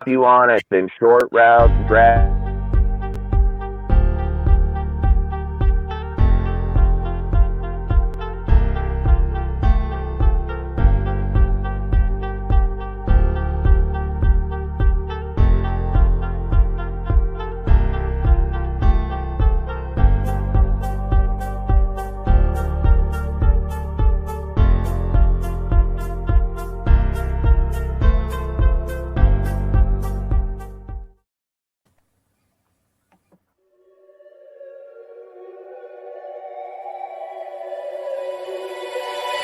you on it in short routes, drag.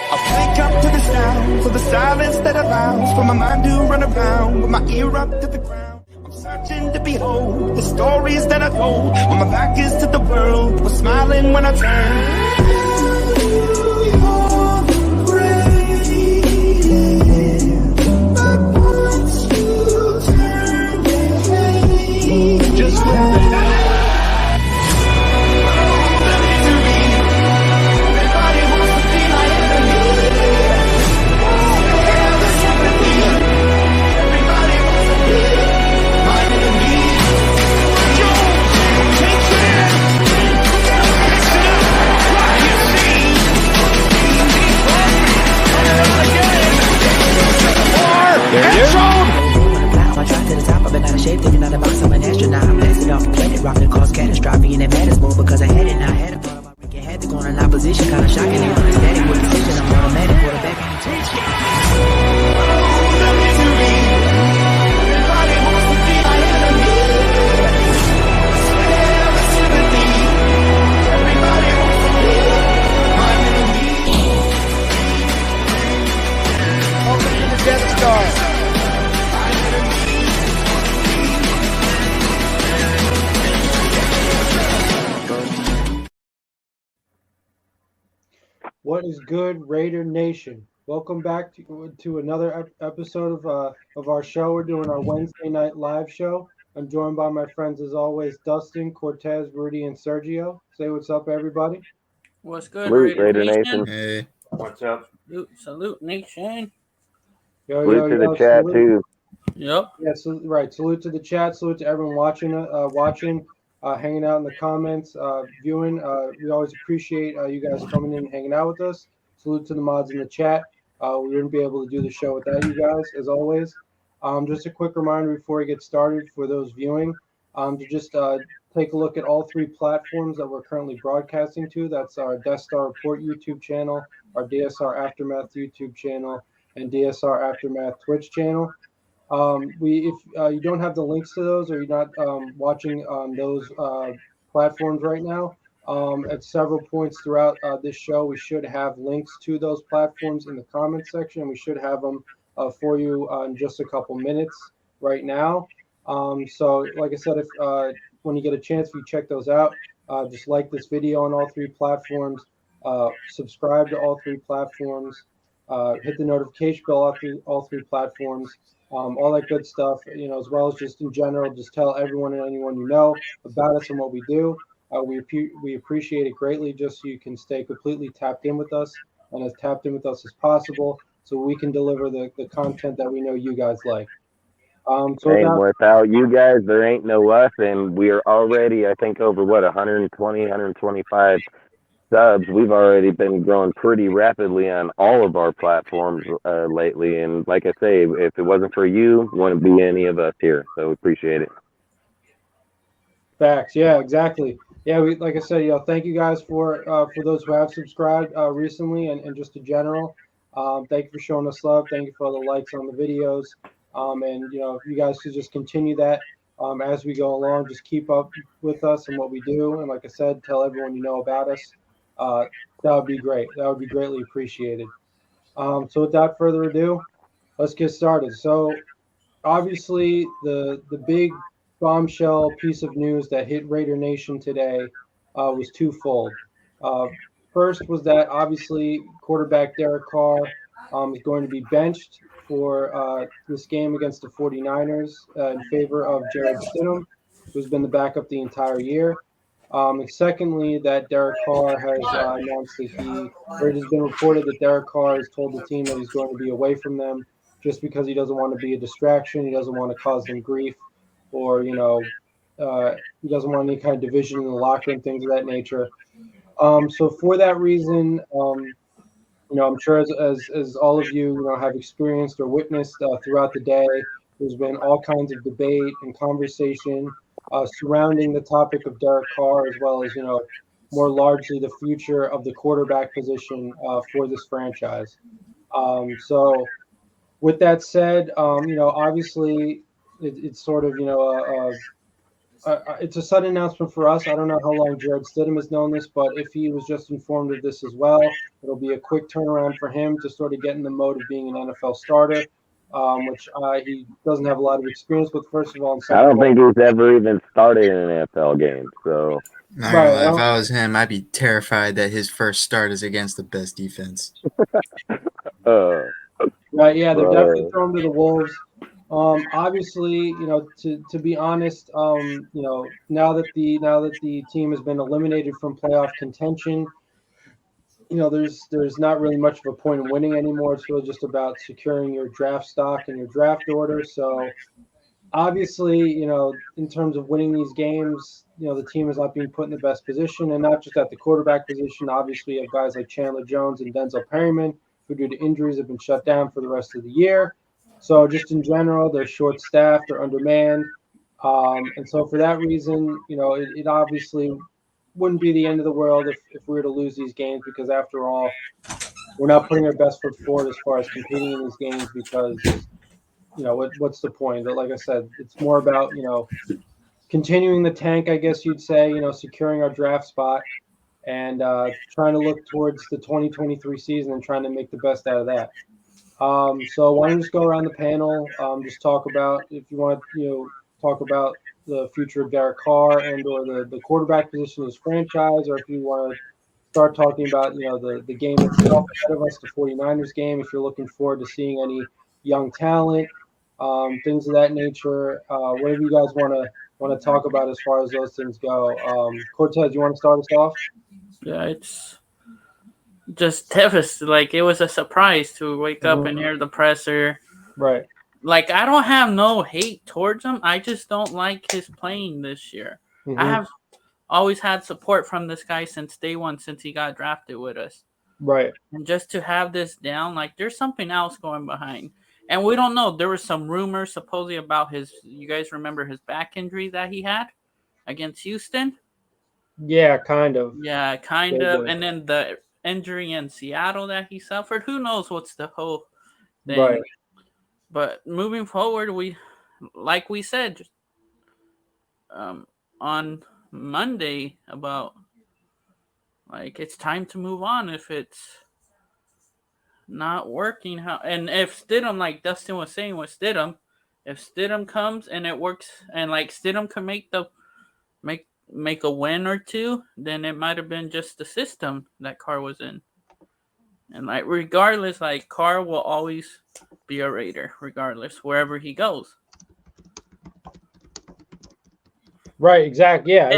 I wake up to the sounds of the silence that allows for my mind to run around with my ear up to the ground. I'm searching to behold the stories that I told when my back is to the world. Was smiling when I turned. Just I tried to the top, I've been out of shape, thinking out the box, I'm an astronaut. I'm blasting off a planet, rocking cause catastrophe, and it matters more because I had it now. I had a part of my freaking had to go in opposition, kinda shocking, they run static with precision. I'm automatic, quarterback, Death Star. What is good, Raider Nation? Welcome back to another episode of our show. We're doing our Wednesday night live show. I'm joined by my friends as always, Dustin, Cortez, Rudy, and Sergio. Say what's up, everybody. What's good, Salute, Raider Raider Nation? Nation. Hey, What's up? Salute, Nation. Salute to the chat, salute. too. Yep. Yeah, right. Salute to the chat. Salute to everyone watching, hanging out in the comments, viewing. We always appreciate you guys coming in and hanging out with us. Salute to the mods in the chat. We wouldn't be able to do the show without you guys, as always. Just a quick reminder before we get started for those viewing, to just take a look at all three platforms that we're currently broadcasting to. That's our Death Star Report YouTube channel, our DSR Aftermath YouTube channel, and DSR Aftermath Twitch channel. If you don't have the links to those, or you're not watching on those platforms right now, at several points throughout this show, we should have links to those platforms in the comments section. We should have them for you in just a couple minutes right now. So, like I said, if when you get a chance, if you check those out, just like this video on all three platforms, subscribe to all three platforms, hit the notification bell on all three platforms. All that good stuff, as well as just in general, just tell everyone and anyone you know about us and what we do. We appreciate it greatly, just so you can stay completely tapped in with us and as tapped in with us as possible, so we can deliver the content that we know you guys like. Without you guys, there ain't no us, and we are already, I think, over 120, 125 subs. We've already been growing pretty rapidly on all of our platforms lately, and like I say, if it wasn't for you, wouldn't be any of us here. So we appreciate it. Facts, yeah, exactly. Yeah, like I said, thank you guys for those who have subscribed recently and just in general. Thank you for showing us love. Thank you for all the likes on the videos. And if you guys could just continue that as we go along, just keep up with us and what we do. And like I said, tell everyone you know about us. That would be great. That would be greatly appreciated. So without further ado, let's get started. So obviously the big bombshell piece of news that hit Raider Nation today was twofold. First was that obviously quarterback Derek Carr is going to be benched for this game against the 49ers in favor of Jared Stidham, who's been the backup the entire year. And secondly, that Derek Carr has announced that it has been reported that Derek Carr has told the team that he's going to be away from them just because he doesn't want to be a distraction. He doesn't want to cause them grief, or he doesn't want any kind of division in the locker room, things of that nature. So for that reason, I'm sure as all of you, have experienced or witnessed throughout the day, there's been all kinds of debate and conversation surrounding the topic of Derek Carr, as well as, more largely the future of the quarterback position for this franchise. So with that said, obviously it's sort of, it's a sudden announcement for us. I don't know how long Jared Stidham has known this, but if he was just informed of this as well, it'll be a quick turnaround for him to sort of get in the mode of being an NFL starter, which he doesn't have a lot of experience with, first of all. And I second don't of all, think he's ever even started an NFL game. So Not gonna right, lie, if I was him, I'd be terrified that his first start is against the best defense. right, yeah, they're definitely uh, throwing to the wolves. Obviously, to be honest, now that the team has been eliminated from playoff contention, there's not really much of a point in winning anymore. It's really just about securing your draft stock and your draft order. So obviously, in terms of winning these games, the team is not being put in the best position, and not just at the quarterback position. Obviously, you have guys like Chandler Jones and Denzel Perryman, who due to injuries have been shut down for the rest of the year. So just in general, they're short-staffed, they're undermanned, and so for that reason, it obviously wouldn't be the end of the world if we were to lose these games, because after all, we're not putting our best foot forward as far as competing in these games, because what's the point? Like I said, it's more about continuing the tank, I guess you'd say, securing our draft spot and trying to look towards the 2023 season and trying to make the best out of that. So why don't we just go around the panel, just talk about, if you want to, talk about the future of Derek Carr and or the quarterback position of his franchise, or if you want to start talking about, the game itself ahead of us, the 49ers game, if you're looking forward to seeing any young talent, things of that nature, whatever you guys want to talk about as far as those things go. Cortez, you want to start us off? Yeah, it's just devastating. Like, it was a surprise to wake up and hear the presser. Right. Like, I don't have no hate towards him. I just don't like his playing this year. Mm-hmm. I have always had support from this guy since day one, since he got drafted with us. Right. And just to have this down, like, there's something else going behind. And we don't know. There was some rumors supposedly about you guys remember his back injury that he had against Houston? Yeah, kind of. Yeah, kind of. And then the injury in Seattle that he suffered. Who knows what's the whole thing. Right. But moving forward, like we said on Monday about, like, it's time to move on if it's not working. And if Stidham, like Dustin was saying with Stidham, if Stidham comes and it works, and like Stidham can make a win or two, then it might have been just the system that Carr was in. And like, regardless, like, Carr will always be a Raider, regardless, wherever he goes. Right, exactly. Yeah.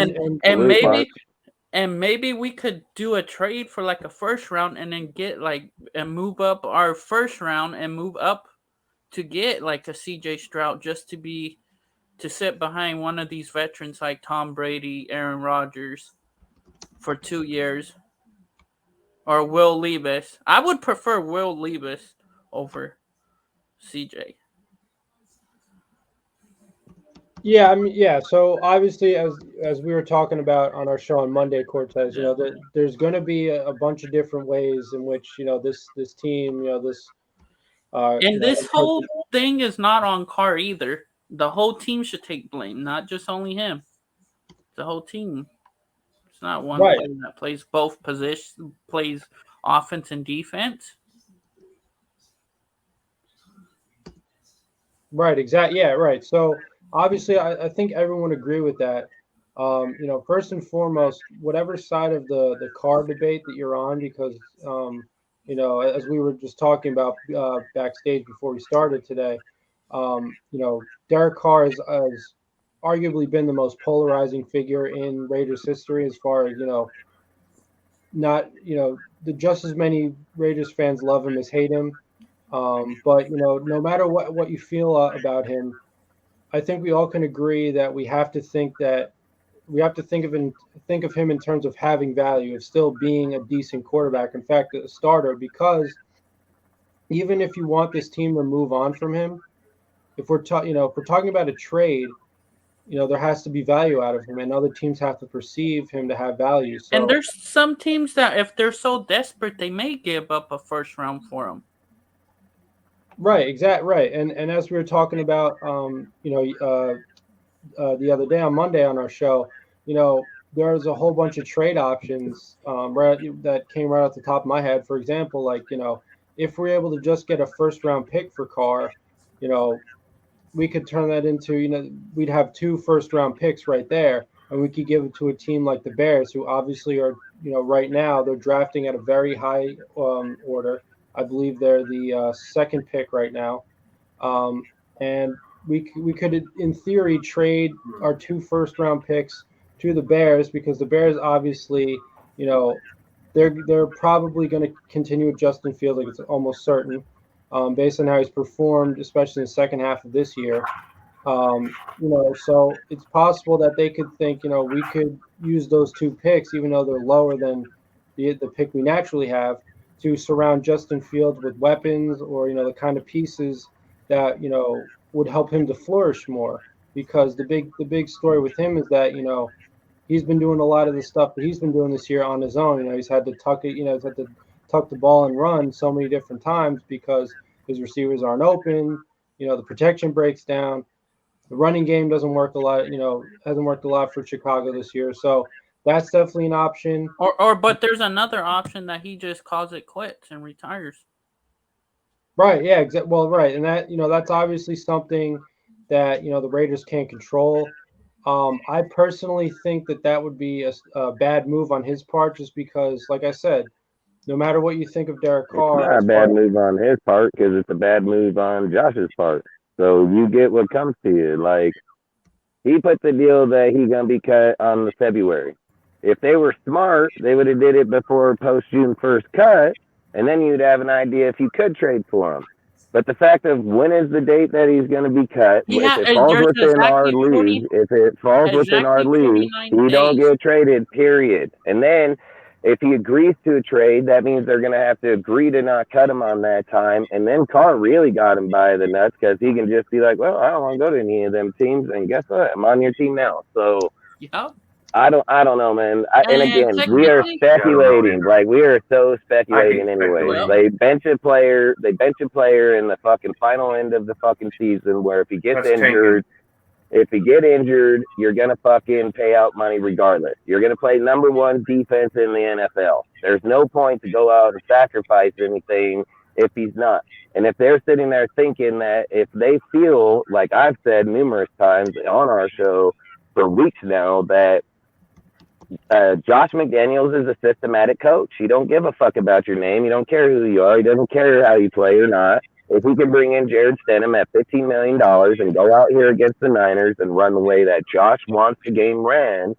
And maybe we could do a trade for like a first round and then get and move up our first round and move up to get like a CJ Stroud, just to sit behind one of these veterans like Tom Brady, Aaron Rodgers for 2 years. Or Will Levis. I would prefer Will Levis over CJ. Yeah, I mean, yeah. So obviously, as we were talking about on our show on Monday, Cortez, there's going to be a bunch of different ways in which this team, this. And this whole thing is not on Carr either. The whole team should take blame, not just only him. The whole team. It's not one player that plays both positions, plays offense and defense. Right. Exactly. Yeah. Right. So obviously, I think everyone agree with that. First and foremost, whatever side of the Carr debate that you're on, because as we were just talking about backstage before we started today, Derek Carr has arguably been the most polarizing figure in Raiders history, as far as not just as many Raiders fans love him as hate him. But no matter what you feel about him, I think we all can agree that we have to think of him in terms of having value, of still being a decent quarterback. In fact, a starter, because even if you want this team to move on from him, if we're talking about a trade, there has to be value out of him, and other teams have to perceive him to have value. And So there's some teams that if they're so desperate, they may give up a first round for him. right, and as we were talking about, the other day on Monday on our show, there's a whole bunch of trade options that came right off the top of my head. For example, like if we're able to just get a first round pick for Carr, you know, we could turn that into we'd have 2 first round picks right there, and we could give it to a team like the Bears, who obviously are right now they're drafting at a very high order. I believe they're the second pick right now, and we could in theory trade our 2 first round picks to the Bears, because the Bears obviously they're probably going to continue with Justin Fields, like it's almost certain, based on how he's performed, especially in the second half of this year. So it's possible that they could think, we could use those 2 picks, even though they're lower than the pick we naturally have, to surround Justin Fields with weapons, or the kind of pieces that would help him to flourish more. Because the big story with him is that he's been doing a lot of the stuff that he's been doing this year on his own. He's had to tuck it, he's had to tuck the ball and run so many different times because his receivers aren't open. The protection breaks down. The running game doesn't work a lot. Hasn't worked a lot for Chicago this year. So that's definitely an option. But there's another option that he just calls it quits and retires. Right. Yeah. Well, right, and that's obviously something that the Raiders can't control. I personally think that would be a bad move on his part, just because, like I said, no matter what you think of Derek It's Carr, not a as far bad move on his part because it's a bad move on Josh's part. So you get what comes to you. Like, he put the deal that he's gonna be cut on the February. If they were smart, they would have did it before post June 1st cut, and then you'd have an idea if you could trade for him. But the fact of when is the date that he's going to be cut, if it falls There's within our league, exactly he 29 don't days. get traded, period. And then if he agrees to a trade, that means they're going to have to agree to not cut him on that time. And then Carr really got him by the nuts, because he can just be like, well, I don't want to go to any of them teams. And guess what? I'm on your team now. So Yep. I don't know, man. And again, we are technically, speculating. Like, we are so speculating anyways. Well, They bench a player in the fucking final end of the fucking season, where if he gets injured, you're gonna fucking pay out money regardless. You're gonna play number 1 defense in the NFL. There's no point to go out and sacrifice anything if he's not. And if they're sitting there thinking that, if they feel, like I've said numerous times on our show for weeks now, that Josh McDaniels is a systematic coach. He don't give a fuck about your name. He don't care who you are. He doesn't care how you play or not. If he can bring in Jared Stidham at $15 million and go out here against the Niners and run the way that Josh wants the game ran,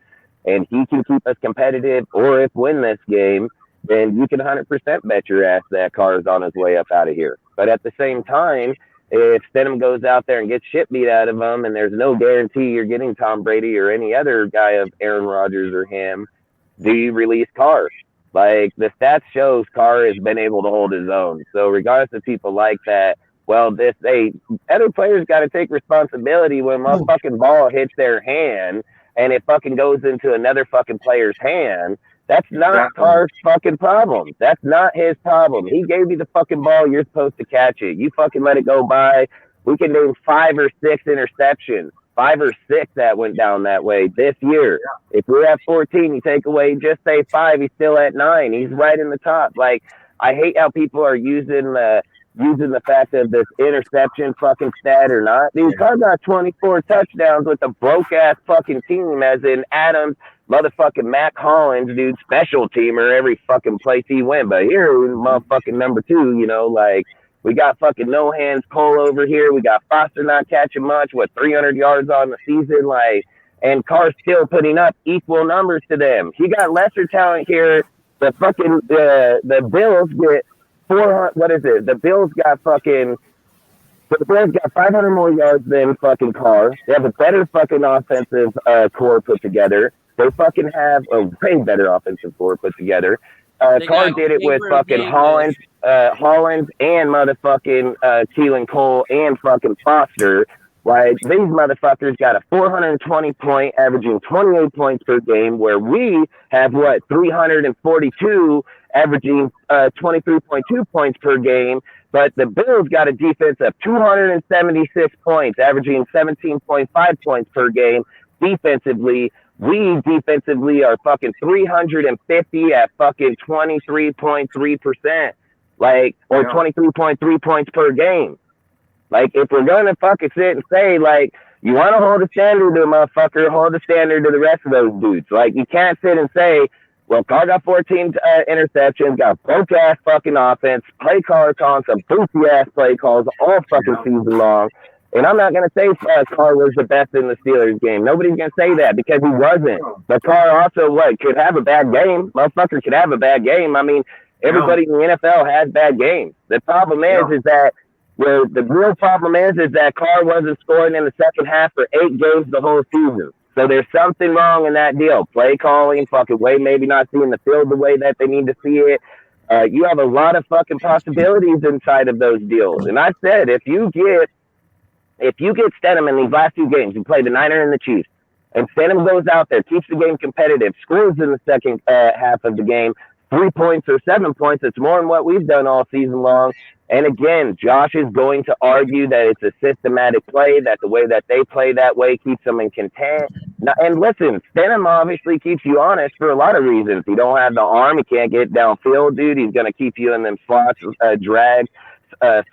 and he can keep us competitive, or if win this game, then you can 100% bet your ass that Carr is on his way up out of here. But at the same time, if Stidham goes out there and gets shit beat out of him, and there's no guarantee you're getting Tom Brady or any other guy of Aaron Rodgers or him, do you release Carr? Like, the stats shows Carr has been able to hold his own. So regardless of people like that, well, other players got to take responsibility when my fucking ball hits their hand and it fucking goes into another fucking player's hand. That's not Carr's fucking problem. That's not his problem. He gave you the fucking ball. You're supposed to catch it. You fucking let it go by. We can name 5 or 6 interceptions, 5 or 6 that went down that way this year. If we're at 14, you take away, just say 5, he's still at 9. He's right in the top. Like, I hate how people are using the fact of this interception fucking stat or not. Dude, Carr got 24 touchdowns with a broke-ass fucking team, as in Adams, motherfucking Mac Hollins, dude, special teamer every fucking place he went. But here, motherfucking number 2, like, we got fucking no hands Cole over here. We got Foster not catching much, 300 yards on the season, like, and Carr's still putting up equal numbers to them. He got lesser talent here. The fucking the Bills get 400. What is it? The Bills got fucking. The Bills got 500 more yards than fucking Carr. They have a better fucking offensive core put together. They fucking have a way better offensive core put together. Carr did it with fucking Holland and motherfucking Keelan Cole and fucking Foster. Like, these motherfuckers got a 420 point, averaging 28 points per game, where we have, 342, averaging 23.2 points per game. But the Bills got a defense of 276 points, averaging 17.5 points per game defensively. We defensively are fucking 350 at fucking 23.3%, like, or 23.3 points per game. Like, if we're going to fucking sit and say, like, you want to hold a standard to a motherfucker, hold a standard to the rest of those dudes. Like, you can't sit and say, well, Carr got 14 interceptions, got broke-ass fucking offense, play caller calling some goofy-ass play calls all fucking season long. And I'm not going to say Carr was the best in the Steelers game. Nobody's going to say that because he wasn't. But Carr also, could have a bad game. Motherfucker could have a bad game. I mean, everybody in the NFL has bad games. The problem is that the real problem is that Carr wasn't scoring in the second half for 8 games the whole season. So there's something wrong in that deal. Play calling, fucking way, maybe not seeing the field the way that they need to see it. You have a lot of fucking possibilities inside of those deals. And I said, if you get Stidham in these last 2 games, you play the Niners and the Chiefs, and Stidham goes out there, keeps the game competitive, scores in the second half of the game, 3 points or 7 points, it's more than what we've done all season long. And again, Josh is going to argue that it's a systematic play, that the way that they play that way keeps them in content. Now, and listen, Stidham obviously keeps you honest for a lot of reasons. He don't have the arm. He can't get downfield, dude. He's going to keep you in them slots, drag,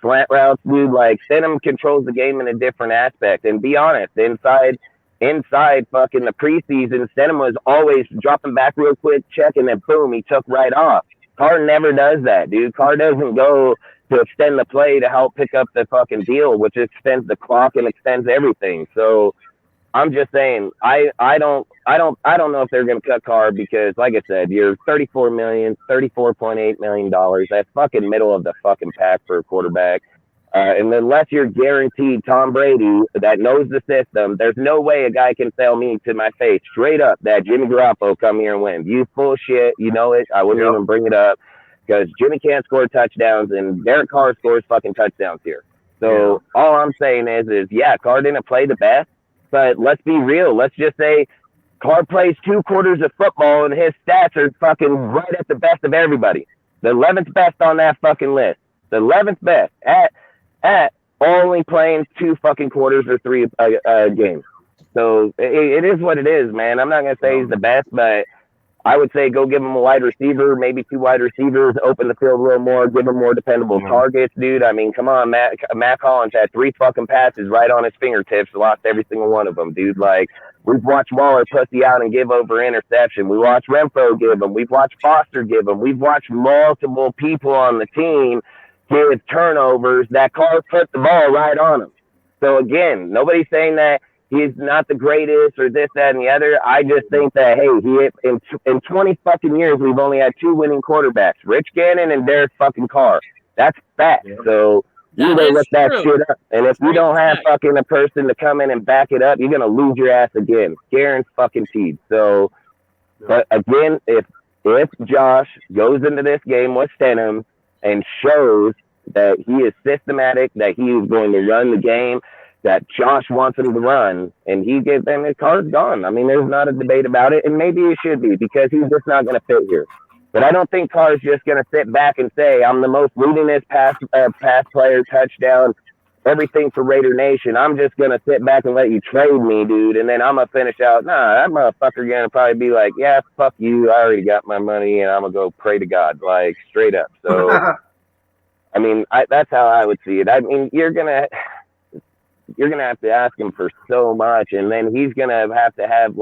slant routes, dude. Like, Stidham controls the game in a different aspect. And be honest, inside fucking the preseason, Stidham was always dropping back real quick, check, and then boom, he took right off. Carr never does that, dude. Carr doesn't go to extend the play to help pick up the fucking deal, which extends the clock and extends everything. So I'm just saying, I don't know if they're going to cut Carr because, like I said, you're $34.8 million. That's fucking middle of the fucking pack for a quarterback. And unless you're guaranteed Tom Brady that knows the system, there's no way a guy can tell me to my face straight up that Jimmy Garoppolo come here and win. You full shit. You know it. I wouldn't even bring it up. Because Jimmy can't score touchdowns, and Derek Carr scores fucking touchdowns here. So all I'm saying is, Carr didn't play the best, but let's be real. Let's just say Carr plays 2 quarters of football, and his stats are fucking right at the best of everybody. The 11th best on that fucking list. The 11th best at only playing 2 fucking quarters or 3 games. So it is what it is, man. I'm not going to say he's the best, but I would say go give him a wide receiver, maybe 2 wide receivers, open the field a little more, give him more dependable targets, dude. I mean, come on, Matt Collins had 3 fucking passes right on his fingertips, lost every single one of them, dude. Like, we've watched Waller pussy out and give over interception. We watched Renfro give them. We've watched Foster give them. We've watched multiple people on the team give turnovers that Carr put the ball right on him. So, again, nobody's saying that he's not the greatest or this, that, and the other. I just think that, hey, in 20 fucking years, we've only had 2 winning quarterbacks, Rich Gannon and Derek fucking Carr. That's fact. So you better look that shit up. And if you don't have fucking a person to come in and back it up, you're going to lose your ass again. Guaranteed fucking teed. So, but again, if Josh goes into this game with Stidham and shows that he is systematic, that he is going to run the game, that Josh wants him to run, and he gets them, his car's gone. I mean, there's not a debate about it, and maybe it should be because he's just not going to fit here. But I don't think Carr's just going to sit back and say, I'm the most winningest pass player, touchdown, everything for Raider Nation. I'm just going to sit back and let you trade me, dude, and then I'm going to finish out. Nah, that motherfucker going to probably be like, yeah, fuck you. I already got my money, and I'm going to go pray to God, like, straight up. So, I mean, that's how I would see it. I mean, you're going to have to ask him for so much, and then he's going to have to have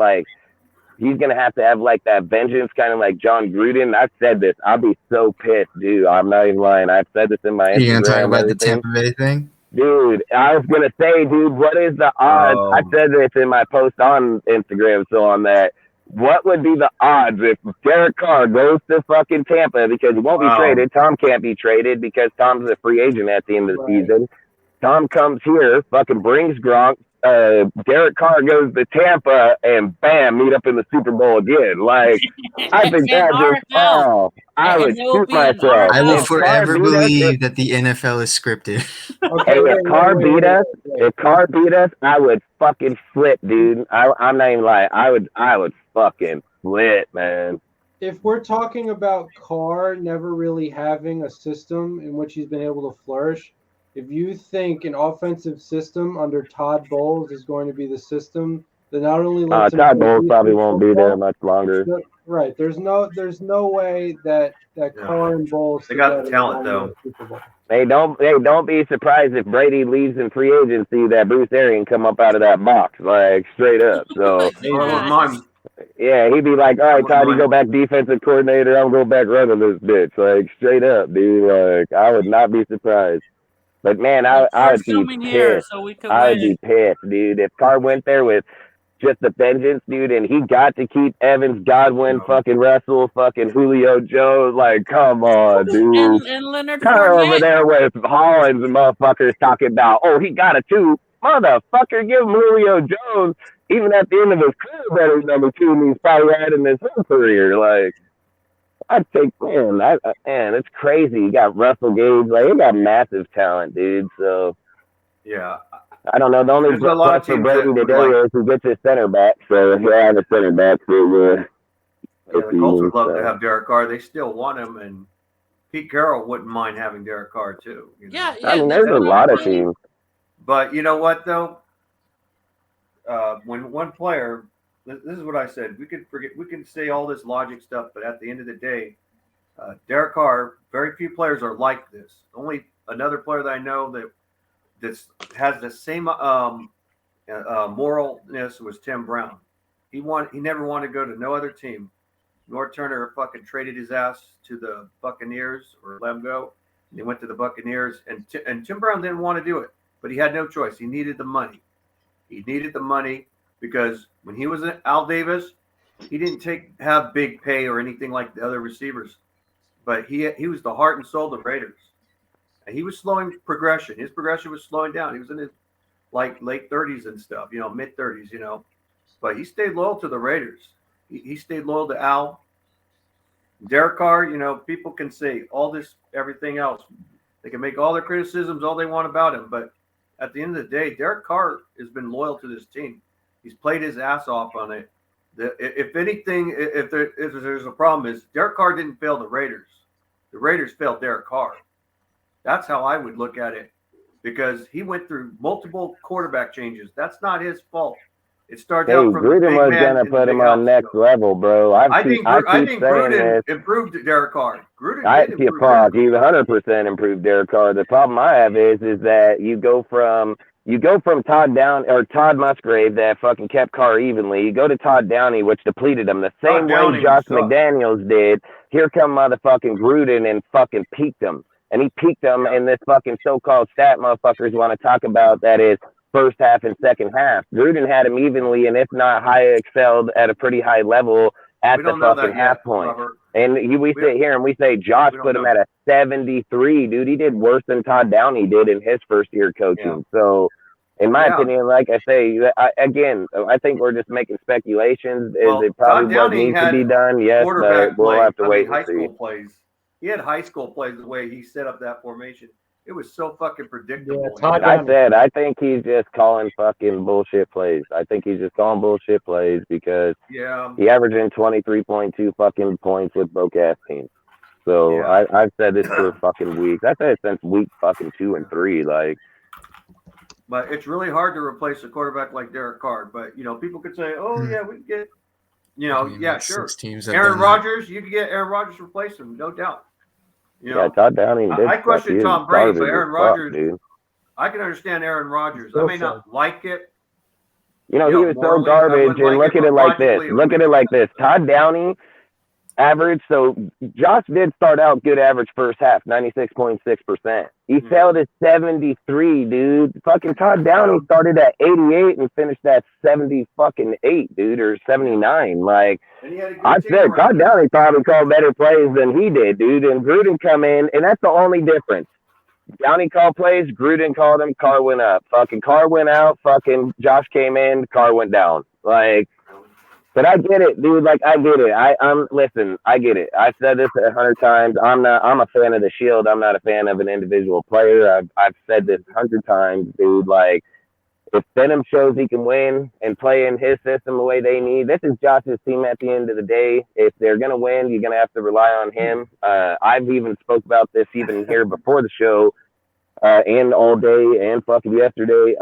that vengeance, kind of like John Gruden. I've said this. I'll be so pissed, dude. I'm not even lying. I've said this in my Instagram. You going to talk about the Tampa Bay thing? Dude, I was going to say, dude, what is the odds? I said this in my post on Instagram, so on that. what would be the odds if Derek Carr goes to fucking Tampa because he won't be traded? Tom can't be traded because Tom's a free agent at the end of the season. Tom comes here, fucking brings Gronk. Derek Carr goes to Tampa, and bam, meet up in the Super Bowl again. Like, I think that just, I would shoot myself. I will If Carr forever beat us, believe that the NFL is scripted. Hey, if Carr beat us, I would fucking flip, dude. I'm not even lying. I would fucking flip, man. If we're talking about Carr never really having a system in which he's been able to flourish, if you think an offensive system under Todd Bowles is going to be the system that not only lets him Todd Bowles probably won't be there much longer. Right. There's no way that Carr and Bowles they got the talent though. Hey, don't be surprised if Brady leaves in free agency that Bruce Arians come up out of that box, like straight up. So yeah, he'd be like, all right, Todd, you go back defensive coordinator, I'm going back running this bitch. Like straight up, dude. Like I would not be surprised. But man, I would be pissed. I would be pissed, dude. If Carr went there with just a vengeance, dude, and he got to keep Evans, Godwin, fucking Russell, fucking Julio Jones. Like, come on, dude. And Leonard Carr Fournette. over there with Hollins and motherfuckers talking about, oh, he got a 2. Motherfucker, give him Julio Jones. Even at the end of his career, better number 2 than he's probably had in his whole career. Like, I'd take, man, it's crazy. You got Russell Gage. Like, he got massive talent, dude. So, yeah. I don't know. The only plus for Brady today is he gets his center back. So, he'll have a center back for the Colts would love to have Derek Carr. They still want him, and Pete Carroll wouldn't mind having Derek Carr, too. You know? Yeah. I mean, there's a lot of teams. But you know what, though? When one player, this is what I said. We can say all this logic stuff, but at the end of the day, Derek Carr, very few players are like this. Only another player that I know that has the same moralness was Tim Brown. He never wanted to go to no other team. North Turner fucking traded his ass to the Buccaneers or let him go. And he went to the Buccaneers, and Tim Brown didn't want to do it, but he had no choice. He needed the money. He needed the money because when he was at Al Davis, he didn't have big pay or anything like the other receivers, but he was the heart and soul of the Raiders, and he was slowing progression. His progression was slowing down. He was in his like late 30s and stuff, mid 30s, but he stayed loyal to the Raiders. He stayed loyal to Al. Derek Carr, people can say all this, everything else. They can make all their criticisms, all they want about him, but at the end of the day, Derek Carr has been loyal to this team. He's played his ass off on it. If anything, if there's a problem, is Derek Carr didn't fail the Raiders. The Raiders failed Derek Carr. That's how I would look at it, because he went through multiple quarterback changes. That's not his fault. It started out from Gruden was gonna put him on next level, bro. I think Gruden improved Derek Carr. He 100% improved Derek Carr. The problem I have is that you go from Todd Musgrave that fucking kept Carr evenly. You go to Todd Downey, which depleted him the same way Josh McDaniels did. Here come motherfucking Gruden and fucking peaked him. And he peaked him in this fucking so-called stat motherfuckers want to talk about, that is first half and second half. Gruden had him evenly, and if not high, excelled at a pretty high level at the fucking half point. Robert. And we sit here and we say Josh put him at a 73, dude. He did worse than Todd Downey did in his first year coaching. Yeah. So, in my opinion, like I say, I think we're just making speculations. It probably what needs to be done? Yes, but we'll have to wait and see. He had high school plays the way he set up that formation. It was so fucking predictable. Yeah, I think he's just calling fucking bullshit plays. I think he's just calling bullshit plays because he averaging 23.2 fucking points with broke ass teams. So I've said this for fucking weeks. I've said it since week fucking 2 and 3. Like, but it's really hard to replace a quarterback like Derek Carr. But people could say, "Oh yeah, we can get sure." Aaron Rodgers, you could get Aaron Rodgers to replace him, no doubt. Todd Downing did. I question Tom Brady, but Aaron Rodgers, I can understand Aaron Rodgers. I may not like it. He was so garbage. And look at it like this. Todd Downing Average. So Josh did start out good average first half, 96.6%. He fell to 73, dude. Fucking Todd Downey started at 88 and finished at 70 fucking 8, dude, or 79. Like I said, Todd Downey probably called better plays than he did, dude. And Gruden come in, and that's the only difference. Downey called plays, Gruden called them, Carr went up. Fucking Carr went out, fucking Josh came in, Carr went down. Like, but I get it, dude. Like, I get it. Listen, I get it. I've said this 100 times. I'm a fan of the Shield. I'm not a fan of an individual player. I've said this 100 times, dude. Like, if Benham shows he can win and play in his system the way they need, this is Josh's team at the end of the day. If they're going to win, you're going to have to rely on him. I've even spoke about this even here before the show and all day and fucking yesterday.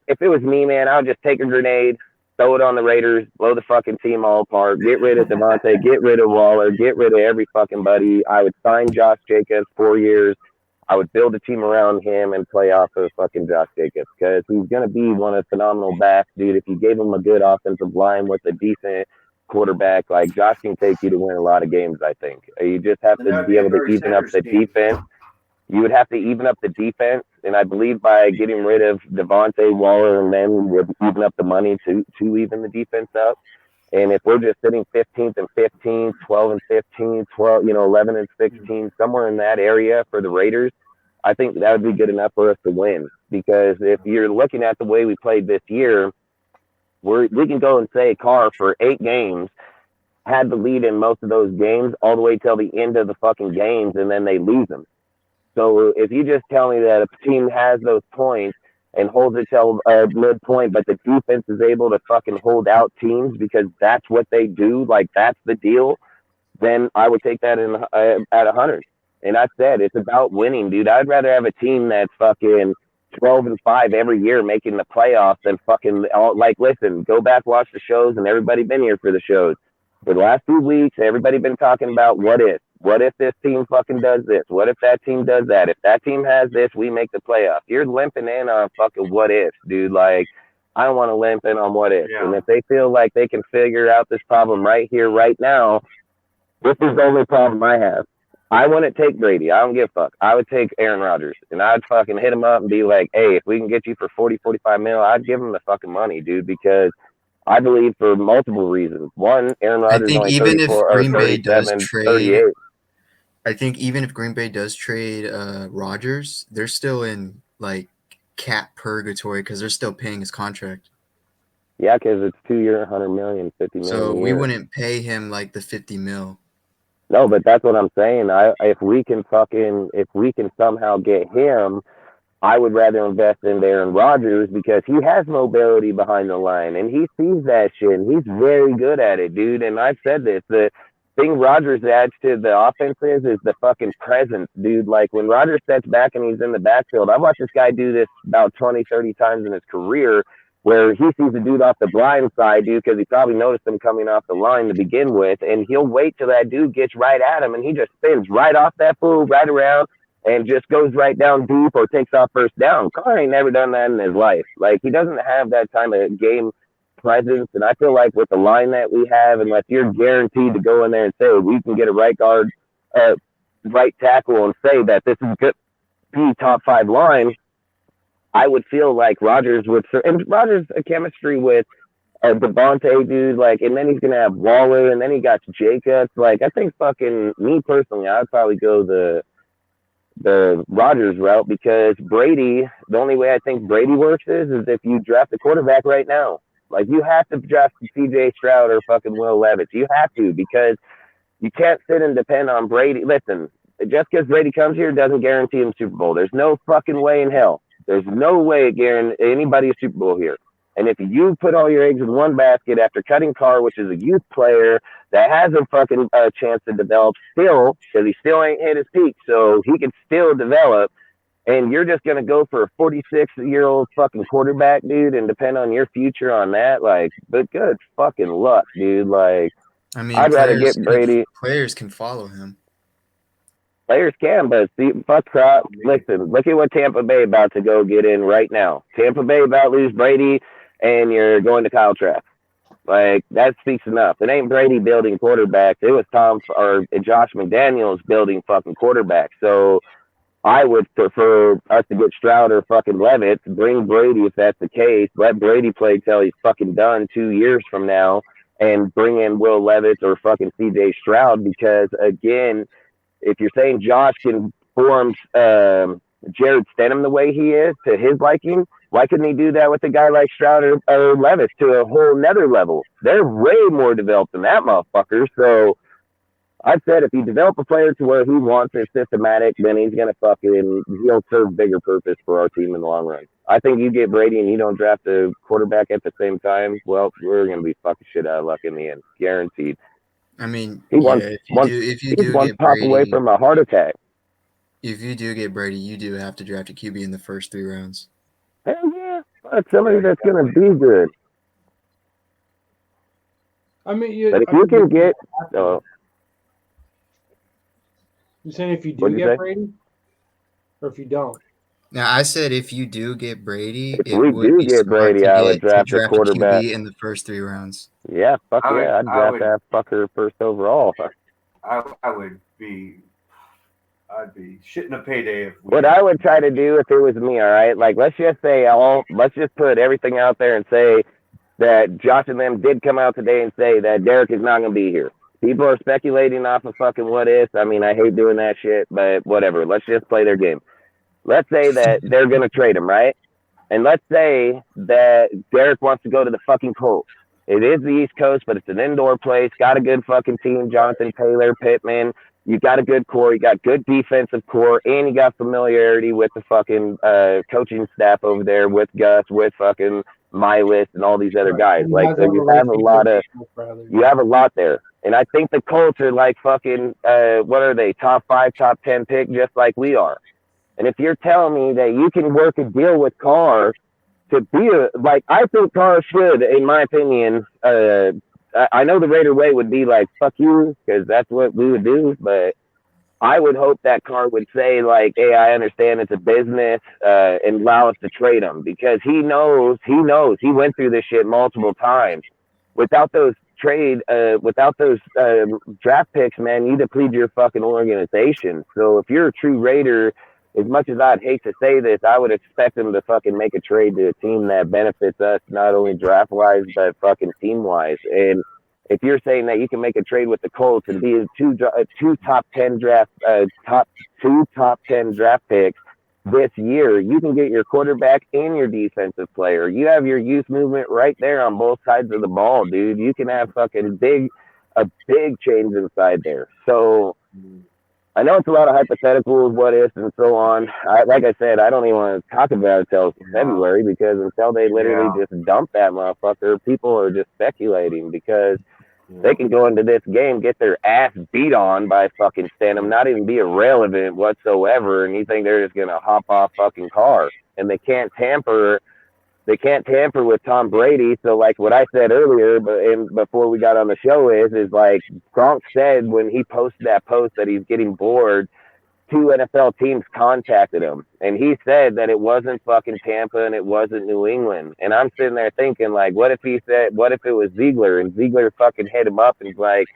If it was me, man, I would just take a grenade, throw it on the Raiders, blow the fucking team all apart, get rid of Devontae, get rid of Waller, get rid of every fucking buddy. I would sign Josh Jacobs 4 years. I would build a team around him and play off of fucking Josh Jacobs because he's going to be one of the phenomenal backs, dude. If you gave him a good offensive line with a decent quarterback, like Josh can take you to win a lot of games, I think. You just have to be able to even up the defense. You would have to even up the defense, and I believe by getting rid of Devontae, Waller, and then would even up the money to even the defense up. And if we're just sitting 15th and 15, 12 and 15, 12, 11 and 16, somewhere in that area for the Raiders, I think that would be good enough for us to win. Because if you're looking at the way we played this year, we can go and say Carr for 8 games had the lead in most of those games all the way till the end of the fucking games, and then they lose them. So if you just tell me that a team has those points and holds it till midpoint, but the defense is able to fucking hold out teams because that's what they do, like that's the deal, then I would take that at 100. And I said it's about winning, dude. I'd rather have a team that's fucking 12-5 every year making the playoffs than fucking listen, go back, watch the shows, and everybody been here for the shows. For the last 2 weeks, everybody been talking about what if. What if this team fucking does this? What if that team does that? If that team has this, we make the playoffs. You're limping in on fucking what ifs, dude. Like, I don't want to limp in on what ifs. Yeah. And if they feel like they can figure out this problem right here, right now, this is the only problem I have. I wouldn't take Brady. I don't give a fuck. I would take Aaron Rodgers. And I'd fucking hit him up and be like, hey, if we can get you for 40, 45 mil, I'd give him the fucking money, dude, because I believe for multiple reasons. One, Aaron Rodgers is only 34 or 37, 38. I think even if Green Bay does trade Rodgers, they're still in like cap purgatory because they're still paying his contract. Yeah, because it's 2 year, 100 million, 50 million. So we wouldn't pay him like the 50 mil. No, but that's what I'm saying. If we can somehow get him, I would rather invest in Aaron Rodgers because he has mobility behind the line and he sees that shit and he's very good at it, dude. And I've said this, the thing Rodgers adds to the offense is the fucking presence, dude. Like when Rodgers steps back and he's in the backfield, I've watched this guy do this about 20, 30 times in his career where he sees the dude off the blind side, dude, because he probably noticed him coming off the line to begin with, and he'll wait till that dude gets right at him, and he just spins right off that fool, right around, and just goes right down deep or takes off first down. Carr ain't never done that in his life. Like, he doesn't have that kind of game presence, and I feel like with the line that we have, unless you're guaranteed to go in there and say, we can get a right guard, right tackle and say that this is good, be top 5 line, I would feel like Rodgers would, and Rodgers' chemistry with Devontae, dude, like, and then he's going to have Waller, and then he got Jacobs. Like, I think fucking, me personally, I'd probably go the Rodgers route because Brady, the only way I think Brady works is if you draft a quarterback right now. Like, you have to draft C.J. Stroud or fucking Will Levis. You have to because you can't sit and depend on Brady. Listen, just because Brady comes here doesn't guarantee him Super Bowl. There's no fucking way in hell. There's no way guarantee anybody a Super Bowl here. And if you put all your eggs in one basket after cutting Carr, which is a youth player that has a fucking chance to develop still, because he still ain't hit his peak, so he can still develop, and you're just going to go for a 46-year-old fucking quarterback, dude, and depend on your future on that, like, but good fucking luck, dude. Like, I mean, I'd rather get Brady. Players can follow him. Players can, but see, fuck crap. Listen, look at what Tampa Bay about to go get in right now. Tampa Bay about to lose Brady, and you're going to Kyle Trask. Like that speaks enough. It ain't Brady building quarterbacks. It was Tom or Josh McDaniels building fucking quarterbacks. So I would prefer us to get Stroud or fucking Levitt. Bring Brady if that's the case. Let Brady play till he's fucking done 2 years from now, and bring in Will Levitt or fucking C.J. Stroud. Because again, if you're saying Josh can form Jared Stidham the way he is to his liking, why couldn't he do that with a guy like Stroud or Levis to a whole nother level? They're way more developed than that motherfucker. So I've said if you develop a player to where he wants it systematic, then he'll serve bigger purpose for our team in the long run. I think you get Brady and you don't draft a quarterback at the same time, well, we're gonna be fucking shit out of luck in the end, guaranteed. I mean, He yeah, wants if you he's do one get pop away Brady, from a heart attack. if you do get Brady, you do have to draft a QB in the first 3 rounds. Hell yeah, but somebody that's gonna be good. I mean, But if you can get, you're saying if you do get Brady, or if you don't. Now, I said if you do get Brady, if it we would do be get smart Brady, to I would draft draft a a quarterback. QB in the first 3 rounds. Yeah, fuck yeah, I'd draft would, that fucker first overall. I'd be shitting a payday if what I would try to do if it was me, all right, like let's just put everything out there and say that Josh and them did come out today and say that Derek is not going to be here. People are speculating off of fucking what ifs. I mean, I hate doing that shit, but whatever. Let's just play their game. Let's say that they're going to trade him, right? And let's say that Derek wants to go to the fucking Colts. It is the East Coast, but it's an indoor place. Got a good fucking team. Jonathan Taylor, Pittman. You got a good core. You got good defensive core, and you got familiarity with the fucking coaching staff over there, with Gus, with fucking Miles, and all these other guys. Like, so you have a lot there. And I think the Colts are like fucking what are they? Top 5, top 10 pick, just like we are. And if you're telling me that you can work a deal with Carr to be I think Carr should, in my opinion, I know the Raider way would be like, fuck you, because that's what we would do, but I would hope that Carr would say, like, hey, I understand it's a business, and allow us to trade him, because he knows, he went through this shit multiple times. Without those draft picks, man, you deplete your fucking organization. So if you're a true Raider, as much as I'd hate to say this, I would expect him to fucking make a trade to a team that benefits us, not only draft wise, but fucking team wise. And if you're saying that you can make a trade with the Colts and be two top 10 draft picks this year, you can get your quarterback and your defensive player. You have your youth movement right there on both sides of the ball, dude. You can have fucking a big change inside there. So I know it's a lot of hypotheticals, what ifs, and so on. Like I said, I don't even want to talk about it until February, because until they literally just dump that motherfucker, people are just speculating, because they can go into this game, get their ass beat on by fucking Stidham, not even be irrelevant whatsoever, and you think they're just gonna hop off fucking Carr, and they can't tamper with Tom Brady. So like what I said earlier, before we got on the show is like Gronk said when he posted that post that he's getting bored, 2 NFL teams contacted him, and he said that it wasn't fucking Tampa and it wasn't New England. And I'm sitting there thinking, like, what if it was Ziegler, and Ziegler fucking hit him up and he's like,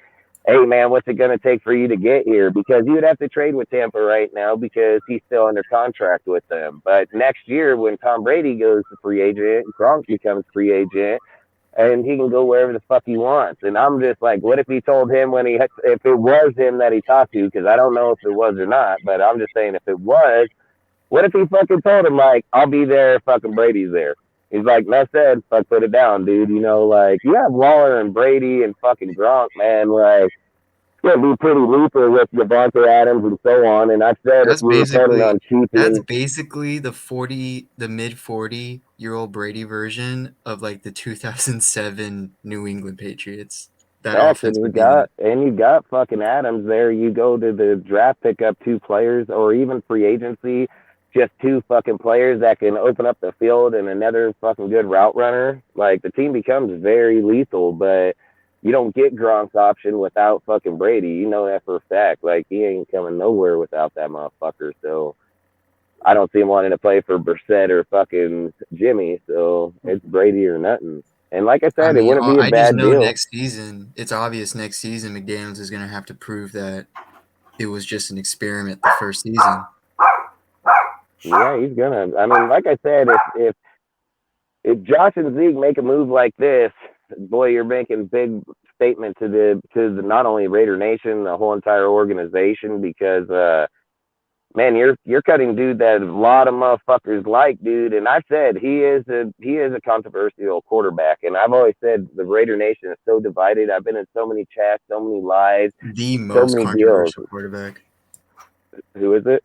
hey man, what's it gonna take for you to get here? Because you would have to trade with Tampa right now because he's still under contract with them. But next year, when Tom Brady goes to free agent, Gronk becomes free agent, and he can go wherever the fuck he wants. And I'm just like, what if he told him if it was him that he talked to, because I don't know if it was or not, but I'm just saying if it was, what if he fucking told him, like, I'll be there, fucking Brady's there? He's like, that said, fuck, put it down, dude. You know, like, you have Waller and Brady and fucking Gronk, man, like, it's going to be pretty lethal with Devontae Adams and so on. And I said if we were planning on keeping... That's basically the mid 40-year-old Brady version of, like, the 2007 New England Patriots. That offense would be you got fucking Adams there. You go to the draft, pick up 2 players, or even free agency, just 2 fucking players that can open up the field and another fucking good route runner. Like, the team becomes very lethal, but you don't get Gronk's option without fucking Brady. You know that for a fact. Like, he ain't coming nowhere without that motherfucker. So I don't see him wanting to play for Brissett or fucking Jimmy. So it's Brady or nothing. And like I I said, it mean, wouldn't be a I just bad know deal. next season, it's obvious next season McDaniels is going to have to prove that it was just an experiment the first season. Yeah, he's gonna. I mean, like I said, if Josh and Zeke make a move like this, boy, you're making big statement to the not only Raider Nation, the whole entire organization, because man, you're cutting dude that a lot of motherfuckers like, dude. And I said he is a controversial quarterback, and I've always said the Raider Nation is so divided. I've been in so many chats, so many lives, The so most many deals. controversial quarterback. Who is it?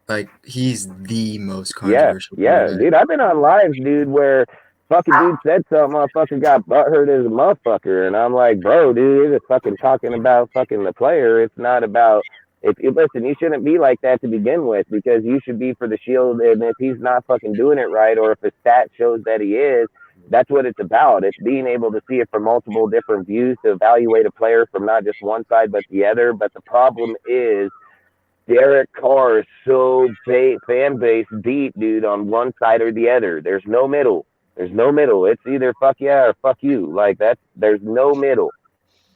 Like, he's the most Yeah, controversial yeah, quarterback. dude. I've been on lives, dude, where fucking dude said something, motherfucker got butthurt as a motherfucker, and I'm like, bro, dude, you're just fucking talking about fucking the player. It's not about. If you listen, you shouldn't be like that to begin with, because you should be for the shield. And if he's not fucking doing it right, or if his stat shows that he is, that's what it's about. It's being able to see it from multiple different views to evaluate a player from not just one side but the other. But the problem is Derek Carr is so fan base deep, dude, on one side or the other. There's no middle. There's no middle. It's either fuck yeah or fuck you. Like that's there's no middle.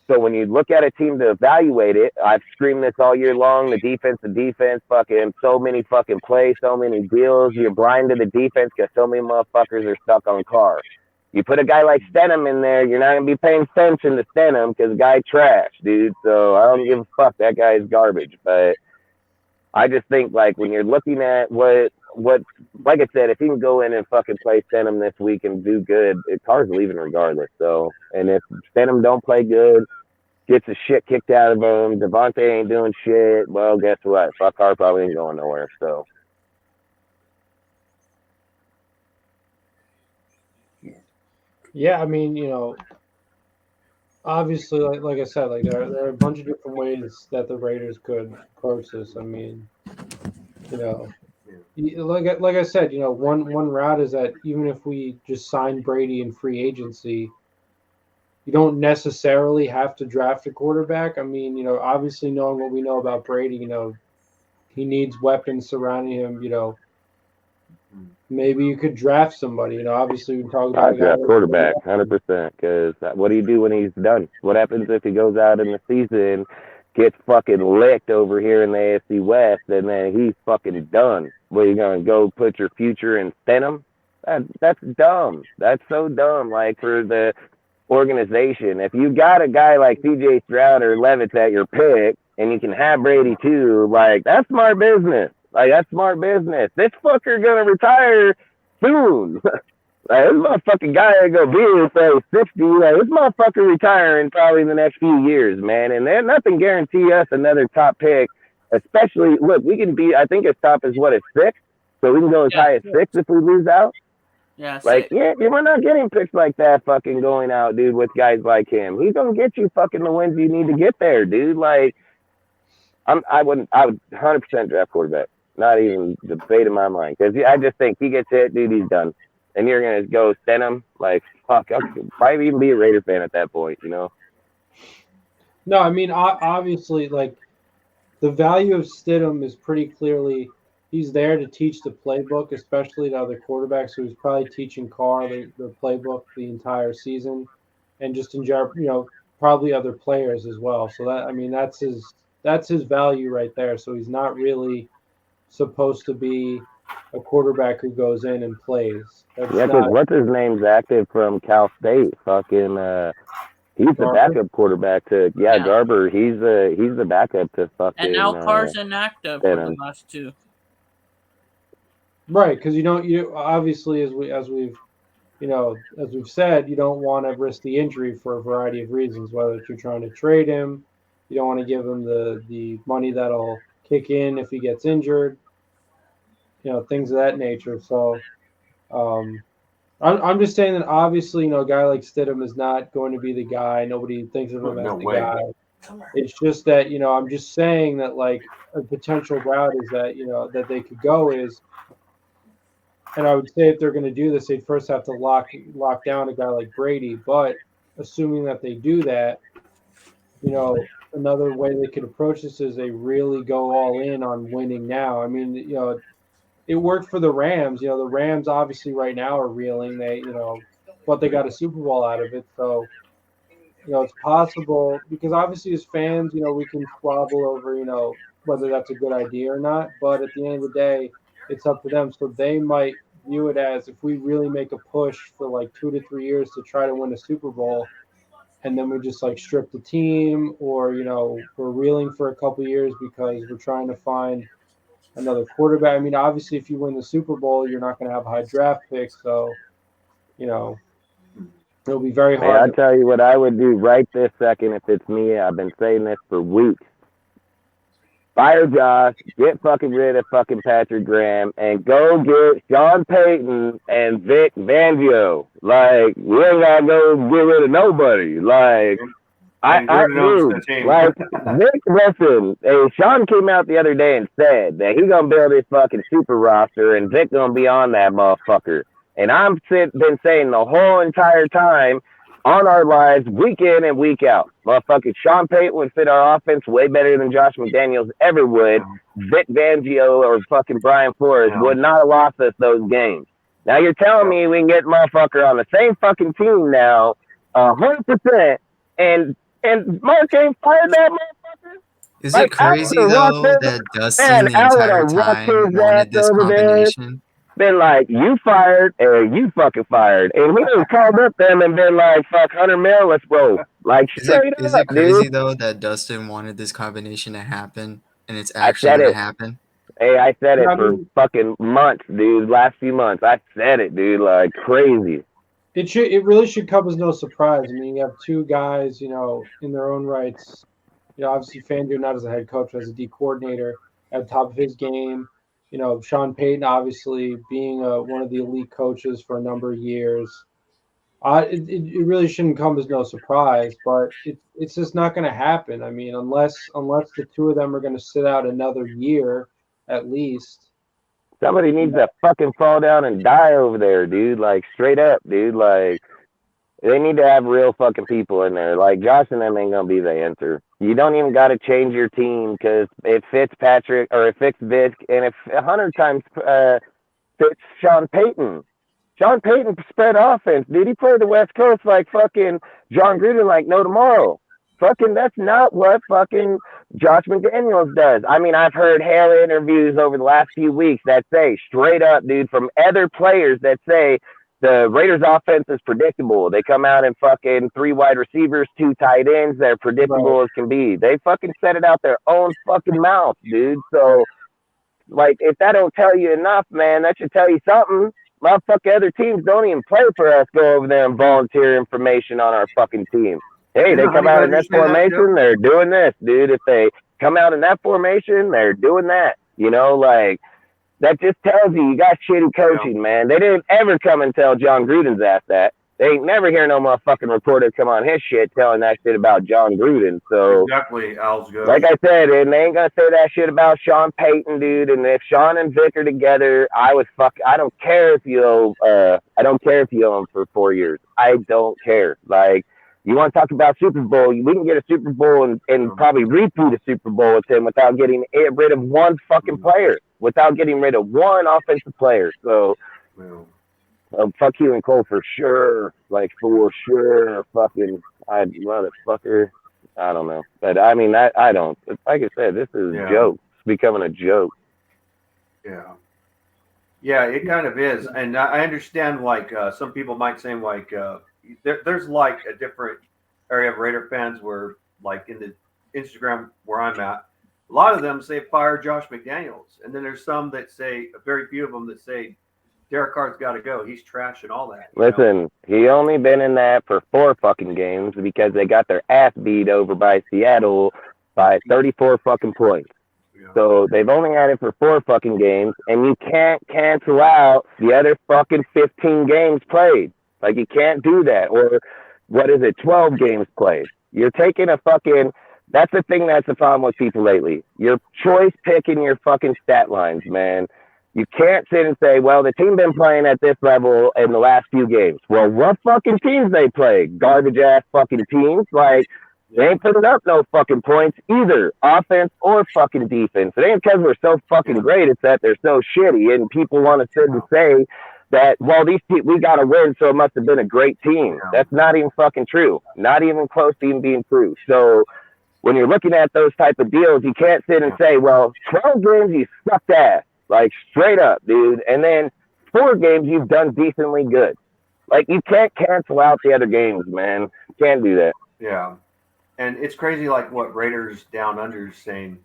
So when you look at a team to evaluate it, I've screamed this all year long. The defense, fucking so many fucking plays, so many deals. You're blind to the defense because so many motherfuckers are stuck on Carr. You put a guy like Stenham in there, you're not gonna be paying attention to Stenham because the guy trash, dude. So I don't give a fuck. That guy is garbage. But I just think like when you're looking at what like I said, if he can go in and fucking play Stenham this week and do good, Carr's leaving regardless. So and if Stenham don't play good, gets the shit kicked out of him, Devontae ain't doing shit, well guess what? Fuck Carr probably ain't going nowhere. So Yeah, I mean, obviously, like I said, like there are a bunch of different ways that the Raiders could approach this. I mean, you know, like I said, one route is that even if we just sign Brady in free agency, you don't necessarily have to draft a quarterback. I mean, obviously knowing what we know about Brady, he needs weapons surrounding him. Maybe you could draft somebody. Obviously we talk about I a guy draft like quarterback 100% because what do you do when he's done? What happens if he goes out in the season, gets fucking licked over here in the AFC West, and then he's fucking done? Well, you gonna go put your future in Stenham? That's dumb. That's so dumb. Like for the organization, if you got a guy like CJ Stroud or Levitt at your pick, and you can have Brady too, like that's smart business. Like that's smart business. This fucker gonna retire soon. Like, this motherfucking guy ain't gonna be here until 60. Like, this motherfucker retiring probably in the next few years, man. And there's nothing guarantee us another top pick. Especially, look, we can be, I think his top is what, it's 6? So we can go as high as 6 if we lose out. Yeah, Like, 6. yeah, we're not getting picks like that fucking going out, dude, with guys like him. He's gonna get you fucking the wins you need to get there, dude. Like, I would 100% draft quarterback. Not even debate in my mind. Because I just think he gets hit, dude, he's done. And you're going to go Stenham, like, fuck, I could probably even be a Raider fan at that point, No, I mean, obviously, like, the value of Stidham is pretty clearly he's there to teach the playbook, especially to other quarterbacks. So he's probably teaching Carr the playbook the entire season, and just in general, probably other players as well. So that I mean, that's his value right there. So he's not really supposed to be a quarterback who goes in and plays. That's Yeah, because not what's his name's active from Cal State? Fucking, he's the Garber. backup quarterback to, Garber. He's the backup to fucking. And now Carr's inactive for the Stenham. last 2. Right, because you obviously as we've said, you don't want to risk the injury for a variety of reasons. Whether it's you're trying to trade him, you don't want to give him the money that'll kick in if he gets injured, things of that nature. So, I'm just saying that obviously, a guy like Stidham is not going to be the guy. Nobody thinks of him as the guy. It's just that I'm just saying that like a potential route is that that they could go is. And I would say if they're going to do this, they'd first have to lock down a guy like Brady. But assuming that they do that, another way they could approach this is they really go all in on winning now. I mean, it worked for the Rams. The Rams obviously right now are reeling. They but they got a Super Bowl out of it. So, it's possible because obviously as fans, we can squabble over, whether that's a good idea or not. But at the end of the day, it's up to them. So they might view it as if we really make a push for like 2 to 3 years to try to win a Super Bowl, and then we just like strip the team, or we're reeling for a couple years because we're trying to find another quarterback. I mean, obviously, if you win the Super Bowl, you're not going to have a high draft pick, so you know it'll be very Hey, hard. I'll tell you what I would do right this second if it's me. I've been saying this for weeks. Fire Josh, get fucking rid of fucking Patrick Graham, and go get Sean Payton and Vic Fangio. Like, we ain't gotta go get rid of nobody. Like, I do. Like, Vic, listen, hey, Sean came out the other day and said that he gonna build his fucking super roster, and Vic gonna be on that motherfucker. And I've been saying the whole entire time on our lives, week in and week out, motherfucking Sean Payton would fit our offense way better than Josh McDaniels ever would. Vic Fangio or fucking Brian Flores would not have lost us those games. Now you're telling me we can get motherfucker on the same fucking team now, 100%, and Mark ain't fired that motherfucker? Is it crazy though that Dustin the entire time wanted this combination? Been like, you fired or you fucking fired. And he just called up them and been like, fuck, 100 mil, let's roll. Like, is it crazy though that Dustin wanted this combination to happen and it's actually going to happen? Hey, I said it for fucking months, dude. Last few months. I said it, dude, like crazy. It really should come as no surprise. I mean, you have two guys, in their own rights. Obviously Fangio not as a head coach, as a D coordinator at the top of his game. Sean Payton obviously being one of the elite coaches for a number of years. It really shouldn't come as no surprise, but it's just not going to happen. I mean, unless the two of them are going to sit out another year at least. Somebody needs to fucking fall down and die over there, dude. Like, straight up, dude. Like, they need to have real fucking people in there. Like, Josh and them ain't going to be the answer. You don't even got to change your team because it fits Patrick or it fits Vic, and it 100 times fits Sean Payton. Sean Payton spread offense, dude. He played the West Coast like fucking John Gruden like no tomorrow. Fucking, that's not what fucking Josh McDaniels does. I mean, I've heard hell interviews over the last few weeks that say straight up, dude, from other players that say the Raiders offense is predictable. They come out and fucking 3 wide receivers, 2 tight ends. They're predictable as can be. They fucking said it out their own fucking mouth, dude. So, like, if that don't tell you enough, man, that should tell you something. Motherfucking other teams don't even play for us. Go over there and volunteer information on our fucking team. Hey, they come out in this formation, they're doing this, dude. If they come out in that formation, they're doing that. Like, that just tells you got shitty coaching, man. They didn't ever come and tell John Gruden's ass that. They ain't never hear no motherfucking reporter come on his shit telling that shit about John Gruden. So exactly, Al's good. Like I said, and they ain't gonna say that shit about Sean Payton, dude. And if Sean and Vic are together, I don't care if you owe him for 4 years. I don't care. Like, you want to talk about Super Bowl? We can get a Super Bowl and probably repeat a Super Bowl with him without getting rid of one fucking player, without getting rid of one offensive player. So, fuck you and Cole for sure. Like, for sure. Fucking, motherfucker. I don't know. But, I mean, I don't. Like I said, this is a joke. It's becoming a joke. Yeah. Yeah, it kind of is. And I understand, like, some people might say, like, there's like a different area of Raider fans where, like, in the Instagram where I'm at, a lot of them say fire Josh McDaniels, and then there's some that say, very few of them that say Derek Carr's got to go. He's trash and all that. Listen, he only been in that for 4 fucking games because they got their ass beat over by Seattle by 34 fucking points. Yeah. So they've only had it for 4 fucking games, and you can't cancel out the other fucking 15 games played. Like, you can't do that. Or, 12 games played. You're taking a fucking... That's the thing that's the problem with people lately. You're choice picking your fucking stat lines, man. You can't sit and say, well, the team been playing at this level in the last few games. Well, what fucking teams they play? Garbage-ass fucking teams? Like, they ain't putting up no fucking points either, offense or fucking defense. It ain't because we're so fucking great. It's that they're so shitty, and people want to sit and say that, well, we got to win, so it must have been a great team. That's not even fucking true. Not even close to even being true. So when you're looking at those type of deals, you can't sit and say, well, 12 games you sucked ass, like straight up, dude, and then 4 games you've done decently good. Like, you can't cancel out the other games, man. You can't do that. Yeah, and it's crazy, like what Raiders Down Under is saying.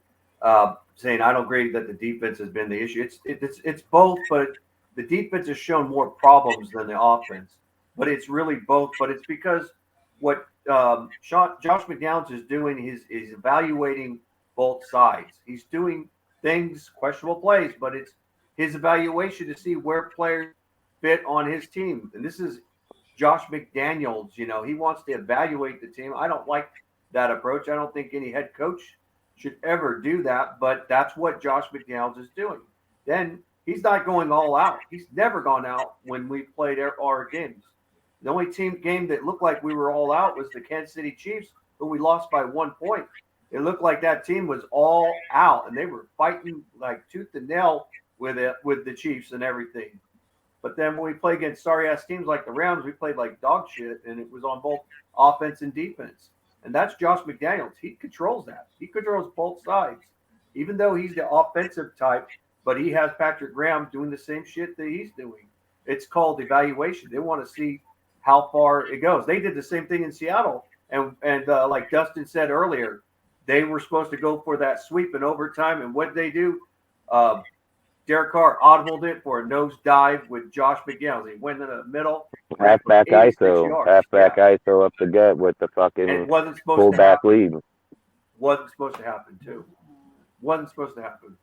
Saying I don't agree that the defense has been the issue. It's both, but the defense has shown more problems than the offense. But it's really both. But it's because what Josh McDowns is doing is evaluating both sides. He's doing things, questionable plays, but it's his evaluation to see where players fit on his team. And this is Josh McDaniels. You know, he wants to evaluate the team. I don't like that approach. I don't think any head coach should ever do that, but that's what Josh McDaniels is doing. Then he's not going all out. He's never gone out when we played our games. The only game that looked like we were all out was the Kansas City Chiefs, but we lost by 1 point. It looked like that team was all out, and they were fighting like tooth and nail with the Chiefs and everything. But then when we play against sorry-ass teams like the Rams, we played like dog shit, and it was on both offense and defense. And that's Josh McDaniels. He controls that. He controls both sides, even though he's the offensive type, but he has Patrick Graham doing the same shit that he's doing. It's called evaluation. They want to see how far it goes. They did the same thing in Seattle. And like Dustin said earlier, they were supposed to go for that sweep in overtime. And what did they do? Derek Carr audibled it for a nose dive with Josh McDaniels. He went in the middle. Halfback ISO. Halfback ISO up the gut with the fucking fullback lead. Wasn't supposed to happen, too. Wasn't supposed to happen.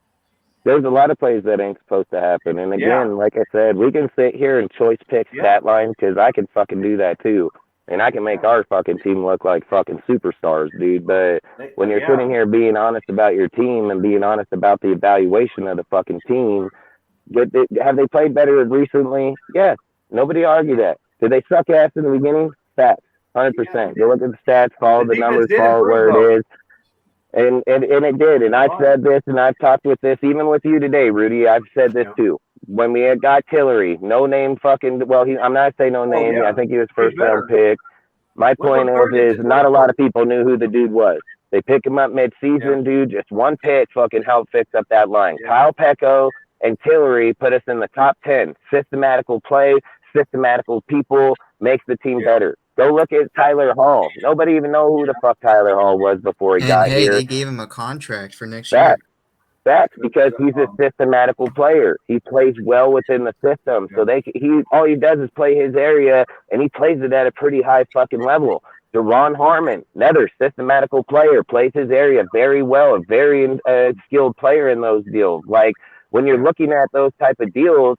There's a lot of plays that ain't supposed to happen. And again, like I said, we can sit here and choice pick stat line because I can fucking do that, too. And I can make our fucking team look like fucking superstars, dude. But when you're sitting here being honest about your team and being honest about the evaluation of the fucking team, have they played better recently? Yes. Nobody argue that. Did they suck ass in the beginning? Facts. 100%. Go look at the stats, follow the numbers, follow where it is. And it did. And I've said this, and I've talked with this, even with you today, Rudy. I've said this too. When we had got Tillery, no name fucking, well, I'm not saying no name. I think he was first round pick. My point is not a lot of people knew who the dude was. They pick him up mid-season, dude. Just one pick fucking helped fix up that line. Kyle Pecco and Tillery put us in the top 10. Systematical play, systematical people makes the team better. Go look at Tyler Hall. Nobody even know who the fuck Tyler Hall was before he got here. They gave him a contract for next year. That's because he's a systematical player. He plays well within the system. So all he does is play his area, and he plays it at a pretty high fucking level. Deron Harmon, another systematical player, plays his area very well, a very skilled player in those deals. Like, when you're looking at those type of deals,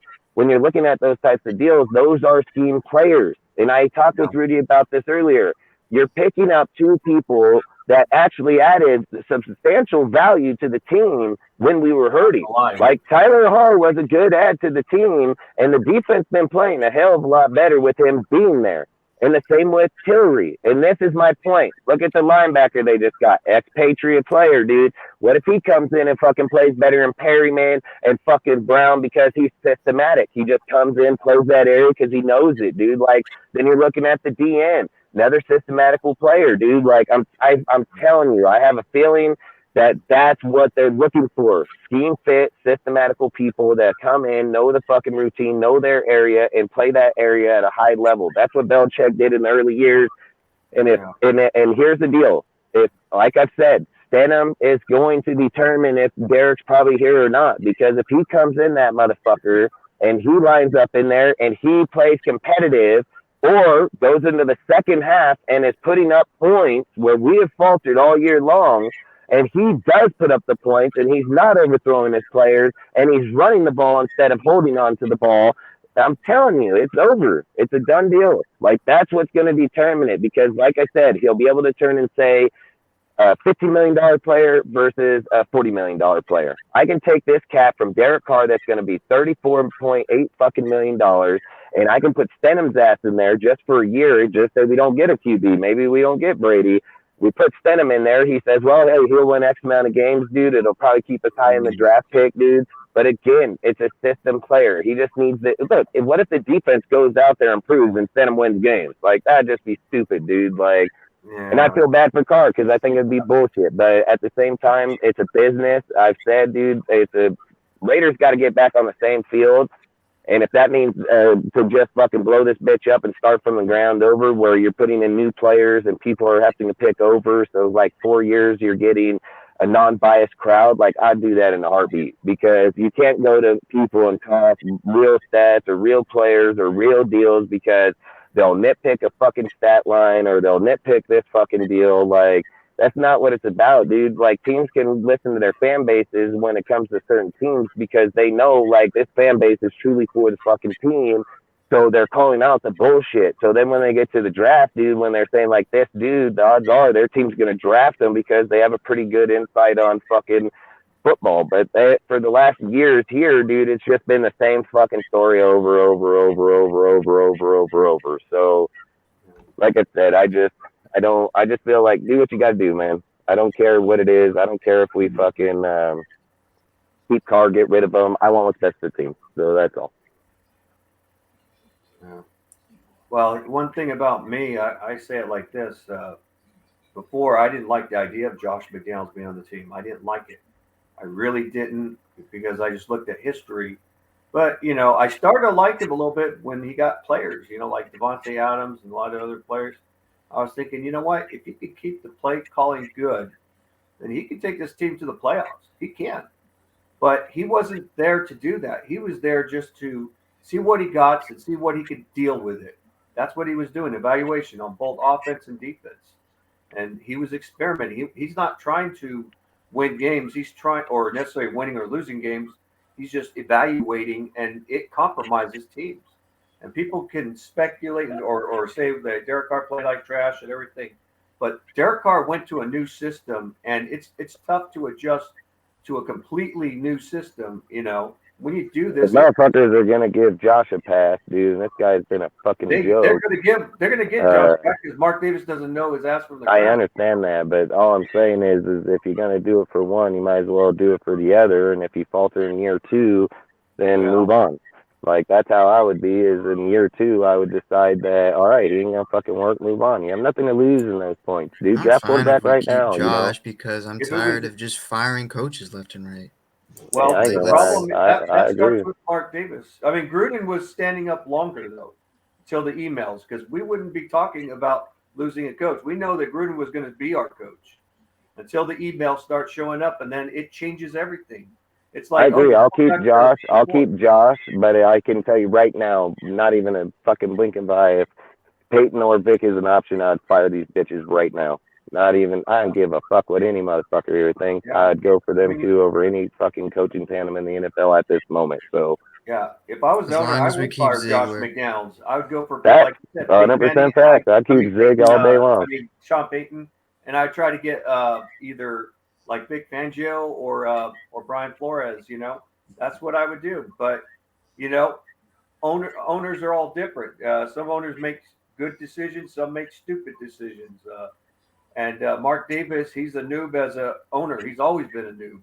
those are scheme players. And I talked with Rudy about this earlier. You're picking up 2 people that actually added substantial value to the team when we were hurting. Like, Tyler Hall was a good add to the team, and the defense been playing a hell of a lot better with him being there. And the same with Tillery. And this is my point. Look at the linebacker they just got. Expatriate player, dude. What if he comes in and fucking plays better than Perryman and fucking Brown because he's systematic? He just comes in, plays that area because he knows it, dude. Like, then you're looking at the DN. Another systematical player, dude. Like, I'm telling you, I have a feeling that's what they're looking for. Scheme fit, systematical people that come in, know the fucking routine, know their area, and play that area at a high level. That's what Belichick did in the early years. And and here's the deal. If, like I've said, Stenham is going to determine if Derek's probably here or not. Because if he comes in that motherfucker and he lines up in there and he plays competitive, or goes into the second half and is putting up points where we have faltered all year long, and he does put up the points, and he's not overthrowing his players, and he's running the ball instead of holding on to the ball, I'm telling you, it's over. It's a done deal. Like, that's what's going to determine it, because, like I said, he'll be able to turn and say a $50 million player versus a $40 million player. I can take this cap from Derek Carr that's going to be $34.8 fucking million, and I can put Stenham's ass in there just for a year, just so we don't get a QB. Maybe we don't get Brady. We put Stenham in there. He says, well, hey, he'll win X amount of games, dude. It'll probably keep us high in the draft pick, dude. But again, it's a system player. He just needs to look. What if the defense goes out there and proves instead of wins games? Like that'd just be stupid, dude. Like, and I Yeah. feel bad for Carr because I think it'd be bullshit. But at the same time, it's a business. I've said, dude, it's a Raiders got to get back on the same field. And if that means to just fucking blow this bitch up and start from the ground over, where you're putting in new players and people are having to pick over, so like 4 years you're getting a non-biased crowd, like I'd do that in a heartbeat because you can't go to people and talk real stats or real players or real deals because they'll nitpick a fucking stat line or they'll nitpick this fucking deal. Like that's not what it's about, dude. Like teams can listen to their fan bases when it comes to certain teams because they know like this fan base is truly for the fucking team. So they're calling out the bullshit. So then when they get to the draft, dude, when they're saying like this dude, the odds are their team's gonna draft him because they have a pretty good insight on fucking football. But for the last years here, dude, it's just been the same fucking story over. So like I said, I just feel like do what you got to do, man. I don't care what it is. I don't care if we fucking keep Carr, get rid of him. I want what's best for the team. So that's all. Yeah. Well, one thing about me, I say it like this. Before, I didn't like the idea of Josh McDaniels being on the team. I didn't like it. I really didn't because I just looked at history. But, I started to like him a little bit when he got players, like Devontae Adams and a lot of other players. I was thinking, you know what? If he could keep the play calling good, then he can take this team to the playoffs. He can. But he wasn't there to do that. He was there just to see what he got and see what he could deal with it. That's what he was doing, evaluation on both offense and defense. And he was experimenting. He's not trying to win games. He's trying, or necessarily winning or losing games. He's just evaluating, and it compromises teams. And people can speculate or say that Derek Carr played like trash and everything. But Derek Carr went to a new system, and it's tough to adjust to a completely new system. When you do this, the motherfuckers are gonna give Josh a pass, dude. And this guy's been a fucking joke. They're gonna get Josh back because Mark Davis doesn't know his ass from the ground. I understand that, but all I'm saying is if you're gonna do it for one, you might as well do it for the other. And if you falter in year two, then move on. Like that's how I would be. Is in year two, I would decide that all right, he ain't gonna fucking work. Move on. You have nothing to lose in those points, dude. Draft quarterback right now. Josh, because I'm tired of just firing coaches left and right. Well, the problem that starts with Mark Davis. I mean, Gruden was standing up longer though, till the emails, because we wouldn't be talking about losing a coach. We know that Gruden was going to be our coach until the emails start showing up, and then it changes everything. It's like I agree. I'll keep Josh, but I can tell you right now, not even a fucking blink of an eye, if Peyton or Vic is an option, I'd fire these bitches right now. Not even, I don't give a fuck what any motherfucker here thinks. Yeah. I'd go for them two over any fucking coaching tandem in the NFL at this moment. So yeah, if I was owner, I would fire Josh McDaniels. I would go for that. 100% fact. I'd keep Zig all day long. Sean Payton, and I'd try to get either like Vic Fangio or Brian Flores. That's what I would do. But owners are all different. Some owners make good decisions, some make stupid decisions. And Mark Davis, he's a noob as a owner. He's always been a noob,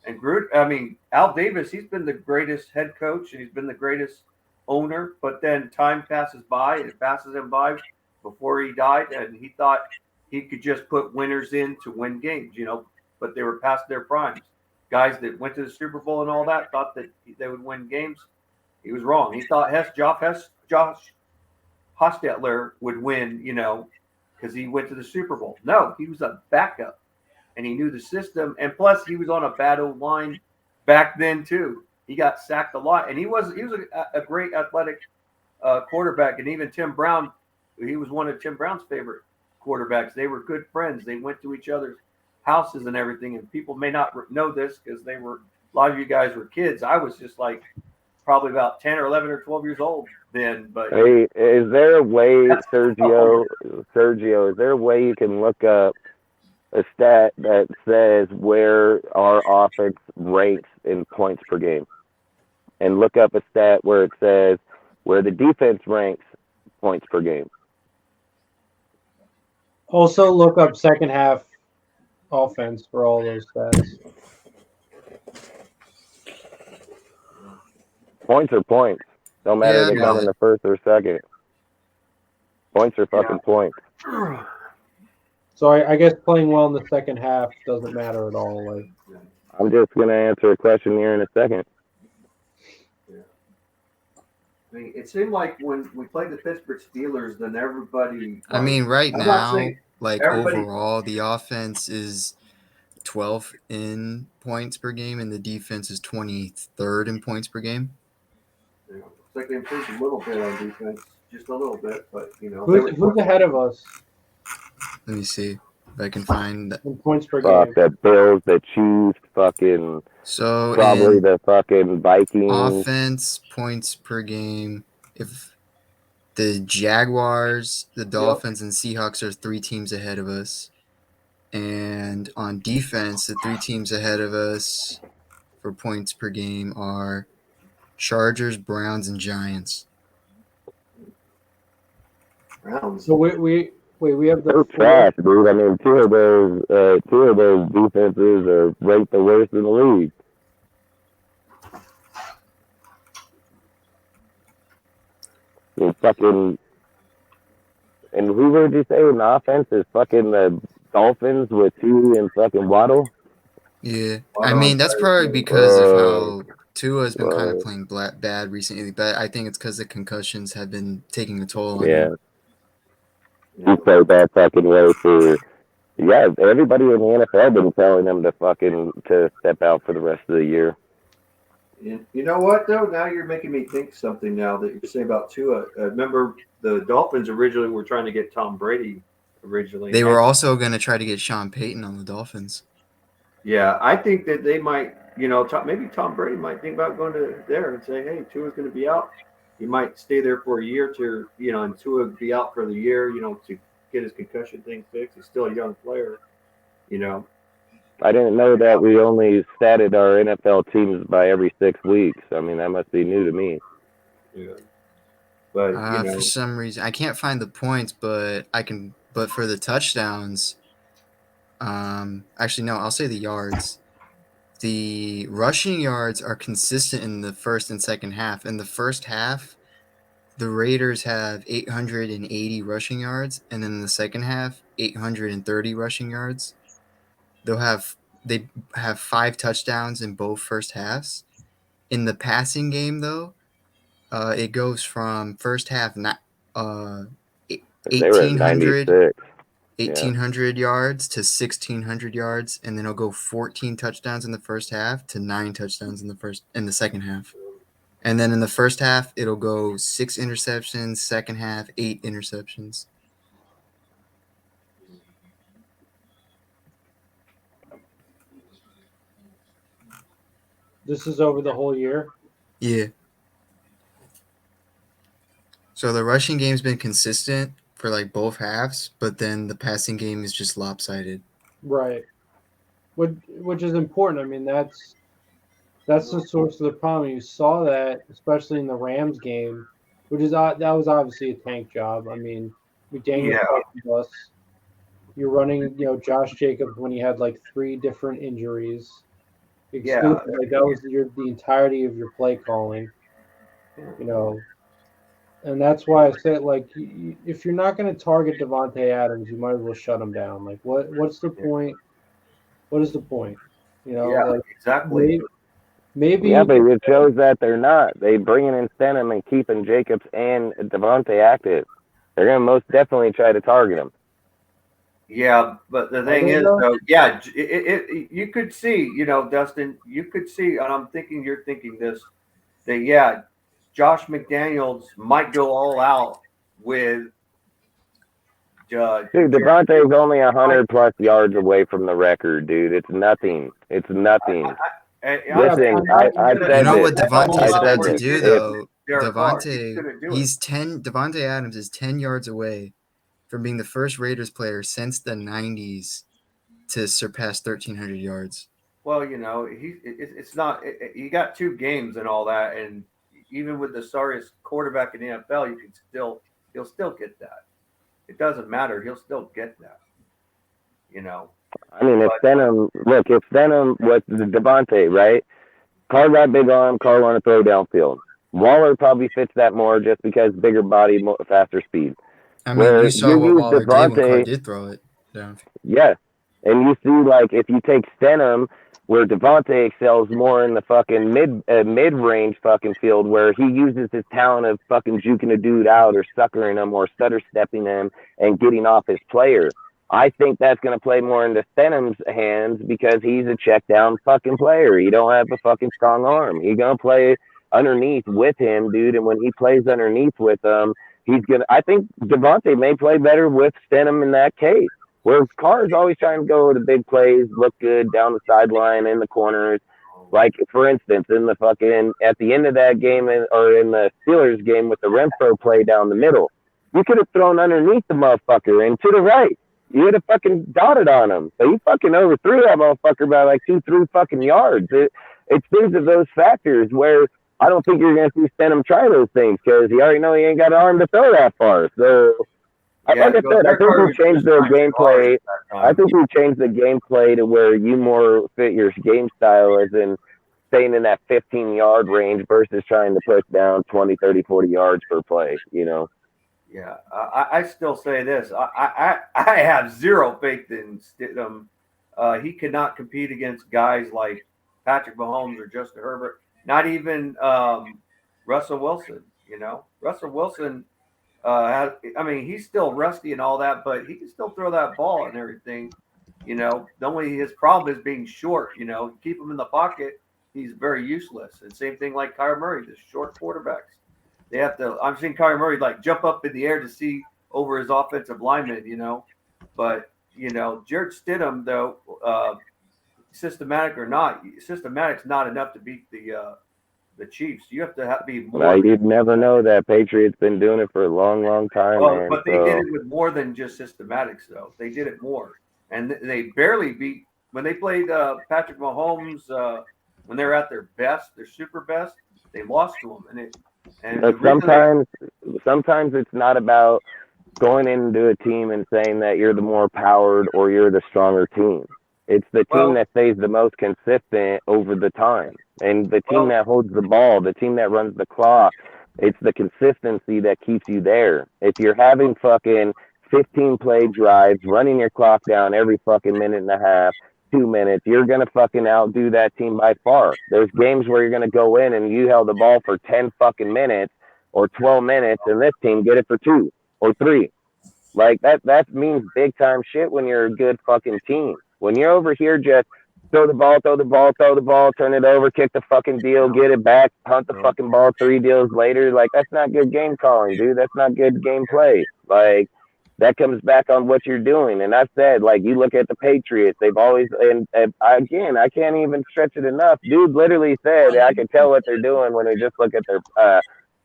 And Al Davis, he's been the greatest head coach and he's been the greatest owner. But then time passes by and it passes him by before he died. And he thought he could just put winners in to win games, but they were past their primes. Guys that went to the Super Bowl and all that thought that they would win games. He was wrong. He thought Josh Hostetler would win, because he went to the Super Bowl. No, he was a backup, and he knew the system. And plus, he was on a bad old line back then too. He got sacked a lot, and he was a great athletic quarterback. And even Tim Brown, he was one of Tim Brown's favorite quarterbacks. They were good friends. They went to each other's houses and everything. And people may not know this because a lot of you guys were kids. I was just like probably about 10 or 11 or 12 years old then. But hey, is there a way, Sergio, is there a way you can look up a stat that says where our offense ranks in points per game? And look up a stat where it says where the defense ranks points per game. Also look up second half offense for all those stats. Points are points. Don't matter Yeah, if they come in the first or second. Points are fucking points. So I guess playing well in the second half doesn't matter at all. Like, I'm just gonna answer a question here in a second. Yeah. I mean, it seemed like when we played the Pittsburgh Steelers, then everybody. I mean, right I'm not now, saying like everybody. overall, the offense is 12th in points per game, and the defense is 23rd in points per game. You know, it's like they improved a little bit on defense, just a little bit, but who's ahead of us Let me see if I can find. in points per Fuck game? the Bills, the Chiefs, fucking So probably in the fucking Vikings. offense points per game, if the Jaguars, the Dolphins, and Seahawks are 3 teams ahead of us. And on defense, the 3 teams ahead of us for points per game are Chargers, Browns, and Giants. Browns. So we have the They're trash, dude. I mean, two of those defenses are ranked the worst in the league. Fucking, and who would you say in the offense is fucking the Dolphins with Tua and fucking Waddle? Yeah, I mean that's probably because of how Tua has been kind of playing bad recently, but I think it's because the concussions have been taking a toll on him. He played that fucking way for. Yeah, everybody in the NFL been telling him to step out for the rest of the year. You know what though? Now you're making me think something. Now that you're saying about Tua, remember the Dolphins originally were trying to get Tom Brady. Originally, they were also going to try to get Sean Payton on the Dolphins. Yeah, I think that they might. Maybe Tom Brady might think about going to there and say, "Hey, Tua's going to be out. He might stay there for a year to, and Tua be out for the year, to get his concussion thing fixed. He's still a young player, I didn't know that we only statted our NFL teams by every 6 weeks. I mean, that must be new to me. Yeah. But for some reason, I can't find the points, but I can. But for the touchdowns, actually no, I'll say the yards. The rushing yards are consistent in the first and second half. In the first half, the Raiders have 880 rushing yards, and then in the second half, 830 rushing yards. They have 5 touchdowns in both first halves. In the passing game, though, it goes from first half 1,800 yards to 1,600 yards, and then it'll go 14 touchdowns in the first half to 9 touchdowns in the second half. And then in the first half, it'll go 6 interceptions, second half, 8 interceptions. This is over the whole year? Yeah. So the rushing game's been consistent for like both halves, but then the passing game is just lopsided. Right. Which is important. I mean, that's the source of the problem. You saw that, especially in the Rams game, which is that was obviously a tank job. I mean, McDaniels bus. You're running, Josh Jacobs when he had like 3 different injuries. Yeah, like that was the entirety of your play calling. And that's why I said, like, if you're not going to target Devontae Adams, you might as well shut him down. Like, what's the point? What is the point? Exactly. Maybe. Yeah, but it shows that they're not. They bring in incentive and keeping Jacobs and Devontae active. They're going to most definitely try to target him. Yeah, but the thing is, though, yeah, you could see, Dustin, you could see, and I'm thinking you're thinking this, that, Josh McDaniels might go all out with. Dude, Devontae's only 100+ yards away from the record, dude. It's nothing. It's nothing. Listen, I said you know this. What Devontae's about to do, though? Devontae Adams is 10 yards away from being the first Raiders player since the 90s to surpass 1,300 yards. Well, it's not. He got 2 games and all that, and even with the sorriest quarterback in the NFL, he'll still get that. It doesn't matter. He'll still get that. I mean, it's Denham. Look, it's Denham with Devontae, right? Carr got big arm. Carr want to throw downfield. Waller probably fits that more just because bigger body, faster speed. I mean, Where you saw you what use Waller did when Carr Devontae, did throw it down. yes. And you see, like, if you take Stenham, where Devontae excels more in the fucking mid-range fucking field, where he uses his talent of fucking juking a dude out or suckering him or stutter stepping him and getting off his player. I think that's going to play more into Stenham's hands because he's a check down fucking player. He don't have a fucking strong arm. He's going to play underneath with him, dude. And when he plays underneath with him, I think Devontae may play better with Stenham in that case. Where Carr is always trying to go to big plays, look good down the sideline, in the corners. Like, for instance, in the fucking, at the end of that game, or in the Steelers game with the Renfro play down the middle, you could have thrown underneath the motherfucker and to the right. You would have fucking dotted on him. But he fucking overthrew that motherfucker by like 2-3 fucking yards. It's things of those factors where I don't think you're going to see Stenham try those things because he already know he ain't got an arm to throw that far. So, Yeah, like I said, I think we changed the gameplay. I think we changed the gameplay to where you more fit your game style, as in staying in that 15-yard range versus trying to push down 20, 30, 40 yards per play, you know? Yeah, I still say this. I have zero faith in Stidham. He cannot compete against guys like Patrick Mahomes or Justin Herbert, not even Russell Wilson, you know? Russell Wilson, I mean, he's still rusty and all that, but he can still throw that ball and everything. You know, the only his problem is being short. You know, keep him in the pocket, he's very useless. And same thing like Kyler Murray, the short quarterbacks. They have to. I'm seeing Kyler Murray like jump up in the air to see over his offensive lineman. You know, but you know, Jared Stidham though, systematic or not, systematic's not enough to beat the Chiefs. You have to be more. You'd never know that. Patriots been doing it for a long, long time, man. But they did it with more than just systematics, though. They did it more, and they barely beat when they played Patrick Mahomes when they're at their best, their super best. They lost to him, but sometimes it's not about going into a team and saying that you're the more powered or you're the stronger team. It's the team that stays the most consistent over the time. And the team that holds the ball, the team that runs the clock, it's the consistency that keeps you there. If you're having fucking 15 play drives, running your clock down every fucking minute and a half, 2 minutes, you're going to fucking outdo that team by far. There's games where you're going to go in and you held the ball for 10 fucking minutes or 12 minutes, and this team get it for 2 or 3. Like, that means big time shit when you're a good fucking team. When you're over here just throw the ball, turn it over, kick the fucking deal, get it back, punt the fucking ball 3 deals later, like, that's not good game calling, dude. That's not good game play. Like, that comes back on what you're doing. And I've said, like, you look at the Patriots, they've always, and again, I can't even stretch it enough. Dude literally said, I can tell what they're doing when they just look at their,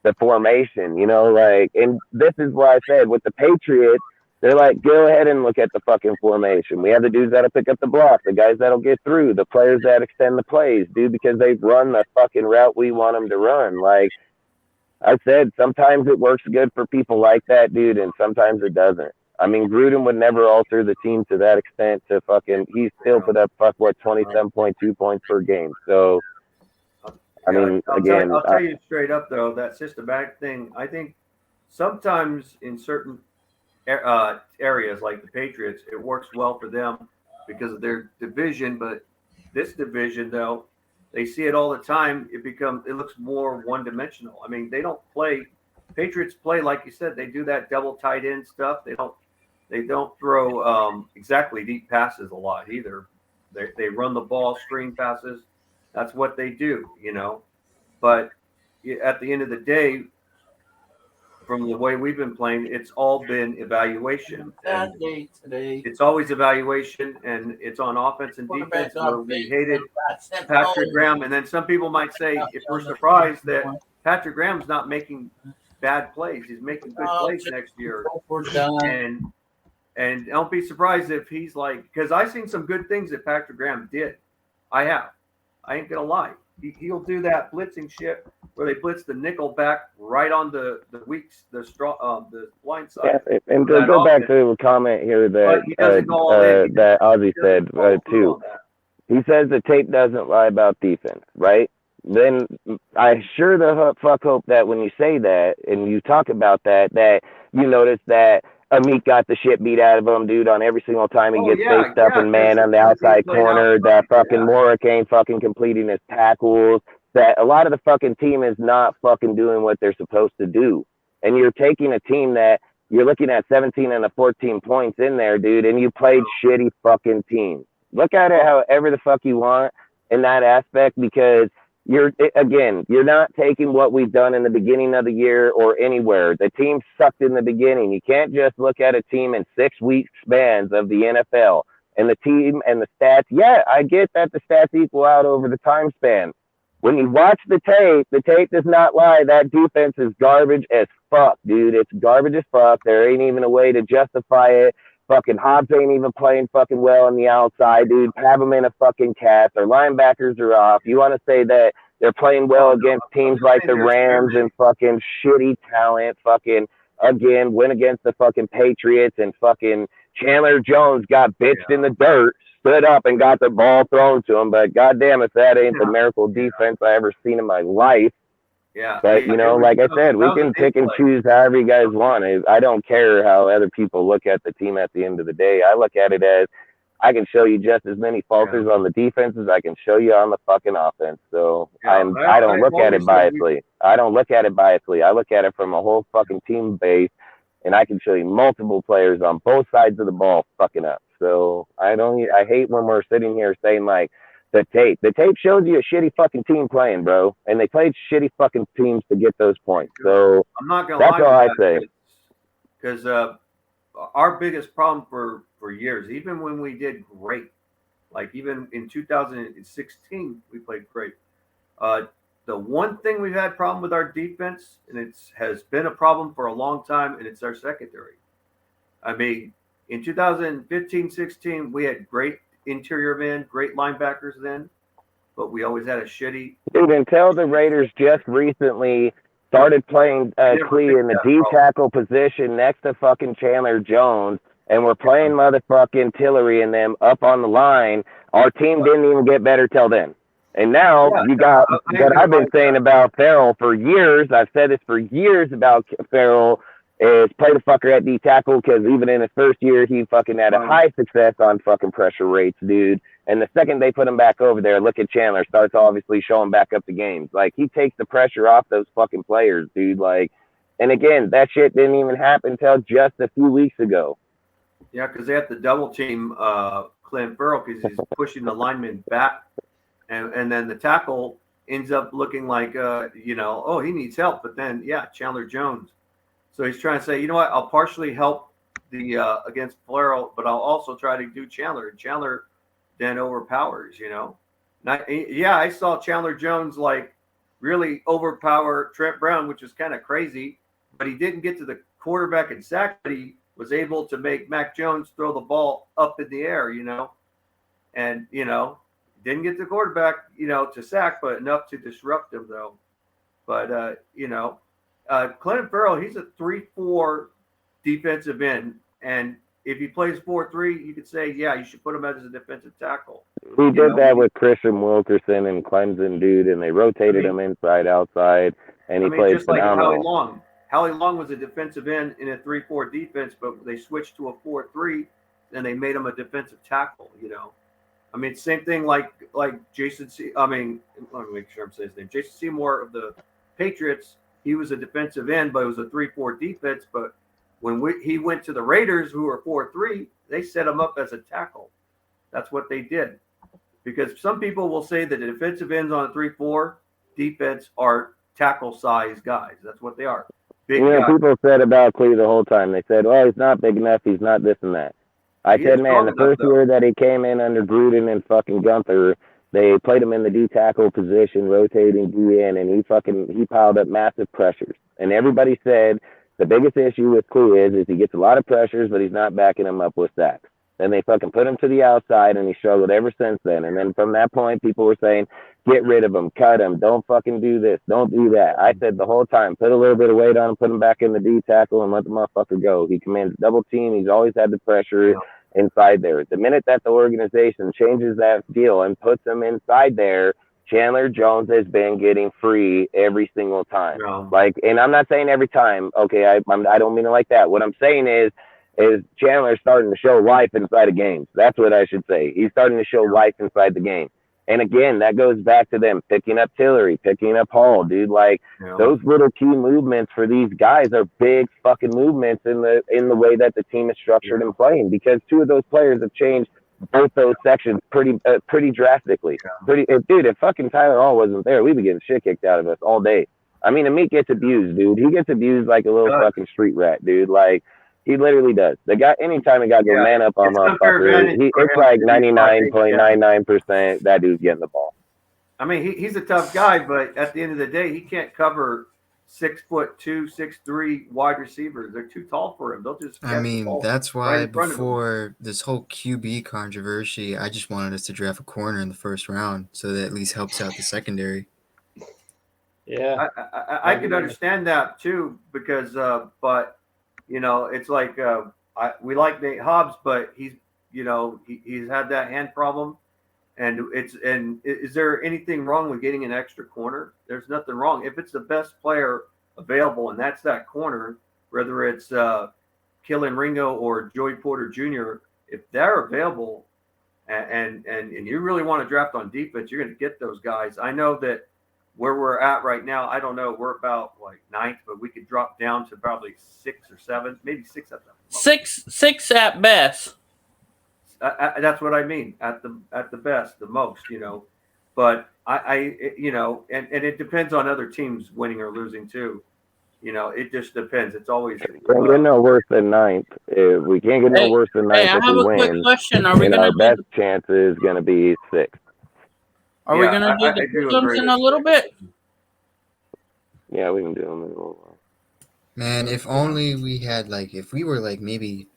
the formation, you know, like, and this is why I said with the Patriots, they're like, go ahead and look at the fucking formation. We have the dudes that'll pick up the block, the guys that'll get through, the players that extend the plays, dude, because they've run the fucking route we want them to run. Like I said, sometimes it works good for people like that, dude, and sometimes it doesn't. I mean, Gruden would never alter the team to that extent to fucking, he still put up, 27.2 points per game. So, I mean, I'll again. tell you straight up, though, that systematic thing, I think sometimes in certain areas like the Patriots, it works well for them because of their division. But this division, though, they see it all the time. It looks more one-dimensional. I mean, they don't play. Patriots play like you said. They do that double tight end stuff. They don't throw exactly deep passes a lot either. They run the ball, screen passes. That's what they do, you know. But at the end of the day, from the way we've been playing, it's all been evaluation. It's always evaluation, and it's on offense and defense where we hated Patrick Graham. And then some people might say, if we're surprised that Patrick Graham's not making bad plays, he's making good plays next year. And don't be surprised if he's like, because I've seen some good things that Patrick Graham did. I have. I ain't gonna lie. He'll do that blitzing shit where they blitz the nickel back right on the blind side. Yeah, and to go back to a comment here that that Ozzy said too. He says the tape doesn't lie about defense, right? then I sure the fuck hope that when you say that and you talk about that, that you notice that Amit got the shit beat out of him, dude, on every single time he Oh gets yeah, faced up yeah, and man on the because he outside played out corner. That front. fucking Yeah, Morrick ain't fucking completing his tackles. That a lot of the fucking team is not fucking doing what they're supposed to do. And you're taking a team that you're looking at 17 and a 14 points in there, dude, and you played shitty fucking teams. Look at it well, however the fuck you want in that aspect because you're not taking what we've done in the beginning of the year or anywhere. The team sucked in the beginning. You can't just look at a team in 6 week spans of the NFL and the team and the stats. Yeah, I get that the stats equal out over the time span. When you watch the tape does not lie. That defense is garbage as fuck, dude. It's garbage as fuck. There ain't even a way to justify it. Fucking Hobbs ain't even playing fucking well on the outside, dude. Have them in a fucking cast. Their linebackers are off. You want to say that they're playing well oh no, against I'm teams just like saying the they're Rams and experimenting. fucking shitty talent. Fucking again, went against the fucking Patriots and fucking Chandler Jones got bitched in the dirt, stood up and got the ball thrown to him. But goddamn, if that ain't the Yeah, miracle defense I ever seen in my life. But yeah. It was like I said, that we was can a big pick and play. choose however you guys want. I don't care how other people look at the team at the end of the day. I look at it as I can show you just as many Yeah, falters on the defense as I can show you on the fucking offense. So yeah. I don't I've look at it always said we. biasly. I don't look at it biasly. I look at it from a whole fucking team base, and I can show you multiple players on both sides of the ball fucking up. So I hate when we're sitting here saying like the tape. The tape shows you a shitty fucking team playing, bro, and they played shitty fucking teams to get those points. So I'm not gonna that's lie all with I that say. because our biggest problem for years, even when we did great, like even in 2016, we played great. Uh, the one thing we've had problem with our defense, and it's has been a problem for a long time, and it's our secondary. I mean, in 2015-16, we had great interior men, great linebackers then, but we always had a shitty Dude, until the Raiders just recently yep. started playing We never Clee fixed in the that D problem. tackle position next to fucking Chandler Jones, and we're Yeah, playing motherfucking Tillery and them up on the line, our team didn't even get better till then. And now yeah. you No, got I ain't what gonna I've lie been with saying that. about Farrell for years. I've said this for years about Farrell is play the fucker at D tackle because even in his first year, he fucking had a high success on fucking pressure rates, dude. And the second they put him back over there, look at Chandler, starts obviously showing back up the games. Like he takes the pressure off those fucking players, dude. Like, and again, that shit didn't even happen until just a few weeks ago. Yeah, because they have to double team Clint Farrell because he's pushing the lineman back, and then the tackle ends up looking like oh, he needs help, but then yeah, Chandler Jones. So he's trying to say, you know what, I'll partially help the against Farrell, but I'll also try to do Chandler, and Chandler then overpowers. Yeah, I saw Chandler Jones like really overpower Trent Brown, which is kind of crazy, but he didn't get to the quarterback and sack, but he was able to make Mac Jones throw the ball up in the air, and didn't get the quarterback, to sack, but enough to disrupt him though. But Clinton Farrell, he's a 3-4 defensive end, and if he plays 4-3, you could say, yeah, you should put him as a defensive tackle. He You did know, that with Christian Wilkerson and Clemson, dude, and they I rotated mean, him inside, outside, and he played just like Howie phenomenal. Long. Howie Long was a defensive end in a 3-4 defense, but they switched to a 4-3, and they made him a defensive tackle. I mean, same thing like Jason. I mean, let me make sure I'm saying his name. Jason Seymour of the Patriots. He was a defensive end, but it was a 3-4 defense. But when he went to the Raiders, who were 4-3, they set him up as a tackle. That's what they did. Because some people will say that the defensive ends on a 3-4 defense are tackle size guys. That's what they are. Big guys. People said about Clee the whole time. They said, well, he's not big enough. He's not this and that. I He said, is man, strong the enough, first though. year that he came in under Gruden and fucking Gunther, they played him in the D tackle position, rotating DN, and he piled up massive pressures. And everybody said the biggest issue with Clee is he gets a lot of pressures, but he's not backing them up with sacks. Then they fucking put him to the outside, and he struggled ever since then. And then from that point, people were saying, get rid of him, cut him, don't fucking do this, don't do that. I said the whole time, put a little bit of weight on him, put him back in the D tackle, and let the motherfucker go. He commands double team. He's always had the pressure inside there. The minute that the organization changes that deal and puts him inside there, Chandler Jones has been getting free every single time. No. Like, and I'm not saying every time. Okay, I don't mean it like that. What I'm saying is Chandler's starting to show life inside of games. That's what I should say. He's starting to show life inside the game. And again, that goes back to them picking up Tillery, picking up Hall, dude. Like those little key movements for these guys are big fucking movements in the way that the team is structured and playing. Because two of those players have changed both those sections pretty drastically. Dude, if fucking Tyler Hall wasn't there, we'd be getting shit kicked out of us all day. I mean, Amik gets abused, dude. He gets abused like a little fucking street rat, dude. Like he literally does. The guy, anytime he got to go man up on motherfucker, it's like 99.99% that dude's getting the ball. I mean, he's a tough guy, but at the end of the day, he can't cover 6'2", 6'3" wide receivers. They're too tall for him. They'll just. I mean, that's why before this whole QB controversy, I just wanted us to draft a corner in the first round, so that at least helps out the secondary. Yeah, I could understand that too, because but you know, it's like we like Nate Hobbs, but he's had that hand problem, and is there anything wrong with getting an extra corner? There's nothing wrong if it's the best player available, and that's that corner, whether it's Killen Ringo or Joey Porter Jr. If they're available, and you really want to draft on defense, you're going to get those guys. I know that. Where we're at right now, I don't know. We're about like 9th, but we could drop down to probably 6 or 7, maybe 6 at the most. Six at best. That's what I mean. At the best, the most, you know. But I you know, and it depends on other teams winning or losing too. You know, it just depends. It's always. Can't get no worse than 9th. If we can't get no worse than 9th if we win. Question. And our best chance is going to be 6th. Are we going to do the pickups in a little bit? Yeah, we can do them in a little while. Man, if only we had, like, if we were, like, maybe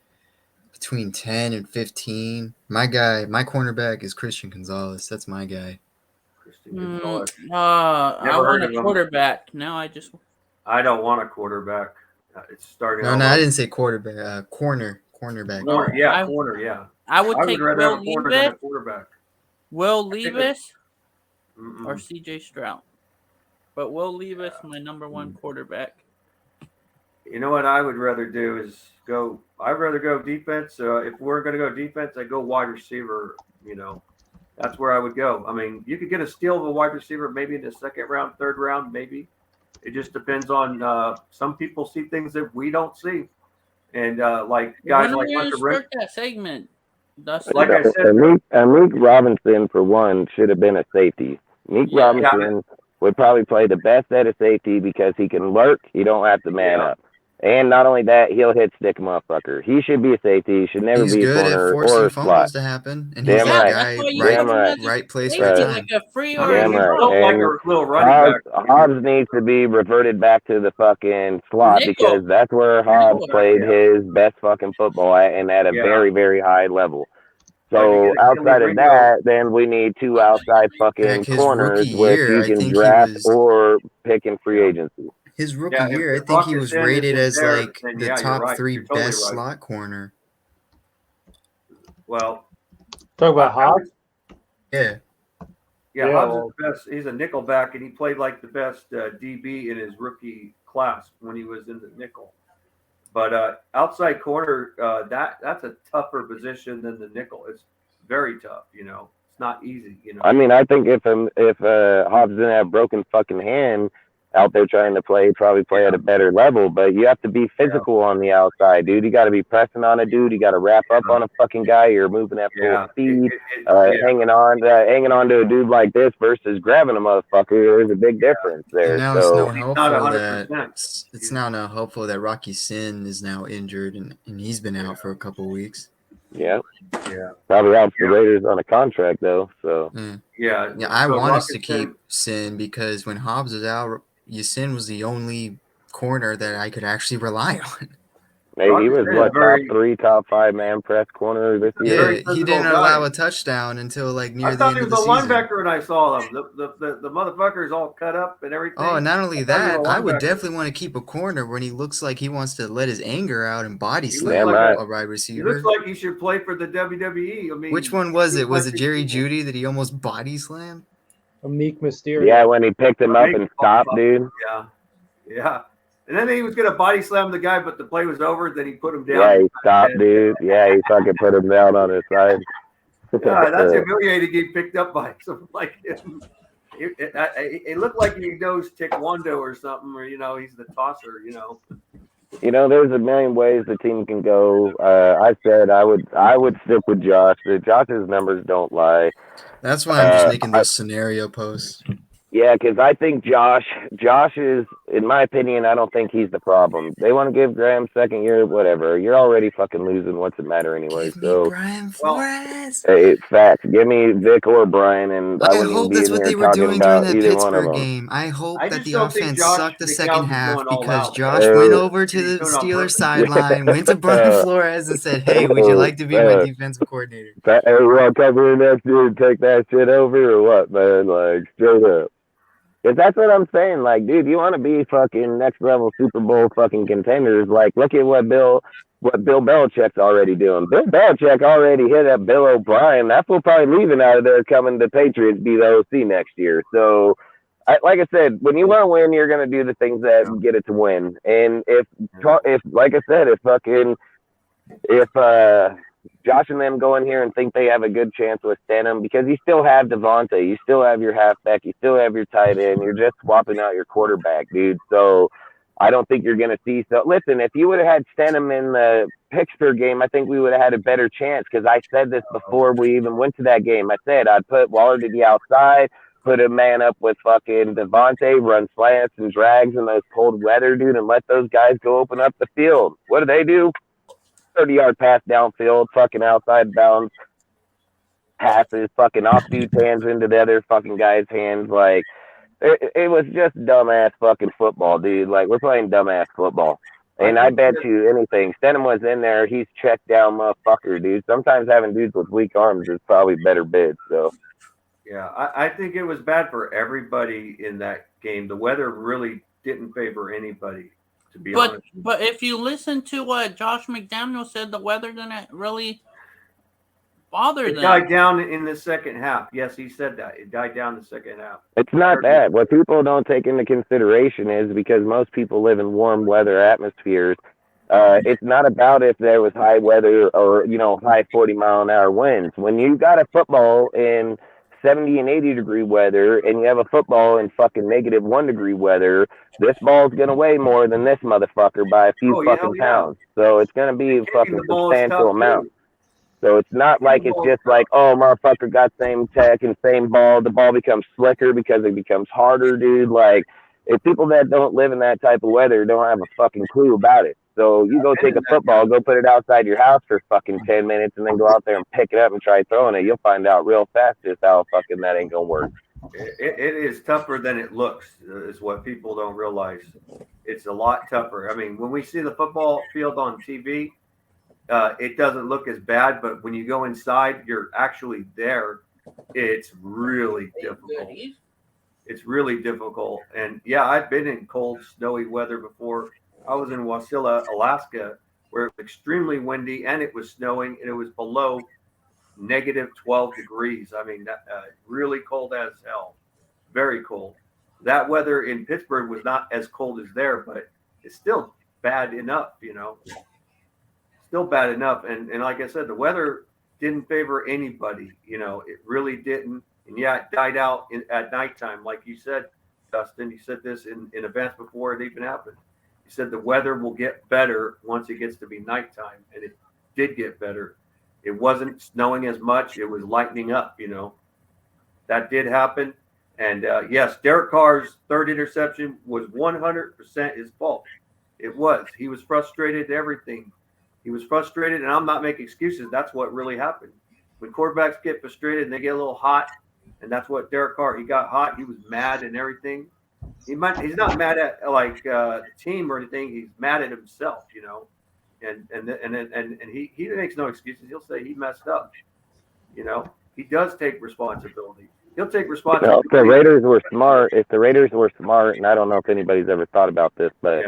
between 10 and 15. My cornerback is Christian Gonzalez. That's my guy. I want a quarterback. Now I don't want a quarterback. It's starting. No, I didn't say quarterback. Cornerback. Corner, yeah. I would take rather Will have a quarterback. Will Levis or CJ Stroud. But Will Levis, my number one quarterback. You know what I would rather do is go. I'd rather go defense. If we're going to go defense, I go wide receiver. You know, that's where I would go. I mean, you could get a steal of a wide receiver maybe in the 2nd round, 3rd round, maybe. It just depends on. Some people see things that we don't see, and like guys like Hunter Rick. That segment. Like I said, Amik Robinson for one should have been a safety. Amik Robinson would probably play the best at a safety because he can lurk. He don't have to man up. And not only that, he'll hit stick motherfucker. He should be a safety. He should never be a corner or a slot. To happen. And damn right. Right place, right time. Like a free damn right. And like a little running back. Hobbs needs to be reverted back to the fucking slot because that's where Hobbs played his best fucking football at and at a very, very high level. So outside of that, then we need 2 outside fucking corners which you can draft or pick in free agency. His rookie year, I think he was rated as like the top 3 best slot corner. Well, talk about Hobbs. Yeah. Yeah, Hobbs is the best. He's a nickel back, and he played like the best DB in his rookie class when he was in the nickel. But outside corner, that's a tougher position than the nickel. It's very tough, you know. It's not easy, you know. I mean, I think if Hobbs didn't have broken fucking hand out there trying to probably play at a better level, but you have to be physical on the outside, dude. You got to be pressing on a dude. You got to wrap up on a fucking guy. You're moving at full speed, hanging on to a dude like this versus grabbing a motherfucker. There's a big difference there. Now it's now hopeful that Rocky Sin is now injured and he's been out for a couple of weeks. Yeah. Probably out for the Raiders on a contract though. So I want us to keep Sin because when Hobbs was out, Sin was the only corner that I could actually rely on. Maybe he was top 3, top 5 man press corner this year. Yeah, he didn't allow a touchdown until like near the end of the season. I thought he was a linebacker when I saw him. The motherfucker is all cut up and everything. Oh, not only that, I would definitely want to keep a corner when he looks like he wants to let his anger out and body slam a wide receiver. He looks like he should play for the WWE. I mean, which one was it? Was it Jerry Jeudy that he almost body slammed? A Meek Mysterio. Yeah, when he picked him up and stopped, dude. Yeah. And then he was gonna body slam the guy, but the play was over. Then he put him down. Yeah, he stopped, dude. Yeah, he fucking put him down on his side. Yeah, that's humiliating. Getting picked up by someone like him. It looked like he knows Taekwondo or something, or he's the tosser. There's a million ways the team can go. I said I would stick with Josh. Josh's numbers don't lie. That's why I'm just making those scenario posts. Yeah, because I think Josh is, in my opinion, I don't think he's the problem. They want to give Graham second year, whatever. You're already fucking losing. What's it matter anyway? Give me Brian Flores. Hey, facts. Give me Vic or Brian, and I wouldn't hope even that's be what in they here were talking doing during about that either one of Pittsburgh them. game. I hope I that just the don't think offense Josh sucked the McCown's second half going all because out. Josh went over to the He's doing on Steelers purpose. sideline, went to Brian Flores and said, "Hey, would you like to be my defensive coordinator?" Hey, we want to cover next year and take that shit over or what, man? Like, straight up. If that's what I'm saying, like, dude, you want to be fucking next level Super Bowl fucking contenders. Like, look at what Bill Belichick's already doing. Bill Belichick already hit up Bill O'Brien. That fool probably leaving out of there, coming to Patriots, be the OC next year. So, like I said, when you want to win, you're going to do the things that get it to win. And if like I said, if Josh and them go in here and think they have a good chance with Stanham, because you still have Devontae, you still have your halfback, you still have your tight end, you're just swapping out your quarterback, dude. So I don't think you're going to see. So listen, if you would have had Stanham in the Pittsburgh game, I think we would have had a better chance, because I said this before we even went to that game. I said I'd put Waller to the outside, put a man up with fucking Devontae, run slants and drags in those cold weather, dude, and let those guys go open up the field. What do? 30-yard pass downfield, fucking outside bounds passes, fucking off dude's hands into the other fucking guy's hands. Like, it was just dumbass fucking football, dude. Like, we're playing dumbass football. And I bet you anything, Stenham was in there, he's checked down motherfucker, dude. Sometimes having dudes with weak arms is probably better bid, so. Yeah, I think it was bad for everybody in that game. The weather really didn't favor anybody. But if you listen to what Josh McDaniel said, the weather didn't really bother them. It died down in the second half. Yes, he said that. It died down in the second half. It's not that. What people don't take into consideration is, because most people live in warm weather atmospheres, it's not about if there was high weather or, high 40-mile-an-hour winds. When you got a football in 70 and 80 degree weather and you have a football in fucking -1 degree weather, this ball's going to weigh more than this motherfucker by a few fucking pounds. So it's going to be a fucking substantial amount. So it's not like it's just like, oh, motherfucker got same tech and same ball. The ball becomes slicker because it becomes harder, dude. Like, if people that don't live in that type of weather don't have a fucking clue about it. So you go take a football, go put it outside your house for fucking 10 minutes, and then go out there and pick it up and try throwing it. You'll find out real fast just how fucking that ain't going to work. It is tougher than it looks, is what people don't realize. It's a lot tougher. I mean, when we see the football field on TV, it doesn't look as bad, but when you go inside, you're actually there. It's really difficult. It's really difficult. And yeah, I've been in cold, snowy weather before. I was in Wasilla, Alaska, where it was extremely windy and it was snowing and it was below -12 degrees. I mean, really cold as hell. Very cold. That weather in Pittsburgh was not as cold as there, but it's still bad enough, Still bad enough. And like I said, the weather didn't favor anybody, it really didn't. And yeah, it died out at nighttime. Like you said, Dustin, you said this in advance before it even happened. You said the weather will get better once it gets to be nighttime. And it did get better. It wasn't snowing as much. It was lightening up, That did happen. And yes, Derek Carr's third interception was 100% his fault. It was. He was frustrated, everything. He was frustrated, and I'm not making excuses. That's what really happened. When quarterbacks get frustrated and they get a little hot, and that's what Derek Carr, he got hot. He was mad and everything. He's not mad at the team or anything. He's mad at himself, And he makes no excuses. He'll say he messed up. He does take responsibility. He'll take responsibility. If the Raiders were smart, and I don't know if anybody's ever thought about this, but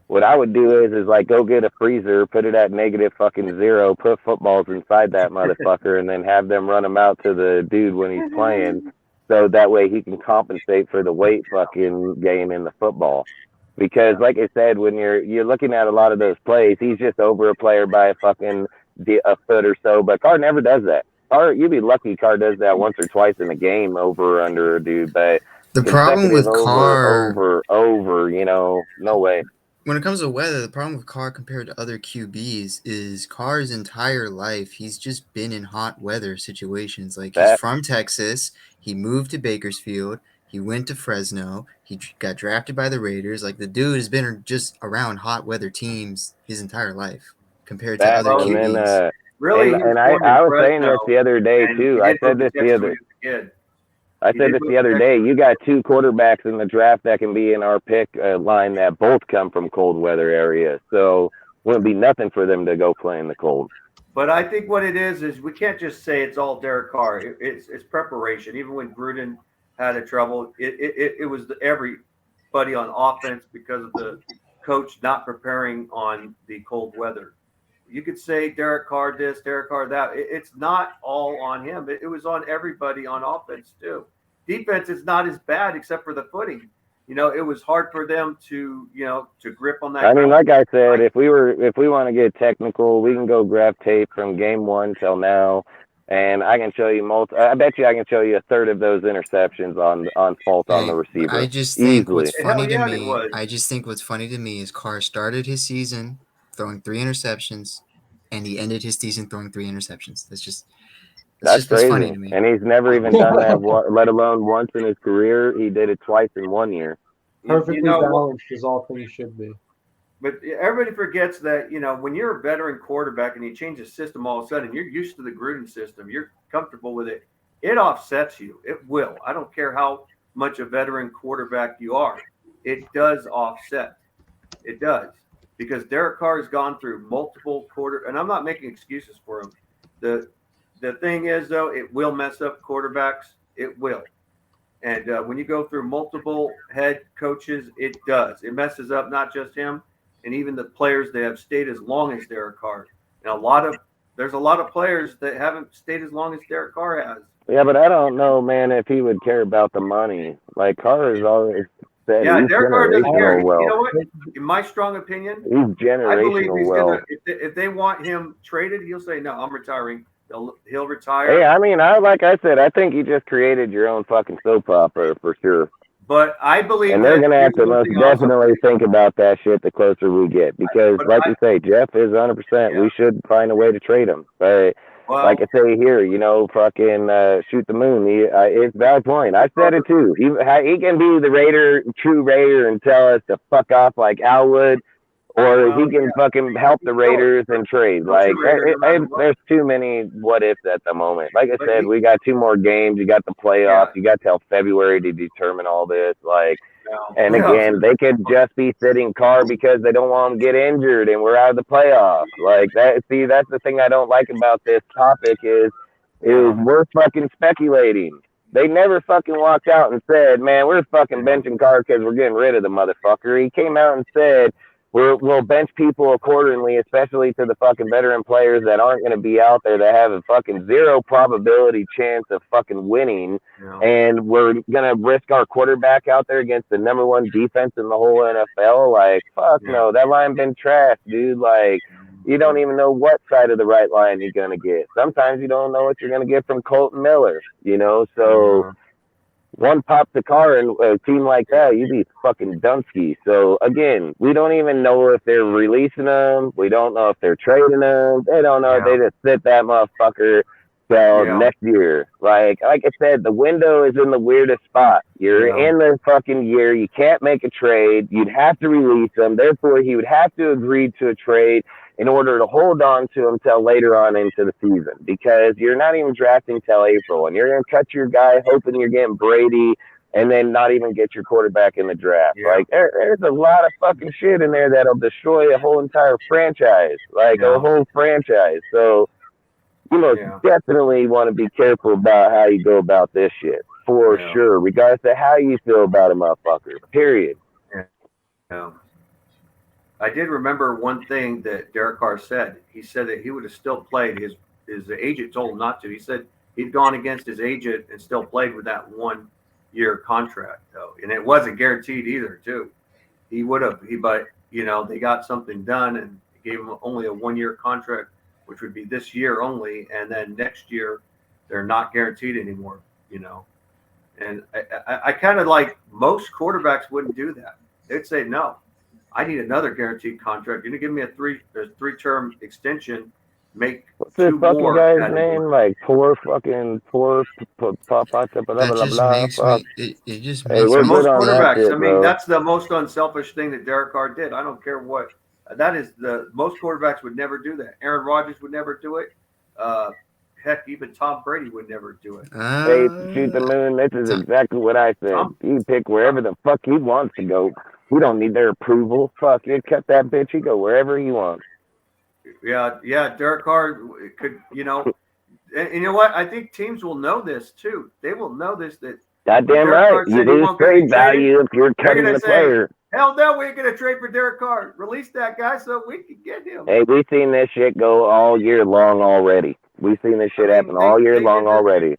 what I would do is like go get a freezer, put it at -0, put footballs inside that motherfucker, and then have them run them out to the dude when he's playing. so that way he can compensate for the weight fucking gain in the football. Because, like I said, when you're looking at a lot of those plays, he's just over a player by a foot or so. But Carr never does that. Carr, you'd be lucky Carr does that once or twice in a game, over or under a dude. But The problem consecutive with over, Carr, over, over, no way. when it comes to weather, the problem with Carr compared to other QBs is Carr's entire life, he's just been in hot weather situations. Like, he's That from Texas, he moved to Bakersfield, he went to Fresno, he got drafted by the Raiders. Like, the dude has been just around hot weather teams his entire life compared to other and then QBs. Really, he was born in I was saying this Fresno, the other day and too. he did move to Texas when he was a kid. I He said did this move the to other Texas. day. You got two quarterbacks in the draft that can be in our pick line that both come from cold weather areas. So wouldn't be nothing for them to go play in the cold. But I think what it is we can't just say it's all Derek Carr. It's preparation. Even when Gruden had a trouble, it was everybody on offense because of the coach not preparing on the cold weather. You could say Derek Carr this, Derek Carr that. It's not all on him. It was on everybody on offense too. Defense is not as bad except for the footing. It was hard for them to grip on that. I mean, ground. like I said, if we want to get technical, we can go grab tape from game one till now, and I can show you I bet you I can show you a third of those interceptions on fault on the Hey, receiver I just think easily. what's Hell funny to yeah, it me, was. I just think what's funny to me is Carr started his season throwing 3 interceptions, and he ended his season throwing 3 interceptions. That's That's just what's funny crazy, to me. and he's never even done that. Let alone once in his career. He did it twice in 1 year. Perfectly know, balanced as all things should be. But everybody forgets that, when you're a veteran quarterback and you change the system all of a sudden, you're used to the Gruden system, you're comfortable with it. It offsets you. It will. I don't care how much a veteran quarterback you are. It does offset. It does. Because Derek Carr has gone through multiple and I'm not making excuses for him. The thing is, though, it will mess up quarterbacks. It will. And when you go through multiple head coaches, it does. It messes up not just him, and even the players that have stayed as long as Derek Carr. And there's a lot of players that haven't stayed as long as Derek Carr has. Yeah, but I don't know, man, if he would care about the money. Like Carr has always said, Yeah, he's Derek Carr doesn't care. generational You wealth. know what? In my strong opinion, He's I believe generational he's wealth. gonna. If they want him traded, he'll say, "No, I'm retiring." He'll retire. Hey, I mean, like I said, I think you just created your own fucking soap opera for sure. But I believe, and they're that gonna have to here's one most thing also. definitely think about that shit the closer we get, because But like you say, Jeff is 100%. Yeah. We should find a way to trade him. But Well, like I say here, fucking shoot the moon. It's a valid point. I said it too. He can be the true Raider, and tell us to fuck off like Al would, or he can fucking help the Raiders and trade. Like there's too many what ifs at the moment. Like I said, we got 2 more games. You got the playoffs. You got till February to determine all this. Like, and again, they could just be sitting Carr because they don't want him to get injured, and we're out of the playoffs. Like that. See, that's the thing I don't like about this topic is we're fucking speculating. They never fucking walked out and said, "Man, we're fucking benching Carr because we're getting rid of the motherfucker." He came out and said, We'll bench people accordingly, especially to the fucking veteran players that aren't going to be out there, that have a fucking 0 probability chance of fucking winning. Yeah. And we're going to risk our quarterback out there against the number 1 defense in the whole NFL. Like, fuck no, that line been trashed, dude. Like, you don't even know what side of the right line you're going to get. Sometimes you don't know what you're going to get from Colton Miller, so... One pops the car in a team like that, you'd be fucking Dunsky. So again, we don't even know if they're releasing them. We don't know if they're trading them. They don't know if they just sit that motherfucker till next year. Like I said, the window is in the weirdest spot. You're in the fucking year. You can't make a trade. You'd have to release them. Therefore, he would have to agree to a trade in order to hold on to him till later on into the season, because you're not even drafting till April, and you're going to cut your guy hoping you're getting Brady and then not even get your quarterback in the draft. Like there's a lot of fucking shit in there that'll destroy a whole entire franchise, a whole franchise. So, definitely want to be careful about how you go about this shit, for sure, regardless of how you feel about a motherfucker, period. Yeah. I did remember one thing that Derek Carr said. He said that he would have still played. His agent told him not to. He said he'd gone against his agent and still played with that 1-year contract though, and it wasn't guaranteed either. Too, he would have. But they got something done and gave him only a 1-year contract, which would be this year only, and then next year they're not guaranteed anymore. And I kind of like most quarterbacks wouldn't do that. They'd say, no, I need another guaranteed contract. You're gonna give me a three-term extension, make What's this 2 fucking more. guy's name? Like poor blah That blah just blah. makes Fuck. me. It just Hey, makes we're And me. good most on that quarterbacks, shit, I mean, bro. that's the most unselfish thing that Derek Carr did. I don't care what. That is most quarterbacks would never do that. Aaron Rodgers would never do it. Heck, even Tom Brady would never do it. Hey, shoot the moon. This is exactly what I said. He pick wherever the fuck he wants to go. We don't need their approval. Fuck, you cut that bitch. He go wherever he wants. Yeah. Derek Carr could, and you know what? I think teams will know this too. They will know this that. Goddamn right. You lose trade value if you're cutting the player. Hell no, we ain't gonna trade for Derek Carr. Release that guy so we can get him. Hey, we've seen this shit go all year long already. We've seen this shit happen all year long already.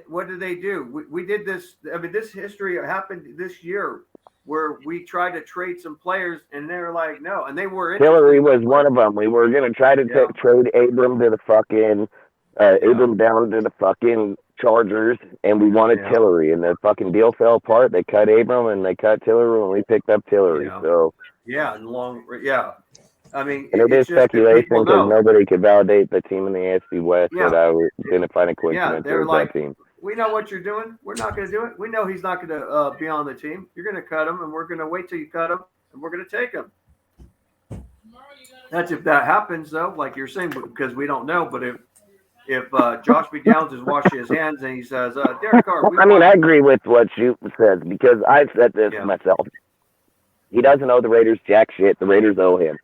What did they do? We did this. I mean, this history happened this year where we tried to trade some players and they were like, no, and they were. Hillary was one of them. We were gonna try to trade Abram to the fucking Abram down to the fucking Chargers, and we wanted Tillery, and the fucking deal fell apart. They cut Abram and they cut Tillery, and we picked up Tillery. So I mean, and it is speculation because nobody could validate the team in the AFC West that I was gonna find a coincidence with that team. We know what you're doing. We're not going to do it. We know he's not going to be on the team. You're going to cut him, and we're going to wait till you cut him, and we're going to take him. That's if that happens, though, like you're saying, because we don't know. But if Josh McDowns is washing his hands and he says, Derek Carr. I agree with what you said because I've said this myself. He doesn't owe the Raiders jack shit. The Raiders owe him.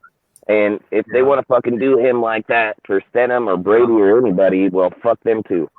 And if they want to fucking do him like that for Stenham or Brady or anybody, well, fuck them too.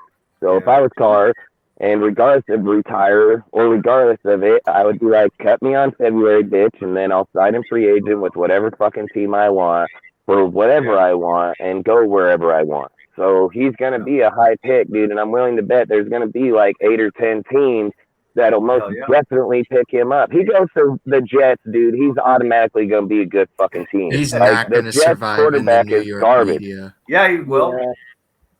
So if I was Carr, and regardless of retire or regardless of it, I would be like, cut me on February, bitch, and then I'll sign him free agent with whatever fucking team I want for whatever I want and go wherever I want. So he's going to be a high pick, dude, and I'm willing to bet there's going to be like 8 or 10 teams that'll most definitely pick him up. He goes to the Jets, dude. He's automatically going to be a good fucking team. He's not going to survive in the New York media. Yeah, he will. Yeah.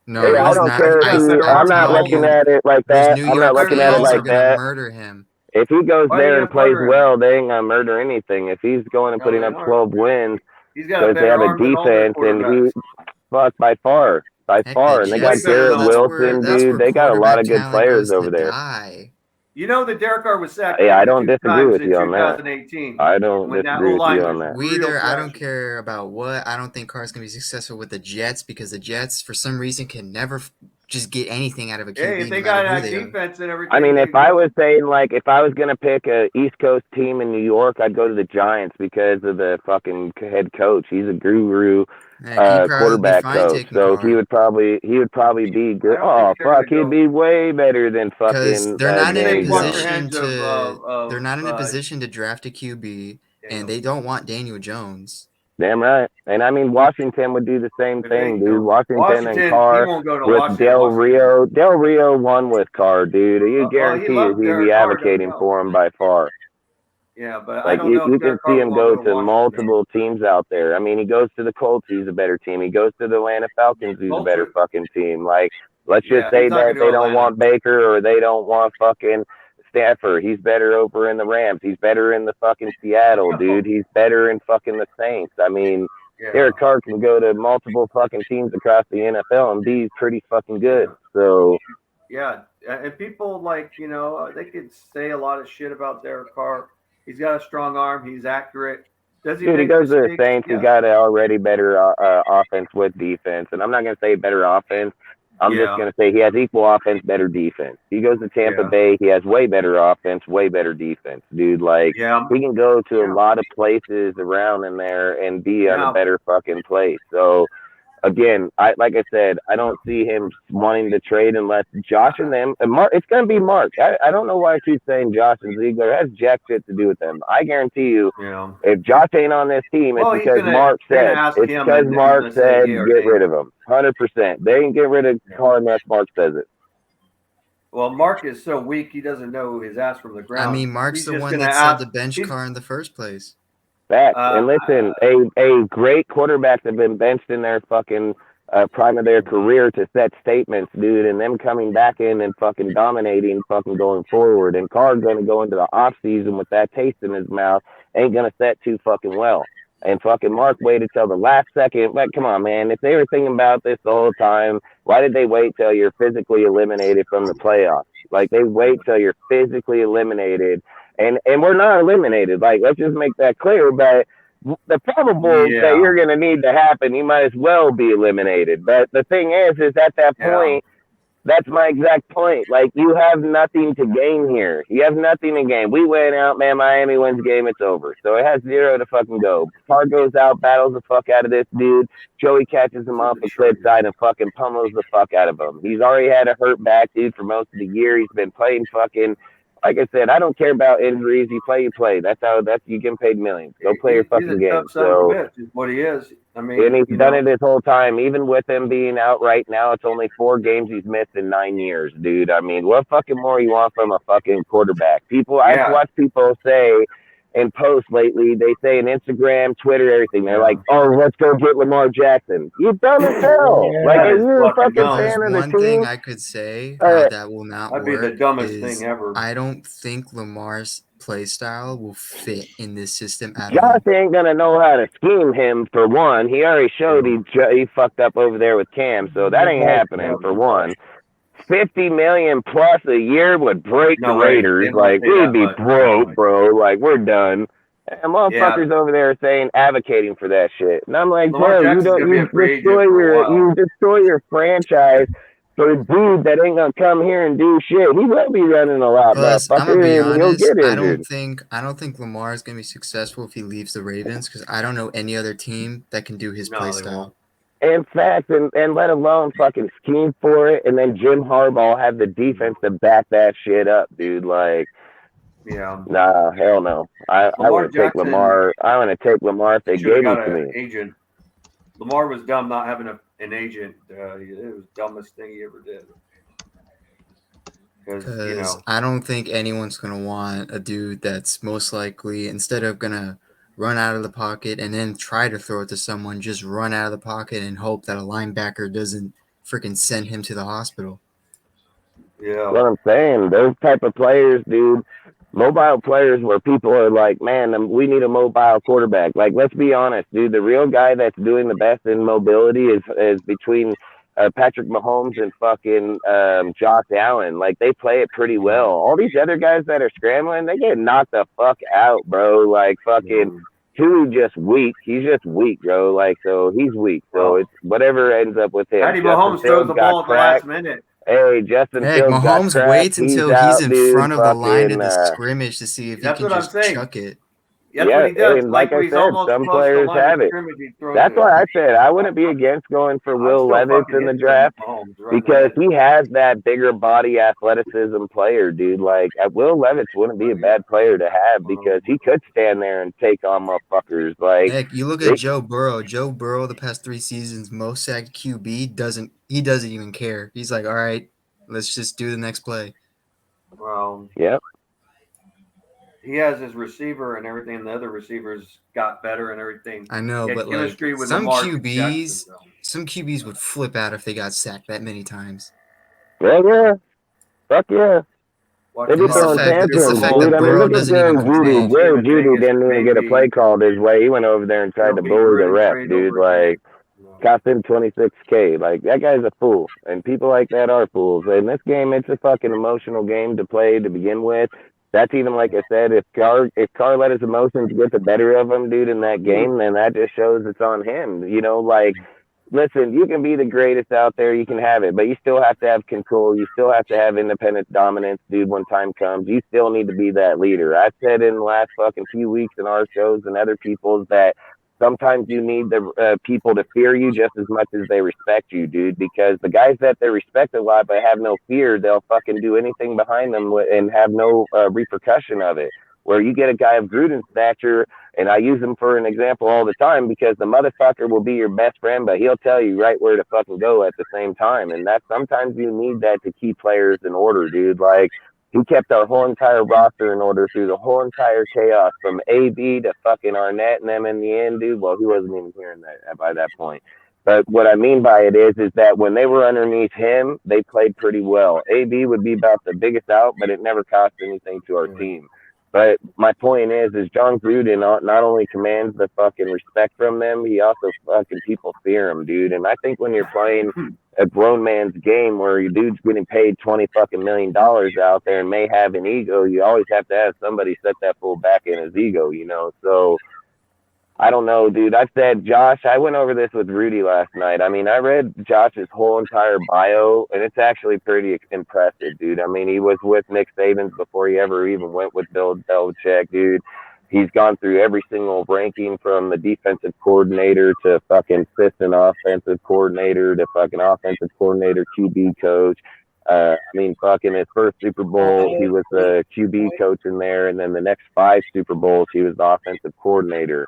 No, hey, I don't care. I'm not looking at it like that. I'm not looking at it like that. Murder him. If he goes there and plays well, they ain't gonna murder anything. If he's going and putting up 12 wins because they have a defense and he by far, and they got Garrett Wilson, dude. They got a lot of good players over there. You know that Derek Carr was sacked. Yeah, I don't disagree with you on that. 2018. I don't disagree with you on that. I don't care about what. I don't think Carr's going to be successful with the Jets because the Jets, for some reason, can never just get anything out of a QB. Hey, if they got that defense and everything. I mean, if I was saying, like, if I was going to pick a East Coast team in New York, I'd go to the Giants because of the fucking head coach. He's a guru. Quarterback coach, so he would probably be good. Oh fuck, he'd be way better than fucking. They're not in a position to. They're not in a position to draft a QB, and they don't want Daniel Jones. Damn right, and I mean Washington would do the same thing, dude. Washington and Carr with Del Rio. Del Rio won with Carr, dude. You guarantee he'd be advocating for him by far. Yeah, but like you can see him go to multiple teams out there. I mean, he goes to the Colts, he's a better team. He goes to the Atlanta Falcons, he's a better fucking team. Like, let's just say that they don't want Baker or they don't want fucking Stafford. He's better over in the Rams. He's better in the fucking Seattle, dude. He's better in fucking the Saints. I mean, Derek Carr can go to multiple fucking teams across the NFL and be pretty fucking good. So yeah, and people they could say a lot of shit about Derek Carr. He's got a strong arm. He's accurate. Does he? Dude, he goes to the Saints. He got an already better offense with defense. And I'm not going to say better offense. I'm just going to say he has equal offense, better defense. He goes to Tampa Bay. He has way better offense, way better defense. Dude, like, he can go to a lot of places around in there and be on a better fucking place. So, again, like I said, I don't see him wanting to trade unless Josh and them. And Mark, it's gonna be Mark. I don't know why I keep saying Josh and Ziegler. It has jack shit to do with them. I guarantee you, if Josh ain't on this team, it's because Mark said. It's because Mark said get rid of him. 100%. They ain't get rid of Carr unless Mark says it. Well, Mark is so weak he doesn't know his ass from the ground. I mean, Mark's the one that said the bench Carr in the first place. Facts. And listen, a great quarterback that's been benched in their fucking prime of their career to set statements, dude, and them coming back in and fucking dominating, fucking going forward. And Carr's going to go into the off season with that taste in his mouth, ain't going to set too fucking well. And fucking Mark waited till the last second. Like, come on, man. If they were thinking about this the whole time, why did they wait till you're physically eliminated from the playoffs? Like, they wait till you're physically eliminated. And we're not eliminated. Like, let's just make that clear. But the probables that you're going to need to happen, you might as well be eliminated. But the thing is at that point, that's my exact point. Like, you have nothing to gain here. You have nothing to gain. We went out, man. Miami wins game. It's over. So it has 0 to fucking go. Parr goes out, battles the fuck out of this dude. Joey catches him off the flip side and fucking pummels the fuck out of him. He's already had a hurt back, dude, for most of the year. He's been playing fucking. Like I said, I don't care about injuries. You play. That's you get paid millions. Go play your fucking game. So is what he is. I mean, and he's done it this whole time. Even with him being out right now, it's only 4 games he's missed in 9 years, dude. I mean, what fucking more you want from a fucking quarterback? I've watched people say in posts lately, they say in Instagram, Twitter, everything. They're like, "Oh, let's go get Lamar Jackson." You dumb as hell. Like, are you a fucking fan of the team? One thing I could say how that will not work. That'd be the dumbest thing ever. I don't think Lamar's play style will fit in this system at all. Josh ain't gonna know how to scheme him for one. He already showed he fucked up over there with Cam, so that ain't happening for one. $50 million plus a year would break the Raiders. Like, we'd be broke, bro. Like, we're done. And motherfuckers over there saying advocating for that shit. And I'm like, bro, you destroy your franchise for a dude that ain't gonna come here and do shit. He will be running a lot, Plus, I'm gonna be honest, I don't think Lamar is gonna be successful if he leaves the Ravens, because I don't know any other team that can do his play style. In fact, and let alone fucking scheme for it, and then Jim Harbaugh have the defense to back that shit up, dude. Like, nah, hell no. I want to take Lamar. I want to take Lamar if they gave him to me. Agent. Lamar was dumb not having an agent. It was the dumbest thing he ever did. Because I don't think anyone's gonna want a dude that's most likely, instead of gonna run out of the pocket and then try to throw it to someone, just run out of the pocket and hope that a linebacker doesn't freaking send him to the hospital. Yeah. What I'm saying, those type of players, dude, mobile players where people are like, man, we need a mobile quarterback. Like, let's be honest, dude, the real guy that's doing the best in mobility is between Patrick Mahomes and fucking Josh Allen. Like, they play it pretty well. All these other guys that are scrambling, they get knocked the fuck out, bro. Like, fucking Tui's just weak. He's just weak, bro. Like, so he's weak. So it's whatever ends up with him. Patty Mahomes throws the ball at the last minute. Hey, Justin Fields Mahomes waits until he's in front of the line of the scrimmage to see if he can just chuck it. That's what he does. And like I said, some players have it. That's why I said I wouldn't be against going for Will Levis in the draft because he has that bigger body athleticism player, dude. Like, Will Levis wouldn't be a bad player to have because he could stand there and take on motherfuckers. Like, heck, you look at Joe Burrow. Joe Burrow, the past 3 seasons, most sacked QB, doesn't even care. He's like, all right, let's just do the next play. Well, yep. He has his receiver and everything, and the other receivers got better and everything. I know, but like some QBs would flip out if they got sacked that many times. Yeah. Fuck yeah. They be throwing tantrums, dude. I mean, look at Jerry Judy. Jerry Judy didn't even get a play called his way. He went over there and tried to bully the ref, dude. Like, cost him $26K. Like, that guy's a fool. And people like that are fools. In this game, it's a fucking emotional game to play to begin with. That's even, like I said, if Carr let his emotions get the better of him, dude, in that game, then that just shows it's on him. You know, like, listen, you can be the greatest out there, you can have it, but you still have to have control. You still have to have independent dominance, dude, when time comes. You still need to be that leader. I said in the last fucking few weeks in our shows and other people's that sometimes you need the people to fear you just as much as they respect you, dude. Because the guys that they respect a lot but have no fear, they'll fucking do anything behind them and have no repercussion of it. Where you get a guy of Gruden's stature, and I use him for an example all the time because the motherfucker will be your best friend, but he'll tell you right where to fucking go at the same time. And that's sometimes you need that to keep players in order, dude. Like, he kept our whole entire roster in order through the whole entire chaos from AB to fucking Arnett and them in the end, dude. Well, he wasn't even hearing that by that point. But what I mean by it is that when they were underneath him, they played pretty well. AB would be about the biggest out, but it never cost anything to our team. But my point is John Gruden not only commands the fucking respect from them, he also fucking people fear him, dude. And I think when you're playing a grown man's game where your dude's getting paid $20 million out there and may have an ego, you always have to have somebody set that fool back in his ego, you know. So I don't know, dude. I've said, Josh, I went over this with Rudy last night. I mean, I read Josh's whole entire bio, and it's actually pretty impressive, dude. I mean, he was with Nick Saban before he ever even went with Bill Belichick, dude. He's gone through every single ranking from the defensive coordinator to fucking assistant offensive coordinator to fucking offensive coordinator, QB coach. I mean, fucking his first Super Bowl, he was the QB coach in there, and then the next 5 Super Bowls, he was the offensive coordinator.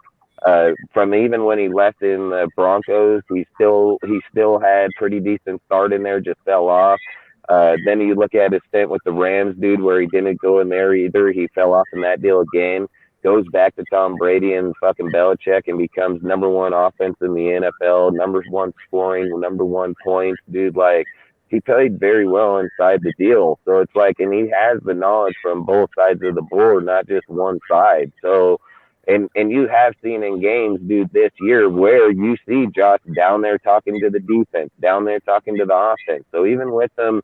From even when he left in the Broncos, he still had pretty decent start in there, just fell off. Then you look at his stint with the Rams, dude, where he didn't go in there either. He fell off in that deal again. Goes back to Tom Brady and fucking Belichick and becomes #1 offense in the NFL, #1 scoring, #1 points, dude. Like, he played very well inside the deal. So it's like, and he has the knowledge from both sides of the board, not just one side. So, and you have seen in games, dude, this year where you see Josh down there talking to the defense, down there talking to the offense. So even with them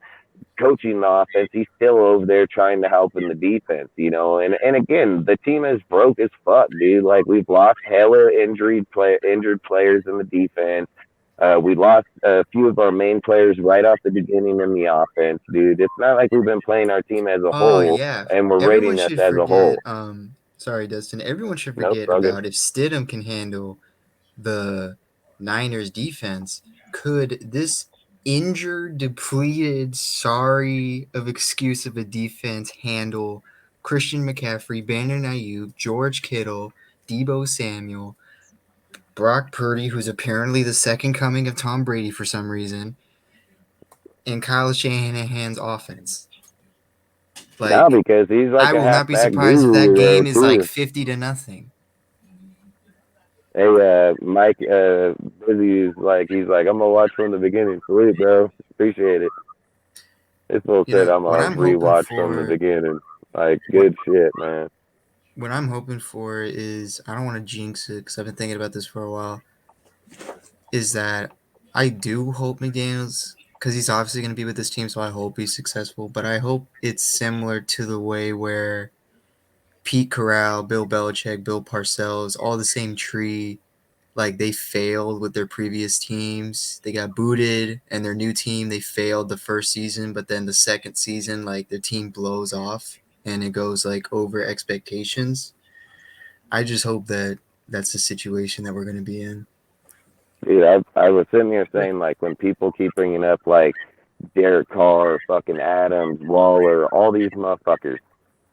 coaching the offense, he's still over there trying to help in the defense, you know. And again, the team is broke as fuck, dude. Like, we've lost hella injured players in the defense. We lost a few of our main players right off the beginning in the offense, dude. It's not like we've been playing our team as a whole, yeah. and we're Everyone rating us should as a whole. forget. Sorry, Dustin. Everyone should No, forget fuck it. about if Stidham can handle the Niners defense, could this injured, depleted, sorry of excuse of a defense handle Christian McCaffrey, Brandon Ayuk, George Kittle, Deebo Samuel, Brock Purdy, who's apparently the second coming of Tom Brady for some reason, and Kyle Shanahan's offense? Like, no, because he's like I a will not be halfback surprised if guru that game is like too. 50-0. Hey, Mike, Busy's like, he's like, I'm gonna watch from the beginning. Sweet, bro. Appreciate it. This fool said I'm what gonna I'm hoping rewatch from the for, beginning. Like, good shit, man. what I'm hoping for is, I don't want to jinx it because I've been thinking about this for a while, is that I do hope McDaniels, because he's obviously going to be with this team, so I hope he's successful, but I hope it's similar to the way where Pete Corral, Bill Belichick, Bill Parcells, all the same tree. Like, they failed with their previous teams. They got booted, and their new team, they failed the first season, but then the second season, like, their team blows off, and it goes, like, over expectations. I just hope that that's the situation that we're going to be in. Dude, I was sitting here saying, like, when people keep bringing up, like, Derek Carr, fucking Adams, Waller, all these motherfuckers.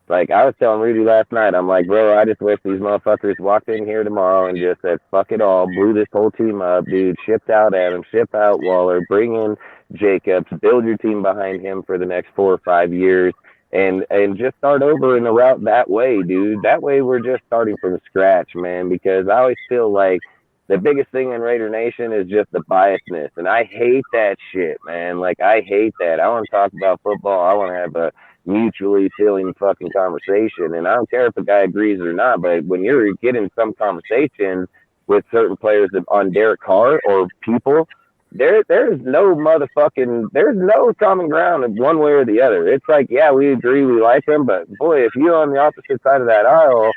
Like, I was telling Rudy last night, I'm like, bro, I just wish these motherfuckers walked in here tomorrow and just said, fuck it all, blew this whole team up, dude, shipped out Adams, ship out Waller, bring in Jacobs, build your team behind him for the next 4 or 5 years, and just start over in a route that way, dude. That way we're just starting from scratch, man, because I always feel like the biggest thing in Raider Nation is just the biasness, and I hate that shit, man. Like, I hate that. I want to talk about football. I want to have a mutually feeling fucking conversation, and I don't care if a guy agrees or not, but when you're getting some conversations with certain players on Derek Carr or people, there's no common ground of one way or the other. It's like, yeah, we agree, we like him, but boy, if you're on the opposite side of that aisle,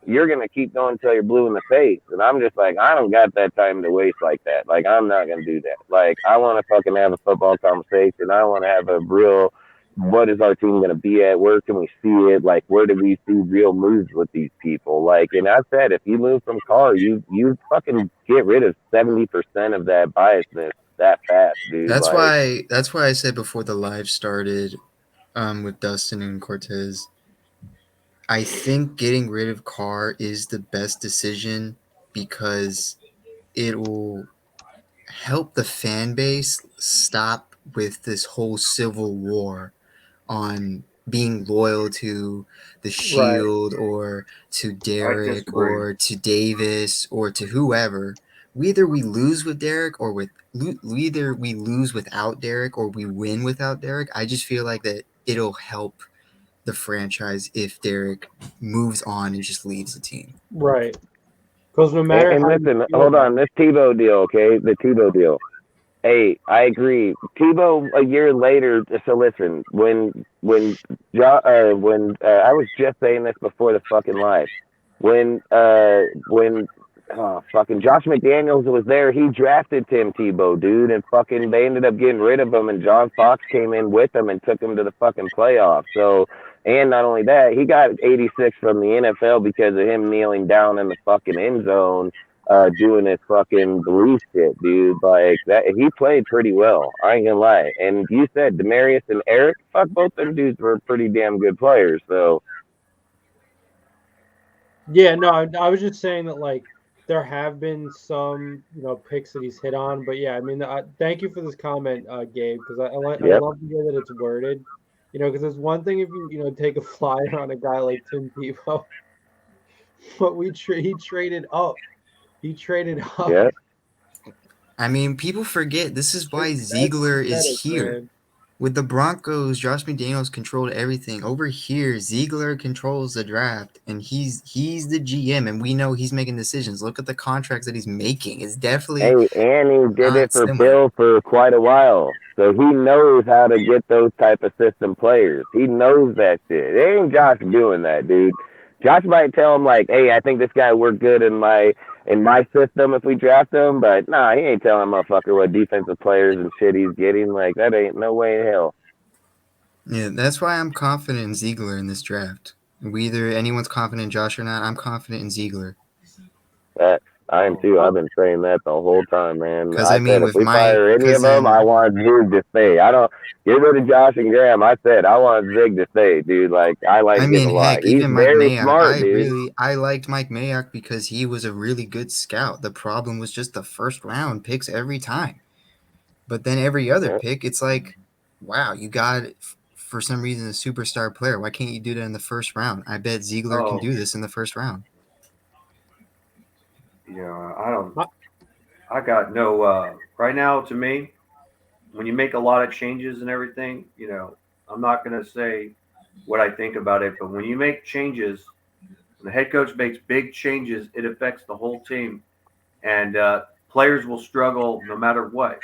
you're going to keep going until you're blue in the face. And I'm just like, I don't got that time to waste like that. Like, I'm not going to do that. Like, I want to fucking have a football conversation. I want to have a real, what is our team going to be at? Where can we see it? Like, where do we see real moves with these people? Like, and I said, if you move from Carr, you fucking get rid of 70% of that biasness that fast, dude. Like, That's why I said before the live started, with Dustin and Cortez, I think getting rid of Carr is the best decision because it will help the fan base stop with this whole civil war on being loyal to the Right. Shield or to I Derek disagree. or to Davis or to whoever. Either we lose with Derek or either we lose without Derek or we win without Derek. I just feel like that it'll help the franchise if Derek moves on and just leaves the team. Right. Because no matter and how you listen, feel hold about on, this Tebow deal, okay? The Tebow deal. Hey, I agree. Tebow a year later. So listen, I was just saying this before the fucking live. When fucking Josh McDaniels was there, he drafted Tim Tebow, dude, and fucking they ended up getting rid of him, and John Fox came in with him and took him to the fucking playoffs. So, and not only that, he got 86 from the NFL because of him kneeling down in the fucking end zone doing his fucking belief shit, dude. Like that, he played pretty well. I ain't gonna lie. And you said Demarius and Eric, fuck, both them dudes were pretty damn good players. So Yeah, no, I was just saying that like there have been some picks that he's hit on, but yeah, I mean, thank you for this comment, Gabe, because I yep, love to hear that it's worded, because it's one thing if you take a flyer on a guy like Tim Tebow, but he traded up, he traded up. yep. I mean, people forget this is why That's Ziegler pathetic, is here. man. With the Broncos, Josh McDaniels controlled everything. Over here, Ziegler controls the draft, and he's the GM, and we know he's making decisions. Look at the contracts that he's making. It's definitely Hey, and he did it not for similar. Bill for quite a while. So he knows how to get those type of system players. He knows that shit. It ain't Josh doing that, dude. Josh might tell him like, "Hey, I think this guy worked good in my system if we draft him," but nah, he ain't telling motherfucker what defensive players and shit he's getting. Like that ain't no way in hell. Yeah, that's why I'm confident in Ziegler in this draft. Whether anyone's confident in Josh or not, I'm confident in Ziegler. That I am Well, too. I've been saying that the whole time, man. Because I I said mean, if with we my fire any of them, I cousin, want Zig to stay. I don't get rid of Josh and Graham. I said I want Zig to stay, dude. Like I like I him mean, a lot. heck, He's even Mike very Mayock, smart, dude. I liked Mike Mayock because he was a really good scout. The problem was just the first round picks every time. But then every other Yeah. pick, it's like, wow, you got for some reason a superstar player. Why can't you do that in the first round? I bet Ziegler can oh do this in the first round. yeah, I don't. Uh, I got no. Right now, to me, when you make a lot of changes and everything, I'm not gonna say what I think about it, but when you make changes, when the head coach makes big changes, it affects the whole team, and players will struggle no matter what.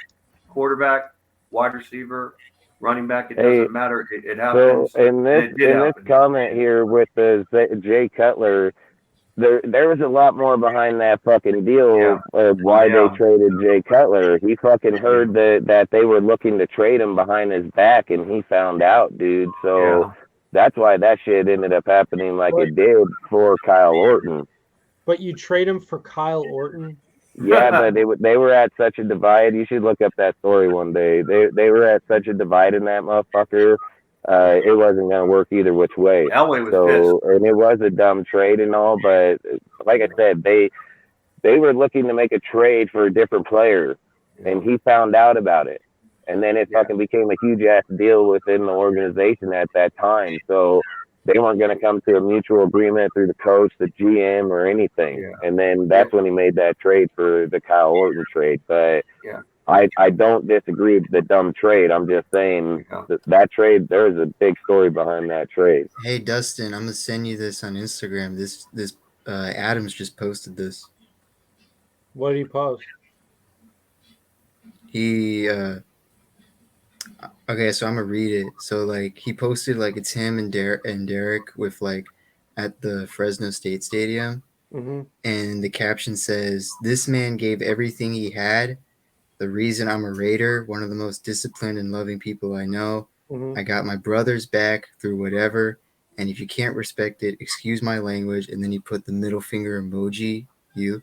Quarterback, wide receiver, running back, it Hey, doesn't matter. It so happens, in and this it did in this happen. comment here with the Jay Cutler, there was a lot more behind that fucking Yeah, deal of why they yeah, traded Jay Cutler. He fucking yeah, heard that they were looking to trade him behind his back, and he found out, dude. So yeah. that's why that shit ended up happening like but it did for Kyle Orton. but you trade him for Kyle Orton. Yeah, but they were at such a divide. You should look up that story one day. They were at such a divide in that motherfucker. Yeah. It wasn't gonna work either which way. Elway was pissed. So, and it was a dumb trade and all, but like I said, they were looking to make a trade for a different player, Yeah, and he found out about it, and then it yeah, fucking became a huge ass deal within the organization at that time. So they weren't going to come to a mutual agreement through the coach, the GM, or anything. yeah, And then yeah, that's when he made that trade for the Kyle Orton trade. But yeah, I don't disagree with the dumb trade. I'm just saying yeah. that trade, there's a big story behind that trade. Hey Dustin, I'm gonna send you this on Instagram. This Adams just posted this. What did he post? He okay, so I'm gonna read it. So like he posted like it's him and Derek with like at the Fresno State Stadium, Mm-hmm. and the caption says, "This man gave everything he had. The reason I'm a Raider, one of the most disciplined and loving people I know. I got my brother's back through whatever. And if you can't respect it, excuse my language. And then you put the middle finger emoji. You.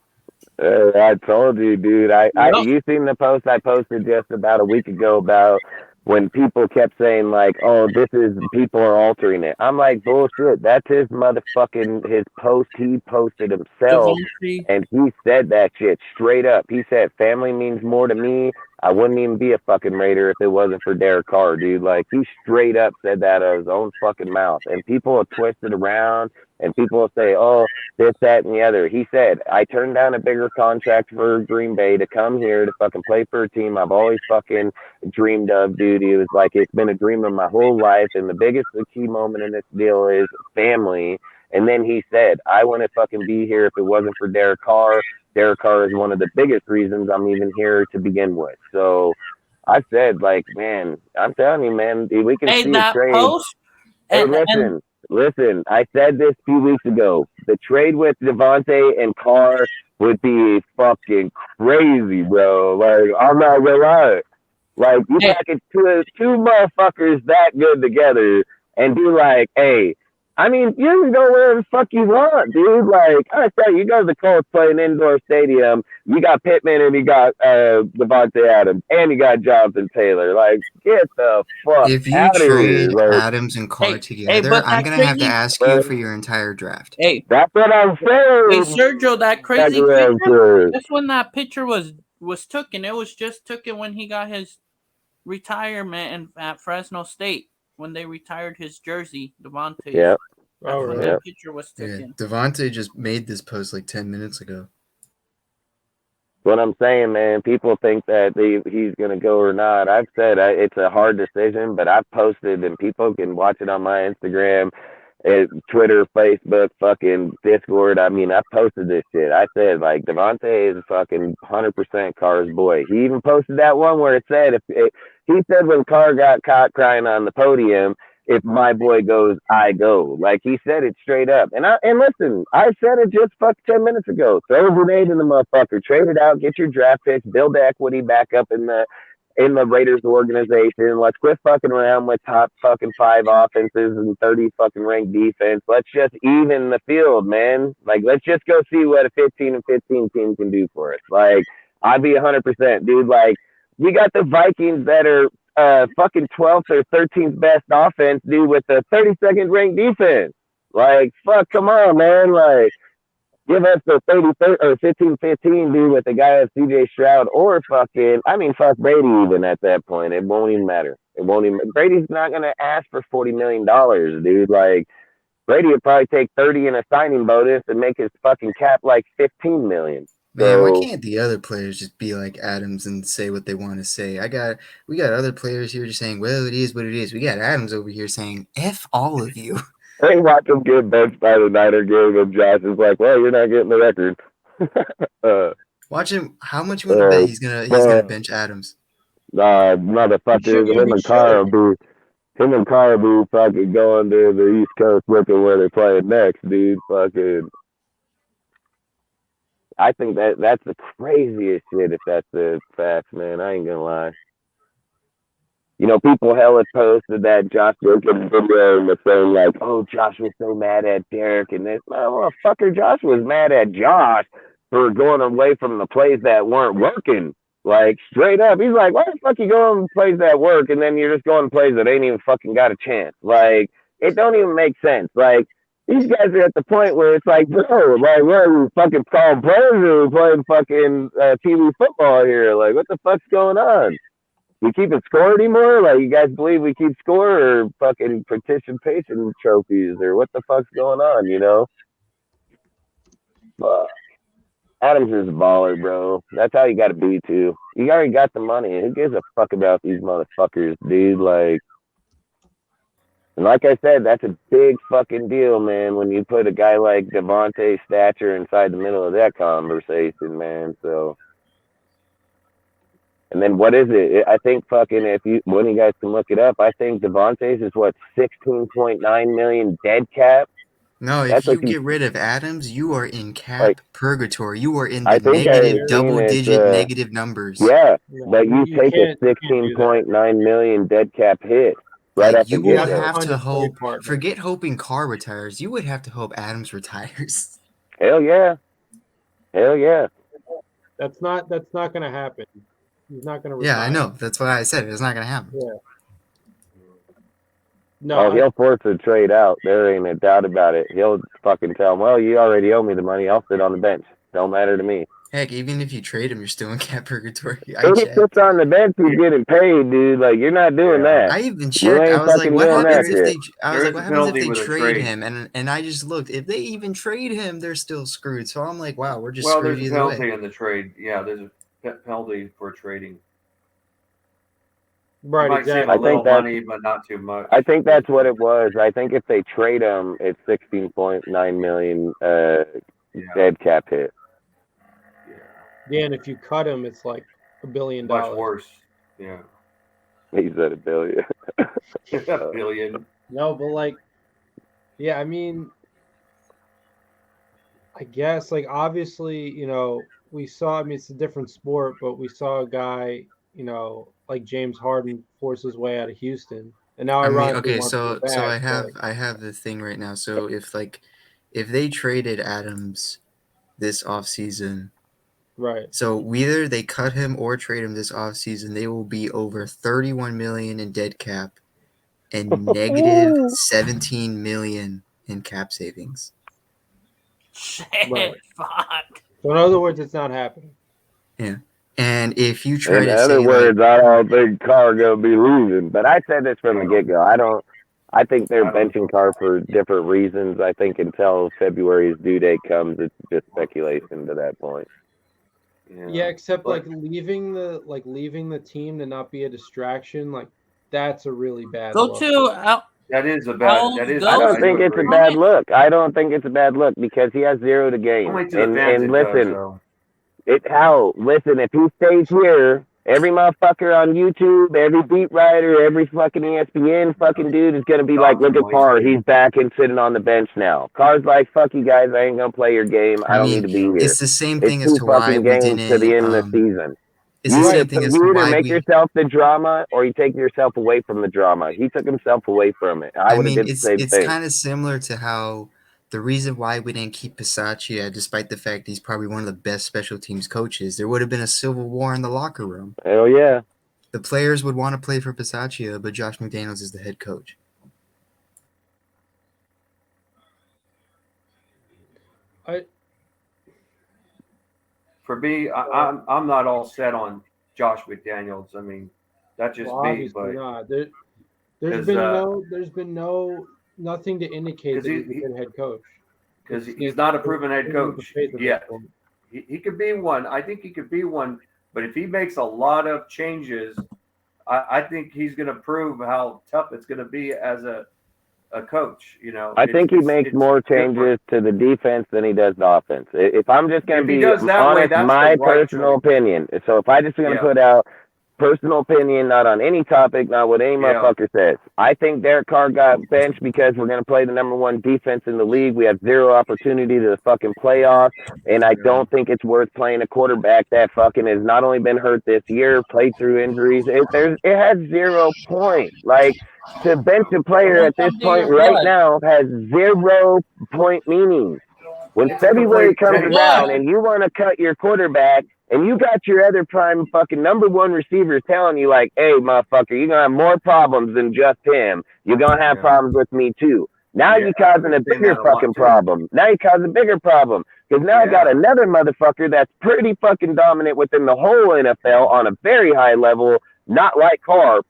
I told you, dude. Yep. You seen the post I posted just about a week ago about when people kept saying like, "Oh, this is people are altering it." I'm like, bullshit. That's his motherfucking his post. He posted himself, Devontae. and he said that shit straight up. He said, "Family means more to me. I wouldn't even be a fucking Raider if it wasn't for Derek Carr, dude." Like he straight up said that out of his own fucking mouth, and people will twist it around, and people will say, "Oh, this, that, and the other." He said, I turned down a bigger contract for Green Bay to come here to fucking play for a team I've always fucking dreamed of, dude. He was like, it's been a dream of my whole life. And the key moment in this deal is family. And then he said, I wouldn't fucking be here if it wasn't for Derek Carr. Derek Carr is one of the biggest reasons I'm even here to begin with. So I said, like, man, I'm telling you, man, we can Hey, see a that trade. post Hey, and listen. I said this a few weeks ago. The trade with Devontae and Carr would be fucking crazy, bro. Like, I'm not gonna lie. Like, you hey, package two motherfuckers that good together and be like, hey, I mean, you can go wherever the fuck you want, dude. Like, I tell you, you go to the Colts play an indoor stadium. You got Pittman and you got Devontae Adams and you got Jonathan Taylor. Like, get the fuck If you out of here. trade Like, Adams and Carr hey, together, but I'm that gonna have to crazy. ask you for man, your entire draft. Hey, that's what I'm hey, saying. Sergio, that That's crazy what I'm picture. saying. That's when that picture was taken. It was just taken when he got his retirement at Fresno State when they retired his jersey, Devontae's. Yeah, That's Oh, when really? yeah. that picture was Yeah, taken. Devontae just made this post like 10 minutes ago. What I'm saying, man, people think that he's going to go or not. I've said it's a hard decision, but I've posted and people can watch it on my Instagram, Twitter, Facebook, fucking Discord. I mean, I've posted this shit. I said, like, Devontae is fucking 100% Carr's boy. He even posted that one where it said, he said when Carr got caught crying on the podium, if my boy goes, I go. Like he said it straight up. And listen, I said it just 10 minutes ago. Throw a grenade in the motherfucker, trade it out, get your draft picks, build the equity back up in the Raiders organization. Let's quit fucking around with top fucking five offenses and 30 fucking ranked defense. Let's just even the field, man. Like let's just go see what a 15-15 team can do for us. Like I'd be 100%, dude. Like we got the Vikings that are fucking 12th or 13th best offense, dude, with the 32nd ranked defense. Like, fuck, come on, man. Like, give us the 30 or 15-15, dude, with the guy of CJ Stroud or fucking, I mean, fuck Brady even at that point. It won't even matter. It won't even, Brady's not going to ask for $40 million, dude. Like, Brady would probably take 30 in a signing bonus and make his fucking cap like 15 million. Man, why So, can't the other players just be like Adams and say what they want to say? We got other players here just saying, well, it is what it is. We got Adams over here saying, F all of you. they watch him get benched by the Niner game, and Josh is like, well, you're not getting the record. Watch him. How much you want to bet he's gonna bench Adams? He should. Motherfucker, He should. him and Carr be fucking going to the East Coast looking where they're playing next, dude. Fucking, I think that's the craziest shit if that's the facts, man. I ain't gonna lie. You know, people hella posted that Josh Jacobs video and was saying like, "Oh, Josh was so mad at Derek," and this motherfucker, Josh was mad at Josh for going away from the plays that weren't working. Like straight up, he's like, "Why the fuck you going to plays that work, and then you're just going to plays that ain't even fucking got a chance?" Like it don't even make sense. Like these guys are at the point where it's like, bro, like, what are we fucking calling players or we playing fucking Pee Wee football here? Like, what the fuck's going on? We keep it score anymore? Like, you guys believe we keep score or fucking participation trophies or what the fuck's going on, you know? Fuck. Adams is a baller, bro. That's how you gotta be, too. You already got the money. Who gives a fuck about these motherfuckers, dude? Like, and like I said, that's a big fucking deal, man, when you put a guy like Devontae's stature inside the middle of that conversation, man. So, and then what is it? I think fucking when you guys can look it up, I think Devontae's is what 16.9 million dead cap. No, if That's like you get rid of Adams, you are in like cap purgatory. You are in the I think I negative, had seen double it. digit negative numbers. Yeah, No, but you you take a can't do that. 16.9 million dead cap hit. right Like off the you would get-go. have to hope. partner. Forget hoping Carr retires. You would have to hope Adams retires. Hell yeah. Hell yeah. That's not going to happen. He's not going to retire. Yeah, I know. That's why I said it's not gonna happen. Yeah. No, Oh, he'll force a trade out. There ain't a doubt about it. He'll fucking tell him, well, you already owe me the money. I'll sit on the bench. Don't matter to me. Heck, even if you trade him, you're still in cap purgatory. If he sits on the bench, he's getting paid, dude. Like, you're not doing that. I even You checked. ain't I was like, fucking what doing that happens if shit. they? I was There like, is what a happens if penalty they with a trade trade. him? And I just looked. If they even trade him, they're still screwed. So I'm like, wow, we're just Well, screwed there's a either penalty way. in the trade. Yeah, there's a penalty for trading. right, You might exactly. save a little money, but not too much. I think that's what it was. I think if they trade him, it's 16.9 million dead cap hit. Yeah, and if you cut him, it's like $1 billion. Much worse. Yeah. He's at $1 billion. $1 billion. No, but like, yeah, I mean, I guess like obviously, we saw. I mean, it's a different sport, but we saw a guy, like James Harden force his way out of Houston, and now I mean, ironically okay, wants to so go so back, I have the thing right now. So if they traded Adams this offseason, right. so either they cut him or trade him this offseason, they will be over 31 million in dead cap and negative 17 million in cap savings. Shit, Right. fuck. So in other words, it's not happening. Yeah. And if you try In to other say words, I don't think Carr gonna be losing. But I said this from the get-go. I think they're benching Carr for different reasons. I think until February's due date comes, it's just speculation to that point. Yeah, except like leaving the team to not be a distraction, like that's a really bad Go look. to That is a bad. That is. I don't think it's a bad look. I don't think it's a bad look because he has 0 to gain. Only to the fans And it listen, does, listen, if he stays here, every motherfucker on YouTube, every beat writer, every fucking ESPN fucking dude is going to be like, look at Carr. He's back and sitting on the bench now. Carr's like, fuck you guys. I ain't going to play your game. I don't need to be here. it's the same thing it's as 2 to why fucking we games didn't. to the end of the season. It's the same thing as to you either why make we. yourself the drama or you take yourself away from the drama. He took himself away from it. I would have did the same it's thing. kind of similar to how the reason why we didn't keep Bisaccia, despite the fact he's probably one of the best special teams coaches, there would have been a civil war in the locker room. Hell yeah. The players would want to play for Bisaccia, but Josh McDaniels is the head coach. For me, I'm not all set on Josh McDaniels. I mean, that's just me. But not. There's been nothing to indicate that he's a good head coach. Because he's not a proven head coach yet. He could be one. I think he could be one. But if he makes a lot of changes, I think he's going to prove how tough it's going to be as a coach. I think he makes more changes to the defense than he does the offense. If I'm just going to be honest, my personal opinion. So if I just going to put out personal opinion, not on any topic, not what any motherfucker says. I think Derek Carr got benched because we're going to play the #1 defense in the league. We have 0 opportunity to the fucking playoffs, and I don't think it's worth playing a quarterback that fucking has not only been hurt this year, played through injuries. It has 0 point. Like, to bench a player at this point right now has 0 point meaning. When February comes around and you want to cut your quarterback, and you got your other prime fucking #1 receiver telling you like, hey, motherfucker, you're going to have more problems than just him. You're going to have problems with me too. Now you're causing a bigger fucking problem. Now you cause a bigger problem. Because now I got another motherfucker that's pretty fucking dominant within the whole NFL on a very high level, not like Carr,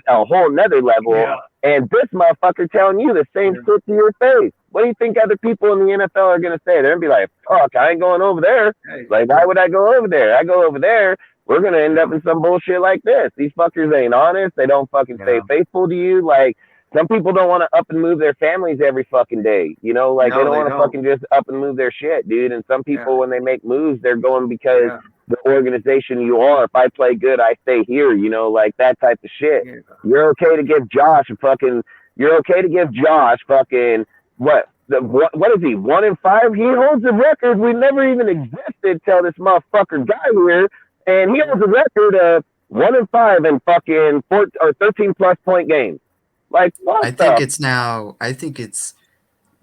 a whole nother level. Yeah. And this motherfucker telling you the same shit to your face. What do you think other people in the NFL are going to say? They're going to be like, fuck, I ain't going over there. Like, why would I go over there? I go over there, we're going to end up in some bullshit like this. These fuckers ain't honest. They don't fucking stay faithful to you. Like, some people don't want to up and move their families every fucking day. You know, like, they don't want to fucking just up and move their shit, dude. And some people, when they make moves, they're going because the organization you are. If I play good, I stay here, you know, like that type of shit. You're okay to give Josh what is he, 1-5? He holds the record. We never even existed till this motherfucker got here, and he holds a record of 1-5 in fucking 13 plus point games. Like what I think it's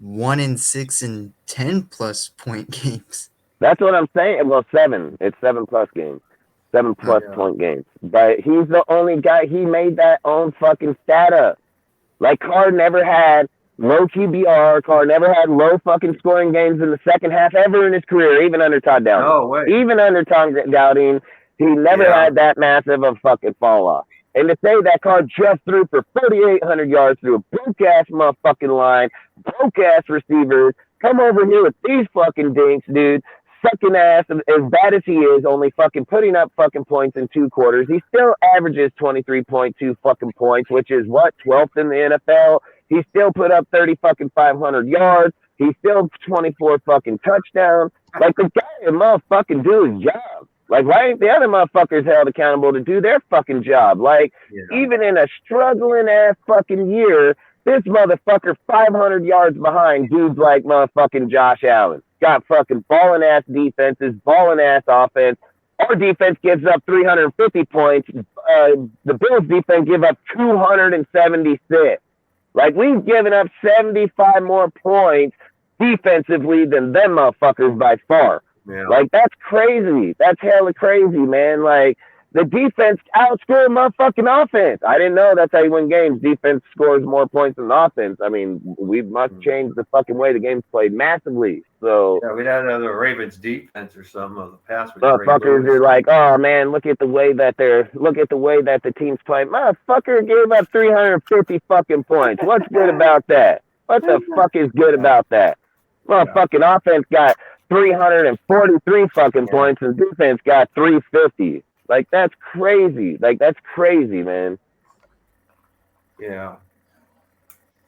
1-6 and 10+ point games. That's what I'm saying. Well, 7. It's 7+ games. 7+ Yeah. point games. But he's the only guy. He made that own fucking stat up. Like Carr never had low QBR. Carr never had low fucking scoring games in the second half ever in his career, even under Todd Downing. No way. Even under Todd Downing, he never had that massive of fucking fall off. And to say that Carr just threw for 4,800 yards through a broke ass motherfucking line, broke ass receivers, come over here with these fucking dinks, dude, sucking ass as bad as he is, only fucking putting up fucking points in 2 quarters. He still averages 23.2 fucking points, which is what, 12th in the NFL. He still put up 30 fucking 500 yards. He still 24 fucking touchdowns. Like the guy motherfucking do his job. Like why ain't the other motherfuckers held accountable to do their fucking job? Like even in a struggling ass fucking year, this motherfucker 500 yards behind dudes like motherfucking Josh Allen. Got fucking balling ass defenses, balling ass offense. Our defense gives up 350 points. The Bills defense give up 276. Like we've given up 75 more points defensively than them motherfuckers by far. Yeah. Like that's crazy. That's hella crazy, man. Like the defense outscored motherfucking offense. I didn't know that's how you win games. Defense scores more points than offense. I mean, we must change the fucking way the game's played massively. So yeah, we'd have the Ravens defense or something of the pass. Motherfuckers are like, oh man, look at the way that the team's playing. Motherfucker gave up 350 fucking points. What's good about that? What the fuck is good about that? Motherfucking offense got 343 fucking points and defense got 350. Like that's crazy. Like that's crazy, man. Yeah.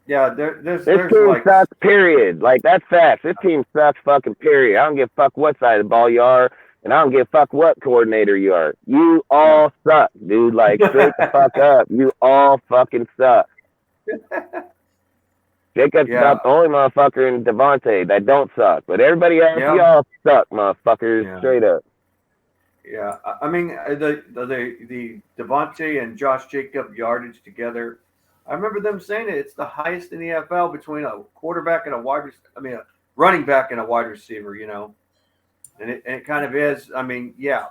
Yeah, there's team like, sucks, period. Like that's facts. This team sucks, fucking period. I don't give a fuck what side of the ball you are, and I don't give a fuck what coordinator you are. You all suck, dude. Like straight the fuck up. You all fucking suck. Jacob's not the only motherfucker in Devontae that don't suck, but everybody else, y'all suck, motherfuckers. Straight up. Yeah, I mean the Devontae and Josh Jacob yardage together. I remember them saying it's the highest in the NFL between a quarterback and a running back and a wide receiver. You know, and it kind of is. I mean, yeah.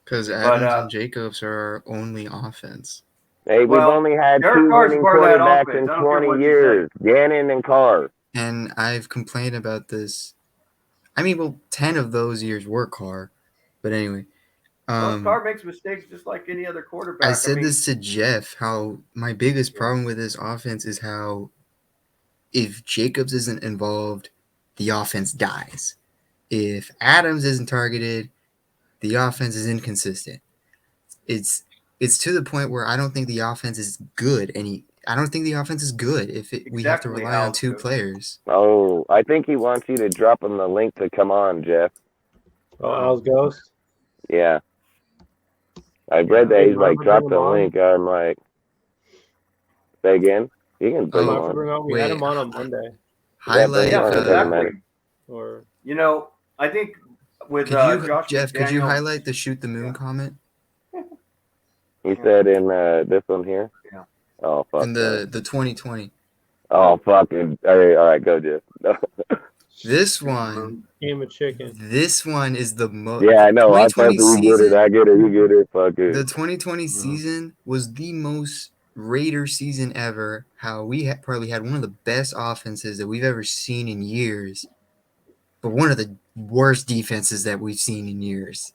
Because Adams and Jacobs are our only offense. Hey, we've only had 2 winning quarterbacks in 20 years, Gannon and Carr. And I've complained about this. I mean, well, 10 of those years were Carr. But anyway. Carr makes mistakes just like any other quarterback. I said this to Jeff, how my biggest problem with this offense is how if Jacobs isn't involved, the offense dies. If Adams isn't targeted, the offense is inconsistent. It's to the point where I don't think the offense is good. I don't think the offense is good if we have to rely on 2 players. Oh, I think he wants you to drop him the link to come on, Jeff. Oh, Al's Ghost? Yeah. I read that he's like, drop the link. I'm like, say again? You can bring him on. We had him on Monday. Highlight. Or you know, I think with Josh Jeff, could you highlight the shoot the moon comment? You said in this one here? Yeah. Oh, fuck. In the 2020. Oh, fucking. All right, go, Jeff. This one. Game of chicken. This one is the most. Yeah, I know. I thought you get it. I get it. You get it. Fuck it. The 2020 season was the most Raider season ever. How we probably had one of the best offenses that we've ever seen in years, but one of the worst defenses that we've seen in years.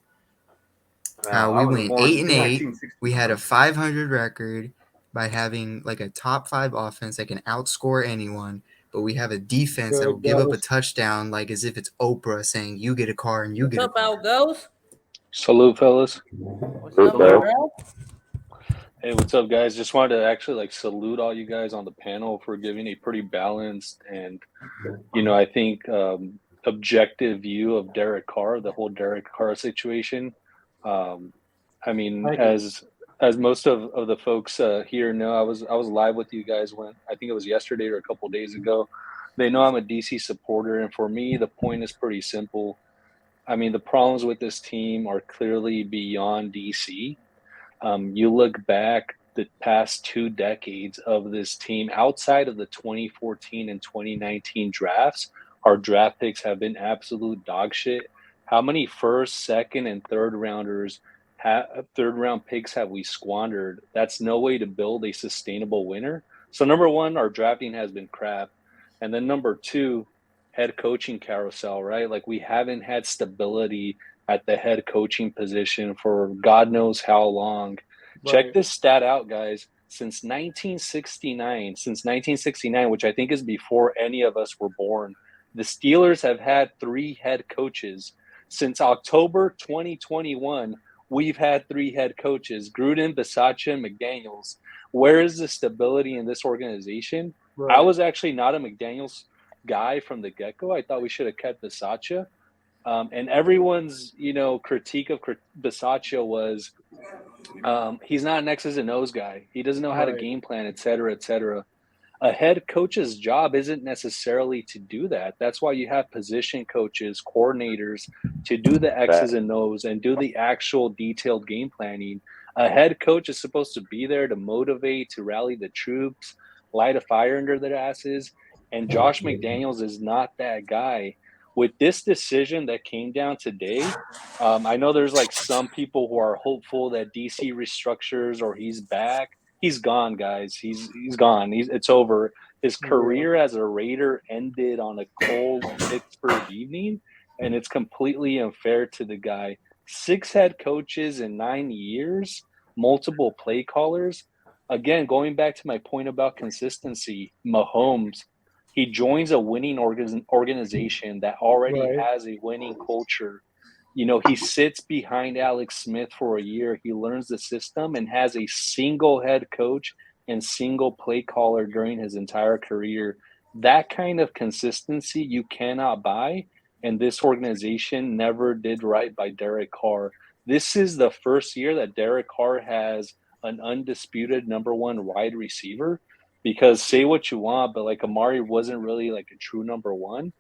How we went 8-8. We had a 500 record by having like a top 5 offense that can outscore anyone. But we have a defense that will give up a touchdown like as if it's Oprah saying, you get a car and you get a car. What's up, Al Ghost? Salute, fellas. What's up, bro? Hey, what's up, guys? Just wanted to actually salute all you guys on the panel for giving a pretty balanced and, I think objective view of Derek Carr, the whole Derek Carr situation. I mean, as most of the folks here know, I was live with you guys when I think it was yesterday or a couple of days ago. They know I'm a DC supporter, and for me, the point is pretty simple. I mean, the problems with this team are clearly beyond DC. You look back the past 2 decades of this team, outside of the 2014 and 2019 drafts, our draft picks have been absolute dog shit. How many first, second, and third round picks have we squandered? That's no way to build a sustainable winner. So number one, our drafting has been crap. And then number two, head coaching carousel, right? Like we haven't had stability at the head coaching position for God knows how long. Check this stat out, guys. Since 1969, which I think is before any of us were born, the Steelers have had 3 head coaches. Since October 2021, we've had 3 head coaches: Gruden, Bisaccia, and McDaniels. Where is the stability in this organization? Right. I was actually not a McDaniels guy from the get-go. I thought we should have kept Bisaccia. And everyone's, critique of Bisaccia was he's not an X's and O's guy. He doesn't know how to game plan, et cetera, et cetera. A head coach's job isn't necessarily to do that. That's why you have position coaches, coordinators to do the X's and O's and do the actual detailed game planning. A head coach is supposed to be there to motivate, to rally the troops, light a fire under their asses. And Josh McDaniels is not that guy. With this decision that came down today, I know there's like some people who are hopeful that DC restructures or he's back. He's gone, guys. He's gone. It's over. His career as a Raider ended on a cold Pittsburgh evening, and it's completely unfair to the guy. 6 head coaches in 9 years, multiple play callers. Again, going back to my point about consistency, Mahomes, he joins a winning organization that already has a winning culture. He sits behind Alex Smith for a year. He learns the system and has a single head coach and single play caller during his entire career. That kind of consistency you cannot buy, and this organization never did right by Derek Carr. This is the first year that Derek Carr has an undisputed number 1 wide receiver, because say what you want, but like Amari wasn't really like a true number 1.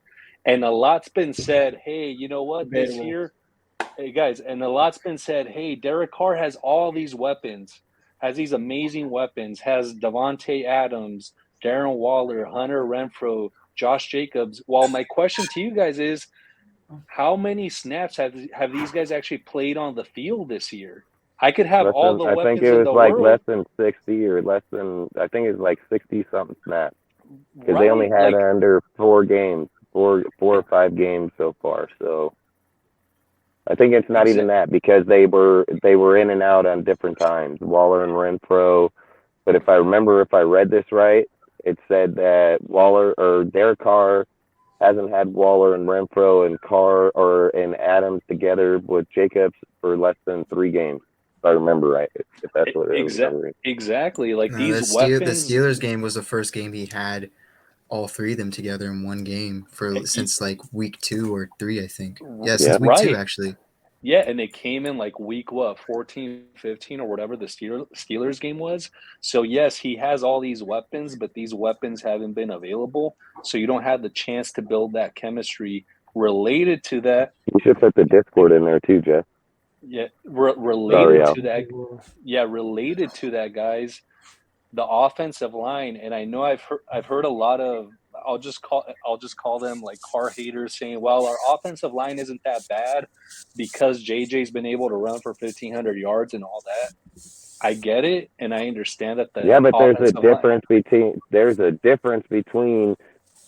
And a lot's been said, hey, you know what, this year – hey, guys, and a lot's been said, hey, Derek Carr has all these weapons, has these amazing weapons, has Devontae Adams, Darren Waller, Hunter Renfrow, Josh Jacobs. Well, my question to you guys is, how many snaps have these guys actually played on the field this year? I could have all the weapons in the world. I think it was like less than 60 or less than, I think it was like 60-something snaps. Because they only had under 4 games, 4 or 5 games so far, so... I think it's not even that, because they were in and out on different times, Waller and Renfrow. But if I read this right, it said that Derek Carr hasn't had Waller and Renfrow and Adams together with Jacobs for less than 3 games. If I remember right, if that's what it was. Exactly. Like these weapons. The Steelers game was the first game he had all 3 of them together in one game since like week 2 or 3, I think. Yeah, since week 2 actually. Yeah, and it came in like week 14, 15, or whatever the Steelers game was. So yes, he has all these weapons, but these weapons haven't been available. So you don't have the chance to build that chemistry related to that. You should put the Discord in there too, Jeff. Yeah, related to that. Yeah, related to that, guys. The offensive line, and I know I've heard a lot of, I'll just call them like Carr haters saying, well, our offensive line isn't that bad because JJ's been able to run for 1,500 yards and all that. I get it, and I understand that. But there's a difference between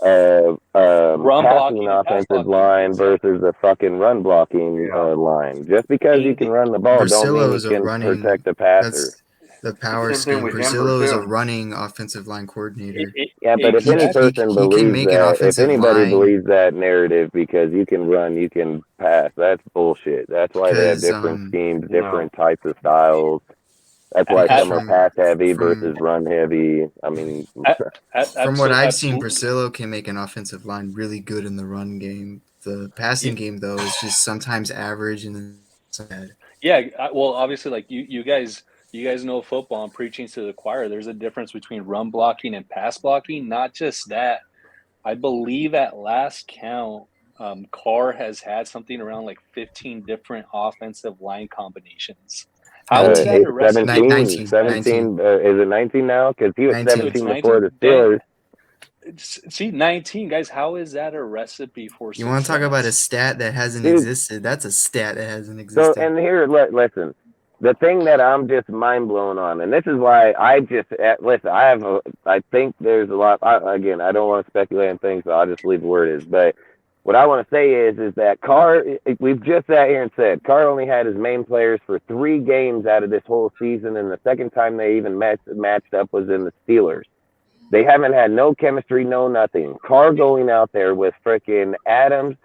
passing offensive line versus a fucking run blocking line. Just because you can run the ball don't mean you can protect the passer. The power scheme. Brazillo is a running offensive line coordinator. But if anybody believes that narrative, because you can run, you can pass, that's bullshit. That's why they have different schemes, different types of styles. That's why some are pass heavy versus run heavy. I mean, from what I've seen, Brazillo can make an offensive line really good in the run game. The passing game, though, is just sometimes average and then bad. Yeah, well, obviously, like you guys know football. I'm preaching to the choir. There's a difference between run blocking and pass blocking. Not just that. I believe at last count, Carr has had something around like 15 different offensive line combinations. How is that He's a recipe? 17. 17. Is it 19 now? Because he was 19. 17 It's before 19. the Steelers. See, 19 guys. How is that a recipe for You success? want to talk about a stat that hasn't Dude. existed? That's a stat that hasn't So, existed. and here, listen, the thing that I'm just mind blown on, and this is why I just listen. I think there's a lot. Again, I don't want to speculate on things, so I'll just leave it where it is. But what I want to say is that Carr. We've just sat here and said Carr only had his main players for 3 games out of this whole season, and the second time they even matched up was in the Steelers. They haven't had no chemistry, no nothing. Carr going out there with frickin' Adams,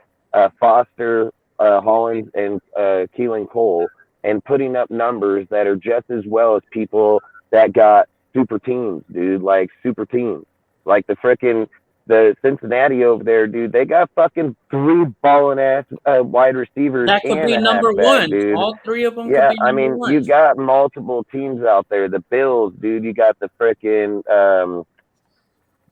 Foster, Hollins, and Keelan Cole, and putting up numbers that are just as well as people that got super teams, dude. Like super teams, like the Cincinnati over there, dude. They got fucking 3 balling ass wide receivers That could and be a number halfback, one. dude. All 3 of them Yeah, could be I number mean, one. you got multiple teams out there. The Bills, dude. You got the frickin'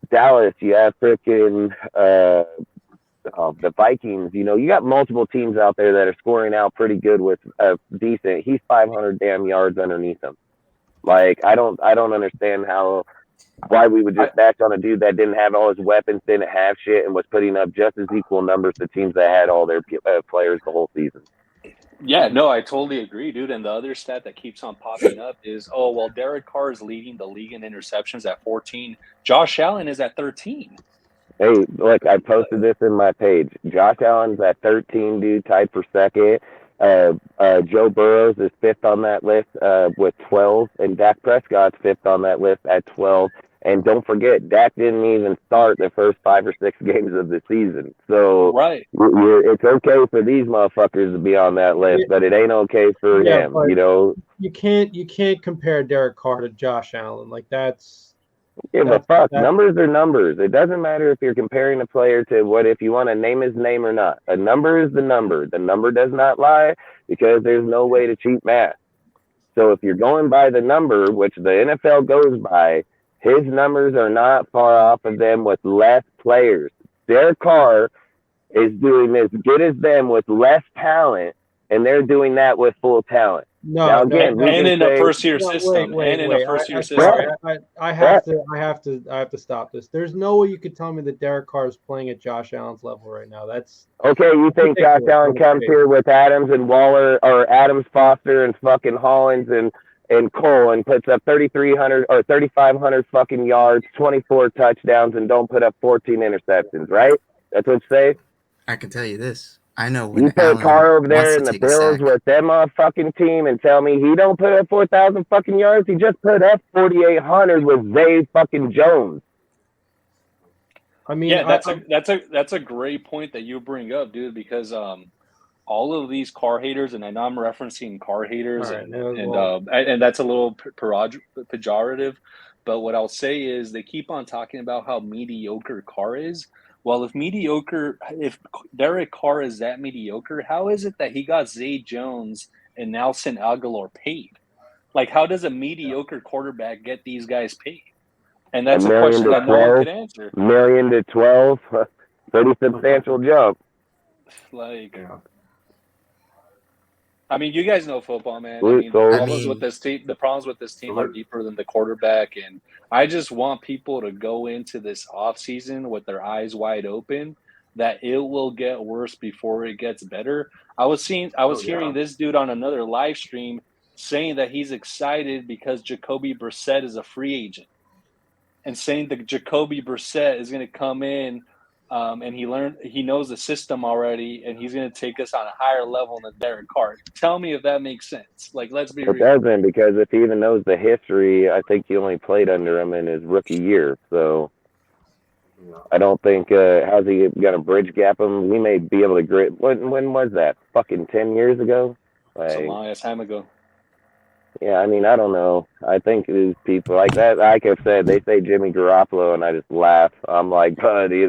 Dallas, you have freaking the Vikings. You know, you got multiple teams out there that are scoring out pretty good with decent. He's 500 damn yards underneath him. Like I don't understand why we would just back on a dude that didn't have all his weapons, didn't have shit, and was putting up just as equal numbers to teams that had all their players the whole season. Yeah, no, I totally agree, dude. And the other stat that keeps on popping up is, Derek Carr is leading the league in interceptions at 14. Josh Allen is at 13. Hey, look, I posted this in my page. Josh Allen's at 13, dude, tied for second. Joe Burrows is 5th on that list with 12, and Dak Prescott's 5th on that list at 12. And don't forget, Dak didn't even start the first 5 or 6 games of the season. So right, it's okay for these motherfuckers to be on that list, but it ain't okay for him. You know, you can't compare Derek Carr to Josh Allen. Like that's give a fuck. Numbers are numbers. It doesn't matter if you're comparing a player to if you want to name his name or not. A number is the number. The number does not lie because there's no way to cheat math. So if you're going by the number, which the NFL goes by, his numbers are not far off of them with less players. Derek Carr is doing as good as them with less talent, and they're doing that with full talent. No, and in a first-year system, I have to stop this. There's no way you could tell me that Derek Carr is playing at Josh Allen's level right now. That's okay. You think Josh Allen comes here with Adams and Waller, or Adams, Foster, and fucking Hollins and Cole, and puts up 3,300 or 3,500 fucking yards, 24 touchdowns, and don't put up 14 interceptions, right? That's what you say. I can tell you this. I know when you put Carr over there in the Bills with them fucking team and tell me he don't put up 4,000 fucking yards. He just put up 4,800 with Zay fucking Jones. I mean, yeah, that's a great point that you bring up, dude. Because all of these Carr haters, and I know I'm referencing Carr haters, and that's a little pejorative. But what I'll say is they keep on talking about how mediocre Carr is. Well, if Derek Carr is that mediocre, how is it that he got Zay Jones and Nelson Aguilar paid? Like, how does a mediocre quarterback get these guys paid? And that's a question that no one could answer. $1 million to 12, pretty substantial jump. Like, I mean, you guys know football, man. I mean, the problems with this team are deeper than the quarterback, and I just want people to go into this offseason with their eyes wide open that it will get worse before it gets better. I was hearing this dude on another live stream saying that he's excited because Jacoby Brissett is a free agent, and saying that Jacoby Brissett is going to come in and he knows the system already, and he's going to take us on a higher level than Derek Carr. Tell me if that makes sense. Like, let's be real. It doesn't, because if he even knows the history, I think he only played under him in his rookie year. So I don't think how's he going to bridge gap him? We may be able to grit. When was that? Fucking 10 years ago? It's a long ass time ago. Yeah, I mean, I don't know. I think these people like that, like I said, they say Jimmy Garoppolo, and I just laugh. I'm like, buddy,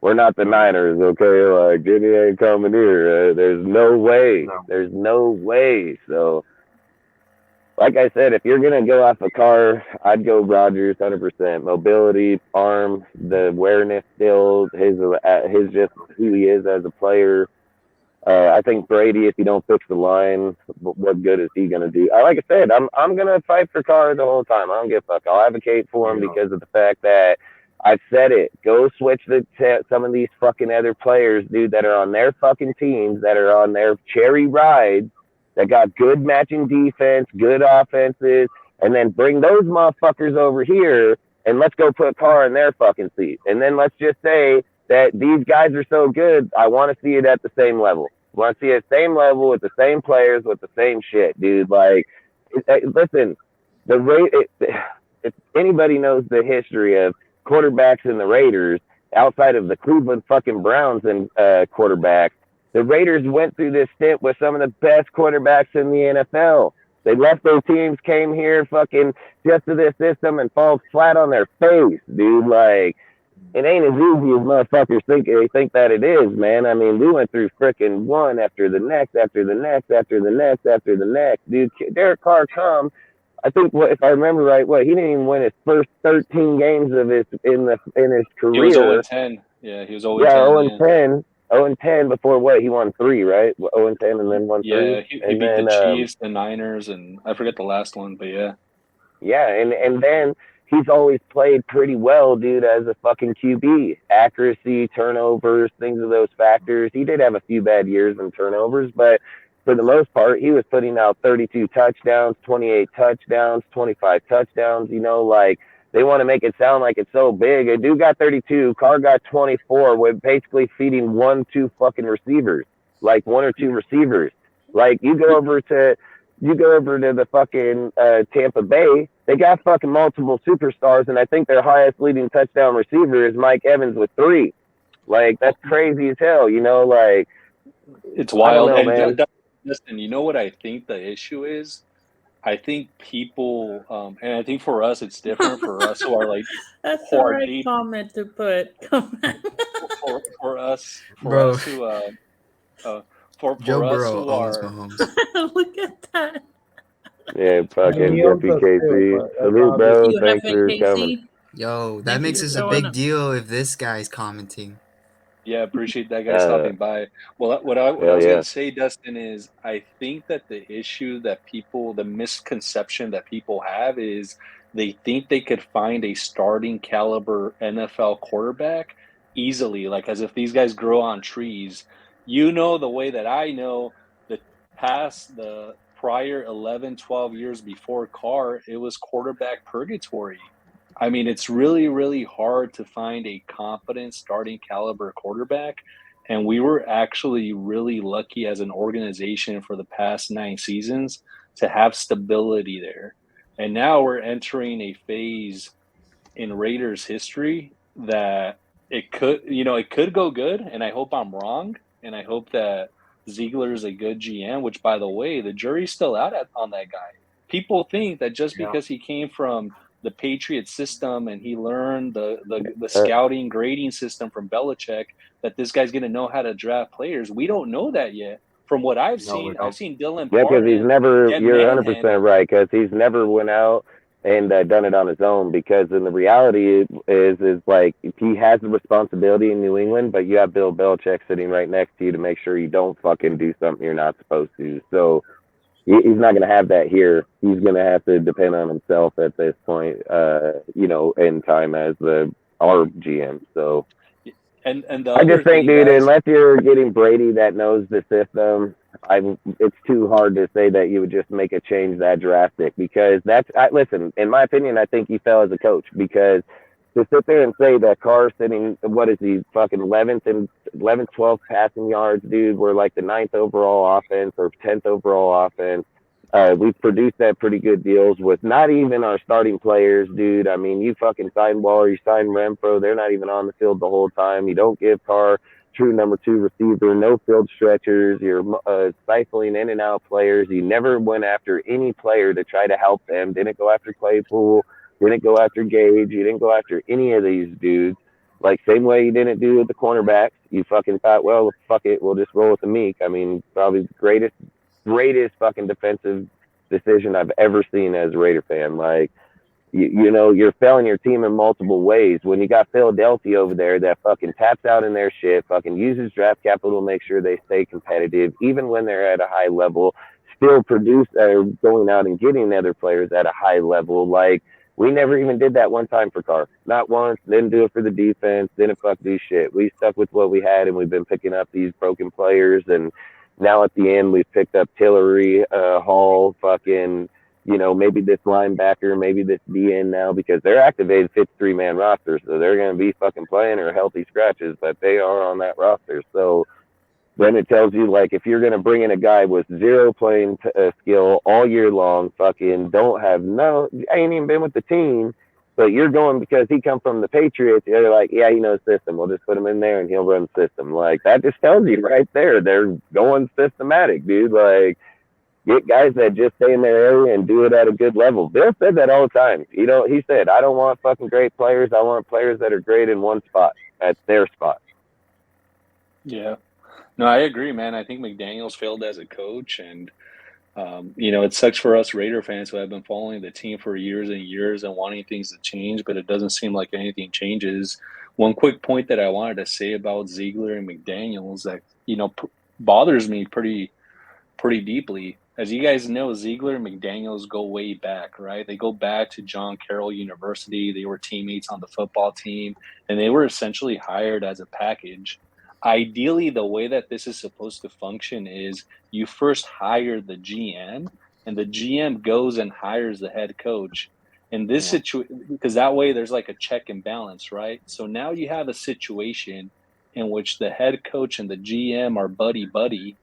we're not the Niners, okay? Like, Jimmy ain't coming here. There's no way. No. There's no way. So, like I said, if you're going to go off a Carr, I'd go Rodgers 100%. Mobility, arm, the awareness still, his just who he is as a player. I think Brady, if you don't fix the line, what good is he gonna do? Like I said, I'm gonna fight for Carr the whole time. I don't give a fuck. I'll advocate for him because of the fact that I've said it. Go switch some of these fucking other players, dude, that are on their fucking teams, that are on their cherry rides, that got good matching defense, good offenses, and then bring those motherfuckers over here and let's go put Carr in their fucking seat. And then let's just say that these guys are so good, I want to see it at the same level. I want to see it at the same level with the same players with the same shit, dude. Like, listen, the rate. If anybody knows the history of quarterbacks in the Raiders, outside of the Cleveland fucking Browns and quarterbacks, the Raiders went through this stint with some of the best quarterbacks in the NFL. They left their teams, came here, fucking just to this system, and fall flat on their face, dude. Like, it ain't as easy as motherfuckers think that it is, man. I mean, we went through frickin' one after the next, after the next, after the next, after the next, dude. Derek Carr come. I think if I remember right, he didn't even win his first 13 games of his in his career. He was 0-10. Yeah, he was 0-10. Yeah, 0-10. 0-10 before he won 3, right? 0-10 and then won 3. Yeah, he beat the Chiefs, the Niners, and I forget the last one, but yeah. Yeah, and then he's always played pretty well, dude, as a fucking QB. Accuracy, turnovers, things of those factors. He did have a few bad years in turnovers, but for the most part, he was putting out 32 touchdowns, 28 touchdowns, 25 touchdowns. You know, like, they want to make it sound like it's so big. A dude got 32, Carr got 24, with basically feeding 1-2 fucking receivers, like 1 or 2 receivers. Like, you go over to the fucking Tampa Bay, they got fucking multiple superstars, and I think their highest leading touchdown receiver is Mike Evans with 3. Like, that's crazy as hell, you know, like. It's wild. I don't know, man. Listen, you know what I think the issue is? I think people, and I think for us it's different. For us who are like, that's the right deep, comment to put. for us who for Joe us Burrow who owns are Mahomes. Look at that. Yeah, fucking Jeffy KC. Salute, bro. Thanks for coming. Yo, that makes us a big deal if this guy's commenting. Yeah, appreciate that guy stopping by. Well, what I was going to say, Dustin, is I think that the issue that the misconception that people have is they think they could find a starting caliber NFL quarterback easily, like as if these guys grow on trees. You know, the way that I know, the prior 11, 12 years before Carr, it was quarterback purgatory. I mean, it's really, really hard to find a competent starting caliber quarterback. And we were actually really lucky as an organization for the past 9 seasons to have stability there. And now we're entering a phase in Raiders history that it could go good. And I hope I'm wrong. And I hope that Ziegler is a good GM, which, by the way, the jury's still out on that guy. People think that just because he came from the Patriot system and he learned the scouting grading system from Belichick, that this guy's going to know how to draft players. We don't know that yet. From what I've seen, I've seen Dylan. Yeah, because he's never. You're 100% right. Because he's never went out and done it on his own. Because in the reality is like he has the responsibility in New England, but you have Bill Belichick sitting right next to you to make sure you don't fucking do something you're not supposed to. So. He's not going to have that here. He's going to have to depend on himself at this point, in time as our GM. So, and I just think, dude, unless you're getting Brady that knows the system, it's too hard to say that you would just make a change that drastic because listen, in my opinion, I think he fell as a coach because to sit there and say that Carr's sitting, what is he, fucking 11th, 12th passing yards, dude, we're like the 9th overall offense or 10th overall offense. We've produced that pretty good deals with not even our starting players, dude. I mean, you fucking sign Waller, you sign Renfro, they're not even on the field the whole time. You don't give Carr true number 2 receiver, no field stretchers. You're stifling in and out players. You never went after any player to try to help them. Didn't go after Claypool. You didn't go after Gage. You didn't go after any of these dudes. Like, same way you didn't do with the cornerbacks. You fucking thought, well, fuck it, we'll just roll with the Meek. I mean, probably the greatest fucking defensive decision I've ever seen as a Raider fan. Like, you're failing your team in multiple ways. When you got Philadelphia over there that fucking taps out in their shit, fucking uses draft capital to make sure they stay competitive, even when they're at a high level, still produce going out and getting other players at a high level. Like, we never even did that one time for Carr. Not once. Didn't do it for the defense. Didn't fuck do shit. We stuck with what we had, and we've been picking up these broken players. And now at the end, we've picked up Tillery, Hall, fucking, maybe this linebacker, maybe this DN now, because they're activated 53-man rosters, so they're going to be fucking playing or healthy scratches, but they are on that roster. So then it tells you, like, if you're going to bring in a guy with zero playing skill all year long, fucking ain't even been with the team, but you're going because he come from the Patriots, you're like, yeah, he knows system. We'll just put him in there and he'll run the system. Like, that just tells you right there, they're going systematic, dude. Like, get guys that just stay in their area and do it at a good level. Bill said that all the time. He said, I don't want fucking great players. I want players that are great in one spot. At their spot. Yeah. No, I agree, man. I think McDaniels failed as a coach, and it sucks for us Raider fans who have been following the team for years and years and wanting things to change, but it doesn't seem like anything changes. One quick point that I wanted to say about Ziegler and McDaniels that bothers me pretty deeply. As you guys know, Ziegler and McDaniels go way back, right? They go back to John Carroll University. They were teammates on the football team, and they were essentially hired as a package. Ideally, the way that this is supposed to function is you first hire the GM, and the GM goes and hires the head coach. In this situation, because that way there's like a check and balance, right? So now you have a situation in which the head coach and the GM are buddy-buddy,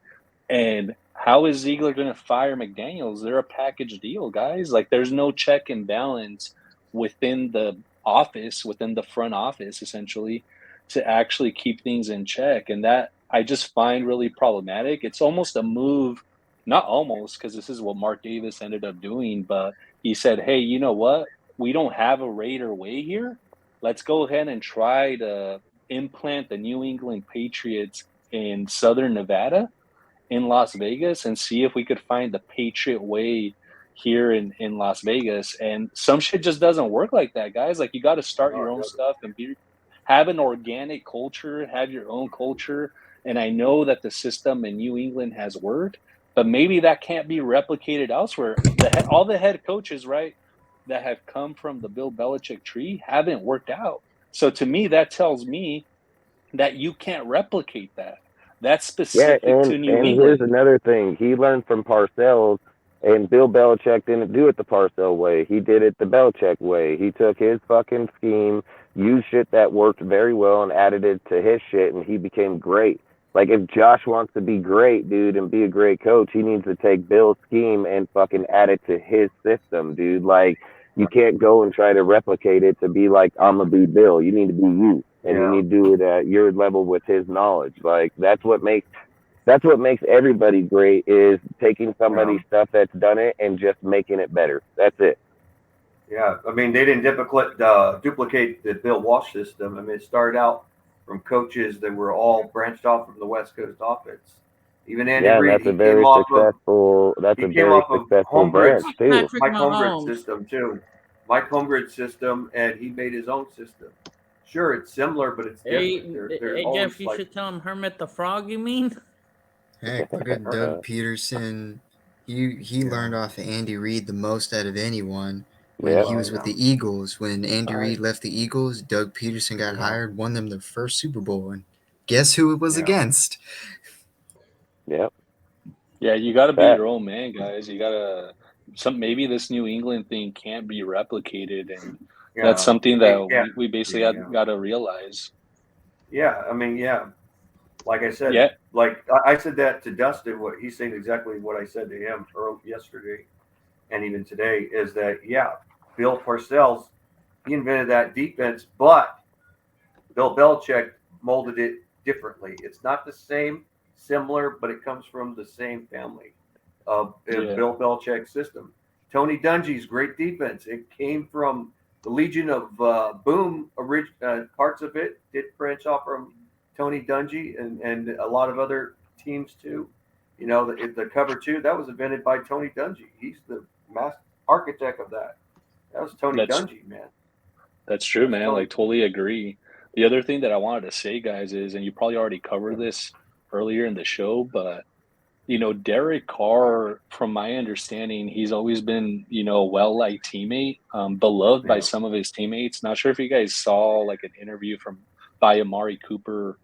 and how is Ziegler going to fire McDaniels? They're a package deal, guys. Like, there's no check and balance within the office, within the front office, essentially, to actually keep things in check. And that I just find really problematic. It's almost a move, not almost, because this is what Mark Davis ended up doing, but he said, hey, you know what? We don't have a Raider way here. Let's go ahead and try to implant the New England Patriots in Southern Nevada, in Las Vegas, and see if we could find the Patriot way here in Las Vegas. And some shit just doesn't work like that, guys. Like, you got to start your own stuff and have an organic culture, have your own culture. And I know that the system in New England has worked, but maybe that can't be replicated elsewhere. All the head coaches, right, that have come from the Bill Belichick tree haven't worked out. So to me, that tells me that you can't replicate that. That's specific to New and England. Here's another thing. He learned from Parcells, and Bill Belichick didn't do it the Parcells way. He did it the Belichick way. He took his fucking scheme, used shit that worked very well, and added it to his shit, and he became great. Like, if Josh wants to be great, dude, and be a great coach, he needs to take Bill's scheme and fucking add it to his system, dude. Like, you can't go and try to replicate it to be like, I'm going to be Bill. You need to be you. And you need to do it at your level with his knowledge. Like, that's what makes everybody great, is taking somebody's stuff that's done it and just making it better. That's it. Yeah, I mean, they didn't duplicate the Bill Walsh system. I mean, it started out from coaches that were all branched off from the West Coast offense. Even Andy Reid, that's a very successful branch too. Mike Holmgren's system too. Mike Holmgren's system, and he made his own system. Sure, it's similar, but it's different. Hey Jeff, you should tell him Hermit the Frog, you mean? Hey, look at Doug Peterson. He learned off of Andy Reid the most out of anyone when he was with the Eagles. When Andy Reid left the Eagles, Doug Peterson got hired, won them their first Super Bowl, and guess who it was against? Yep. Yeah, you got to be your own man, guys. You got to maybe this New England thing can't be replicated, and that's something that we basically got to realize. Yeah, I mean, like I said, like I said that to Dustin. What he's saying exactly what I said to him yesterday, and even today, is that Bill Parcells, he invented that defense, but Bill Belichick molded it differently. It's not the same, similar, but it comes from the same family of Bill Belichick's system. Tony Dungy's great defense, it came from the Legion of Boom. Parts of it did branch off from Tony Dungy and a lot of other teams too. You know, the cover two that was invented by Tony Dungy. He's the master architect of that. That was Tony Dungy, man. That's true, man. Like, totally agree. The other thing that I wanted to say, guys, is, and you probably already covered this earlier in the show, but Derek Carr, from my understanding, he's always been, a well-liked teammate, beloved by some of his teammates. Not sure if you guys saw like an interview by Amari Cooper,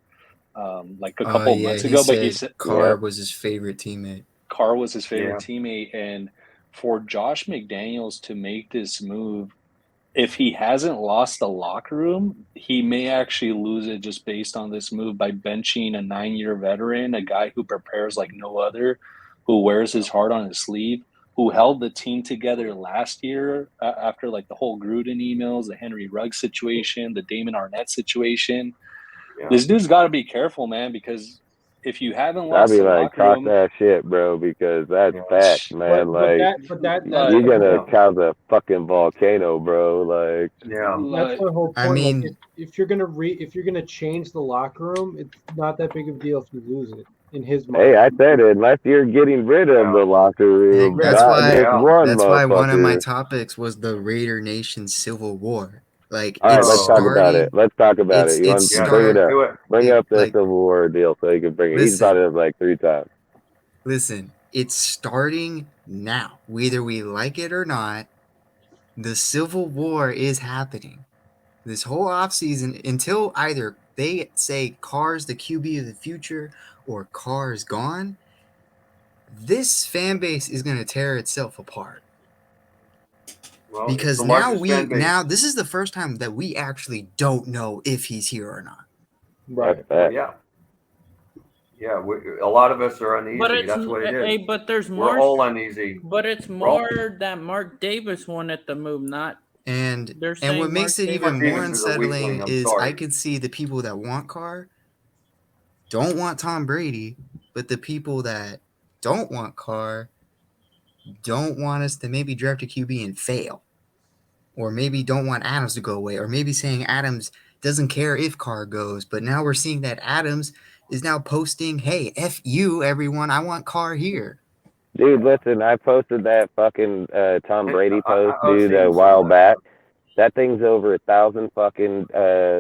like a couple of months ago, but he said Carr was his favorite teammate. Carr was his favorite teammate, and for Josh McDaniels to make this move, if he hasn't lost the locker room, he may actually lose it just based on this move by benching a 9-year veteran, a guy who prepares like no other, who wears his heart on his sleeve, who held the team together last year after like the whole Gruden emails, the Henry Ruggs situation, the Damon Arnett situation. Yeah. This dude's got to be careful, man, because if you haven't lost the locker room, talk that shit, bro, because that's fact, man. That's you're gonna cause a fucking volcano, bro. Like, that's the whole point. I mean, like, if you're gonna change the locker room, it's not that big of a deal if you lose it. In his mind. Hey, I said it. Unless you're getting rid of the locker room, that's why one of my topics was the Raider Nation Civil War. Like, all right, let's talk about it. Let's talk about it. You want to bring it up? Bring up the Civil War deal so you can bring it. He's brought it up like 3 times. Listen, it's starting now. Whether we like it or not, the Civil War is happening. This whole offseason, until either they say Carr's the QB of the future or Carr's gone, this fan base is going to tear itself apart. Well, because now this is the first time that we actually don't know if he's here or not. Right. Yeah. A lot of us are uneasy. That's what it is. Hey, but there's more. We're all uneasy. But it's more that Mark Davis wanted the move, not. And what makes it even more unsettling is I could see the people that want Carr don't want Tom Brady, but the people that don't want Carr don't want us to maybe draft a QB and fail, or maybe don't want Adams to go away, or maybe saying Adams doesn't care if Carr goes. But now we're seeing that Adams is now posting, "Hey, F you, everyone, I want Carr here." Dude, listen, I posted that fucking Tom Brady post, dude, a while back. That thing's over 1,000 fucking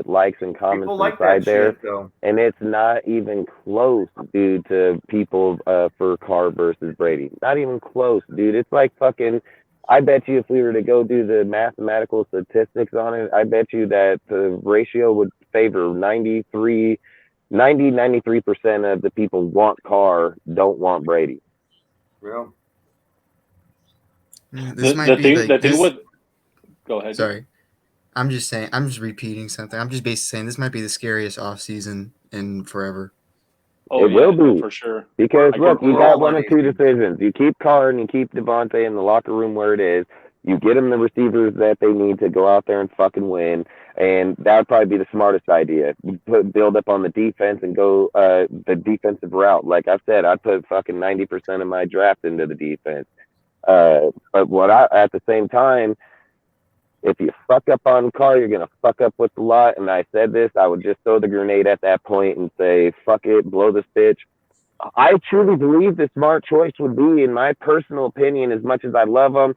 likes and comments inside there, and it's not even close, dude, to people for Carr versus Brady. Not even close, dude. It's like fucking. I bet you if we were to go do the mathematical statistics on it, I bet you that the ratio would favor 93% of the people want Carr, don't want Brady. Well, Go ahead. Sorry. I'm just repeating something. I'm just basically saying this might be the scariest offseason in forever. Oh, it will be. For sure. Because, look, you got one of 2 decisions. You keep Carr and you keep Devontae in the locker room where it is. You get them the receivers that they need to go out there and fucking win. And that would probably be the smartest idea. Build up on the defense and go the defensive route. Like I said, I put fucking 90% of my draft into the defense. But at the same time, if you fuck up on Carr, you're going to fuck up with the lot. And I said this, I would just throw the grenade at that point and say, fuck it, blow this bitch. I truly believe the smart choice would be, in my personal opinion, as much as I love them,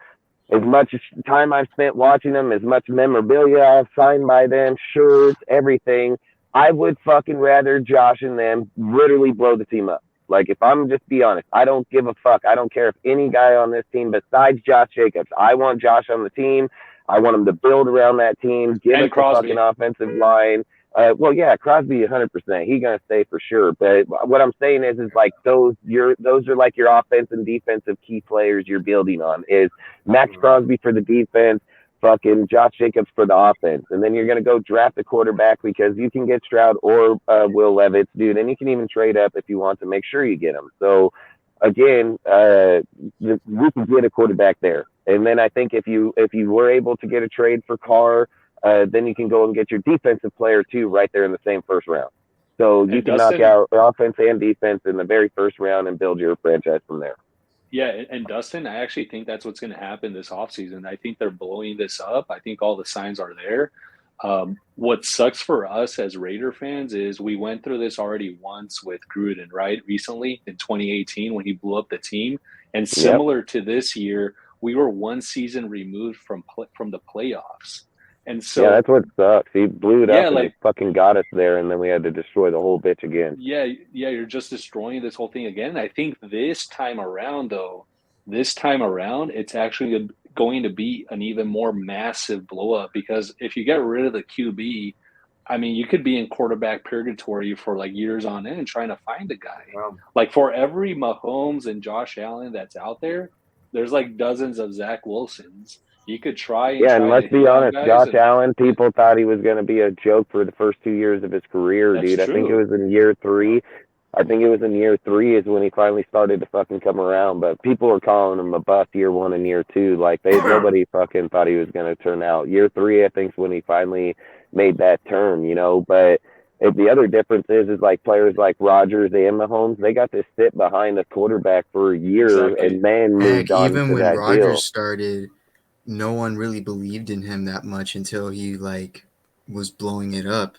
as much time I've spent watching them, as much memorabilia I've signed by them, shirts, everything, I would fucking rather Josh and them literally blow the team up. Like, if I'm just be honest, I don't give a fuck. I don't care if any guy on this team besides Josh Jacobs, I want Josh on the team. I want him to build around that team, get us a fucking offensive line. Crosby 100%. He's gonna stay for sure. But what I'm saying is like those are like your offense and defensive key players you're building on. Is Max Crosby for the defense, fucking Josh Jacobs for the offense, and then you're gonna go draft a quarterback because you can get Stroud or Will Levis, dude, and you can even trade up if you want to make sure you get him. So again, we can get a quarterback there. And then I think if you were able to get a trade for Carr, then you can go and get your defensive player too right there in the same first round. So you can knock out offense and defense in the very first round and build your franchise from there. Yeah, and Dustin, I actually think that's what's going to happen this offseason. I think they're blowing this up. I think all the signs are there. What sucks for us as Raider fans is we went through this already once with Gruden, right? Recently in 2018 when he blew up the team. And similar to this year, we were one season removed from the playoffs. And Yeah, so that's what sucks. He blew it yeah, up and he like fucking got us there, and then we had to destroy the whole bitch again. yeah, you're just destroying this whole thing again. I think this time around, though, it's actually going to be an even more massive blow up because if you get rid of the QB, I mean, you could be in quarterback purgatory for like years on end trying to find a guy. Well, Like for every Mahomes and Josh Allen that's out there, there's like dozens of Zach Wilsons. You could try Yeah, and to let's hit be on honest, guys, Josh and Allen, people thought he was going to be a joke for the first 2 years of his career, that's dude. I think it true. was in year three. I think it was in year three is when he finally started to fucking come around. But people were calling him a bust year one and year two. Like nobody fucking thought he was going to turn out. Year three, I think, is when he finally made that turn, you know. But the other difference is like players like Rodgers and Mahomes, they got to sit behind the quarterback for a year Exactly. and then moved Heck, on even to when that Rodgers deal. started, no one really believed in him that much until he like was blowing it up.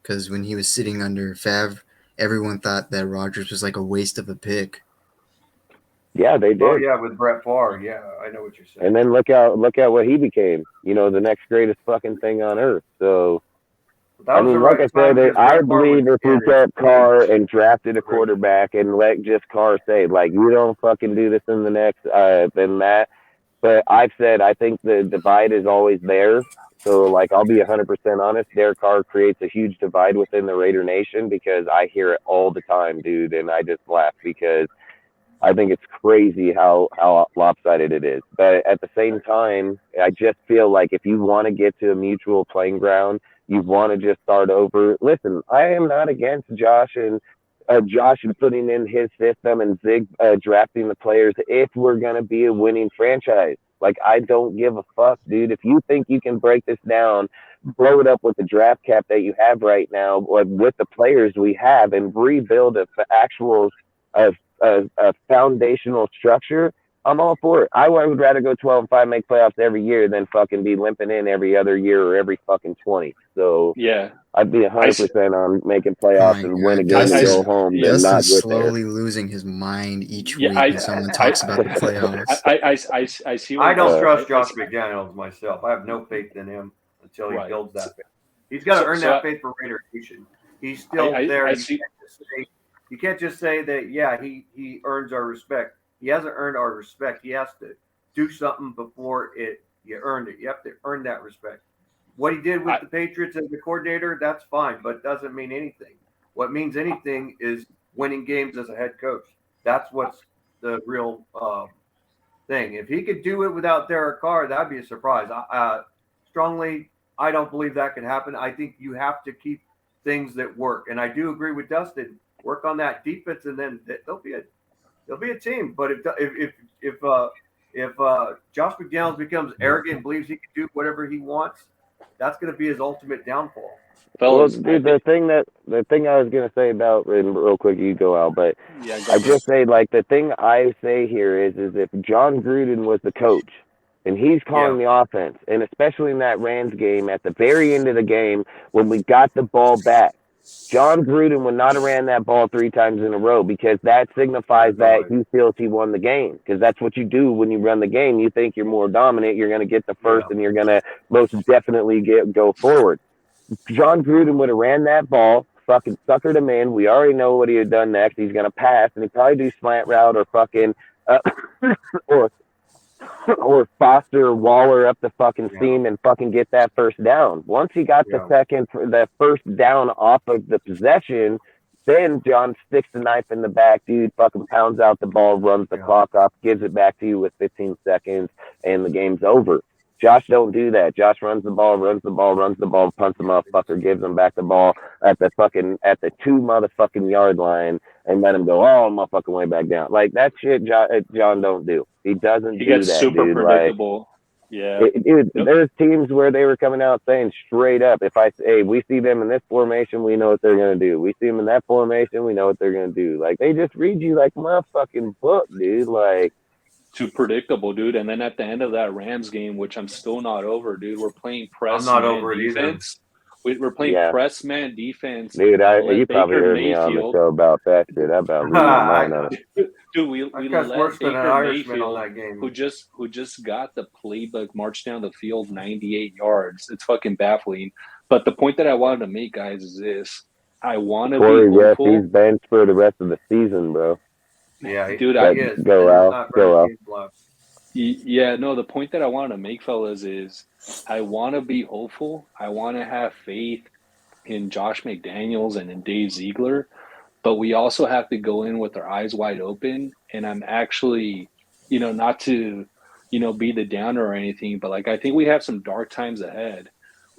Because when he was sitting under Favre, everyone thought that Rodgers was like a waste of a pick. Yeah, they oh did. yeah, with Brett Favre. Yeah, I know what you're And saying. then look at what he became. You know, the next greatest fucking thing on earth. So But that I was the mean, like right I time said, because I Brett Favre was believe if we again. kept Carr and drafted a Great. quarterback and let just Carr say, like, you don't fucking do this in the next, then that. But I've said I think the divide is always there. So, like, I'll be 100% honest. Derek Carr creates a huge divide within the Raider Nation because I hear it all the time, dude, and I just laugh because I think it's crazy how lopsided it is. But at the same time, I just feel like if you want to get to a mutual playing ground, you want to just start over. Listen, I am not against Josh and putting in his system and Zig drafting the players if we're gonna be a winning franchise. Like I don't give a fuck, dude. If you think you can break this down, blow it up with the draft cap that you have right now, with the players we have, and rebuild a actual a a foundational structure, I'm all for it. I would rather go 12-5, make playoffs every year than fucking be limping in every other year or every fucking 20. So Yeah. I'd be I, s- 100% on making Oh playoffs my and win a God, game and go Dustin! home than yeah, not Dustin's get there. slowly losing his mind each yeah, week when someone talks about the playoffs. I see where I you don't guys, trust Josh McDaniels myself. I have no faith in him until he right. builds that faith. He's got to earn So that faith for Raider Nation. He's still there. I see. You can't just say that. Yeah, he earns our respect. He hasn't earned our respect. He has to do something before you earned it. You have to earn that respect. What he did with the Patriots as the coordinator, that's fine, but doesn't mean anything. What means anything is winning games as a head coach. That's what's the real thing. If he could do it without Derek Carr, that'd be a surprise. Strongly, I don't believe that can happen. I think you have to keep things that work, and I do agree with Dustin. Work on that defense, and then they'll be a team. But if Josh McDaniels becomes arrogant and believes he can do whatever he wants, that's going to be his ultimate downfall. Well, Fellas, dude, the thing I was gonna say about, and real quick, you go out, but yeah, I go for it. just say like the thing I say here is if John Gruden was the coach and he's calling the offense, and especially in that Rams game at the very end of the game when we got the ball back, John Gruden would not have ran that ball 3 times in a row because that signifies There's no that way. he feels he won the game. Because that's what you do when you run the game. You think you're more dominant, you're going to get the first, Yeah. and you're going to most definitely go forward. John Gruden would have ran that ball, fucking suckered him in. We already know what he had done next. He's going to pass, and he'd probably do slant route or fucking or or Foster or Waller up the fucking seam and fucking get that first down. Once he got the first down off of the possession, then John sticks the knife in the back, dude, fucking pounds out the ball, runs the clock off, gives it back to you with 15 seconds, and the game's over. Josh don't do that. Josh runs the ball, punts the motherfucker, gives him back the ball at the 2 motherfucking yard line and let him go all motherfucking way back down. Like that shit John don't do. He doesn't He do gets that, super dude. Like predictable. Yeah. dude, Yep. there's teams where they were coming out saying straight up, if I say, hey, we see them in this formation, we know what they're gonna do. We see them in that formation, we know what they're gonna do. Like they just read you like motherfucking book, dude. Like Too predictable, dude. And then at the end of that Rams game, which I'm still not over, dude, we're playing I'm press not man over it either. defense. we're playing press man defense. Dude, you Let probably Baker heard me on the Mayfield. show about that shit. I about lose my mind on it. Dude, we cussed let worse than an Baker Irishman on Mayfield, that game. who just got the playbook, march down the field 98 yards. It's fucking baffling. But the point that I wanted to make, guys, is this: I want to be hopeful. He's benched for the rest of the season, bro. Yeah, dude, he is. Go out. Yeah, no, the point that I wanted to make, fellas, is I want to be hopeful. I want to have faith in Josh McDaniels and in Dave Ziegler, but we also have to go in with our eyes wide open. And I'm actually, not to, be the downer or anything, but like I think we have some dark times ahead.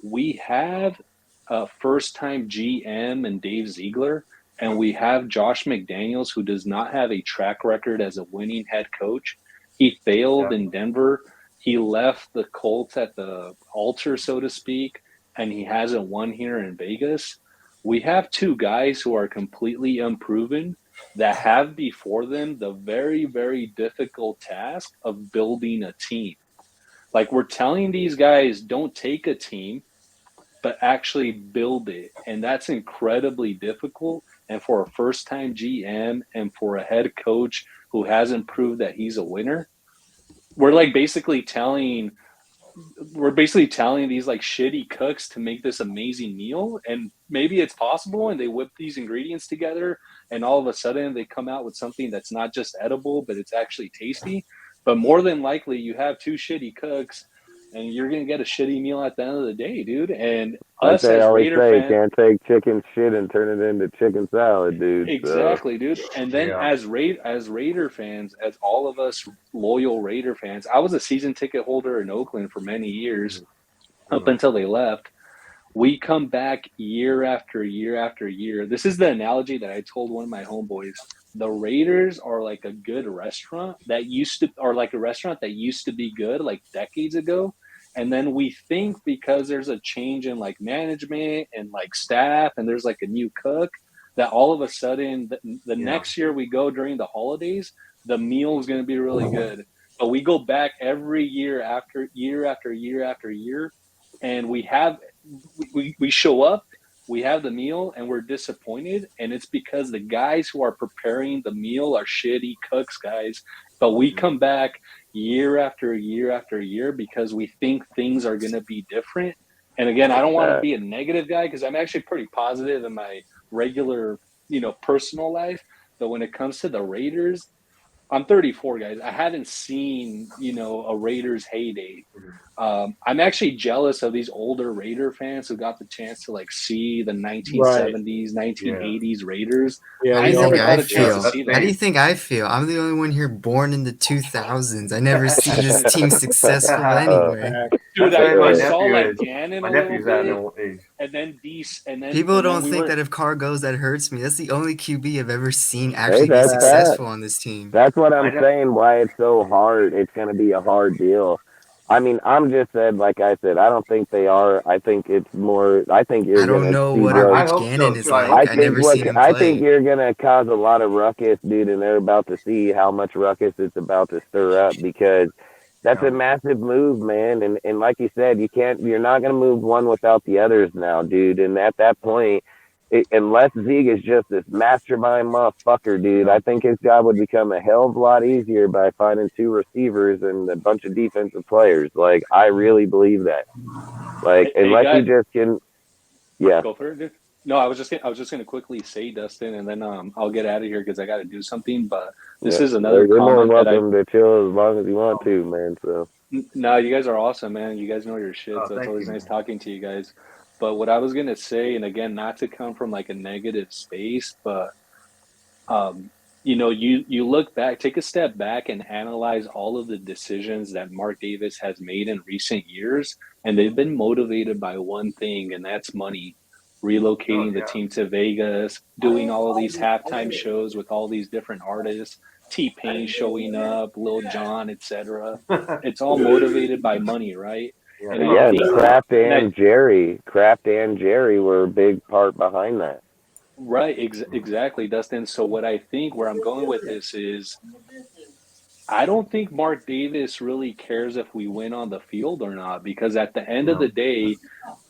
We have a first-time GM and Dave Ziegler, and we have Josh McDaniels, who does not have a track record as a winning head coach. He failed in Denver. He left the Colts at the altar, so to speak, and he hasn't won here in Vegas. We have two guys who are completely unproven that have before them the very, very difficult task of building a team. Like, we're telling these guys, don't take a team, but actually build it. And that's incredibly difficult. And for a first-time GM and for a head coach who hasn't proved that he's a winner, we're basically telling these like shitty cooks to make this amazing meal, and maybe it's possible, and they whip these ingredients together, and all of a sudden they come out with something that's not just edible, but it's actually tasty. But more than likely, you have two shitty cooks, and you're gonna get a shitty meal at the end of the day, dude. And Like us they as always Raider say, fans, can't take chicken shit and turn it into chicken salad, dude. exactly, dude. And then as Raider fans, as all of us loyal Raider fans, I was a season ticket holder in Oakland for many years, up until they left. We come back year after year after year. This is the analogy that I told one of my homeboys. The Raiders are like a good restaurant like a restaurant that used to be good like decades ago. And then we think because there's a change in like management and like staff, and there's like a new cook, that all of a sudden the next year we go during the holidays, the meal is going to be really good. But we go back every year after year after year after year, and we show up, we have the meal, and we're disappointed. And it's because the guys who are preparing the meal are shitty cooks, guys. But we come back year after year after year because we think things are going to be different. And again, I don't want to be a negative guy because I'm actually pretty positive in my regular, personal life. But when it comes to the Raiders, I'm 34, guys. I haven't seen, a Raiders heyday. I'm actually jealous of these older Raider fans who got the chance to see the 1970s, 1980s Raiders. How do I you never think got I a chance feel? to see How that. do you think I feel? I'm the only one here born in the 2000s. I never seen this team successful anyway. Dude, I saw like Gannon my a little nephew's at an bit, old age. and then People don't we think were, that if Carr goes, that hurts me. That's the only QB I've ever seen Hey, actually be that's successful on this team. That's what I'm saying. Why it's so hard. It's going to be a hard deal. I mean, I'm just said, like I said, I don't think they are. I think it's more. I think you're I don't gonna know see what a what. Rich Gannon is I like. I think never seen him I think play. you're gonna cause a lot of ruckus, dude, and they're about to see how much ruckus it's about to stir up because that's a massive move, man. And like you said, you're not gonna move one without the others now, dude. And at that point, unless Zeke is just this mastermind motherfucker, dude, I think his job would become a hell of a lot easier by finding two receivers and a bunch of defensive players. Like, I really believe that. Like, unless he just can, yeah. Go for it, dude. No, I was just gonna quickly say, Dustin, and then I'll get out of here because I got to do something. But this is another You're more than comment that welcome to chill as long as you want to, man. So. No, you guys are awesome, man. You guys know your shit, so it's always nice talking to you guys. But what I was gonna say, and again, not to come from like a negative space, but you look back, take a step back, and analyze all of the decisions that Mark Davis has made in recent years, and they've been motivated by one thing, and that's money. Relocating the team to Vegas, doing all of these halftime shows with all these different artists, T-Pain showing up, Lil Jon, etc. It's all motivated by money, right? And I think Kraft and Jerry were a big part behind that. Right, exactly, Dustin. So what I think where I'm going with this is I don't think Mark Davis really cares if we win on the field or not, because at the end of the No. day,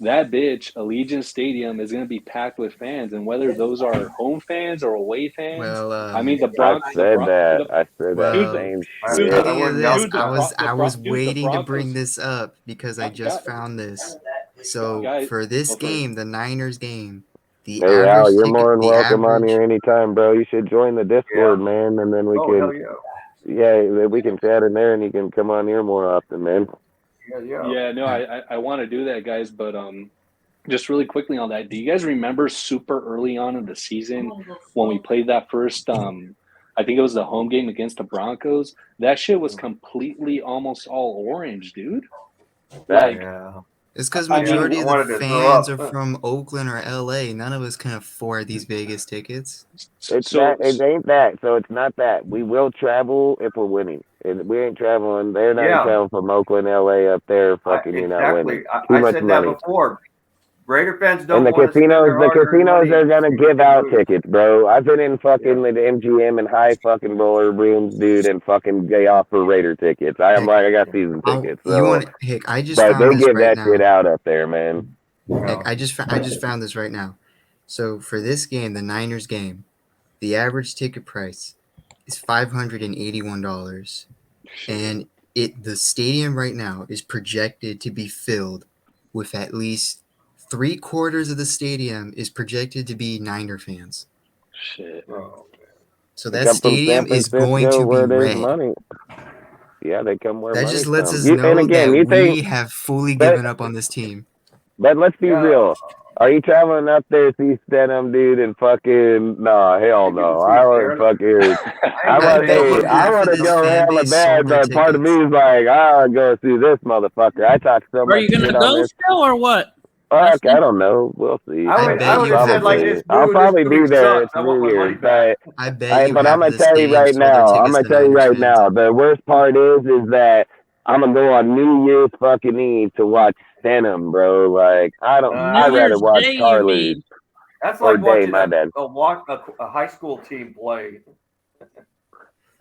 that bitch, Allegiant Stadium, is going to be packed with fans, and whether those are home fans or away fans, Well, I mean, I said that. I said that dude, well, same I, shit. I speaking of wouldn't this, doubt dude, I that. was I was Dude, the waiting to bring Broncos, this up because I just got, found this. So guys, for this go for it. game, the Niners game, the Hey Al, average you're ticket, more than the welcome on average. here anytime, bro. You should join the Yeah. Discord, man, and then we Oh, hell can, yeah. yeah, we can chat in there, and you can come on here more often, man. Yeah, yeah. Yeah, no, Yeah. I want to do that, guys, but just really quickly on that, do you guys remember super early on in the season when we played that first I think it was the home game against the Broncos? That shit was completely almost all orange, dude. That Like, Yeah. It's because I Yeah. mean, majority I of the wanted to throw fans are up. from Oakland or LA. None of us can afford these Vegas tickets. it's that so it ain't that, so it's not that. We will travel if we're winning. And we ain't traveling. They're not Yeah. traveling from Oakland, LA up there. Fucking, you're not winning. Exactly. Too I much said that money. before. Raider fans And don't want to spend their the hard-earned casinos money are to gonna see the give team out lose. tickets, bro. I've been in Yeah. fucking the MGM and high fucking roller rooms, dude, and fucking they offer Raider tickets. I am Heck, like, I got season tickets, you so want heck? I just but found they this give right that shit now. out up there, man. Heck, Yeah. I just found this right now. So for this game, the Niners game, the average ticket price is $581, shit, and the stadium right now is projected to be filled with at least three-quarters of the stadium is projected to be Niner fans. shit. Oh, So They that come from San stadium is going Francisco to be where there's red. money. Yeah, they come where That just money's lets from. us And know again, that you think, we have fully but given up on this team. but let's be yeah. real. Are you traveling up there to see Stedham, dude, and fucking nah, hell I can no. see I want Sarah. fucking I ain't gonna say I he I bet is. you want to this go fan hella base sold bad, their but part of me tickets. is like, I go see this motherfucker. I talk so Are much you gonna shit on go this. still or what? Fuck, I Dustin? don't know. We'll see. I I bet would you have said have like Probably. this, I'll boo, this probably be movie there. sucks. It's I want New my money Year's, back. I bet you but I'm half of gonna the tell you stadium right sold their now. I'm tickets gonna to tell you Niners right fans. now. The worst part is that I'm gonna go on New Year's fucking Eve to watch Venom, bro. Like I don't. New I'd Uh, rather Year's watch Day, you Charlie's mean? that's or like Day. watching My bad. a high school team play.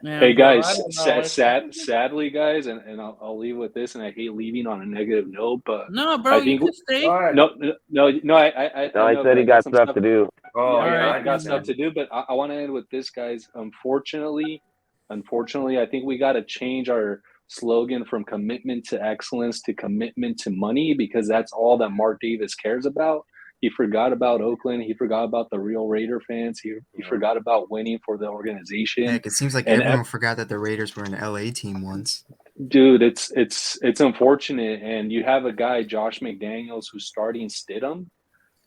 Yeah, Hey bro. I guys, don't know. sadly, guys, and I'll leave with this, and I hate leaving on a negative note, but No, bro, I you think can stay. All right. no, I No, he know, said but he I got got some stuff stuff. to do. Oh Yeah, All yeah, right, I I got then. stuff understand. to do, but I want to end with this, guys. Unfortunately, I think we got to change our slogan from commitment to excellence to commitment to money, because that's all that Mark Davis cares about. He forgot about Oakland. He forgot about the real Raider fans. He Yeah. forgot about winning for the organization. Heck, it seems like And everyone forgot that the Raiders were an LA team once. dude, it's unfortunate. And you have a guy, Josh McDaniels, who's starting Stidham.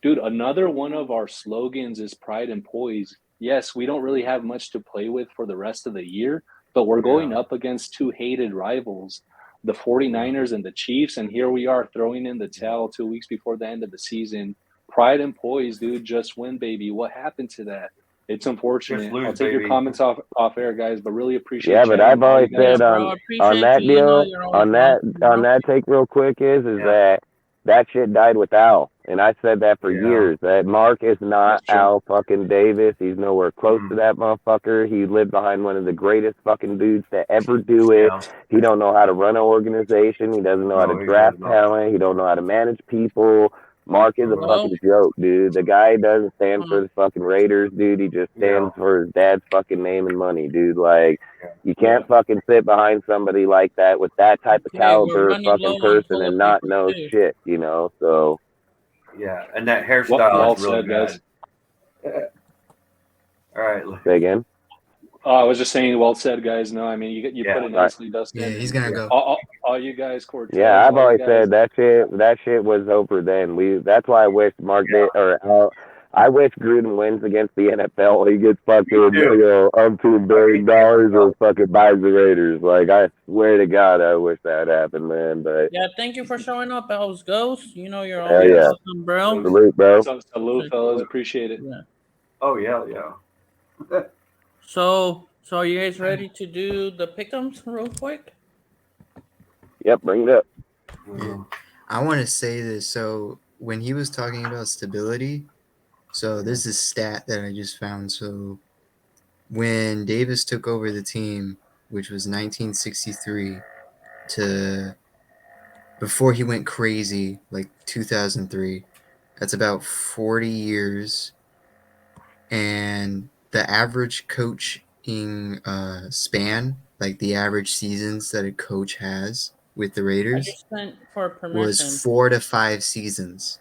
Dude, another one of our slogans is pride and poise. Yes, we don't really have much to play with for the rest of the year, but we're going Yeah. up against two hated rivals, the Yeah. 49ers and the Chiefs, and here we are throwing in the towel 2 weeks before the end of the season. Pride and poise, dude, just win, baby. What happened to that? It's Just unfortunate. I'll lose, take your baby. comments off air, guys, but really appreciate Yeah, but chatting I've with all you always Yeah, guys. said bro. I on appreciate that you. You know, deal you're always welcome, on bro. that take real quick is Yeah. that shit died with Al, and I said that for Yeah. years. That Mark is not That's true. Al fucking Davis. He's nowhere close to Mm. that motherfucker. He lived behind one of the greatest fucking dudes to ever do it. Yeah. He don't know how to run an organization. He doesn't know how to No, he does draft not. talent. He don't know how to manage people. Mark is a Well, fucking joke, dude. The guy doesn't stand uh, for the fucking Raiders, dude. He just Yeah. stands for his dad's fucking name and money, dude. Like, Yeah. you Yeah. can't fucking sit behind somebody like that with that type of okay, we're caliber of running low fucking on person and toilet not paper, know too. shit, you know? So, Yeah. And that hairstyle Well is really said, guys. bad. All right. say again. I was just saying, well said, guys. No, I mean, you put Yeah. it All right. nicely, Yeah, Dustin, he's and gonna Yeah. go. all you guys, Yeah, Cortez, I've all you always guys. said that shit was over then. That's why I wish Yeah. I wish Gruden wins against the NFL. He gets fucking, Me too. $2 I billion hate the or NFL. fucking buys the Raiders. Like, I swear to God, I wish that happened, man. But Yeah, thank you for showing up, Elvis Ghost. You know, you're hell always Yes. yeah. welcome, bro. Salute, bro. Salute, fellas. Appreciate it. Yeah. Oh yeah. Yeah. So are you guys ready to do the pick'ems real quick? Yep, bring it up. Yeah. I want to say this. So when he was talking about stability, so this is a stat that I just found. So when Davis took over the team, which was 1963, to before he went crazy, like 2003. That's about 40 years. And the average coaching span, like the average seasons that a coach has with the I Raiders, just sent for was permission. 4 to 5 seasons.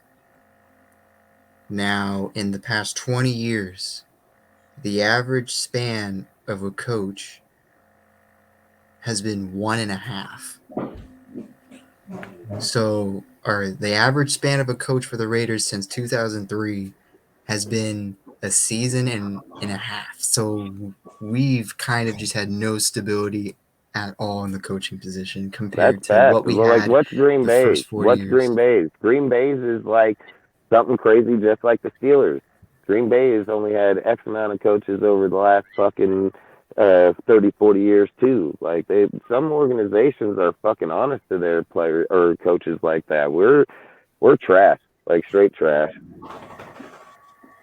Now, in the past 20 years, the average span of a coach has been 1.5. So, or the average span of a coach for the Raiders since 2003 has been a season and a half. So we've kind of just had no stability at all in the coaching position That's compared to facts. what we Well, like, had what's Green the Bay's? first 40 What's years. Green Bay's? Green Bay's is like something crazy, just like the Steelers. Green Bay has only had X amount of coaches over the last fucking 30, 40 years too. Like some organizations are fucking honest to their player or coaches like that. We're trash, like straight trash.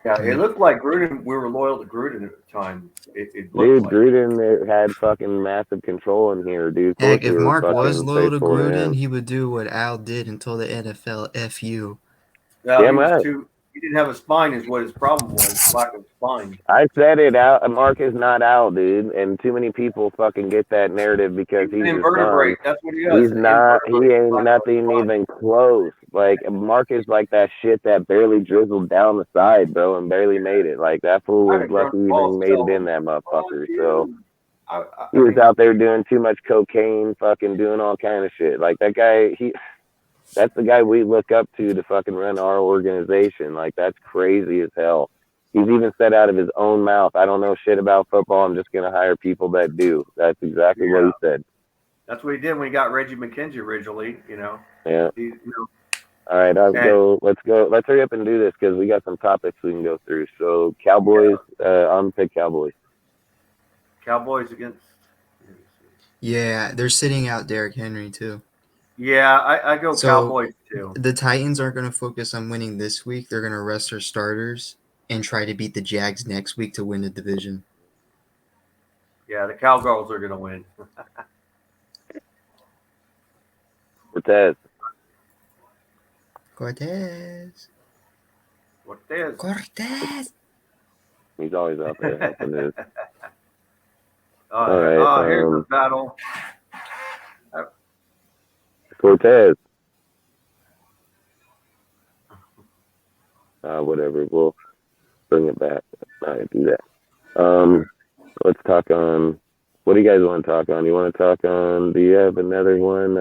Yeah, it looked like Gruden. We were loyal to Gruden at the time. It looked Dude, like. Gruden had fucking massive control in here, dude. Of course Heck, we if were Mark was fucking loyal to faithful to Gruden, him. he would do what Al did and told the NFL, F you. No, Damn he was right. too. He didn't have a spine. Is what his problem was. Lack of spine. I said it out. Mark is not out, dude, and too many people fucking get that narrative because He's he's an his son. invertebrate. That's what he is. He's An not. He invertebrate. ain't Lack of nothing spine. even close. Like Mark is like that shit that barely drizzled down the side, bro, and barely made it. Like that fool I was had grown lucky he even balls made it tell in him. that Fuck motherfucker. So you. he I was mean, out there doing too much cocaine, fucking doing all kind of shit. Like that guy. That's the guy we look up to fucking run our organization. Like that's crazy as hell. He's even said out of his own mouth, "I don't know shit about football. I'm just gonna hire people that do." That's exactly what yeah, he said. that's what he did when he got Reggie McKenzie originally. Yeah. He, All right, and Let's go. Let's hurry up and do this because we got some topics we can go through. So yeah, Cowboys. I'm pick Cowboys. Cowboys against. Yeah, they're sitting out Derrick Henry too. Yeah, I go So Cowboys too. the Titans aren't going to focus on winning this week. They're going to rest their starters and try to beat the Jags next week to win the division. Yeah, the Cowgirls are going to win. Cortez. Cortez. Cortez. Cortez. He's always out there helping his. All right. Here's the battle. Cortez. Whatever. We'll bring it back. All right, do that. Let's talk on. What do you guys want to talk on? You want to talk on? Do you have another one?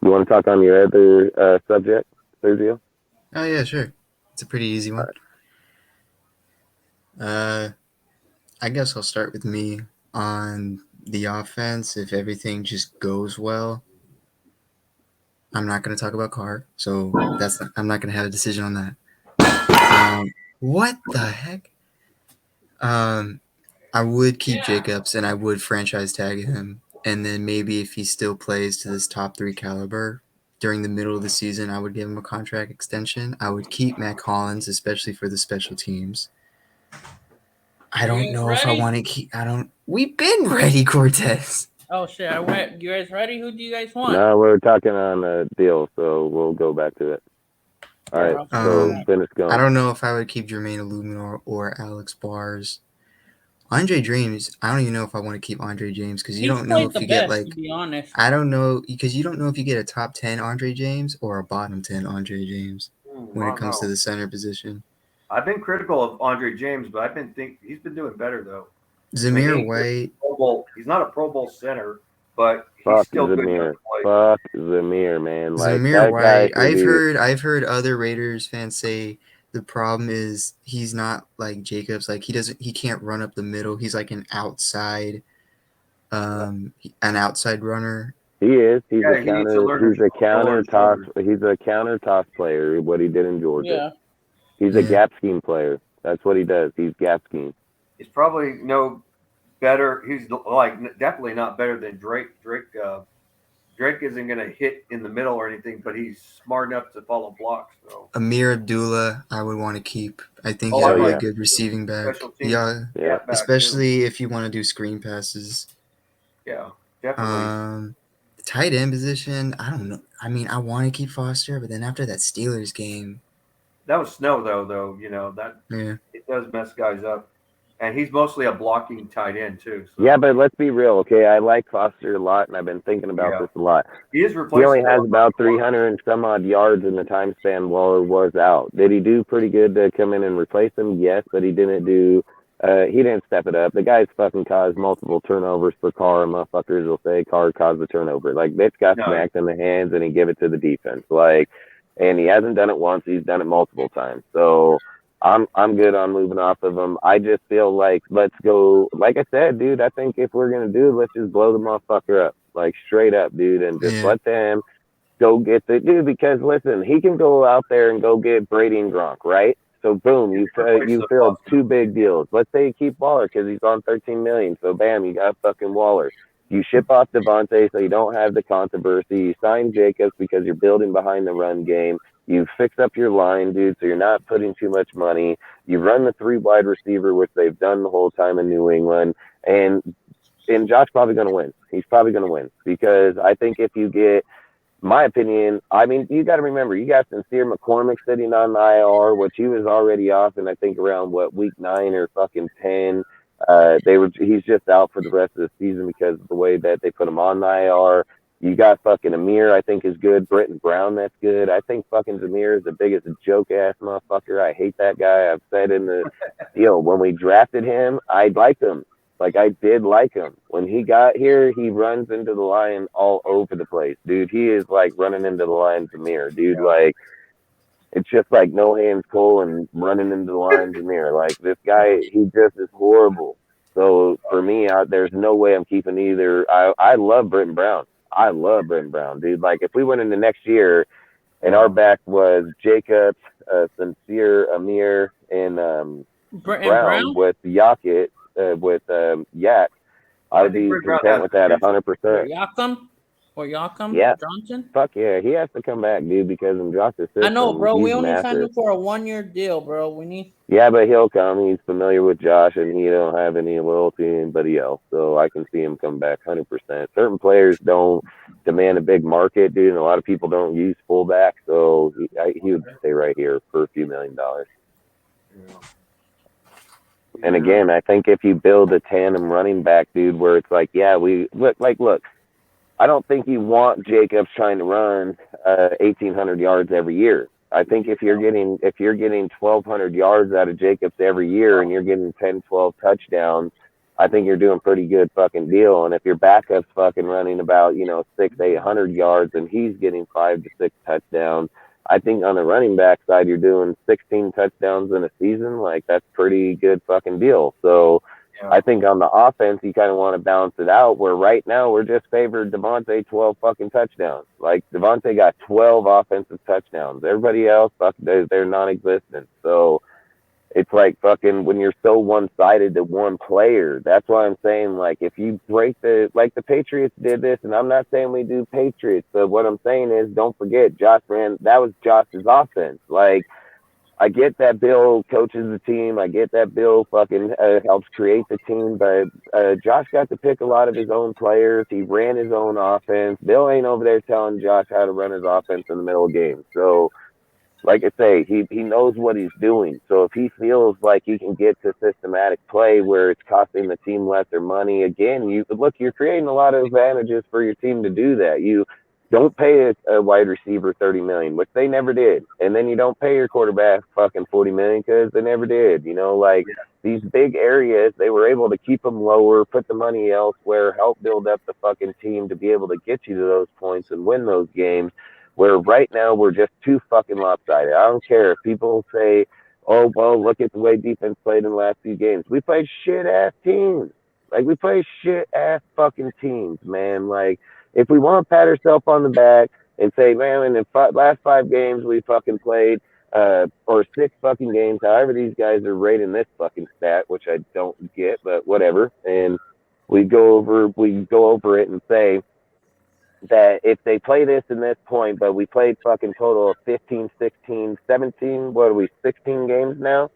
You want to talk on your other subject, Sergio? Oh yeah, sure. It's a pretty easy one. Right. I guess I'll start with me on the offense. If everything just goes well, I'm not going to talk about Carr, so I'm not going to have a decision on that. What the heck? I would keep Jacobs and I would franchise tag him, and then maybe if he still plays to this top 3 caliber during the middle of the season, I would give him a contract extension. I would keep Matt Collins, especially for the special teams. I don't know if I want to keep. We've been ready, Cortez. Oh shit! You guys ready? Who do you guys want? No, we're talking on a deal, so we'll go back to it. All right. So finish going. I don't know if I would keep Jermaine Illuminor or Alex Bars. Andre James, I don't even know if I want to keep Andre James because you don't know if you get like. To be honest, I don't know because you don't know if you get a top 10 Andre James or a bottom 10 Andre James when it comes to the center position. I've been critical of Andre James, but he's been doing better though. Zamir White. He's not a Pro Bowl center, but he's Fuck still Zamir. good. Fuck Zamir, man. Like Zamir that White. guy I've heard other Raiders fans say the problem is he's not like Jacobs. Like he can't run up the middle. He's like an outside runner. He is. He's a counter toss player. What he did in Georgia. Yeah. He's a gap scheme player. That's what he does. He's gap scheme. He's probably no better. He's like definitely not better than Drake. Drake isn't going to hit in the middle or anything, but he's smart enough to follow blocks. So Amir Abdullah, I would want to keep. I think he's a good receiving back. Yeah, especially if you want to do screen passes. Yeah, definitely. The tight end position, I don't know. I mean, I want to keep Foster, but then after that Steelers game, That was Snow though. That yeah, it does mess guys up, and he's mostly a blocking tight end too. Yeah, So but let's be real, okay? I like Foster a lot, and I've been thinking about yeah, this a lot. he is He only replaceable. has about 300 and some odd yards in the time span Waller was out. Did he do pretty good to come in and replace him? Yes, but he didn't do. He didn't step it up. The guy's fucking caused multiple turnovers for Carr. Motherfuckers will say Carr caused the turnover. Like bitch got No, smacked in the hands and he give it to the defense. Like, and he hasn't done it once. He's done it multiple times. So I'm good on moving off of him. I just feel like let's go. Like I said, dude, I think if we're gonna do, let's just blow the motherfucker up, like straight up, dude, and just yeah, let them go get the dude. Because listen, he can go out there and go get Brady and Gronk, right? So boom, you can replace you the filled Foster. two big deals. Let's say you keep Waller because he's on 13 million. So bam, you got fucking Waller. You ship off Devontae so you don't have the controversy. You sign Jacobs because you're building behind the run game. You fix up your line, dude, so you're not putting too much money. You run the three wide receiver, which they've done the whole time in New England, and Josh probably going to win. He's probably going to win because I think if you get my opinion, I mean, you got to remember, you got Sincere McCormick sitting on the IR, which he was already off, and I think around what week 9 or fucking 10, he's just out for the rest of the season because of the way that they put him on the IR. You got fucking Amir, I think is good. Britton Brown, that's good. I think fucking Zamir is the biggest joke ass motherfucker. I hate that guy. I've said in the deal when we drafted him, I liked him. Like I did like him. When he got here, he runs into the line all over the place. Dude, he is like running into the lines of mirror. Dude, like it's just like no hands Cole and running into the lines of mirror. Like this guy, he just is horrible. So for me, there's no way I'm keeping either. I love Britton Brown. I love Britton Brown, dude. Like if we went into next year and our back was Jacobs, Sincere, Amir, and And Brown Brown? with Yackett, with Yak, I I'd think be Burt Brown content has with that potential. 100%. Or Yakum Yeah, Johnson? fuck yeah, he has to come back, dude, because in Josh's I know, system, bro. We he's only signed massive. him for a 1 year deal, bro. We need. Yeah, but he'll come. He's familiar with Josh, and he don't have any loyalty to anybody else. So I can see him come back 100%. Certain players don't demand a big market, dude, and a lot of people don't use fullback. So he would stay right here for a few $1 million. Yeah. And Yeah. again, I think if you build a tandem running back, dude, where it's like, yeah, look, I don't think you want Jacobs trying to run 1,800 yards every year. I think if you're getting 1,200 yards out of Jacobs every year and you're getting 10, 12 touchdowns, I think you're doing pretty good fucking deal. And if your backup's fucking running about 600, 800 yards and he's getting 5 to 6 touchdowns, I think on the running back side you're doing 16 touchdowns in a season. Like that's pretty good fucking deal. So Yeah. I think on the offense, you kind of want to balance it out. Where right now we're just favored Devontae 12 fucking touchdowns. Like Devontae got 12 offensive touchdowns. Everybody else, they're non-existent. So it's like fucking when you're so one-sided to one player. That's why I'm saying like if you break the Patriots did this, and I'm not saying we do Patriots, but what I'm saying is don't forget Josh ran. That was Josh's offense. Like I get that Bill coaches the team. I get that Bill fucking helps create the team. But Josh got to pick a lot of his own players. He ran his own offense. Bill ain't over there telling Josh how to run his offense in the middle of games. So, like I say, he knows what he's doing. So if he feels like he can get to systematic play where it's costing the team less or money, again, you're creating a lot of advantages for your team to do that. You don't pay a wide receiver 30 million, which they never did, and then you don't pay your quarterback fucking 40 million because they never did. Like these big areas, they were able to keep them lower, put the money elsewhere, help build up the fucking team to be able to get you to those points and win those games. Where right now we're just too fucking lopsided. I don't care if people say, "Oh well, look at the way defense played in the last few games." We played shit ass teams. Like we play shit ass fucking teams, man. Like if we want to pat ourselves on the back and say, "Man, in the last 5 games we fucking played." Or 6 fucking games, however these guys are rating this fucking stat, which I don't get, but whatever. And we go over it and say, that if they play this in this point, but we played fucking total of 15, 16, 17, what are we, 16 games now?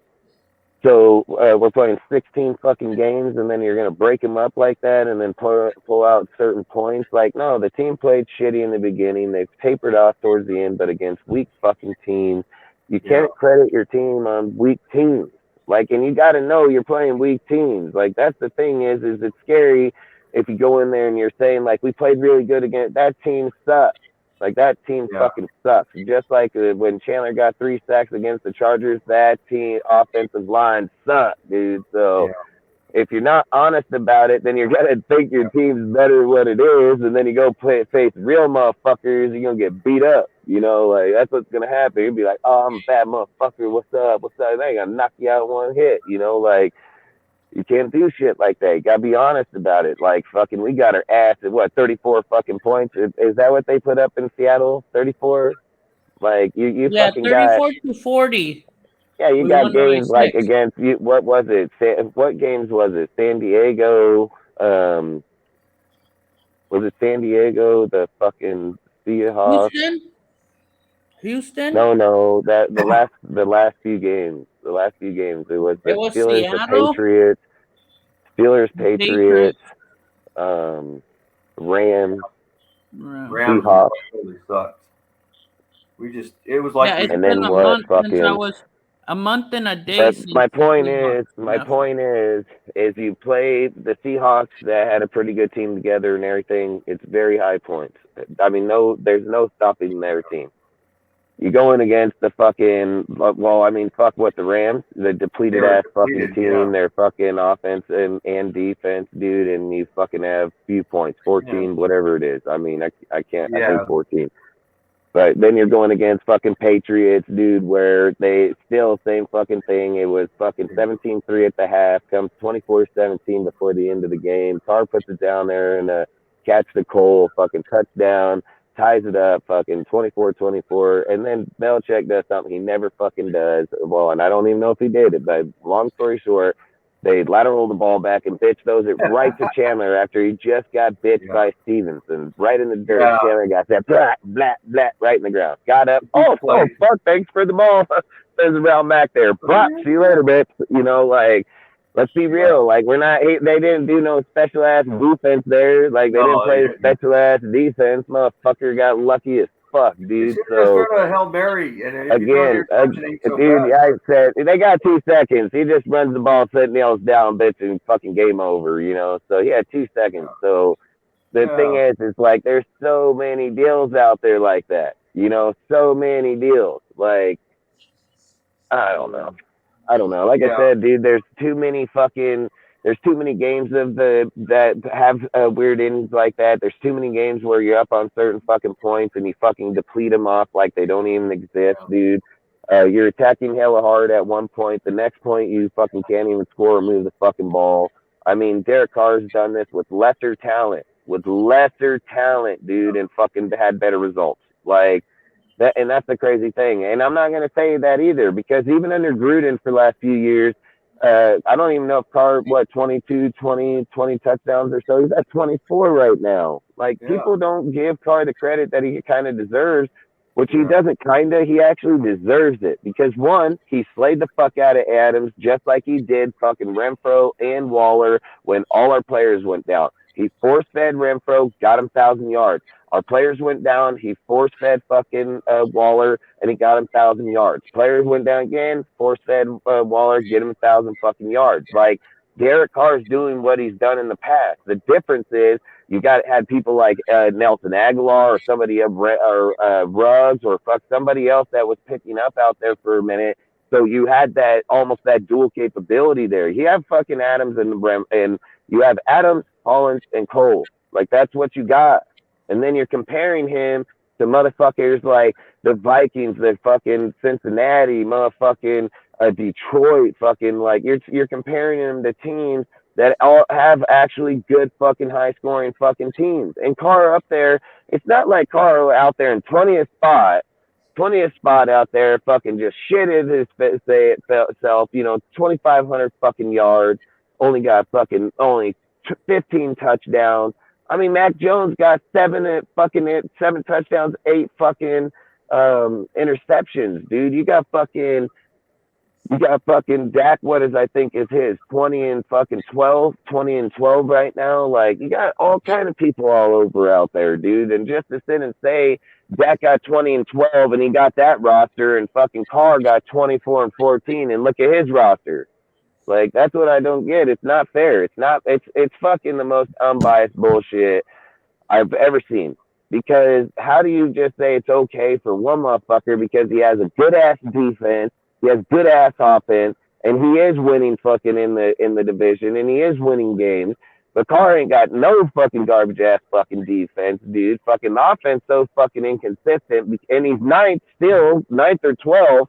So we're playing 16 fucking games, and then you're gonna break them up like that, and then pull out certain points. Like, no, the team played shitty in the beginning. They've tapered off towards the end, but against weak fucking teams, you can't credit your team on weak teams. Like, and you got to know you're playing weak teams. Like, that's the thing is it's scary if you go in there and you're saying like we played really good against that team sucks. Like that team fucking sucks. Just like when Chandler got 3 sacks against the Chargers, that team offensive line sucked, dude. So if you're not honest about it, then you're gonna think your team's better than what it is, and then you go face real motherfuckers, you're gonna get beat up. You know, like that's what's gonna happen. You'll be like, "Oh, I'm a bad motherfucker. What's up? What's up?" They ain't gonna knock you out in one hit. You know, like you can't do shit like that. You gotta be honest about it. Like fucking, we got our ass at what 34 fucking points. Is that what they put up in Seattle? 34. Like you fucking got 34-40. yeah, you We got won by games like 6. against you. What was it? What games was it? San Diego. Was it San Diego? The fucking Seahawks. Houston. No. That the last few games. The last few games. It was the It was Steelers, the Seattle. Patriots, Patriots. Rams, Rams Seahawks. totally sucked. It was like It's and been then a what? month since I Fucking. was a month and a day But since my the point Seahawks is, left. you played the Seahawks that had a pretty good team together and everything. It's very high points. I mean, there's no stopping their team. You going against the fucking, well, I mean, fuck what, the Rams, the depleted ass fucking team, their fucking offense and defense, dude, and you fucking have few points, 14, whatever it is. I mean, I can't, I think 14. But then you're going against fucking Patriots, dude, where they still same fucking thing. It was fucking 17-3 at the half, comes 24-17 before the end of the game. Carr puts it down there and catch the Cole fucking touchdown, ties it up, fucking 24-24. And then Belichick does something he never fucking does. Well, and I don't even know if he did it, but long story short, they lateral the ball back and those it right to Chandler after he just got bitched by Stevenson. Right in the dirt. Chandler got that right in the ground. Got up. Oh, fuck, thanks for the ball. There's around back there. But see you later, bitch. You know, like, let's be real. Like, they didn't do no special ass defense there. Like, they didn't play special ass defense. Motherfucker got lucky as fuck, dude. So a Hail Mary, and again, dude, I said they got 2 seconds. He just runs the ball, nails down, bitch, and fucking game over. You know, so he had 2 seconds. So the thing is like there's so many deals out there like that. You know, so many deals. Like I don't know. Like I said, dude, there's too many games that have weird endings like that. There's too many games where you're up on certain fucking points and you fucking deplete them off like they don't even exist, dude. You're attacking hella hard at one point. The next point, you fucking can't even score or move the fucking ball. I mean, Derek Carr's done this with lesser talent, dude, and fucking had better results. Like, that, and that's the crazy thing. And I'm not going to say that either, because even under Gruden for the last few years, I don't even know if Carr, 22, 20 touchdowns or so. He's at 24 right now. Like, people don't give Carr the credit that he kind of deserves, which he doesn't he actually deserves it. Because, one, he slayed the fuck out of Adams just like he did fucking Renfro and Waller when all our players went down. He force-fed Renfro, got him 1,000 yards. Our players went down. He force-fed fucking Waller, and he got him 1,000 yards. Players went down again, force-fed Waller, get him 1,000 fucking yards. Like, Derek Carr's doing what he's done in the past. The difference is you had people like Nelson Aguilar or somebody or Ruggs or somebody else that was picking up out there for a minute. So you had almost that dual capability there. You have fucking Adams and you have Adams, Hollins, and Cole. Like, that's what you got. And then you're comparing him to motherfuckers like the Vikings, the fucking Cincinnati, motherfucking Detroit, fucking, like, you're comparing him to teams that all have actually good fucking high scoring fucking teams. And Carr up there, it's not like Carr out there in 20th spot out there fucking just shitted himself, 2,500 fucking yards, only 15 touchdowns. I mean, Mac Jones got 7 touchdowns, 8 fucking interceptions, dude. You got fucking You got fucking Dak, I think is his 20 and 12 right now. Like, you got all kind of people all over out there, dude. And just to sit and say Dak got 20 and 12 and he got that roster, and fucking Carr got 24 and 14, and look at his roster. Like, that's what I don't get. It's not fair. It's fucking the most unbiased bullshit I've ever seen. Because how do you just say it's okay for one motherfucker because he has a good ass defense, he has good ass offense, and he is winning fucking in the division, and he is winning games. But Carr ain't got no fucking garbage ass fucking defense, dude. Fucking offense so fucking inconsistent, and he's ninth or 12th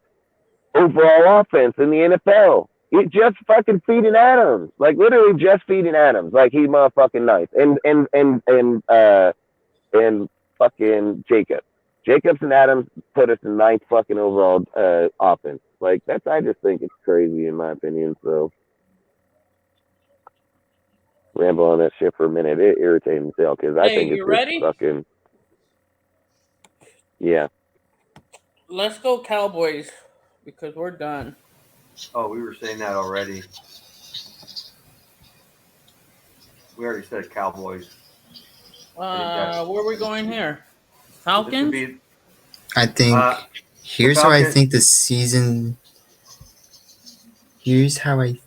overall offense in the NFL. He just fucking feeding Adams, like literally just feeding Adams, like he motherfucking nice. And fucking Jacobs and Adams put us in ninth fucking overall offense. Like I just think it's crazy in my opinion. So ramble on that shit for a minute. It irritates me still because I think it's just ready? fucking yeah. Let's go Cowboys because we're done. Oh, we were saying that already. We already said Cowboys. Where are we going here? Falcons? I think here's how I think the season. Here's how I.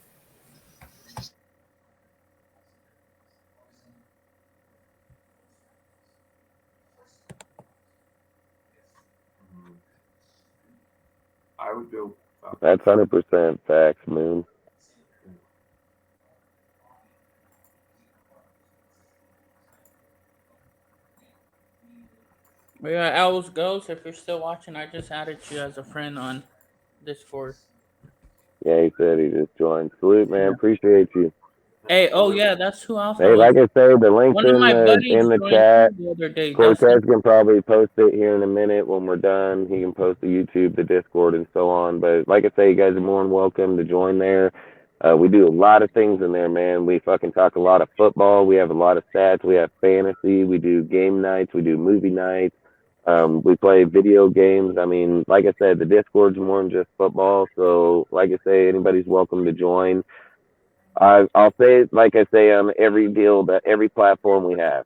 I would go. That's 100% facts, Moon. We got Owls Ghost. If you're still watching, I just added you as a friend on Discord. Yeah, he said he just joined. Salute, man. Appreciate you. Hey, oh yeah, that's who else. Hey, like I say, the link's One of my buddies in the joined chat. the other day. Cortez can probably post it here in a minute when we're done. He can post the YouTube, the Discord, and so on. But like I say, you guys are more than welcome to join there. We do a lot of things in there, man. We fucking talk a lot of football. We have a lot of stats. We have fantasy. We do game nights. We do movie nights. We play video games. I mean, like I said, the Discord's more than just football. So, like I say, anybody's welcome to join. I'll say it like I say on every platform we have.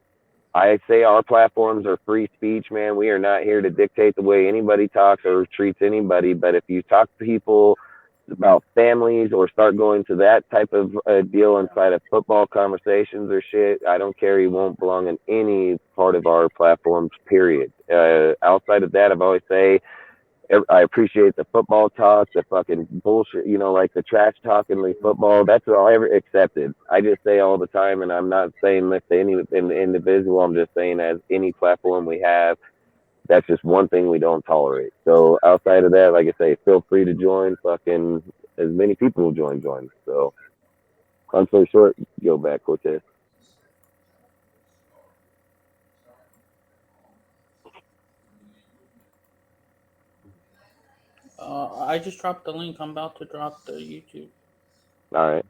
I say our platforms are free speech, man. We are not here to dictate the way anybody talks or treats anybody. But if you talk to people about families or start going to that type of deal inside of football conversations or shit, I don't care. You won't belong in any part of our platforms, period. Outside of that, I've always say I appreciate the football talk, the fucking bullshit, like the trash talking, the football. That's all I ever accepted. I just say all the time, and I'm not saying this to any individual. I'm just saying as any platform we have, that's just one thing we don't tolerate. So outside of that, like I say, feel free to join. Fucking as many people will join. So long story short, go back, Cortez. I just dropped the link. I'm about to drop the YouTube. All right.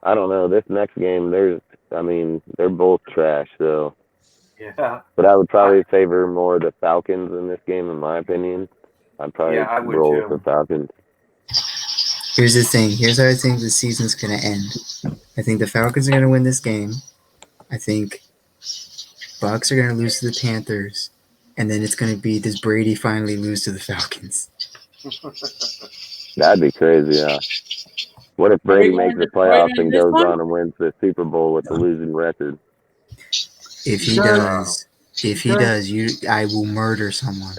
I don't know. This next game, they're both trash. So yeah. But I would probably favor more the Falcons in this game, in my opinion. I'd probably roll with the Falcons. Here's the thing. Here's how I think the season's going to end. I think the Falcons are going to win this game. I think Bucs are going to lose to the Panthers. And then it's going to be, does Brady finally lose to the Falcons? That'd be crazy, yeah. What if Brady makes the playoffs and goes on and wins the Super Bowl with the losing record? If he does, I will murder someone.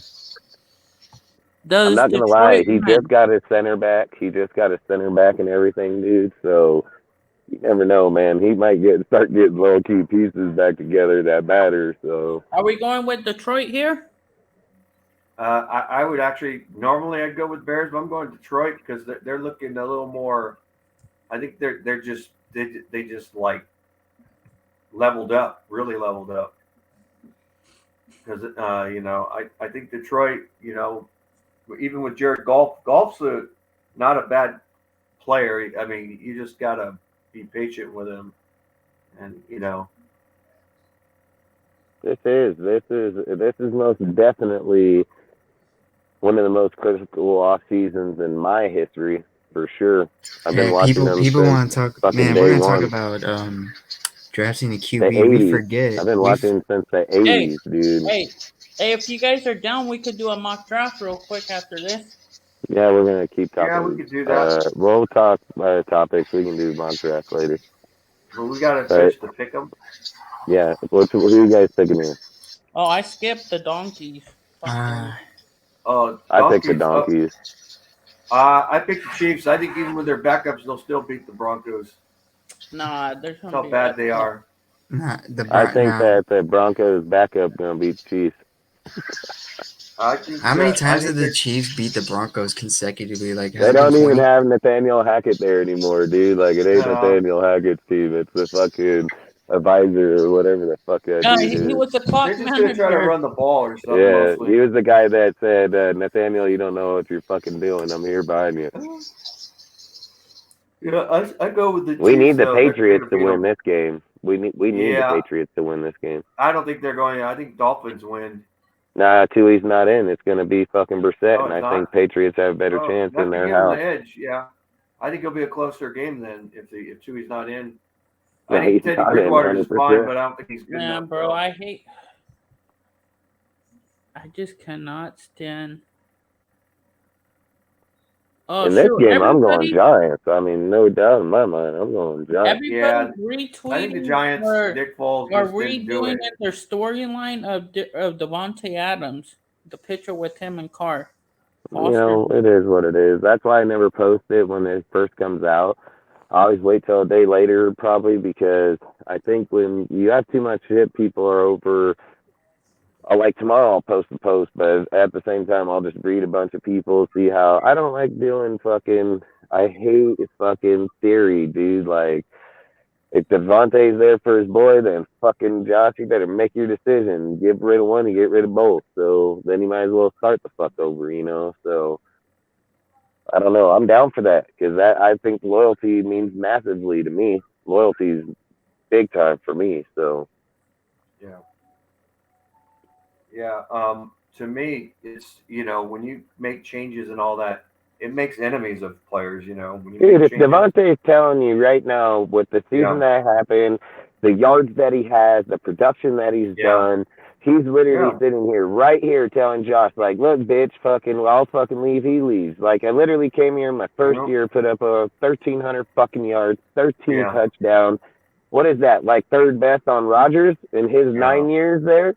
I'm not going to lie. He just got his center back. And everything, dude. So you never know, man. He might start getting low key pieces back together that matter. So are we going with Detroit here? I would actually normally I'd go with Bears, but I'm going Detroit because they're looking a little more. I think they just like leveled up, really leveled up. Because I think Detroit, even with Jared Goff's not a bad player. I mean, you just gotta be patient with him, and This is most definitely one of the most critical off seasons in my history, for sure. I've been Yeah, watching them people since want to talk. fucking Man, we're day gonna talk one. about drafting a The QB. We 80s. forget I've been we watching since the Hey, 80s, dude. hey, hey! If you guys are down, we could do a mock draft real quick after this. Yeah, we're gonna keep Yeah, we talking. could do that. We'll talk topics. We can do mock draft later. But we got to But finish the pick 'em. yeah, who are you guys picking here? Oh, I skipped the donkeys. uh Fucking I picked the Donkeys. Donkeys. I picked the Chiefs. I think even with their backups, they'll still beat the Broncos. nah, there's That's gonna how be bad they upset. are. I think now. that the Broncos backup gonna beat the Chiefs. How many I times did think the they're Chiefs beat the Broncos consecutively? Like, has They it been don't even 20? have Nathaniel Hackett there anymore, dude. Like it ain't no. Nathaniel Hackett's team. It's the fucking advisor or whatever the fuck that dude He is. was the They're clock just gonna try to manager. run the ball or something Yeah, mostly. he was the guy that said, Nathaniel, you don't know what you're fucking doing. I'm here behind you. I go with the We Chiefs need the though. They're Patriots gonna to beat win them. this game. We need the Yeah, Patriots to win this game. I don't think they're going. I think Dolphins win. Nah, Tui's not in. It's gonna be fucking Brissett, Oh, and it's I think not. Patriots have a better Oh, chance in that could their give them the house. edge. Yeah, I think it'll be a closer game then if Chewy's not in. I No, think he's Teddy not in Bridgewater is fine, 100%. but I don't think he's good Man, enough bro, though. I hate. I just cannot stand. Oh In this shoot! game, I'm going Giants. I mean, no doubt in my mind, I'm going Giants. Yeah, Everybody's I think the retweeting Giants. Nick Foles or just didn't do redoing it. their storyline of Devontae Adams, the picture with him and Carr You Foster. know, it is what it is. That's why I never post it when it first comes out. I always wait till a day later, probably, because I think when you have too much shit, people are over. Like tomorrow, I'll post the post, but at the same time, I'll just read a bunch of people, see how I don't like doing fucking. I hate fucking theory, dude. Like, if Devontae's there for his boy, then fucking Josh, you better make your decision. Get rid of one and get rid of both. So then you might as well start the fuck over, you know? So I don't know. I'm down for that because that I think loyalty means massively to me. Loyalty's big time for me. So Yeah, yeah. To me, it's when you make changes and all that, it makes enemies of players. When you dude, make if changes. Devontae's telling you right now with the season Yeah, that happened, the yards that he has, the production that he's yeah, done, he's literally yeah. sitting here right here telling Josh, like, look, bitch, fucking, I'll fucking leave, he leaves. Like, I literally came here my first No, year, put up a 1,300 fucking yards, 13 yeah, touchdowns. What is that? Like third best on Rodgers in his yeah, 9 years there?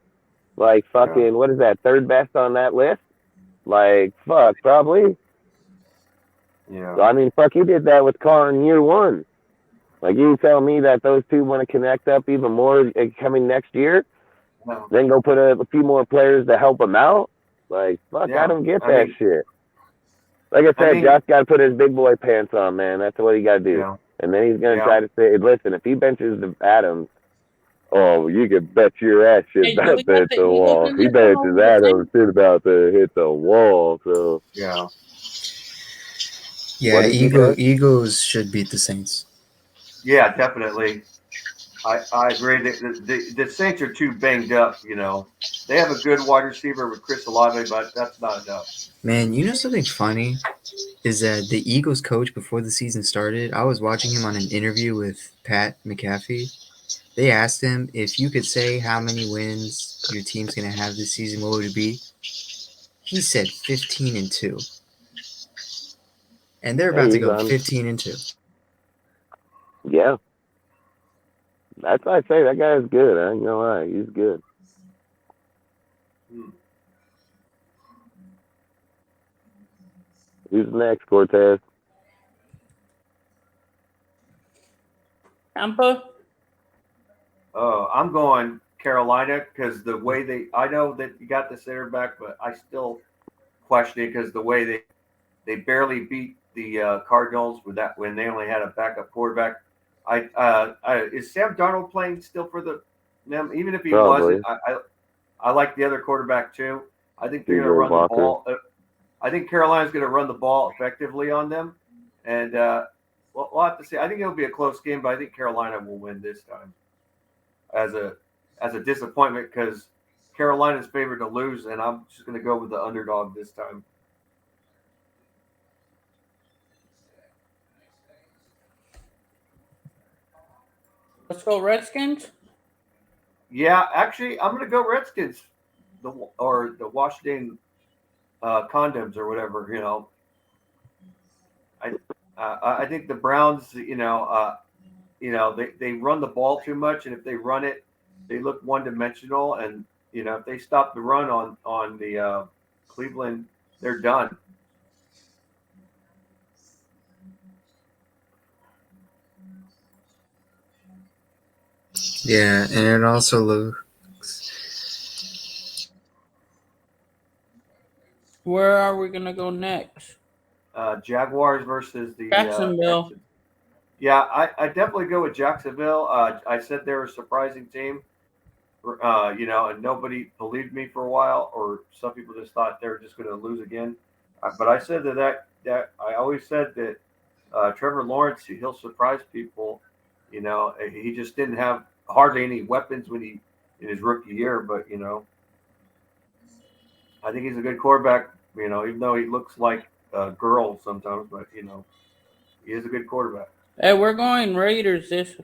Like yeah, fucking, what is that? Third best on that list? Like, fuck, probably. yeah. So, I mean, fuck, he did that with Carr in year one. Like, you tell me that those two want to connect up even more coming next year, No, then go put a few more players to help him out? Like, fuck, I yeah. don't get I that mean, shit. Like I I said, mean, Josh got to put his big boy pants on, man. That's what he got to do. yeah, And then he's going to yeah. try to say, listen, if he benches the Adams, oh, you can bet your ass shit Hey, do about we got to hit the the Eagles wall. in He this one benches over the Adams, Saints? shit about to hit the wall. So, Yeah. what Yeah, did you say? Eagles should beat the Saints. Yeah, definitely. I agree. The Saints are too banged up. They have a good wide receiver with Chris Olave, but that's not enough. Man, you know something funny is that the Eagles coach before the season started, I was watching him on an interview with Pat McAfee. They asked him if you could say how many wins your team's gonna have this season, what would it be? He said 15-2, and they're about Hey, to he's go on. 15-2. Yeah, that's what I say. That guy is good. I ain't gonna lie. He's good. Hmm. Who's next, Cortez? Tampa. I'm going Carolina because the way I know that you got the center back, but I still question it because the way they barely beat the Cardinals with that when they only had a backup quarterback. Is Sam Darnold playing still for them? Even if he wasn't, Probably. I like the other quarterback too. I think they're going to DJ run the Walker. ball. I think Carolina's going to run the ball effectively on them, and we'll have to see. I think it'll be a close game, but I think Carolina will win this time as a disappointment because Carolina's favored to lose, and I'm just going to go with the underdog this time. Let's go Redskins. Yeah, actually, I'm going to go Redskins, or the Washington condoms or whatever. I think the Browns. They run the ball too much, and if they run it, they look one dimensional. And if they stop the run on the Cleveland, they're done. Yeah, and it also looks. Where are we gonna go next? Jaguars versus the Jacksonville. Texans. Yeah, I definitely go with Jacksonville. I said they're a surprising team, and nobody believed me for a while, or some people just thought they were just going to lose again. But I said that I always said that Trevor Lawrence, he'll surprise people. He just didn't have hardly any weapons in his rookie year, but I think he's a good quarterback. Even though he looks like a girl sometimes, but he is a good quarterback. Hey, we're going Raiders this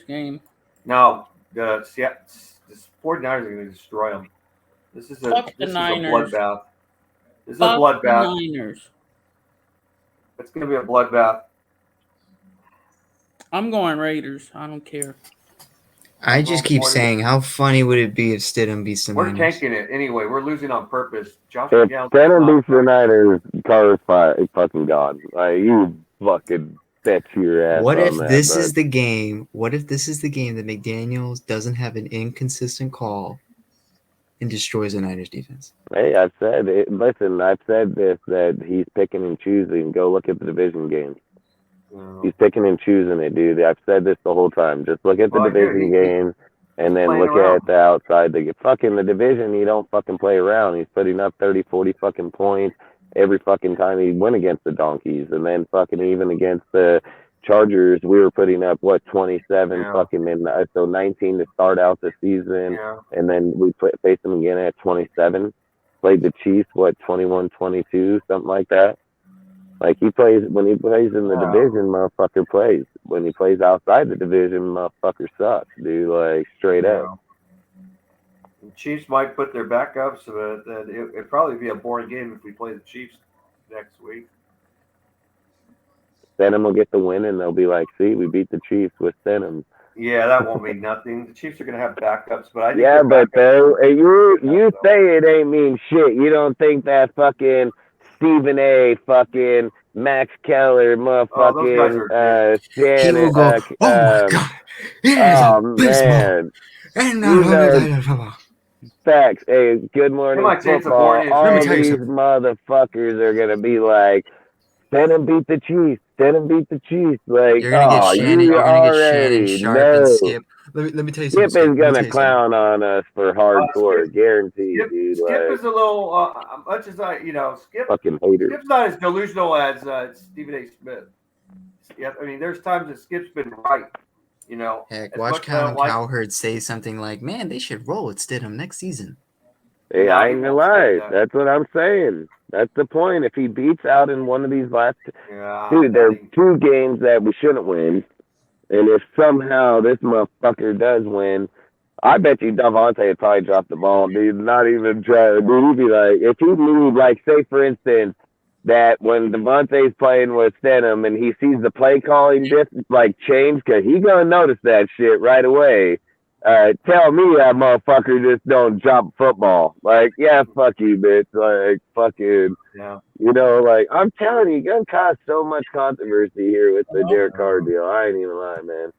game. Now the 49ers are going to destroy them. This is a bloodbath. This is a bloodbath. The Niners. It's going to be a bloodbath. I'm going Raiders. I don't care. I just keep saying, how funny would it be if Stidham beats the Niners? We're tanking it anyway. We're losing on purpose. Josh if Stidham beats the Niners, Carter's fucking gone. Like, you fucking bet your ass. What if this bro. is the game? What if this is the game that McDaniels doesn't have an inconsistent call and destroys the Niners defense? Hey, I've said it. Listen, I've said this, that he's picking and choosing. Go look at the division games. He's picking and choosing it, dude. I've said this the whole time. Just look at the division games and then look at the outside. The division, you don't fucking play around. He's putting up 30, 40 fucking points every fucking time he went against the Donkeys. And then fucking even against the Chargers, we were putting up, 27 fucking so 19 to start out the season. Yeah. And then we faced them again at 27. Played the Chiefs, 21, 22, something like that. Like, when he plays in the division, motherfucker plays. When he plays outside the division, motherfucker sucks, dude. Like, straight up. The Chiefs might put their backups, but it'd probably be a boring game if we play the Chiefs next week. Stidham will get the win, and they'll be like, see, we beat the Chiefs with Stidham. Yeah, that won't mean nothing. The Chiefs are going to have backups, but I think you say it ain't mean shit. You don't think that fucking Stephen A, fucking Max Keller, motherfucking he will go, oh my god, man. And Facts. Hey, Good Morning Football. All these motherfuckers are gonna be like, Stidham beat the Chiefs. Stidham beat the Chiefs. Like, you're gonna get Shannon, you you're gonna already get Shannon, Sharp, know. and Skip. Let me tell you something. Skip is gonna clown on us for hardcore, guaranteed, dude. Skip is a little, much as Skip. Fucking hater. Skip's not as delusional as Stephen A. Smith. Yeah, I mean, there's times that Skip's been right. Heck, watch Colin Cowherd say something like, "Man, they should roll at Stidham next season." Hey, I ain't gonna lie. That's what I'm saying. That's the point. If he beats out in one of these last, dude, there are 2 games that we shouldn't win. And if somehow this motherfucker does win, I bet you Davante would probably drop the ball, dude. Not even try. Dude, he'd be like, if he knew, like, say for instance, that when Davante's playing with Stidham and he sees the play calling change, because he's gonna notice that shit right away. Tell me that motherfucker just don't drop football. Like, yeah, fuck you, bitch. Like, fucking, like, I'm telling you, gonna cause so much controversy here with the Derek Carr deal. I ain't even lying, man.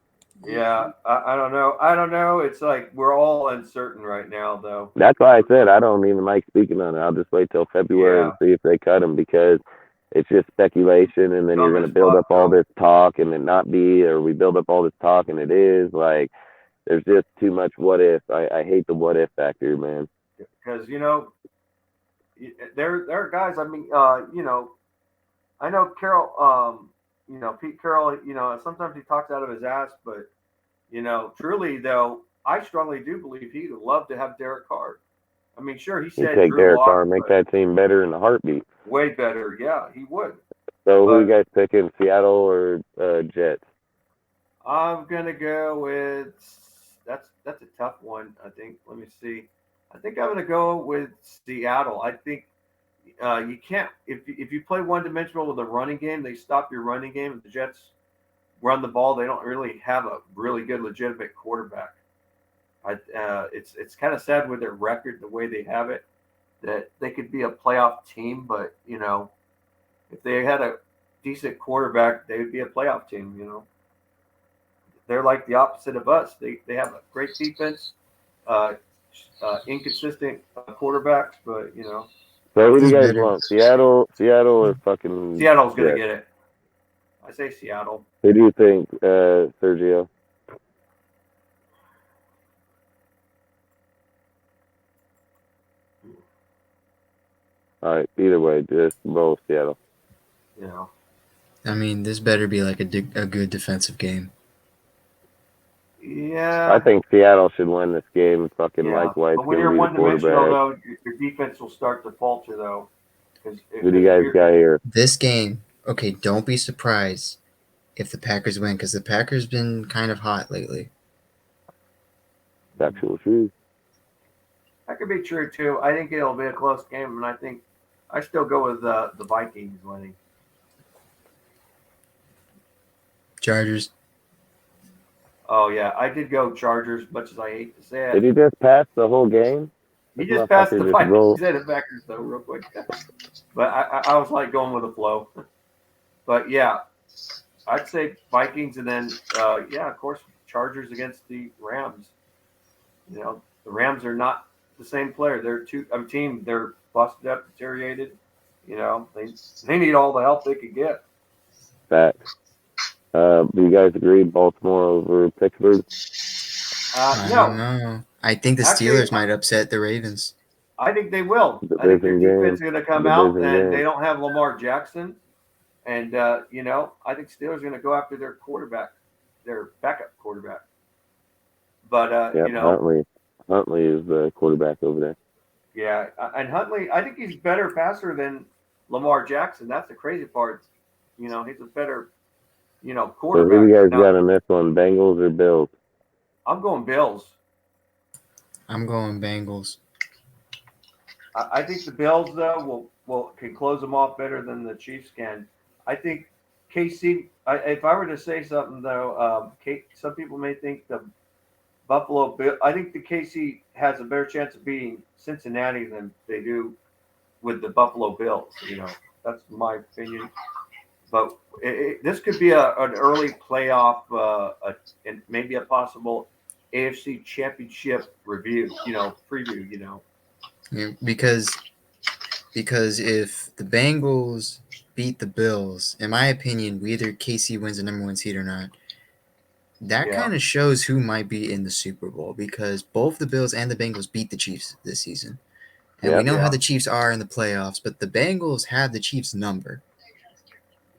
Yeah, I don't know. I don't know. It's like we're all uncertain right now, though. That's why I said I don't even like speaking on it. I'll just wait till February and see if they cut him, because it's just speculation, and then you're going to build up all this talk and it not be, or we build up all this talk and it is. Like, there's just too much what if. I hate the what if factor, man. Because, there are guys, I mean, I know Carroll, Pete Carroll, sometimes he talks out of his ass, but, truly, though, I strongly do believe he would love to have Derek Carr. I mean, sure, he said take Derek Carr, make that team better in a heartbeat. Way better, yeah, he would. So who you guys picking, Seattle or Jets? I'm gonna go with that's a tough one. I think. Let me see. I think I'm gonna go with Seattle. I think you can't if you play one dimensional with a running game, they stop your running game. If the Jets run the ball, they don't really have a really good legitimate quarterback. It's kind of sad with their record, the way they have it, that they could be a playoff team, but if they had a decent quarterback, they would be a playoff team. They're like the opposite of us. They have a great defense, uh, inconsistent quarterbacks, but So who do Who's you guys better? want? Seattle or fucking Seattle's going to Jets? get it. I say Seattle. Who do you think, Sergio? All right. Either way, just roll Seattle. You know. I mean, this better be like a good defensive game. I Yeah. think Seattle should win this game. Fucking Yeah. Mike White's But when gonna you're be the one dimensional, quarterback. though, your defense will start to falter, though. Because Who do you if guys you're got here? This game, okay, don't be surprised if the Packers win because the Packers been kind of hot lately. Actual truth. that could be true too. I think it'll be a close game, and I think I still go with the Vikings winning. Chargers. Oh yeah, I did go Chargers, much as I hate to say Did it. he just pass the whole game? He This just passed motherfucker the just rolled. Vikings and the Packers though, real quick. But I was like going with the flow. But yeah, I'd say Vikings, and then yeah, of course, Chargers against the Rams. The Rams are not the same player. They're a team. They're busted up, deteriorated. They need all the help they could get. Facts. Do you guys agree Baltimore over Pittsburgh? I don't No, know. I think the actually, Steelers might upset the Ravens. I think they will. I think their Division defense game. is going to come out, Division and they game. don't have Lamar Jackson. And I think Steelers are going to go after their quarterback, their backup quarterback. But Yep, Huntley. Huntley is the quarterback over there. yeah, and Huntley, I think he's better passer than Lamar Jackson. That's the crazy part. He's a better, So who do quarterback. you guys Now, got in this one? Bengals or Bills? I'm going Bills. I'm going Bengals. I think the Bills though will can close them off better than the Chiefs can. I think KC. If I were to say something though, some people may think the Buffalo Bill. I think the KC has a better chance of beating Cincinnati than they do with the Buffalo Bills. That's my opinion. But this could be an early playoff, and maybe a possible AFC Championship review. Preview. Yeah, because if the Bengals beat the Bills, in my opinion, whether KC wins the number one seed or not, that Yeah. kind of shows who might be in the Super Bowl because both the Bills and the Bengals beat the Chiefs this season. And we Yep. know how Yeah. the Chiefs are in the playoffs, but the Bengals have the Chiefs' number.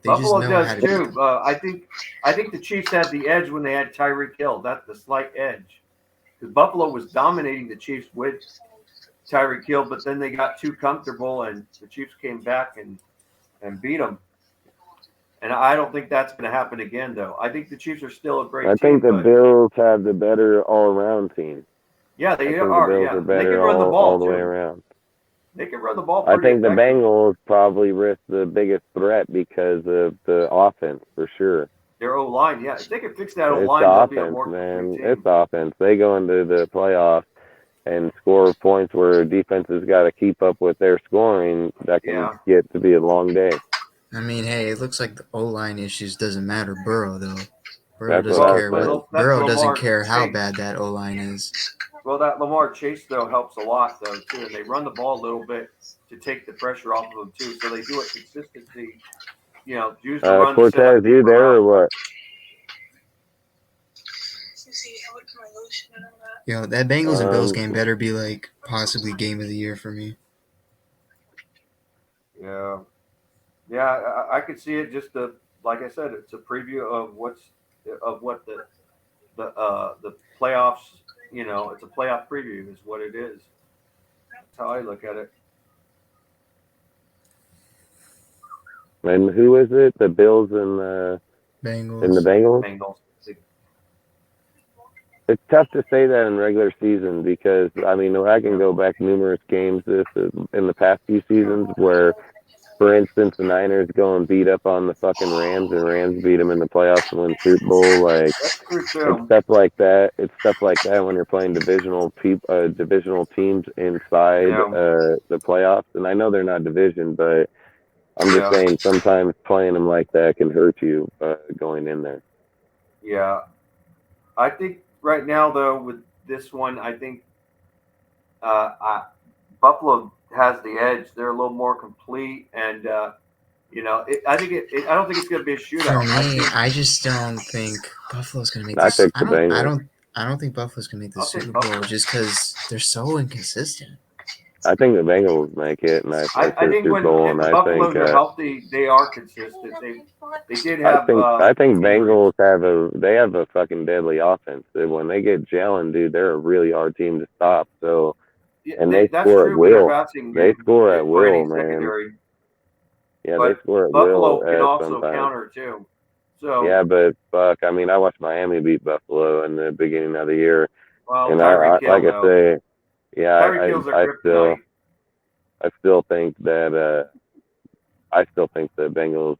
They just Buffalo know how does to beat too. them. I think the Chiefs had the edge when they had Tyreek Hill. That's the slight edge because Buffalo was dominating the Chiefs with Tyreek Hill, but then they got too comfortable, and the Chiefs came back and beat them. And I don't think that's going to happen again, though. I think the Chiefs are still a I great think team, the but Bills have the better all-around team. yeah, I they think the are. Bills Yeah, are and they can better run the all ball the way too. around. They can run the ball I pretty think the effective. Bengals probably risk the biggest threat because of the offense for sure. Their O line, yeah, if they can fix that O It's the line, they'll be a offense, more complete man. It's team. the offense. They go into the playoffs and score points where defenses got to keep up with their scoring. That can Yeah. get to be a long day. I mean, hey, it looks like the O line issues doesn't matter Burrow though. That's what Well, that's Burrow doesn't Lamar care how Chase. bad that O line is. Well, that Lamar Chase though helps a lot though too, and they run the ball a little bit to take the pressure off of them too. So they do it consistency. Use the run to set up Cortez, you deeper there or routes. what? That Bengals and Bills game better be like possibly game of the year for me. Yeah, yeah, I could see it. Just like I said, it's a preview of what the playoffs. It's a playoff preview, is what it is. That's how I look at it. And who is it? The Bills and the Bengals. Bengals. Bengals. It's tough to say that in regular season because I mean I can go back numerous games this in the past few seasons where, for instance, the Niners go and beat up on the fucking Rams, and Rams beat them in the playoffs and win Super Bowl. Like That's true it's too. stuff like that. It's stuff like that when you're playing divisional teams inside Yeah, the playoffs. And I know they're not division, but I'm just yeah, saying sometimes playing them like that can hurt you going in there. yeah. I think right now though with this one, I think Buffalo has the edge. They're a little more complete, and I think I don't think it's going to be a For shootout. me, I just don't think Buffalo's gonna make I this. picked the Bengals. I don't think Buffalo's gonna make the I'll take Super Bowl Buffalo. just because they're so inconsistent. I think the Bengals make it, and I for the think Super when Bowl. if And the I think Buffaloes are healthy, they are consistent. They did I have think I think injuries. Bengals have a fucking deadly offense. When they get gelling, dude, they're a really hard team to stop. So, Yeah, and they that's score at true with their will. passing They game score at for any will, man. secondary. Yeah, they But score at will Buffalo can at also sometimes. counter too. So, Yeah, but fuck, I mean, I watched Miami beat Buffalo in the beginning of the year, well, and Tyreek I like Hill I though. say, yeah, Tyreek Hill's a kryptonite. I still think that I still think the Bengals.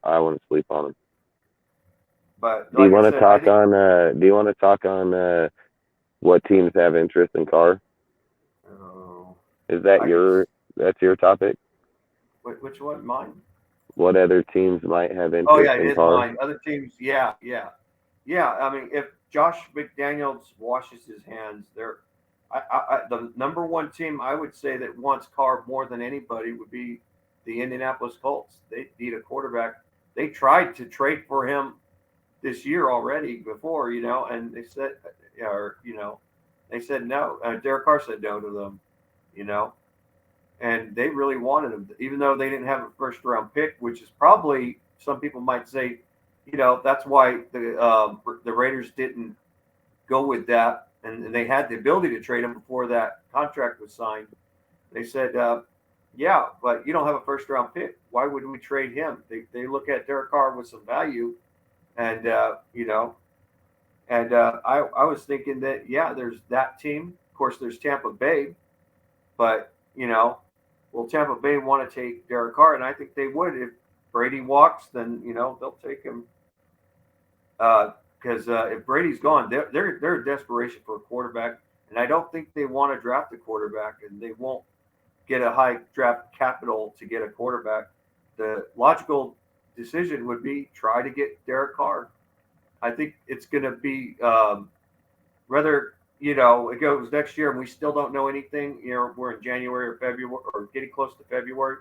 I want to sleep on them. But Do you like I want to said, I talk think on? Do you want to talk on what teams have interest in Carr? oh, Is that I could. that's your topic? Which one? Mine? What other teams might have Oh interest yeah, it in is Carr? mine. Other teams, yeah. I mean, if Josh McDaniels washes his hands, the number one team I would say that wants Carr more than anybody would be the Indianapolis Colts. They need a quarterback. They tried to trade for him this year already before, and they said, they said no. Derek Carr said no to them, you know, and they really wanted him, even though they didn't have a first round pick, which is probably some people might say, that's why the Raiders didn't go with that, and they had the ability to trade him before that contract was signed. They said, yeah, but you don't have a first round pick. Why would we trade him? They look at Derek Carr with some value, and I was thinking that there's that team. Of course, there's Tampa Bay, but will Tampa Bay want to take Derek Carr? And I think they would. If Brady walks, then they'll take him. Because if Brady's gone, they're in desperation for a quarterback, and I don't think they want to draft a quarterback, and they won't get a high draft capital to get a quarterback. The logical decision would be try to get Derek Carr. I think it's going to be whether it goes next year and we still don't know anything. We're in January or February or getting close to February.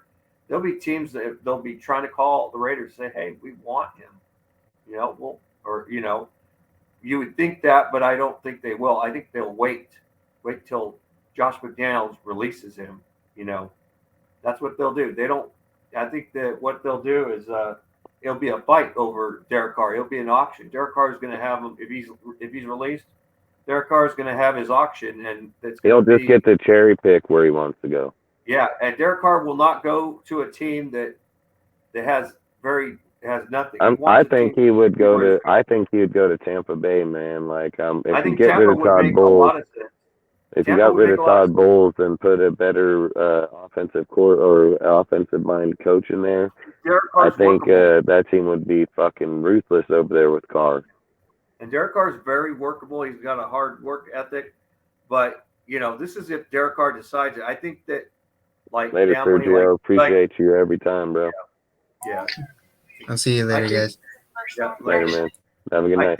There'll be teams that they'll be trying to call the Raiders and say, "Hey, we want him." You would think that, but I don't think they will. I think they'll wait till Josh McDaniels releases him. That's what they'll do. They don't. I think that what they'll do is it'll be a fight over Derek Carr. It'll be an auction. Derek Carr is going to have him if he's released. Derek Carr is going to have his auction, and he'll just get to cherry pick where he wants to go. Yeah, and Derek Carr will not go to a team that has nothing. I think he would go to. I think he would go to Tampa Bay, man. Like, if you get rid of Todd Bowles, if you got rid of Todd Bowles and put a better offensive mind coach in there, I think that team would be fucking ruthless over there with Carr. And Derek Carr is very workable. He's got a hard work ethic, but this is if Derek Carr decides it. I think that later, Sergio, appreciate you every time, bro. Yeah. I'll see you later, guys. Yeah, later, man. Have a good night.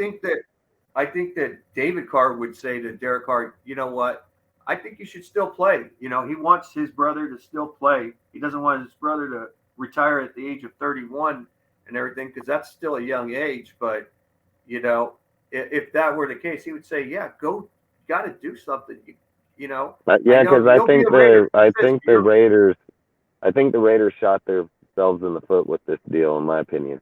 I think that David Carr would say to Derek Carr, you know what? I think you should still play. He wants his brother to still play. He doesn't want his brother to retire at the age of 31 and everything, because that's still a young age. But, if that were the case, he would say, yeah, go, got to do something, Yeah, because I think the Raiders shot themselves in the foot with this deal, in my opinion.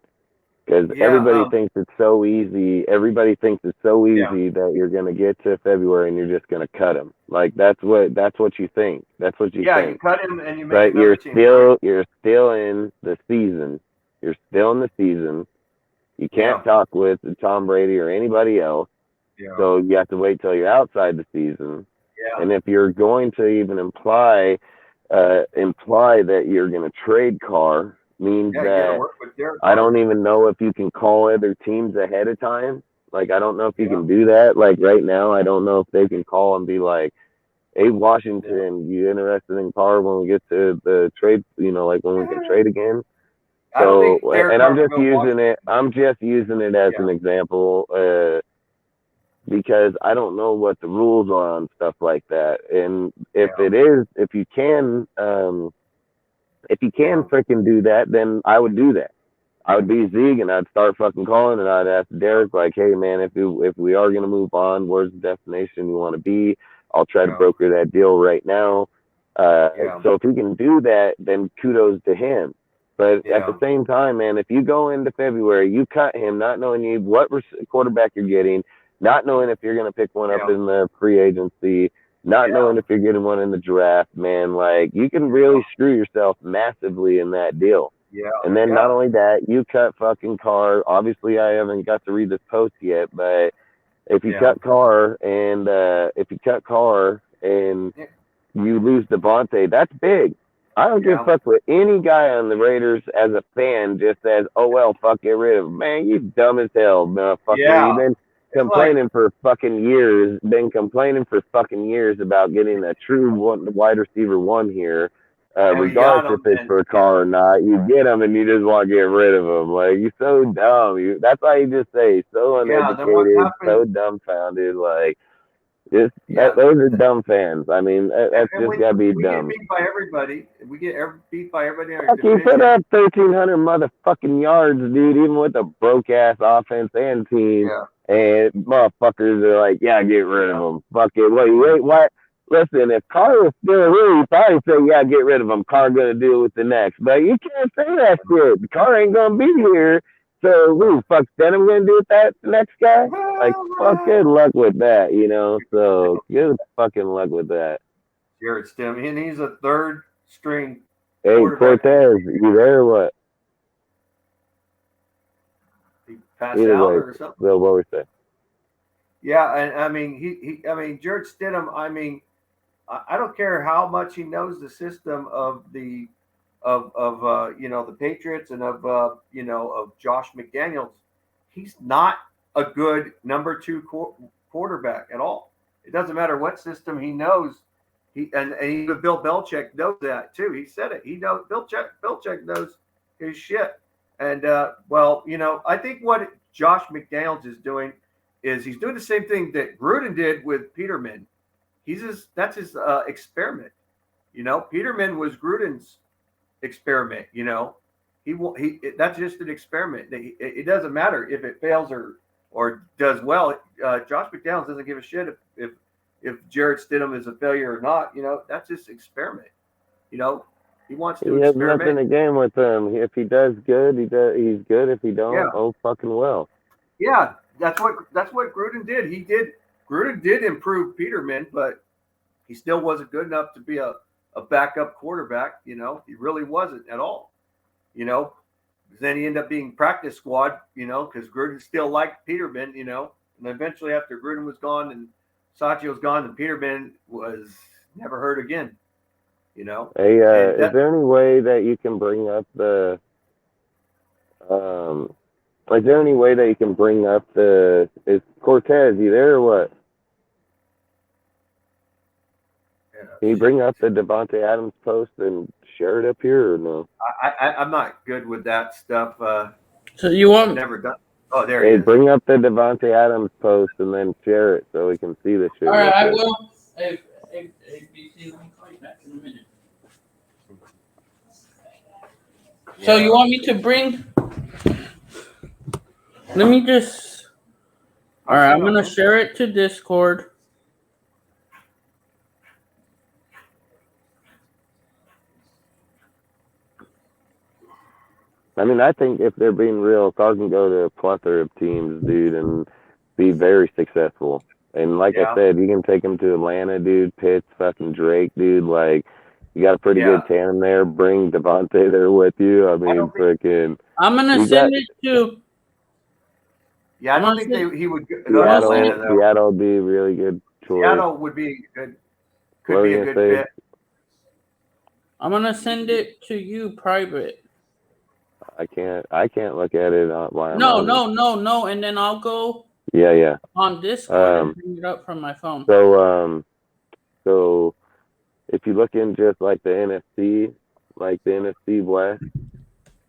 Because everybody thinks it's so easy. Everybody thinks it's so easy that you're going to get to February and you're just going to cut him. Like that's what you think. That's what you think. Yeah, you cut him and you make but another team. You're still in the season. You're still in the season. You can't talk with Tom Brady or anybody else. So you have to wait till you're outside the season. Yeah. And if you're going to even imply that you're going to trade Carr, means that I don't even know if you can call other teams ahead of time. Like, I don't know if you can do that. Like, right now, I don't know if they can call and be like, hey, Washington, you interested in Carr when we get to the trade, like when we can trade again? So, and I'm just using it as an example, because I don't know what the rules are on stuff like that. And if you can freaking do that, then I would do that. I would be Zeke and I'd start fucking calling and I'd ask Derek, like, hey man, if we are gonna move on, where's the destination you want to be? I'll try to broker that deal right now. So if he can do that, then kudos to him. But at the same time, man, if you go into February, you cut him, not knowing what quarterback you're getting, not knowing if you're gonna pick one up in the free agency, not knowing if you're getting one in the draft, man, like you can really screw yourself massively in that deal. Yeah. And then not only that, you cut fucking Carr. Obviously, I haven't got to read this post yet, but if you cut Carr and you lose Devontae, that's big. I don't give a fuck what any guy on the Raiders as a fan just says, oh well, fuck, get rid of him. Man, you dumb as hell, motherfucker. You've been complaining for fucking years. About getting a true wide receiver one here. Regardless if it's for Carr or not, you get him and you just want to get rid of him. Like, you're so dumb. That's why you just say so uneducated, so dumbfounded. Like, those are dumb fans. I mean, that's just gotta be dumb. We get beat by everybody. We get beat by everybody in our division. You put up 1,300 motherfucking yards, dude, even with a broke ass offense and team. Yeah. And motherfuckers are like, yeah, get rid of him. Fuck it. Wait, what? Listen, if Carr was still here, you'd probably say, yeah, get rid of him. Carr gonna deal with the next. But you can't say that shit. Carr ain't gonna be here. So who fuck Denham gonna do with that next guy? Like, fuck, good luck with that, So good fucking luck with that. Jared Stem, and he's a third string. Hey, Cortez, you there or what? He passed out or something. Bill, what we say? Yeah, and I mean, Jared Stidham. I mean, I don't care how much he knows the system of the the Patriots and of Josh McDaniels. He's not a good number 2 quarterback at all. It doesn't matter what system he knows. And even Bill Belichick knows that too. He said it. He knows Belichick knows his shit. And I think what Josh McDaniels is doing is he's doing the same thing that Gruden did with Peterman. That's his experiment. Peterman was Gruden's experiment. That's just an experiment. It doesn't matter if it fails or does well. Josh McDaniels doesn't give a shit if Jared Stidham is a failure or not. That's just experiment. He wants to experiment. He has nothing to gain with him. If he does good, he's good. If he don't, oh fucking well. Yeah, that's what Gruden did. Gruden did improve Peterman, but he still wasn't good enough to be a backup quarterback. He really wasn't at all. Then he ended up being practice squad, because Gruden still liked Peterman, and eventually after Gruden was gone and Sacchi was gone, and Peterman was never heard again. Hey, is there any way that you can bring up the is Cortez, you there or what? Can you bring up the Devontae Adams post and share it up here or no? I'm not good with that stuff. So you want? I've never done. Oh, there he is. Bring up the Devontae Adams post and then share it so we can see the shit. All right, I will. Hey, BC, let me call you back in a minute. Yeah. So you want me to bring? Let me just. All right, I'm gonna share it to Discord. I mean, I think if they're being real, Carr can go to a plethora of teams, dude, and be very successful. And like I said, you can take him to Atlanta, dude, Pitts, fucking Drake, dude. Like, you got a pretty good tandem there. Bring Devontae there with you. I mean, freaking. I'm going to send it to. Yeah, I I'm don't gonna think say- he would go to Atlanta though. Seattle would be a really good choice. Seattle would be good. What Could were be you a good gonna say? fit. I'm gonna send it to you private. I can't look at it while I'm No, on it. no, and then I'll go Yeah. on Discord and bring it up from my phone. So if you look in just like the NFC, like the NFC West,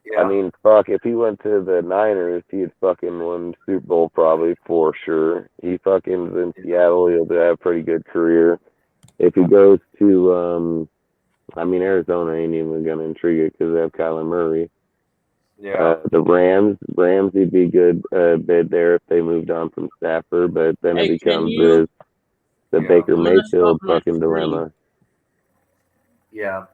Yeah. I mean, fuck, if he went to the Niners, he'd fucking won Super Bowl probably for sure. He fucking is in Seattle, he'll have a pretty good career. If he goes to, I mean, Arizona ain't even gonna intrigue it because they have Kyler Murray. Yeah. The Rams, he'd be good bid there if they moved on from Stafford, but then Hey, it becomes you- the Yeah. Baker I'm gonna Mayfield stop my fucking screen. dilemma. Yeah.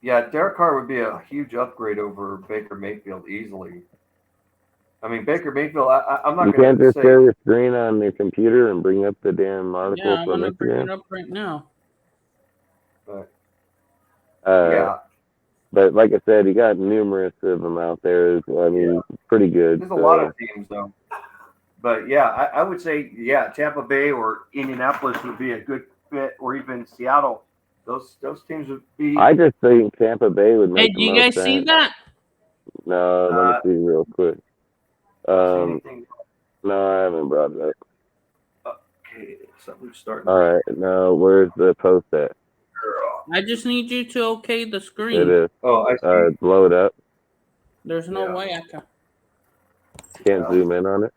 Yeah, Derek Carr would be a huge upgrade over Baker Mayfield easily. I mean, Baker Mayfield, I'm not You going can't to just say. share your screen on your computer and bring up the damn article Yeah, I'm from gonna bring Instagram. it up right now. But, Yeah. But like I said, you got numerous of them out there. I mean, pretty good. There's a lot of teams, though. But yeah, I would say, Tampa Bay or Indianapolis would be a good fit, or even Seattle. Those teams would be. I just think Tampa Bay would make Hey, the do you most guys sense. see that? No, let me see real quick. No, I haven't brought it up. Okay, something's starting. All right, now where's the post at? I just need you to okay the screen. It is. Oh, I see. Blow it up. There's no way I can. Can't zoom in on it.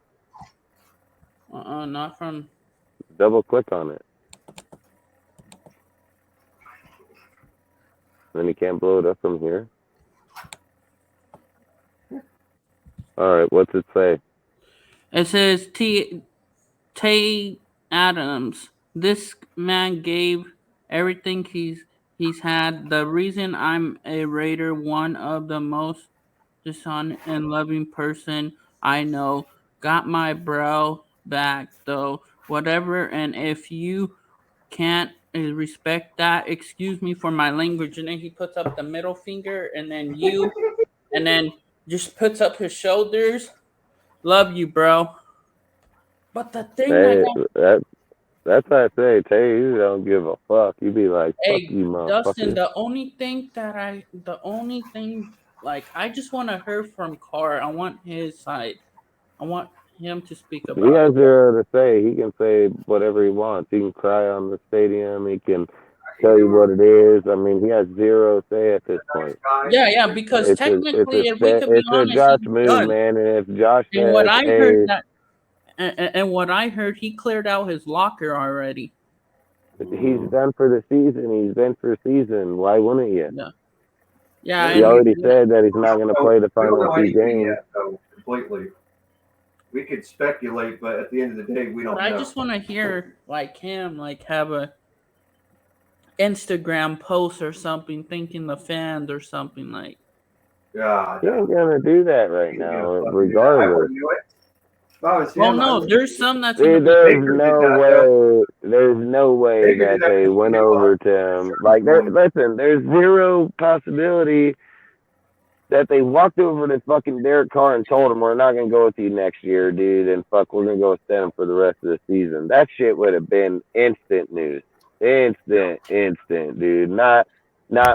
Not from. Double click on it. Then you can't blow it up from here. All right, what's it say? It says Tay Adams. This man gave everything he's had. The reason I'm a Raider, one of the most dishonored and loving person I know. Got my brow back though. Whatever, and if you can't respect that, excuse me for my language. And then he puts up the middle finger, and then you, and then just puts up his shoulders. Love you, bro. But the thing that's what I say. Tay, you don't give a fuck. You be like, fuck you, motherfucker. Dustin, the only thing, like, I just want to hear from Carr. I want his side. I want him to speak about. He has zero to say. He can say whatever he wants. He can cry on the stadium. He can tell you what it is. I mean, he has zero say at this point. Yeah, because technically, if we could be honest, it's a Josh move, man. And if Josh and what I heard and what I heard, he cleared out his locker already. He's done for the season. He's been for season. Why wouldn't you? Yeah. He already said that he's not going to play the final two games. Yet, though, completely. We could speculate, but at the end of the day, we don't know. I just want to hear like him, like have a Instagram post or something, thanking the fans or something like. Yeah, he ain't gonna do that right now, regardless. Well, no, there's some that's. Dude, there's no way that they went over to him. Like, listen, there's zero possibility that they walked over to fucking Derek Carr and told him, we're not going to go with you next year, dude, and fuck, we're going to go extend him for the rest of the season. That shit would have been instant news. Instant, dude. Not,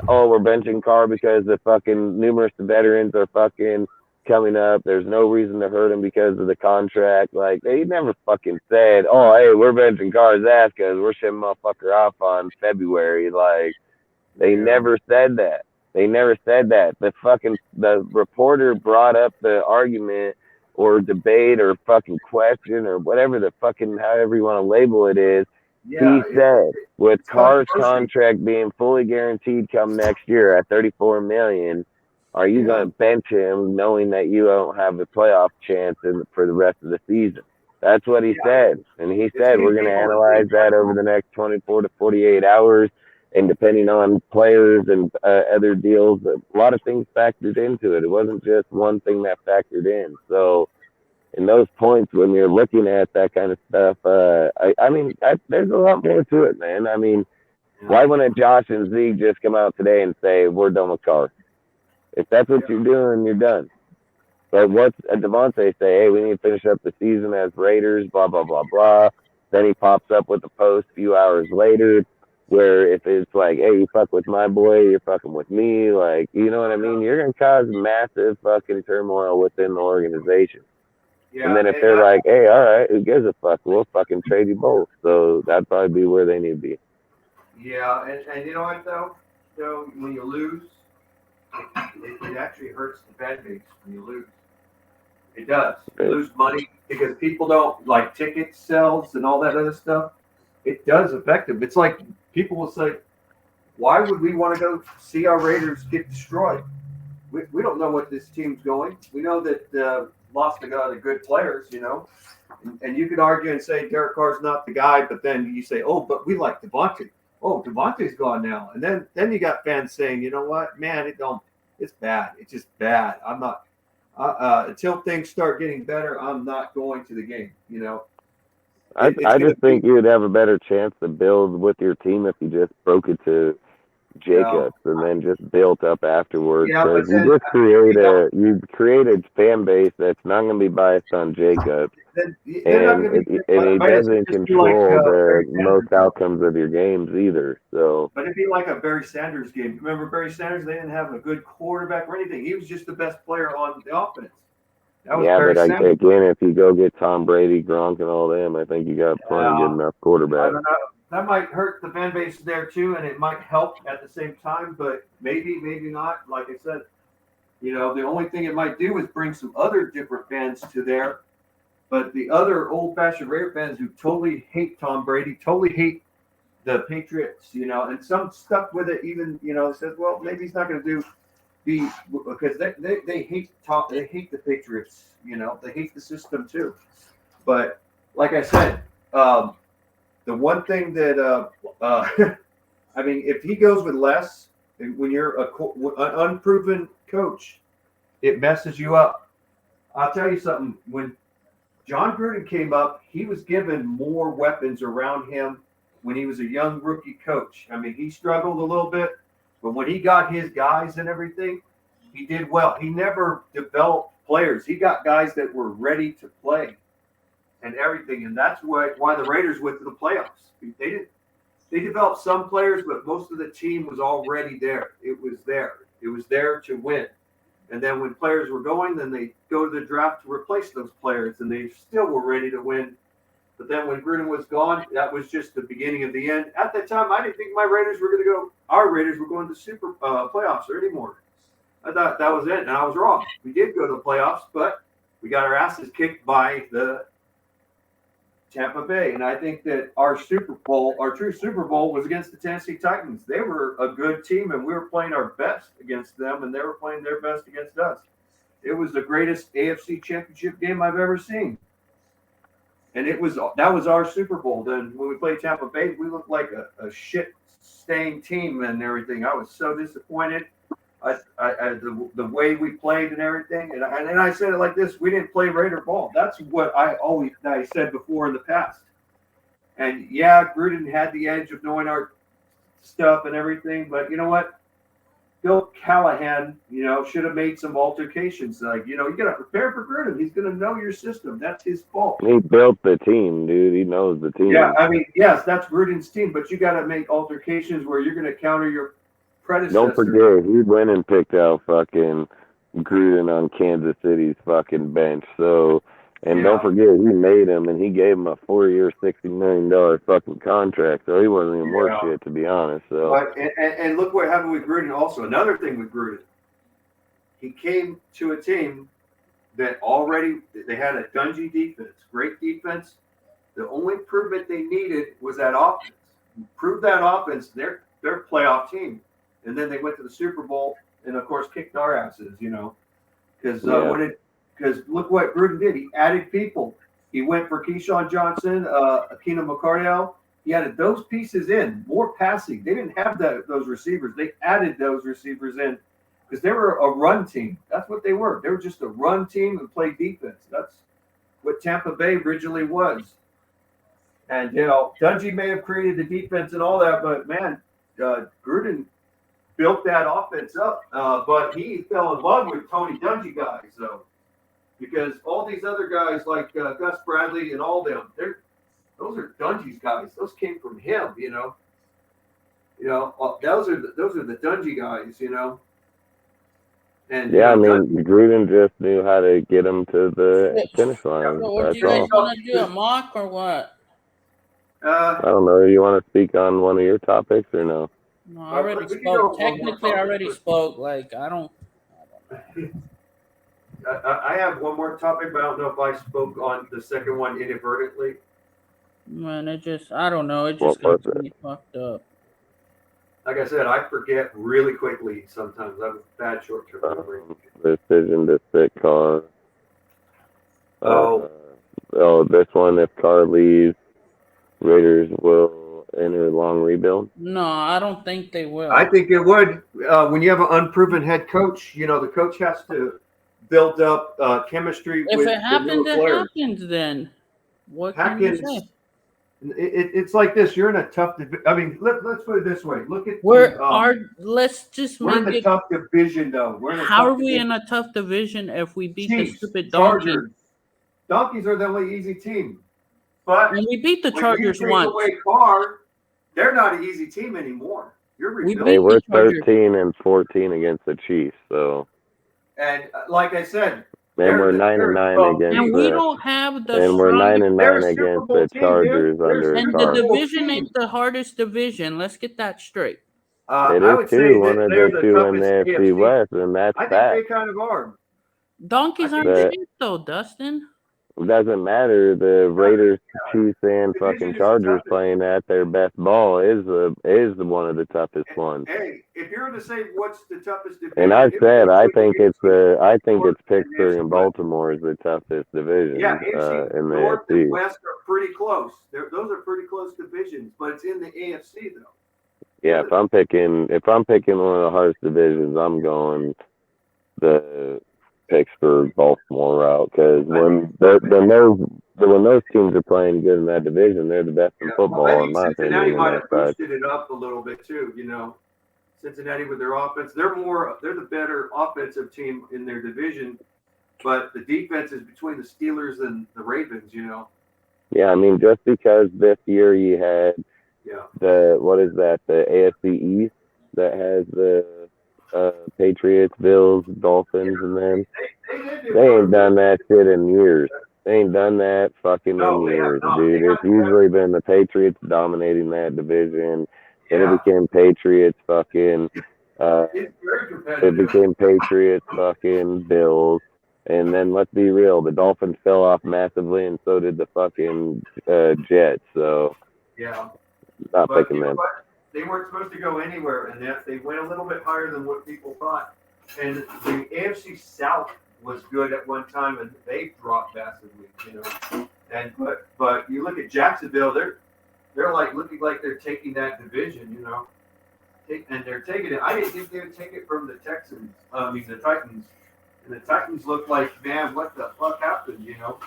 oh, we're benching Carr because the fucking numerous veterans are fucking coming up. There's no reason to hurt him because of the contract. Like, they never fucking said, oh, hey, we're benching Carr's ass because we're shipping motherfucker off on February. Like, they never said that. They never said that. The reporter brought up the argument or debate or fucking question or whatever the fucking, however you want to label it is. He said, with Carr's contract being fully guaranteed come next year at $34 million, are you going to bench him knowing that you don't have a playoff chance for the rest of the season? That's what he said. And he said, we're going to analyze that over the next 24 to 48 hours. And depending on players and other deals, a lot of things factored into it. It wasn't just one thing that factored in. So in those points, when you're looking at that kind of stuff, I mean, there's a lot more to it, man. I mean, why wouldn't Josh and Zeke just come out today and say, we're done with Carr? If that's what you're doing, you're done. But what's Devontae say? Hey, we need to finish up the season as Raiders. Blah blah blah blah. Then he pops up with the post a few hours later, where if it's like, hey, you fuck with my boy, you're fucking with me. Like, you know what I mean? You're gonna cause massive fucking turmoil within the organization. And Yeah, then if and they're like, hey, all right, who gives a fuck? We'll fucking trade you both. So that'd probably be where they need to be. yeah, and you know what though? So when you lose, it actually hurts the fan base when you lose. It does. You Right? lose money because people don't like ticket sales and all that other stuff. It does affect them. It's like people will say, why would we want to go see our Raiders get destroyed? We don't know what this team's going. We know that lost a lot of good players, you know, and you could argue and say Derek Carr's not the guy, but then you say, oh, but we like Devontae. Oh, Devontae's gone now, and then you got fans saying, you know what, man, it's bad. It's just bad. I'm not until things start getting better. I'm not going to the game. You know, it's I gonna just be, think you would have a better chance to build with your team if you just broke it to you know, Jacobs and then just built up afterwards. yeah, Because but then you create a fan base that's not going to be biased on Jacobs, then they're not and going to be and he biased. doesn't Just be like control the Barry Sanders. most outcomes of your games either. So But it'd be like a Barry Sanders game. Remember Barry Sanders? They didn't have a good quarterback or anything. He was just the best player on the offense. That was yeah, Barry but Sanders. again, if you go get Tom Brady, Gronk, and all them, I think you got plenty good Uh, enough I quarterbacks. don't know. That might hurt the fan base there too, and it might help at the same time. But maybe not. Like I said, you know, the only thing it might do is bring some other different fans to there. But the other old-fashioned Raider fans who totally hate Tom Brady, totally hate the Patriots, you know, and some stuck with it. Even says, well, maybe he's not going to be because they hate they hate the Patriots. You know, they hate the system too. But like I said, the one thing that I mean, if he goes with less, when you're an unproven coach, it messes you up. I'll tell you something. When John Gruden came up, he was given more weapons around him when he was a young rookie coach. I mean, he struggled a little bit, but when he got his guys and everything, he did well. He never developed players. He got guys that were ready to play and everything, and that's why the Raiders went to the playoffs. They developed some players, but most of the team was already there. It was there. It was there to win. And then when players were going, then they go to the draft to replace those players, and they still were ready to win. But then when Gruden was gone, that was just the beginning of the end. At that time, I didn't think my Raiders were going to go. Our Raiders were going to super playoffs or anymore. I thought that was it, and I was wrong. We did go to the playoffs, but we got our asses kicked by the Tampa Bay. And I think that our true Super Bowl was against the Tennessee Titans. They were a good team, and we were playing our best against them, and they were playing their best against us. It was the greatest AFC championship game I've ever seen. And that was our Super Bowl. Then when we played Tampa Bay, we looked like a shit-stained team and everything. I was so disappointed. The way we played and everything, and I said it like this: we didn't play Raider ball. That's what I said before in the past. And yeah, Gruden had the edge of knowing our stuff and everything, but you know what? Bill Callahan, should have made some altercations. Like, you got to prepare for Gruden. He's going to know your system. That's his fault. He built the team, dude. He knows the team. Yeah, I mean, yes, that's Gruden's team, but you got to make altercations where you're going to counter your predecessor. Don't forget, he went and picked out fucking Gruden on Kansas City's fucking bench. So, and don't forget, he made him, and he gave him a 4-year, $60 million fucking contract. So he wasn't even worth shit, to be honest. So, but, and look what happened with Gruden. Also, another thing with Gruden, he came to a team that already they had a Dungy defense, great defense. The only improvement they needed was that offense. Prove that offense, they're a playoff team. And then they went to the Super Bowl and, of course, kicked our asses, because look what Gruden did. He added people. He went for Keyshawn Johnson, Keenan McCardell. He added those pieces in, more passing. They didn't have those receivers. They added those receivers in because they were a run team. That's what they were. They were just a run team and play defense. That's what Tampa Bay originally was. And, Dungy may have created the defense and all that, but, man, Gruden built that offense up, but he fell in love with Tony Dungy guys. So because all these other guys like Gus Bradley and all them, those are Dungy's guys. Those came from him, you know. Those are the Dungy guys, you know. And yeah, I mean, Gruden just knew how to get them to the finish line. So what do you guys want to do? A mock or what? I don't know. You want to speak on one of your topics or no? No, I already spoke. Technically, I already spoke. Like, I don't know. I have one more topic, but I don't know if I spoke on the second one inadvertently. Man, I don't know. It just gets me fucked up. Like I said, I forget really quickly sometimes. I have a bad short-term memory. Decision to sit Carr. This one, if Carr leaves, Raiders will enter a long rebuild? No, I don't think they will. I think it would. When you have an unproven head coach, you know, the coach has to build up chemistry if with it happens, the players. It happens then. What can you say? It's like this. You're in a tough division. I mean, let's put it this way. Look at let's just we're in a tough division, though. How are we in a tough division if we beat the stupid Chargers? Donkeys are the only easy team. But and we beat the Chargers once. Away Carr, they're not an easy team anymore. They were 13-14 against the Chiefs, so. And like I said, and we're 9-9 against. And we don't have the. And we're 9-9 against the Chargers under. And the division ain't the hardest division. Let's get that straight. It is too. One of the two in the AFC West, and that's I think fact. they kind of are. Donkeys aren't shit though, Dustin. It doesn't matter. The Raiders, Chiefs, and fucking Chargers playing at their best ball is one of the toughest ones. Hey, if you were to say what's the toughest division, and I said I think it's Pittsburgh and Baltimore is the toughest division. Yeah, in the North AFC. and West are pretty close. Those are pretty close divisions, but it's in the AFC though. Yeah, if I'm picking one of the hardest divisions, I'm going the Pittsburgh Baltimore route, because when those teams are playing good in that division, they're the best in football, in my opinion. Cincinnati might have boosted it up a little bit too. You know, Cincinnati with their offense, they're the better offensive team in their division, but the defense is between the Steelers and the Ravens. You know. Yeah, I mean, just because this year you had the AFC East that has the Patriots, Bills, Dolphins, and then they ain't done that shit in years. They ain't done that fucking in years, dude. It's usually been the Patriots dominating that division. Then it became Patriots fucking it became Patriots fucking Bills. And then let's be real, the Dolphins fell off massively, and so did the fucking Jets. So not picking them. They weren't supposed to go anywhere, and they went a little bit higher than what people thought. And the AFC South was good at one time, and they dropped massively, you know. And but you look at Jacksonville, they're like looking like they're taking that division, you know. And they're taking it. I didn't think they would take it from the Texans. The Titans. And the Titans look like, man, what the fuck happened, you know?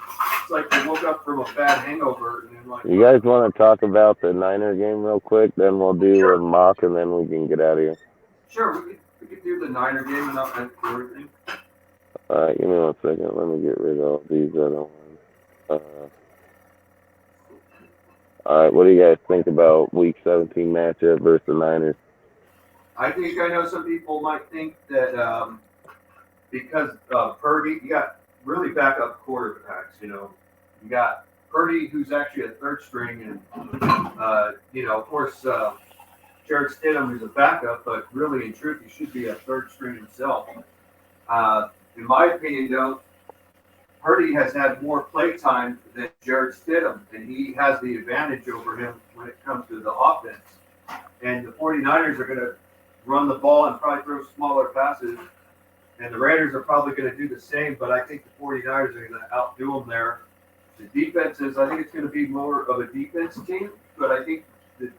It's like they woke up from a bad hangover. And then like, you guys want to talk about the Niner game real quick? Then we'll do a mock, and then we can get out of here. Sure, we could do the Niner game and not everything. All right, give me 1 second. Let me get rid of all these other ones. All right, what do you guys think about Week 17 matchup versus the Niners? I know some people might think that because Purdy, you got really backup quarterbacks, you know. You got Purdy, who's actually a third string, and, you know, of course, Jared Stidham, who's a backup, but really, in truth, he should be a third string himself. In my opinion, though, Purdy has had more play time than Jared Stidham, and he has the advantage over him when it comes to the offense. And the 49ers are going to run the ball and probably throw smaller passes. And the Raiders are probably going to do the same, but I think the 49ers are going to outdo them there. The defenses, I think it's going to be more of a defense team, but I think that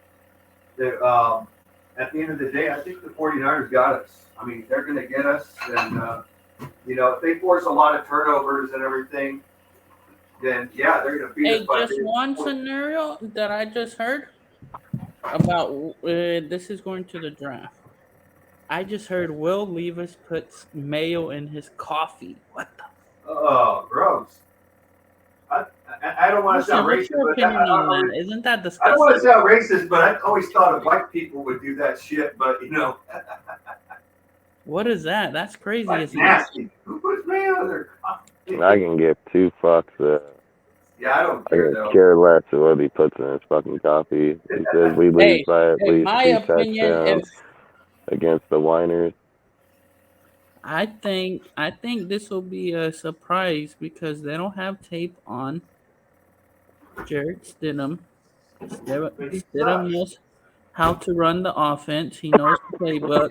at the end of the day, I think the 49ers got us. I mean, they're going to get us, and, you know, if they force a lot of turnovers and everything, then, yeah, they're going to beat us. Hey, just one scenario that I just heard about this is going to the draft. I just heard Will Levis puts mayo in his coffee. What the Oh, gross. I don't want to Listen, sound what's racist, your but opinion on that? Isn't that I don't want to disgusting? sound racist, but I always thought white people would do that shit. But What is that? That's crazy, that's isn't it? nasty. Who puts mayo in their coffee? I can give two fucks. Yeah, I don't I care can though. care less what he puts in his fucking coffee. He says we lose Hey, by at in least my 2 opinion, touchdowns against the Winers. I think this will be a surprise because they don't have tape on Jared Stidham. But he Stidham sucks. knows how to run the offense. He knows the playbook.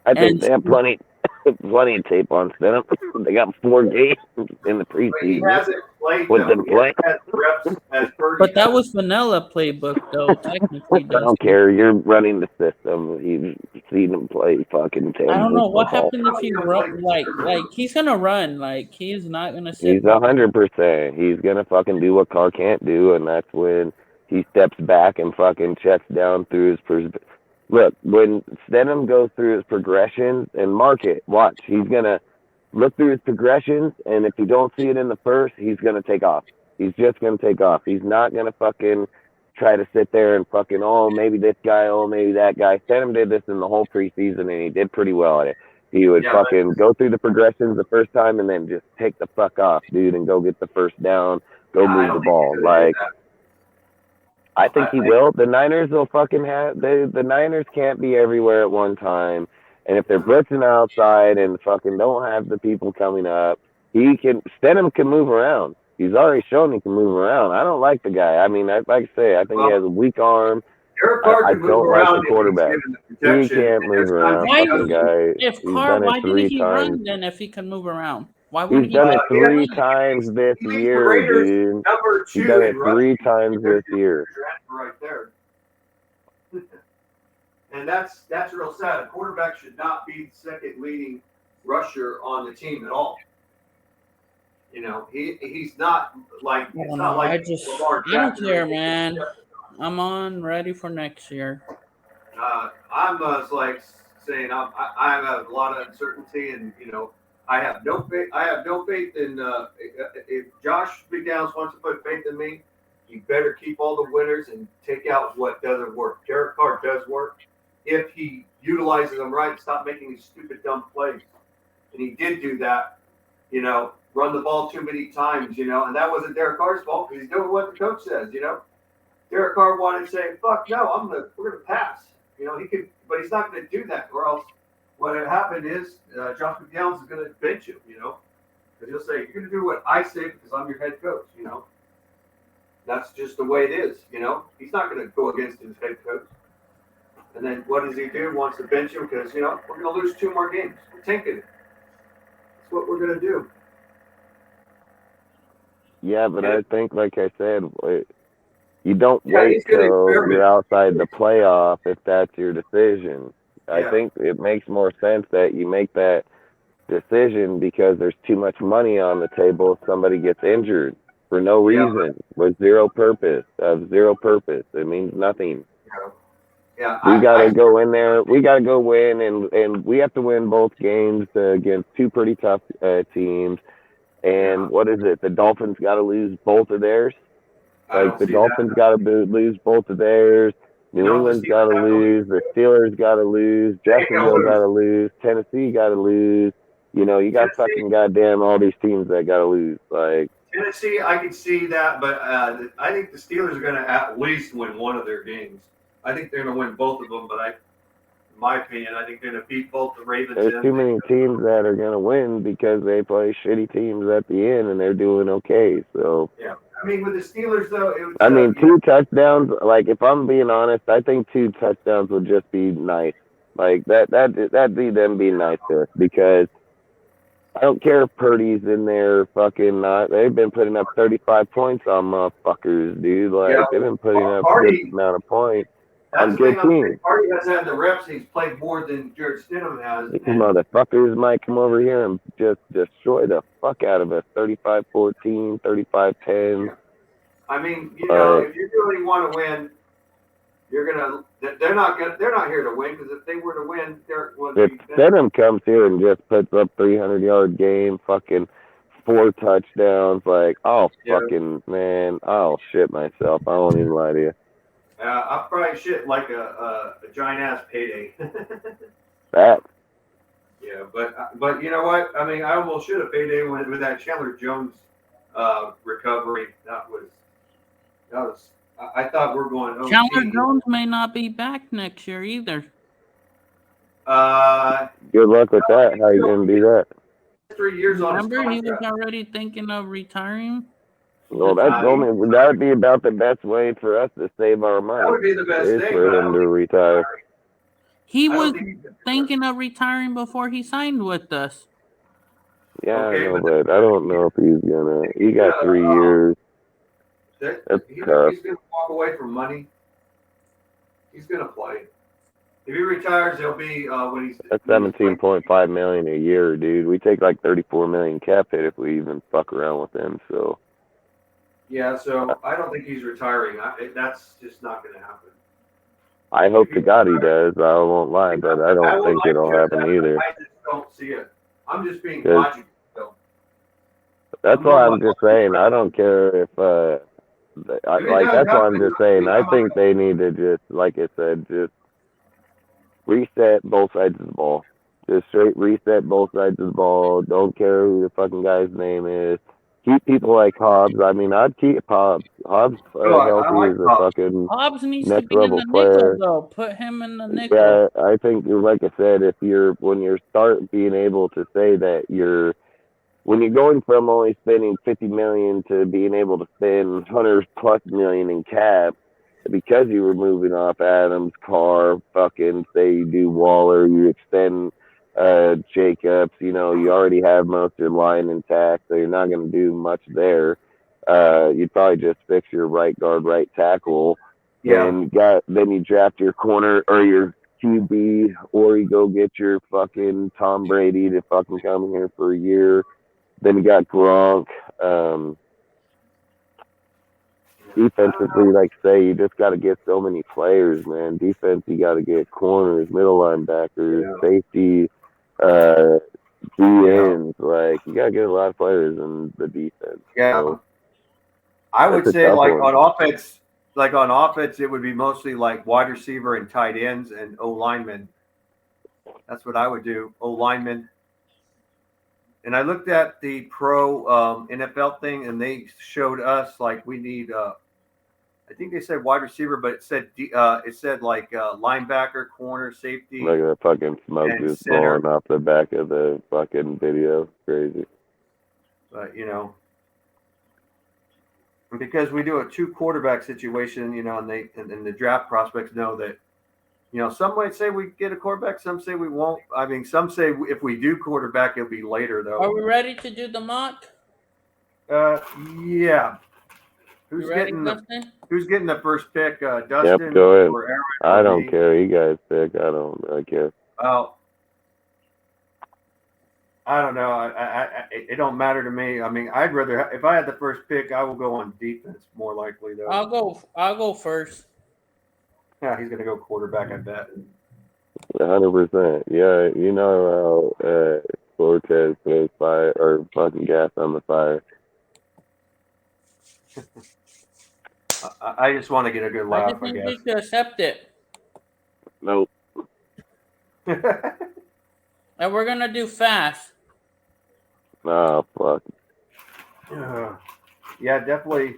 I think And they have plenty of tape on Stidham. They got 4 games in the But he preseason hasn't played with though. them He hasn't playing. had the reps as Purdy but that has. was vanilla playbook though, technically, I don't Dusty. care. You're running the system. You've seen him play fucking I don't Tampa know what football. happened if he Don't run play like he's gonna run. Like he's not gonna sit He's back. 100%. He's gonna fucking do what Carr can't do, and that's when he steps back and fucking checks down through his. Look, when Stidham goes through his progressions and mark it, watch. He's gonna look through his progressions, and if you don't see it in the first, he's gonna take off. He's just gonna take off. He's not gonna fucking try to sit there and fucking maybe this guy, maybe that guy. Stidham did this in the whole preseason, and he did pretty well at it. He would Yeah, fucking go through the progressions the first time, and then just take the fuck off, dude, and go get the first down, go I move the don't think he's ball. gonna do Like that. I think he will. The Niners will fucking have the Niners can't be everywhere at one time. And if they're blitzing outside and fucking don't have the people coming up, Stidham can move around. He's already shown he can move around. I don't like the guy. I mean, like I say, I think he Well, has a weak arm. Derek Carr I can move don't like the around if he's quarterback. given the He protection, can't and move there's times around, he Why fucking doesn't. guy. if He's Carr? done it Why didn't 3 he times. run then? If he can move around, why wouldn't He's he done it just three run? times this He leads the year, Raiders dude. number He's 2 done it in 3 rushing. times this year. Right there. And that's real sad. A quarterback should not be the second leading rusher on the team at all. He's not like I it's don't not know. like I Lamar don't Jackson. care, man. I'm on ready for next year. I'm like saying I have a lot of uncertainty, and I have no faith. I have no faith in if Josh McDowns wants to put faith in me, you better keep all the winners and take out what doesn't work. Derek Carr does work if he utilizes them right. Stop making these stupid dumb plays, and he did do that. Run the ball too many times. And that wasn't Derek Carr's fault because he's doing what the coach says. Derek Carr wanted to say, "Fuck no, we're gonna pass." He could, but he's not gonna do that, or else what had happened is Josh McDowns is gonna bench him. Because he'll say, "You're gonna do what I say because I'm your head coach." That's just the way it is. He's not gonna go against his head coach. And then what does he do? Wants to bench him because we're gonna lose 2 more games. We're tanking it. That's what we're gonna do. Yeah, but I think, like I said, you don't Yeah, wait he's gonna till experiment. you're outside the playoff if that's your decision. I Yeah. think it makes more sense that you make that decision because there's too much money on the table if somebody gets injured for no Yeah. reason, with zero purpose. It means nothing. Yeah, We gotta go in there. We gotta go win, and we have to win both games against 2 pretty tough teams. And what is it? The Dolphins got to lose both of theirs. Like the Dolphins got to lose both of theirs. New England's got to lose. The Steelers got to lose. Jacksonville got to lose. Tennessee got to lose. You got fucking goddamn all these teams that got to lose. Like Tennessee, I can see that, but I think the Steelers are going to at least win one of their games. I think they're going to win both of them, but in my opinion, I think they're going to beat both the Ravens. There's too many teams that are going to win because they play shitty teams at the end and they're doing okay. So yeah, I mean, with the Steelers though, it was. 2 touchdowns. Like if I'm being honest, I think 2 touchdowns would just be nice. Like that'd be them being nice to us because I don't care if Purdy's in there fucking not. They've been putting up 35 points on motherfuckers, dude. Like they've been putting up a good amount of points. That's good team. Party has had the reps. He's played more than Jared Stidham has. These motherfuckers might come over here and just destroy the fuck out of us. 35-14, 35-10. Yeah. I mean, if you really want to win, you're gonna. They're not here to win because if they were to win, Derek would. If Stidham comes here and just puts up 300-yard game, fucking 4 touchdowns. Like, oh, Yeah. fucking, man, I'll shit myself. I won't even lie to you. I'll probably shit like a giant ass payday. That. Yeah, but you know what? I mean, I almost should have payday with that Chandler Jones recovery. That was. I thought we're going OT. Chandler Jones may not be back next year either. Good luck with that. How you gonna do that? 3 years on his Remember, he was contract. already thinking of retiring. Well, that's only that would be about the best way for us to save our money. That would be the best is thing for him to retire. He was thinking of retiring before he signed with us. Yeah, I know, but I don't know if he's gonna. He got 3 years. That's tough. He's gonna walk away from money. He's gonna play. If he retires, he'll be when he's. That's $17.5 million a year, dude. We take like $34 million cap hit if we even fuck around with him. So. Yeah, so I don't think he's retiring. That's just not going to happen. I hope to God he does. I won't lie, but I don't think it'll happen either. I just don't see it. I'm just being logical. That's why I'm just saying. I don't care if that's why I'm just saying. I think they need to just, like I said, just reset both sides of the ball. Just straight reset both sides of the ball. Don't care who the fucking guy's name is. Keep people like Hobbs. I mean, I'd keep Hobbs. Hobbs healthy is a fucking Hobbs needs next to be level in the player. nickel, though. Put him in the nickel. Yeah, I think, like I said, when you start being able to say that when you're going from only spending $50 million to being able to spend $100+ million in cap, because you were moving off Adams, Carr, fucking say you do Waller, you extend Jacobs, you already have most of your line intact, so you're not going to do much there. You'd probably just fix your right guard, right tackle, and then you draft your corner or your QB, or you go get your fucking Tom Brady to fucking come here for a year. Then you got Gronk. Defensively, like say, you just got to get so many players, man. Defense, you got to get corners, middle linebackers, safety, DNs. Like, you got to get a lot of players in the defense. Yeah. So, I would say, on offense, it would be mostly like wide receiver and tight ends and O linemen. That's what I would do. O linemen. And I looked at the pro NFL thing, and they showed us like we need. I think they said wide receiver, but it said like linebacker, corner, safety. Like the fucking smoke just blowing off the back of the fucking video. Crazy. But because we do a 2 quarterback situation, and the draft prospects know that. Some might say we get a quarterback. Some say we won't. I mean, some say if we do quarterback, it'll be later, though. Are we ready to do the mock? Yeah. Who's getting the first pick? Dustin yep, go ahead. Or Aaron? I don't care. You guys pick. I don't really care. Well, I don't know. It don't matter to me. I mean, I'd rather if I had the first pick, I will go on defense more likely, though. I'll go first. Yeah, he's gonna go quarterback, I bet. 100%. Yeah, you know how Cortez plays fire or fucking gas on the fire. I just want to get a good laugh. I guess. To accept it. Nope. And we're gonna do fast. Oh fuck. Yeah, definitely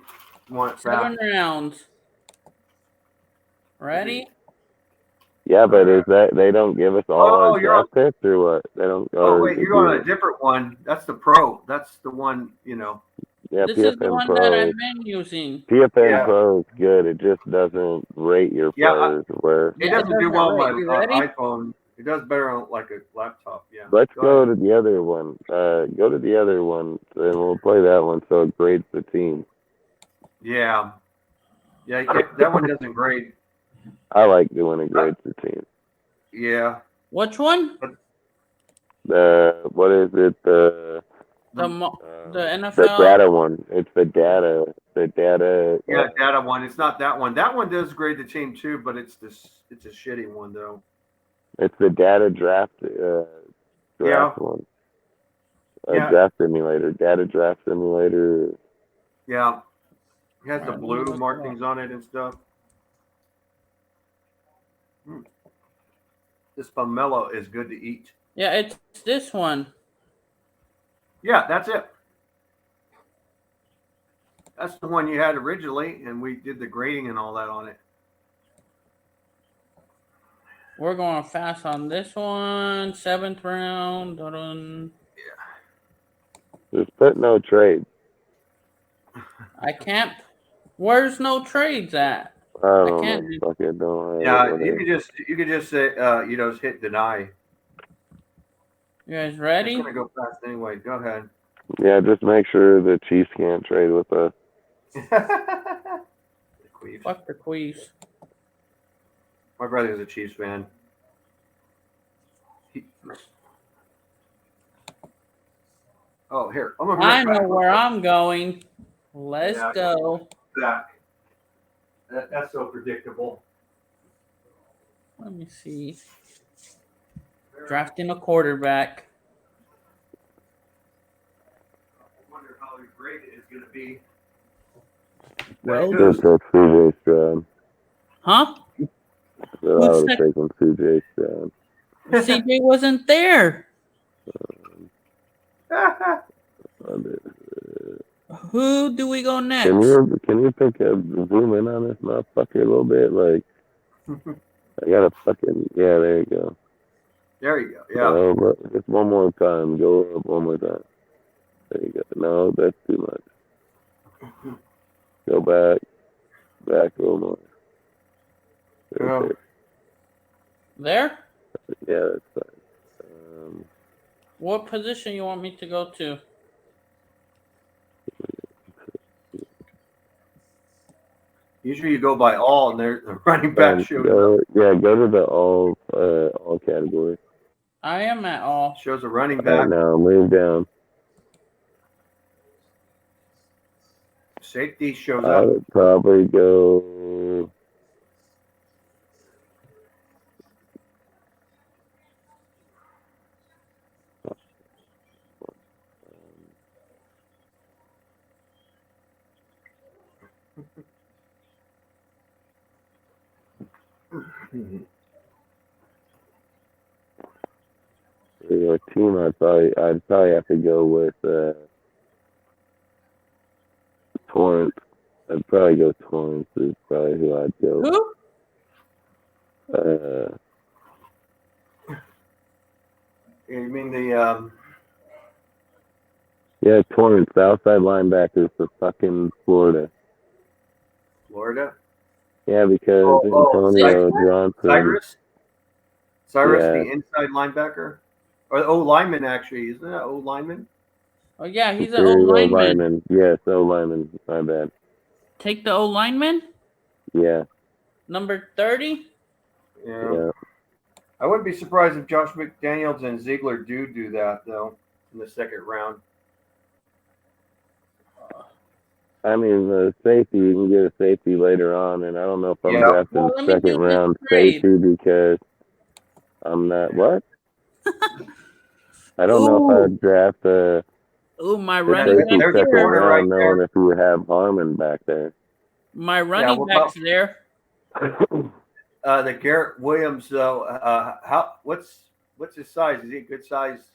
want 7 rounds. Ready? Yeah, but is that they don't give us all our draft picks or what? They don't. Oh wait, you're on a different one. That's the pro. That's the one. Yeah, this PFN is the one Pro. that I've been using. PFN Pro is good. It just doesn't rate your players. It doesn't do well on my iPhone. It does better on like a laptop. Yeah. Let's go to the other one. Go to the other one, and we'll play that one so it grades the team. Yeah. Yeah, that one doesn't grade. I like doing it grades the team. Yeah. Which one? What is it? The NFL. The data one. It's the data. The data. Yeah, data one. It's not that one. That one does grade the team too, but it's a shitty one though. It's the data draft one. draft simulator, data draft simulator. Yeah. It has the Alright, let me blue look it markings on it and stuff. This pomelo is good to eat. Yeah, it's this one. Yeah, that's it. That's the one you had originally, and we did the grading and all that on it. We're going fast on this one. 7th round. Just put no trade. I can't. Where's no trades at? I don't can't know. do- Fuck it, don't. Yeah, you could just say just hit deny. You guys It's ready? gonna go fast anyway. Go ahead. Yeah, just make sure the Chiefs can't trade with us. Fuck the Queefs. My brother's a Chiefs fan. Oh, here. I know where I'm going. Let's go. Back. That's so predictable. Let me see. Drafting a quarterback. I wonder how great it is going to be. Well, Just took CJ Stroud. huh? So I would have taken CJ Stroud. CJ wasn't there. Who do we go next? Can you pick a zoom in on this motherfucker a little bit? Like, I gotta fucking there you go. There you go. Yeah. But just one more time. Go up one more time. There you go. No, that's too much. Go back a little more. Oh. There? Yeah, that's fine. What position you want me to go to? Usually you go by all, and the running back shows up. Yeah, go to the all category. I am at all. Shows a running back. Right now, move down. Safety shows I up. would probably go. Your team, I'd probably have to go with Torrance. I'd probably go Torrance is probably who I'd go. Who? You mean the Yeah, Torrance, the outside linebackers for fucking Florida. Florida? Yeah, because Antonio Johnson. Cyrus, the inside linebacker, or the O lineman actually, isn't that O lineman? Oh yeah, he's an O lineman. Yes, O lineman. My bad. Take the O lineman. Yeah. Number 30. Yeah. I wouldn't be surprised if Josh McDaniels and Ziegler do that though in the second round. I mean, the safety, you can get a safety later on, and I don't know if I'm drafting second round safety because I'm not what? I don't know if I'd draft my running back second round, right knowing if you have Harmon back there. My running back's there. The Garrett Williams though, what's his size? Is he a good size?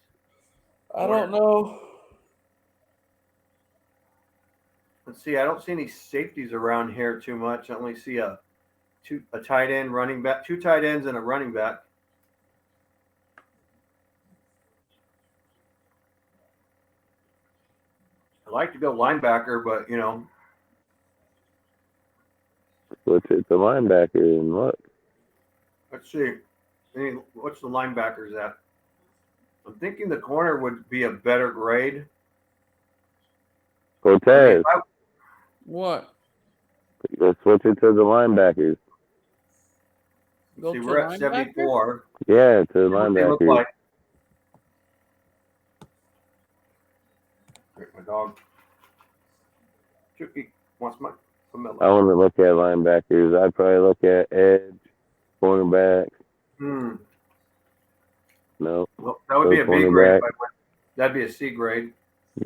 I don't know. Let's see. I don't see any safeties around here too much. I only see a tight end, running back, two tight ends, and a running back. I like to go linebacker, but Switch it to linebacker and what? Let's see. What's the linebackers at? I'm thinking the corner would be a better grade. Cortez. What? Let's switch it to the linebackers. See, we're at 74. Yeah, to the linebackers. Like. There's my dog. Chucky wants my familiar. I want to look at linebackers. I'd probably look at edge, cornerback. No. No. Well, that would be a big grade. That'd be a C grade.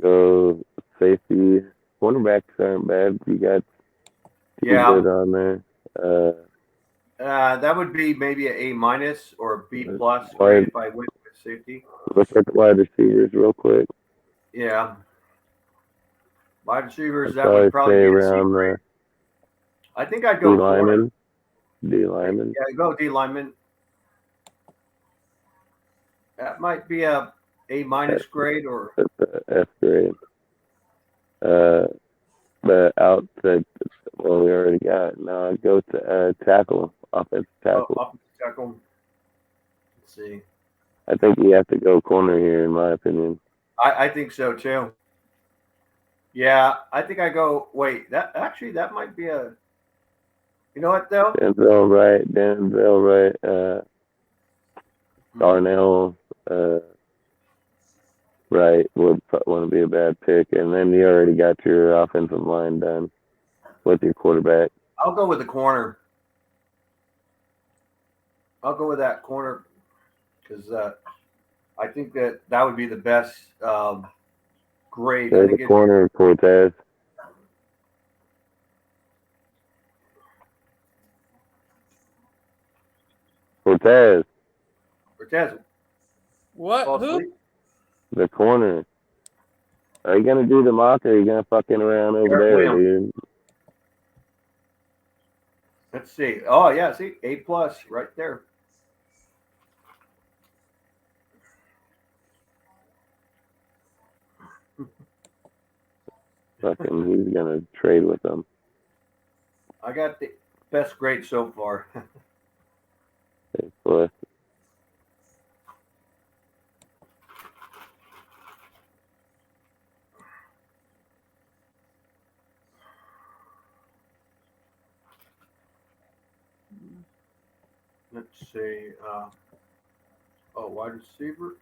Go safety. Cornerbacks aren't bad. You got two Yeah. good on there. That would be maybe an A minus or a B plus Wide, grade if I went with safety. look at the wide receivers real quick. Yeah. Wide receivers, I'd that would probably probably stay be a C around grade. the I think I'd D go corner. lineman. D lineman. Yeah, go D lineman. That might be a minus grade or That's the F grade. But out to, well, we already got. Now I'd go to tackle, offensive tackle. offensive tackle. Let's see. I think you have to go corner here, in my opinion. I think so too. Yeah, I think I go. Wait, that might be a. You know what though? Denzel Wright, Darnell, Wright would want to be a bad pick, and then you already got your offensive line done with your quarterback. I'll go with the corner. I'll go with that corner because I think that would be the best grade. There's the corner, Cortez. Cortez. What? Who? The corner. Are you gonna do the mock, or are you gonna fucking around over there, dude? Let's see. Oh yeah, see, A plus right there. Fucking, who's gonna trade with them? I got the best grade so far. A plus. Let's see. Wide receiver.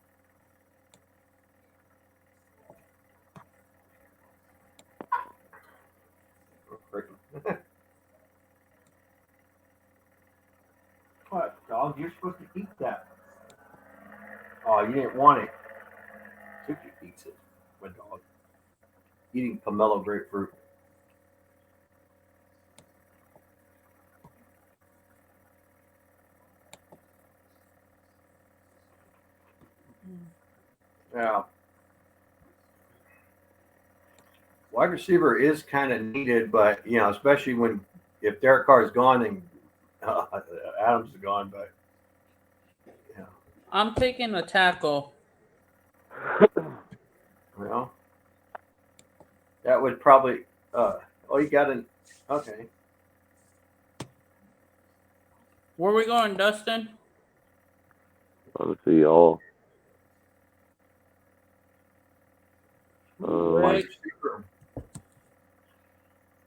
What, dog? You're supposed to eat that. Oh, you didn't want it. Suki eats it. My dog. Eating pomelo grapefruit. Yeah. Wide receiver is kind of needed, but especially if Derek Carr is gone and Adams is gone, but I'm taking a tackle. That would probably. You got an. Okay. Where are we going, Dustin? I want to see all. Wide receiver.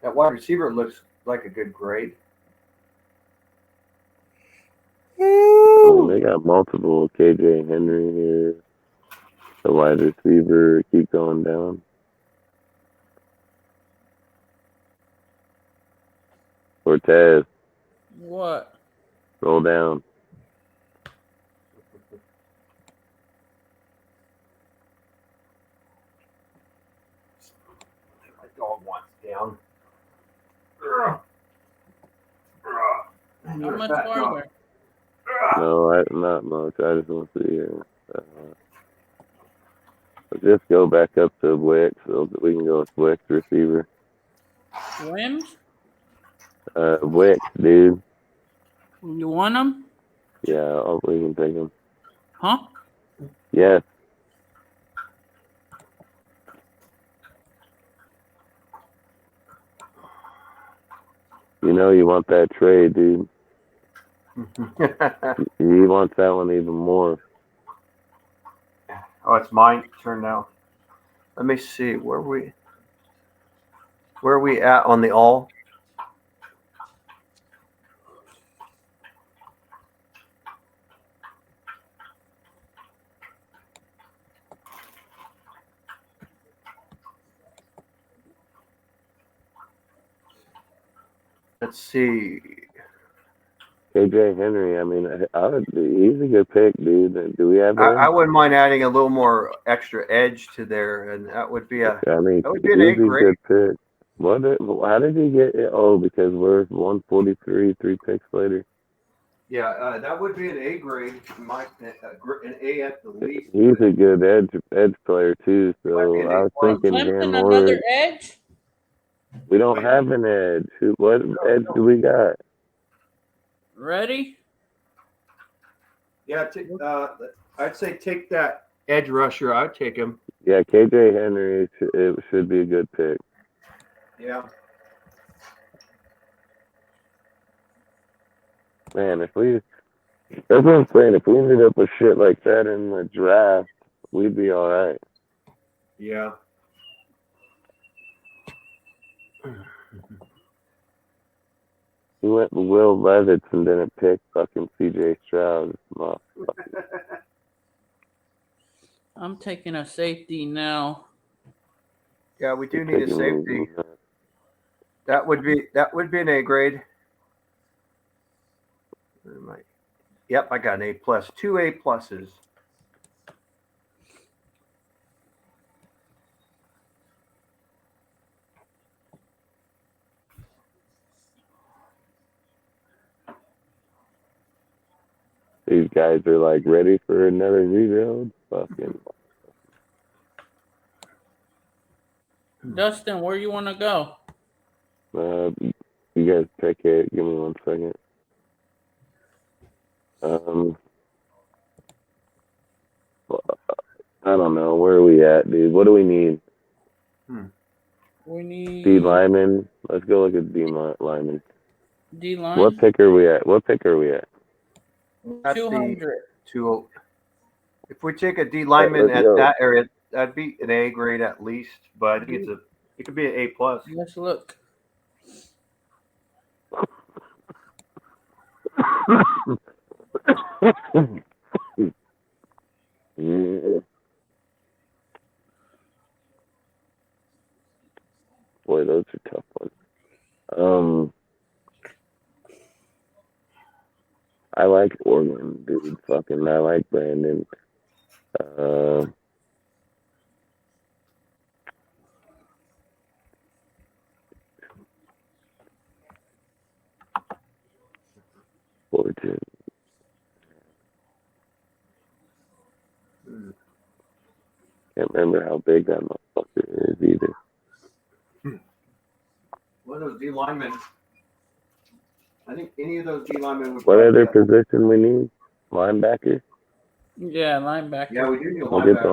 That wide receiver looks like a good grade. They got multiple. KJ Henry here. The wide receiver. Keep going down. Cortez. What? Roll down. My dog wants down. How much farther? No, not much. I just want to see here. Let's just go back up to Wicks so that we can go with Wicks receiver. Wims? Wicks, dude. You want them? Yeah, we can take them. Huh? Yes. You know you want that trade, dude. You want that one even more. Oh, it's my turn now. Let me see. Where are we at on the all? Let's see. KJ Henry. I mean, he's a good pick, dude. Do we have I him? wouldn't mind adding a little more extra edge to there, and that would be I mean, an he'd A be a grade. good pick. How did he get it? Oh, because we're 143, 3 picks later. Yeah, that would be an A grade. An A at the least. He's a good edge player too. He might be So an I A was plus. thinking Clemson him another or edge? we don't have an edge. What edge do we got? Ready? Yeah, I'd say take that edge rusher. I'd take him. Yeah, KJ Henry. It should be a good pick. Yeah. Man, that's what I'm saying. If we ended up with shit like that in the draft, we'd be all right. Yeah. He went with Will Levis and didn't pick fucking CJ Stroud. I'm taking a safety now. Yeah, we do need a safety. That would be an A grade. Yep, I got an A plus. 2 A pluses. These guys are like ready for another rebuild. Fucking. Dustin, where you want to go? You guys pick it. Give me 1 second. I don't know. Where are we at, dude? What do we need? We need D lineman. Let's go look at D lineman. D line. What pick are we at? 200. If we take a D lineman at that area, that'd be an A grade at least. But I think it could be an A plus. Let's look. Boy, those are tough ones. I like Oregon, dude. Fucking, I like Brandon. Fortune. Can't remember how big that motherfucker is either. One of those D linemen. I think any of those D linemen would. What other position we need? Linebacker? Yeah, linebacker. Yeah, we do need a We'll linebacker. get the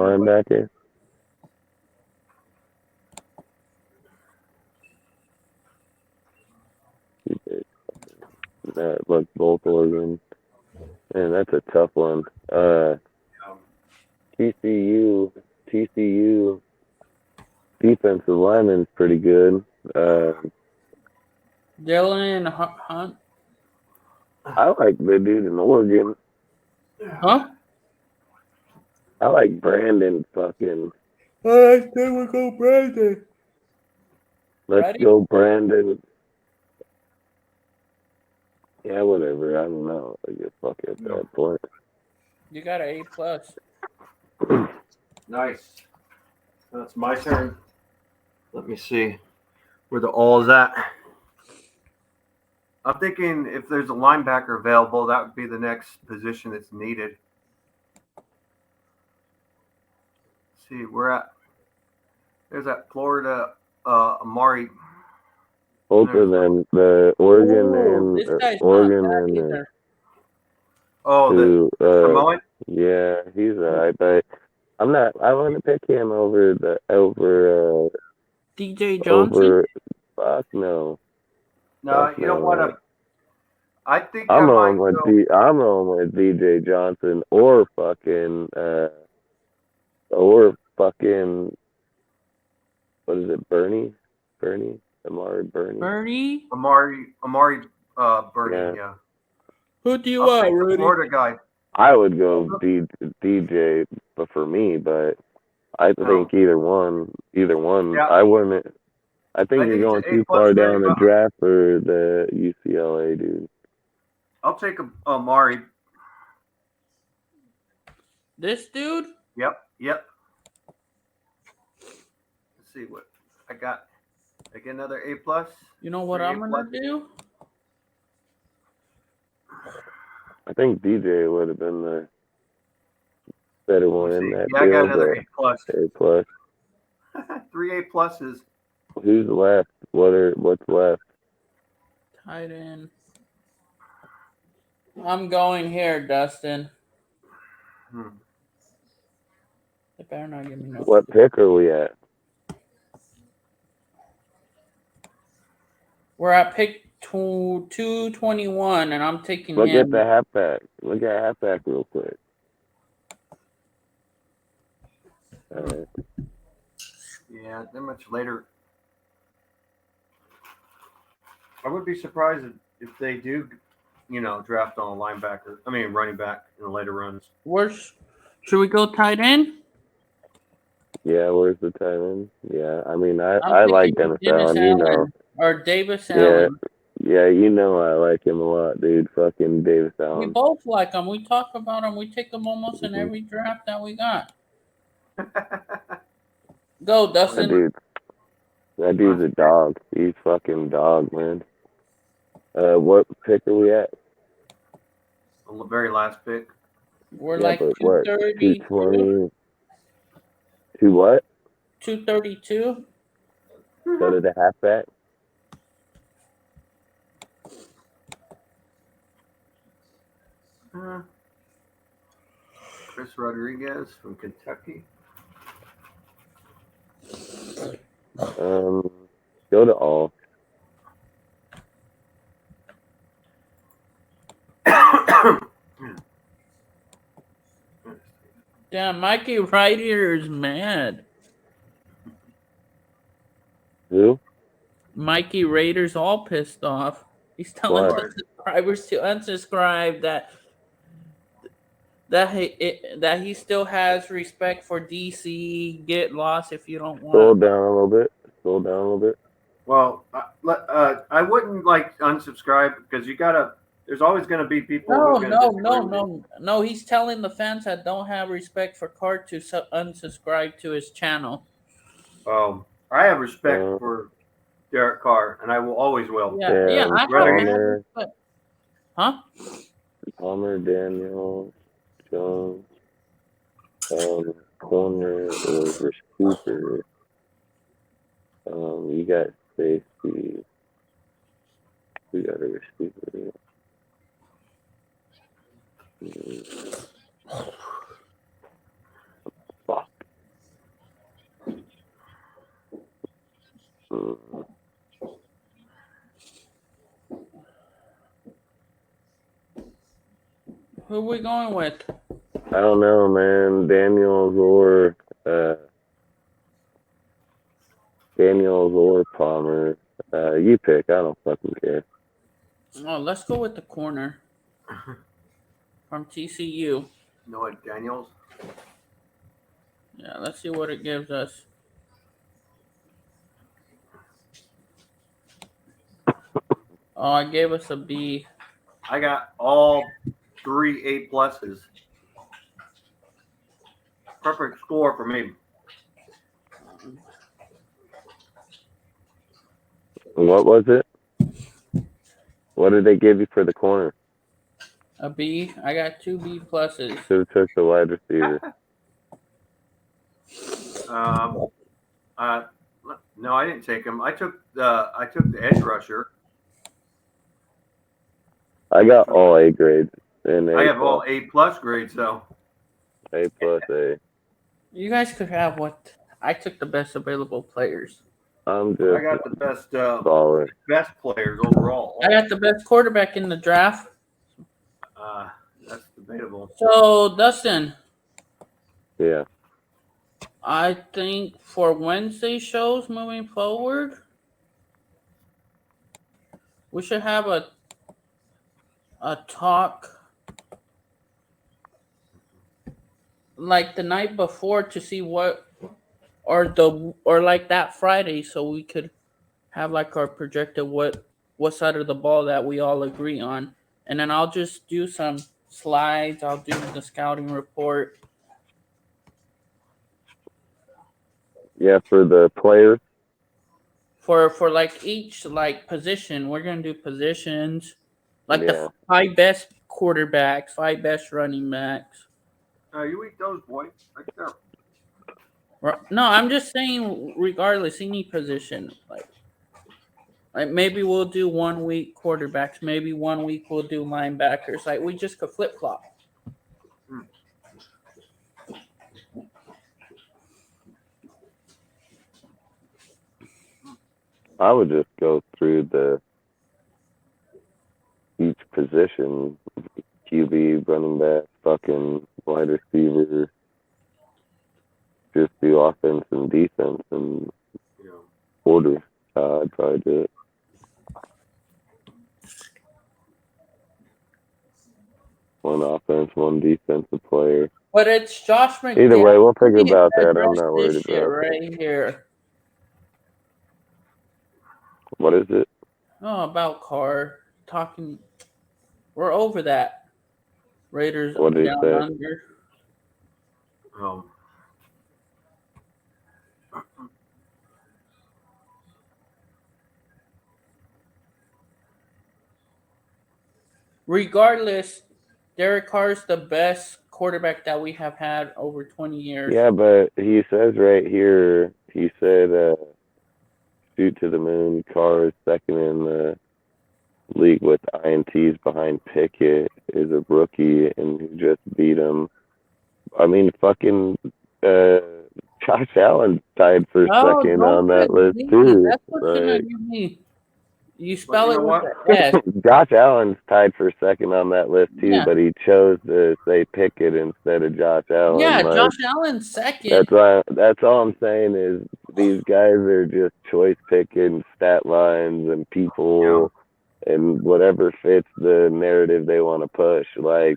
linebacker. Look, both Oregon. Man, that's a tough one. TCU defensive lineman's pretty good. Dylan Hunt. I like the dude in Oregon. Huh? I like Brandon fucking. I think we'll go Brandon. Let's go Brandon. Yeah, whatever. I don't know. I guess fuck it at that point. You got an A plus. Nice. That's my turn. Let me see where the all is at. I'm thinking if there's a linebacker available, that would be the next position that's needed. Let's see, we're at. There's that Florida Amari. Both of them, the Oregon and Oregon and Samoan. Yeah, he's alright, but I'm not. I want to pick him over DJ Johnson. Fuck no. No, you don't want to. I think I'm rolling with DJ Johnson or fucking what is it? Bernie, Amari Bernie. Amari Bernie. Yeah. Who do you want, Rudy? Florida guy. I would go DJ, but for me, but I think either one. Yeah. I wouldn't. I think you're going too far down the draft for the UCLA dude. I'll take a Amari. This dude? Yep. Let's see what I got. I get another A plus. You know what I'm gonna do? I think DJ would have been the better one in that Yeah, deal. I got another A plus. A plus. 3 A pluses. Who's left? What's left? Tight end. I'm going here, Dustin. They better not give me no. What pick are we at? We're at pick 221, and I'm taking Look him. at the halfback. Look at halfback real quick. Yeah, that much later. I would be surprised if they do, draft on a linebacker. I mean, running back in the later runs. Should we go tight end? Yeah, where's the tight end? Yeah, I mean, I like Dennis Allen, Or Davis Allen. Yeah, I like him a lot, dude. Fucking Davis Allen. We both like him. We talk about him. We take him almost in every draft that we got. Go, Dustin. That dude's a dog. He's fucking dog, man. What pick are we at? The very last pick. We're like 230. 220. To what? 232. Go to the halfback. Chris Rodriguez from Kentucky. Go to all. Damn, Mikey Ryder is mad. Who? Mikey Rader's all pissed off. He's telling the subscribers to unsubscribe that he still has respect for DC. Get lost if you don't want. Scroll down a little bit. Well, I wouldn't unsubscribe because there's always going to be people. No. He's telling the fans that don't have respect for Cart to unsubscribe to his channel. I have respect for Derek Carr, and I will always will. Yeah. Palmer, Daniel, Jones, corner or receiver. You got safety. We got a receiver. Fuck. Who are we going with? I don't know, man. Daniels or Palmer. You pick. I don't fucking care. Oh, let's go with the corner from TCU. You know what, Daniels? Yeah, let's see what it gives us. Oh, it gave us a B. I got all 3 A pluses. Perfect score for me. What was it? What did they give you for the corner? A B. I got 2 B pluses. Should have took the wide receiver. No, I didn't take him. I took the edge rusher. I got all A grades. And I have all A plus grades though. A plus A. You guys could have what I took the best available players. I got the best players overall. I got the best quarterback in the draft. That's debatable. So, Dustin. Yeah. I think for Wednesday shows moving forward, we should have a talk like the night before to see what or like that Friday, so we could have like our projected what side of the ball that we all agree on. and then I'll just do some slides. I'll do the scouting report. Yeah, for the players. For like each like position, we're gonna do positions, like Yeah. the 5 best quarterbacks, 5 best running backs. You eat those, boy, right there. No, I'm just saying, regardless, any position, like maybe we'll do 1 week quarterbacks, maybe 1 week we'll do linebackers. Like we just could flip flop. I would just go through each position, QB, running back, fucking wide receiver, just do offense and defense and order. I'd probably do it. One offense, one defensive player. But it's Josh McDaniels. Either way, we'll figure about that. I'm not worried about it. Right here. What is it? Oh, about Carr. Talking. We're over that. Raiders What did he down say? under. Regardless, Derek Carr's the best quarterback that we have had over 20 years. Yeah, but he says right here, he said, shoot to the moon. Carr is second in the league with INTs behind Pickett, is a rookie, and who just beat him. I mean, fucking Josh Allen tied for second on that list, too. That's what's gonna give me. You spell it with what? the S. Josh Allen's tied for second on that list, too, Yeah. but he chose to say Pickett instead of Josh Allen. Yeah, like, Josh Allen's second. That's all I'm saying is these guys are just choice picking stat lines and people and whatever fits the narrative they want to push. Like,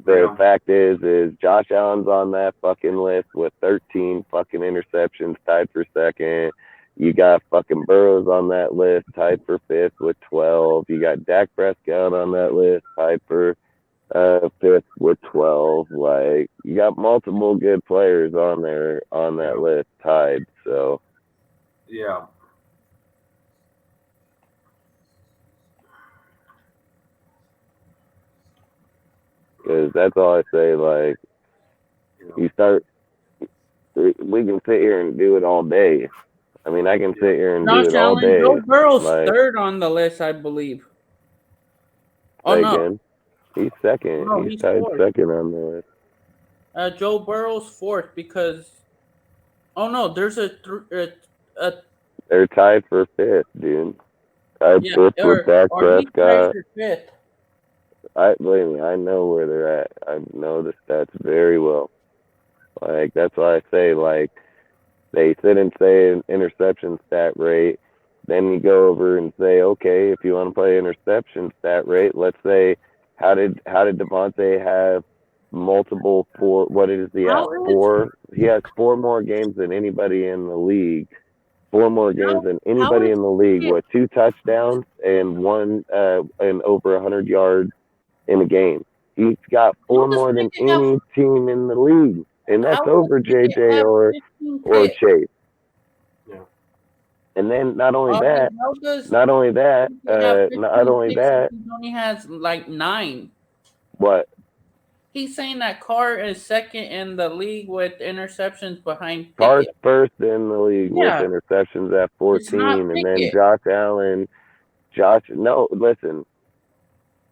the fact is Josh Allen's on that fucking list with 13 fucking interceptions, tied for second. You got fucking Burrows on that list, tied for fifth with 12. You got Dak Prescott on that list, tied for fifth with 12. Like, you got multiple good players on there on that list, tied. So yeah. because that's all I say. Like, you start, we can sit here and do it all day. I mean, I can sit here and do it all day. Joe Burrow's like, third on the list, I believe. Oh, no. Again, he's second. No, he's he's tied fourth. second on the list. Joe Burrow's fourth because. Oh, no, there's a. They're tied for fifth, dude. Tied fifth with Dak Prescott. Fifth. Believe me, I know where they're at. I know the stats very well. Like, that's why I say, like, they sit and say an interception stat rate. Then you go over and say, okay, if you want to play interception stat rate, let's say, how did Devontae have multiple four? What is he at? Four. He has 4 more games than anybody in the league. 4 more games than anybody in the league with 2 touchdowns and 1 and over 100 yards in a game. He's got 4 more than any team in the league, and that's over JJ or Chase. Yeah. And then Not only that, he only has like 9. What? He's saying that Carr is second in the league with interceptions behind Pickett. Carr's first in the league with interceptions at 14, and then Josh Allen. No, listen.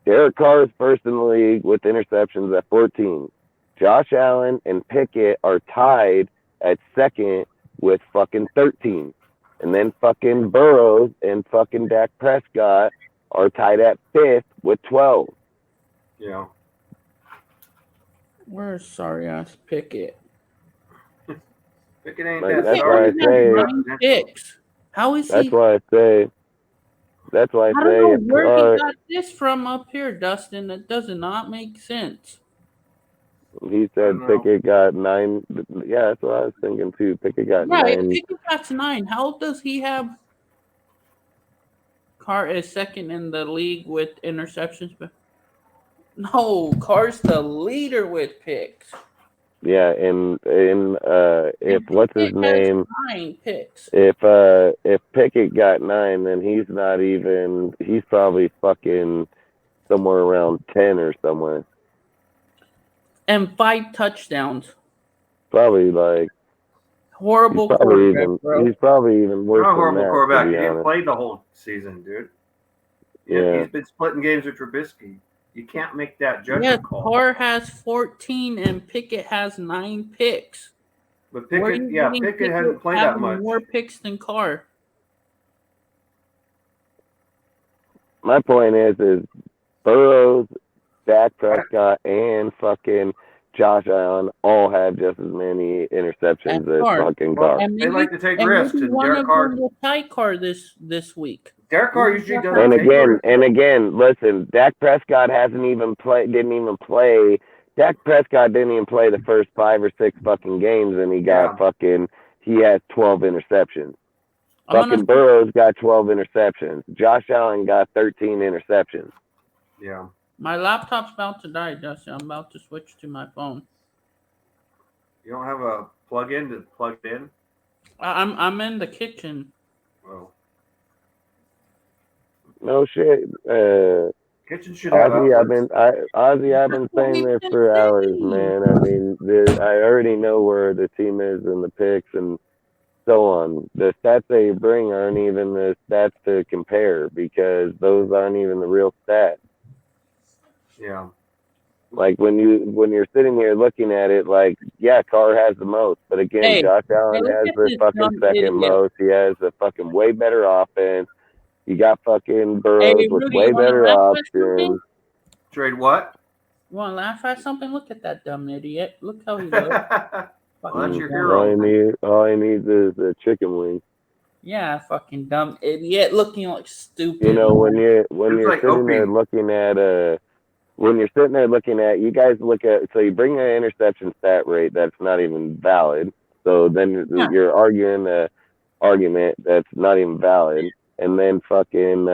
Derek Carr is first in the league with interceptions at 14. Josh Allen and Pickett are tied at second with fucking 13. And then fucking Burrows and fucking Dak Prescott are tied at 5th with 12. Yeah. Where's sorry-ass Pickett? Pickett ain't Like, that that's why I say. 9 picks. How is That's he? why I say. That's why I don't say. know where he got this from up here, Dustin. That does not make sense. He said Pickett got 9. Yeah, that's what I was thinking too. Pickett got 9. If Pickett got 9, how does he have? Carr is second in the league with interceptions. No, Carr's the leader with picks. Yeah, and if And what's his Pickett has name, 9 picks. if Pickett got 9, then he's not even. He's probably fucking somewhere around 10 or somewhere. And 5 touchdowns. Probably like Horrible quarterback, bro. he's probably even worse Not a than horrible that, quarterback. to He be didn't honest. play the whole season, dude. Yeah. He's been splitting games with Trubisky. You can't make that judgment Yes, call. Carr has 14 and Pickett has 9 picks. But Where are Pickett, you getting Pickett hasn't played that having much. more picks than Carr? My point is Burrows, Dak Prescott, and fucking Josh Allen all have just as many interceptions as Carr. fucking Well, Carr. And They like to take and risks, maybe and one Derek of Carr. them will tie Carr this week. Derek Carr usually doesn't And take risks. again, listen, Dak Prescott didn't even play. Dak Prescott didn't even play the first 5 or 6 fucking games, and he got he has 12 interceptions. Fucking Burrows got 12 interceptions. Josh Allen got 13 interceptions. Yeah. My laptop's about to die, Justin. I'm about to switch to my phone. You don't have a plug-in to plug it in? I'm in the kitchen. Oh. No shit. Kitchen should have Ozzy, outlets. I've been saying this for hours, man. I mean, I already know where the team is and the picks and so on. The stats they bring aren't even the stats to compare because those aren't even the real stats. Yeah. Like when you're sitting here looking at it, like yeah, Carr has the most, but again, Josh Allen has the fucking second most. He has a fucking way better offense. You got fucking Burrows with Rudy, way better options. Trade what? You want to laugh at something? Look at that dumb idiot. Look how he looks. Well, that's your hero. All he needs is a chicken wing. Yeah, fucking dumb idiot, looking like stupid. You know, when you're sitting there looking at you guys look at, so you bring an interception stat rate that's not even valid. So then you're arguing the argument that's not even valid, and then fucking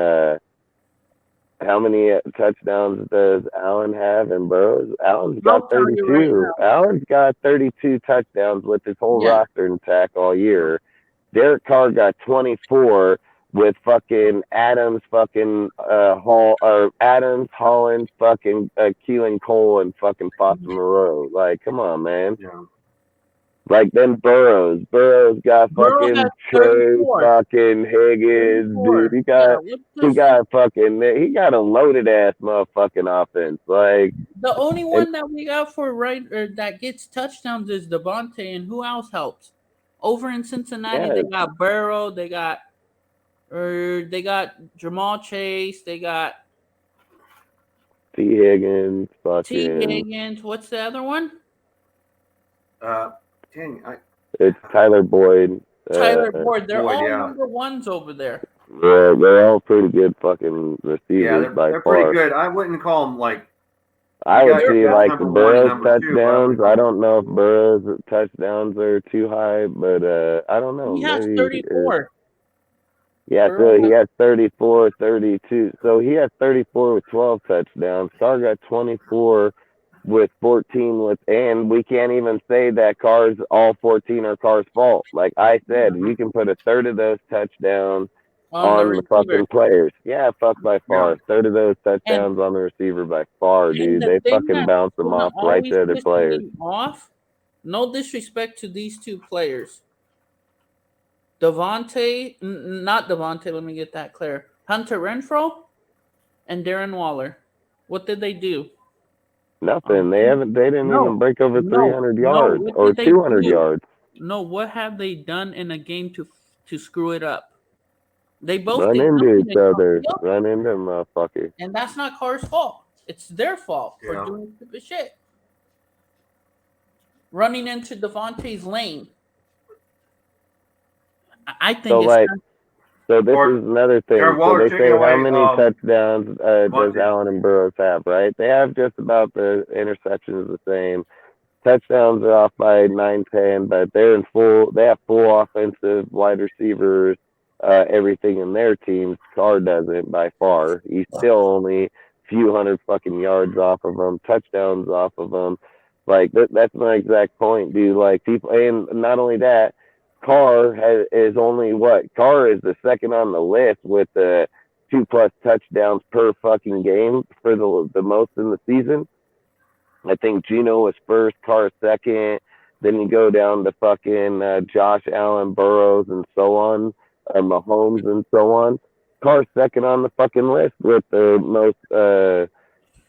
how many touchdowns does Allen have and Burrows? Allen's got 32. Allen's got 32 touchdowns with his whole roster intact all year. Derek Carr got 24 with fucking Adams, fucking Adams, Holland, fucking Keelan Cole, and fucking Foster Moreau. Like, come on, man. Yeah. Like then Burrows got fucking Chase, fucking Higgins, dude. He got a loaded ass motherfucking offense. Like the only one that we got that gets touchdowns is Devontae, and who else helps? Over in Cincinnati, they got Burrow, they got Jamal Chase, they got T. Higgins, What's the other one? It's Tyler Boyd. Tyler Boyd. They're all number ones over there. Yeah, they're all pretty good fucking receivers by they're far. Pretty good. I wouldn't call them like. I would see like the Burrows touchdowns. I don't know if Burrows touchdowns are too high, but I don't know. He has 34. Yeah, so he has 34, 32. So he has 34 with 12 touchdowns. Carr got 24 with 14 and we can't even say that all 14 are Carr's fault. Like I said, you can put a third of those touchdowns on the fucking players. Yeah, fuck by far. A third of those touchdowns on the receiver by far, dude. They fucking bounce them off right to other players. No disrespect to these two players. not Devontae, let me get that clear. Hunter Renfrow and Darren Waller. What did they do? Nothing. They didn't even break over 300 yards or 200 yards. No, what have they done in a game to screw it up? They both run into each other. Run into motherfuckers. And that's not Carr's fault. It's their fault for doing stupid shit. Running into Devontae's lane. I think so this is another thing. So they say how many touchdowns does Allen and Burrows have, right? They have just about the interceptions the same. Touchdowns are off by 9-10, but they have full offensive wide receivers, everything in their teams. Carr doesn't by far. He's still only few hundred fucking yards off of them, touchdowns off of them. Like that's my exact point, dude. Like people, and not only that, is only what Carr is the second on the list with the 2+ touchdowns per fucking game for the most in the season. I think Geno was first, Carr second. Then you go down to fucking Josh Allen, Burrows, and so on, or Mahomes and so on. Carr's second on the fucking list with the most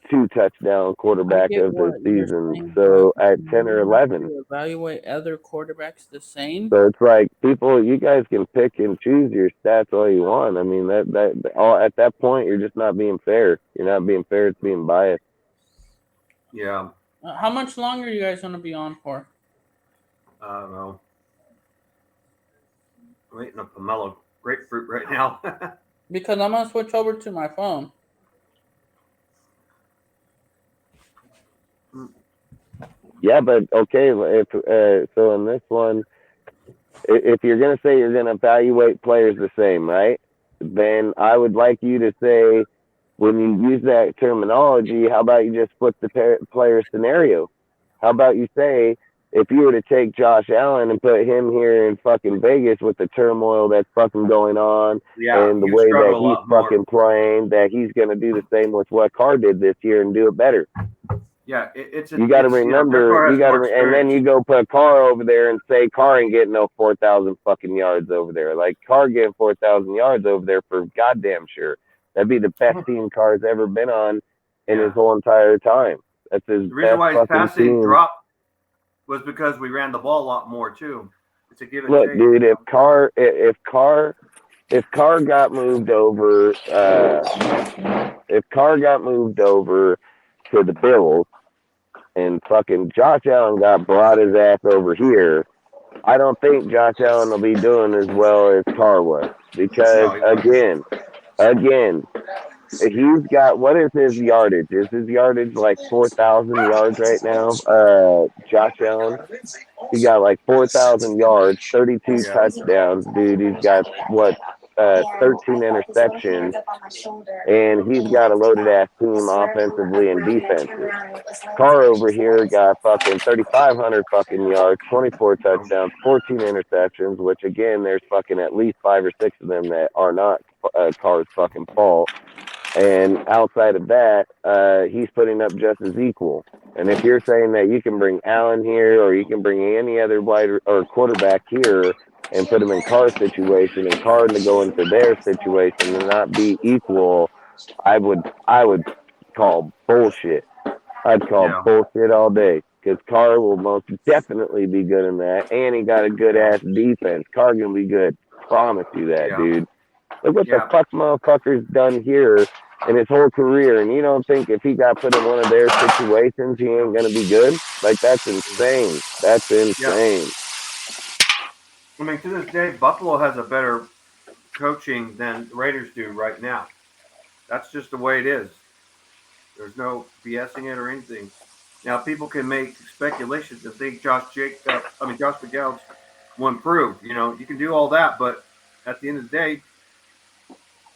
2-touchdown quarterback of the season. So at 10 or 11. To evaluate other quarterbacks the same. So it's like people, you guys can pick and choose your stats all you want. I mean that all at that point you're just not being fair. You're not being fair. It's being biased. Yeah. How much longer are you guys going to be on for? I don't know. I'm eating a pomelo grapefruit right now. Because I'm going to switch over to my phone. Yeah, but okay. If so, in this one, if you're gonna say you're gonna evaluate players the same, right? Then I would like you to say, when you use that terminology, how about you just put the player scenario? How about you say, if you were to take Josh Allen and put him here in fucking Vegas with the turmoil that's fucking going on and the way that he's fucking playing, that he's gonna do the same with what Carr did this year and do it better. Yeah, you got to remember, and then you go put Carr over there and say Carr ain't getting no 4,000 fucking yards over there. Like Carr getting 4,000 yards over there for goddamn sure. That'd be the best team Carr's ever been on in his whole entire time. That's his the reason best why his passing team. dropped was because we ran the ball a lot more too. It's a give and Look, take. dude, if Carr got moved over, if Carr got moved over to the Bills, and fucking Josh Allen brought his ass over here, I don't think Josh Allen will be doing as well as Carr was. Because, again, he's got, what is his yardage? Is his yardage like 4,000 yards right now? Josh Allen? He got like 4,000 yards, 32 touchdowns, dude. He's got, 13 interceptions, and he's got a loaded ass team offensively and defensively. Carr over here got fucking 3,500 fucking yards, 24 touchdowns, 14 interceptions, which again, there's fucking at least 5 or 6 of them that are not Carr's fucking fault. And outside of that, he's putting up just as equal. And if you're saying that you can bring Allen here, or you can bring any other wide or quarterback here and put him in Carr's situation, and Carr to go into their situation and not be equal, I would call bullshit. I'd call bullshit all day, because Carr will most definitely be good in that, and he got a good ass defense. Carr gonna be good. Promise you that, dude. Look what the fuck motherfucker's done here in his whole career, and you don't think if he got put in one of their situations, he ain't gonna be good? Like, that's insane. That's insane. Yeah. I mean, to this day, Buffalo has a better coaching than the Raiders do right now. That's just the way it is. There's no BSing it or anything. Now, people can make speculations and think Josh McDowell's will improve. You know, you can do all that, but at the end of the day,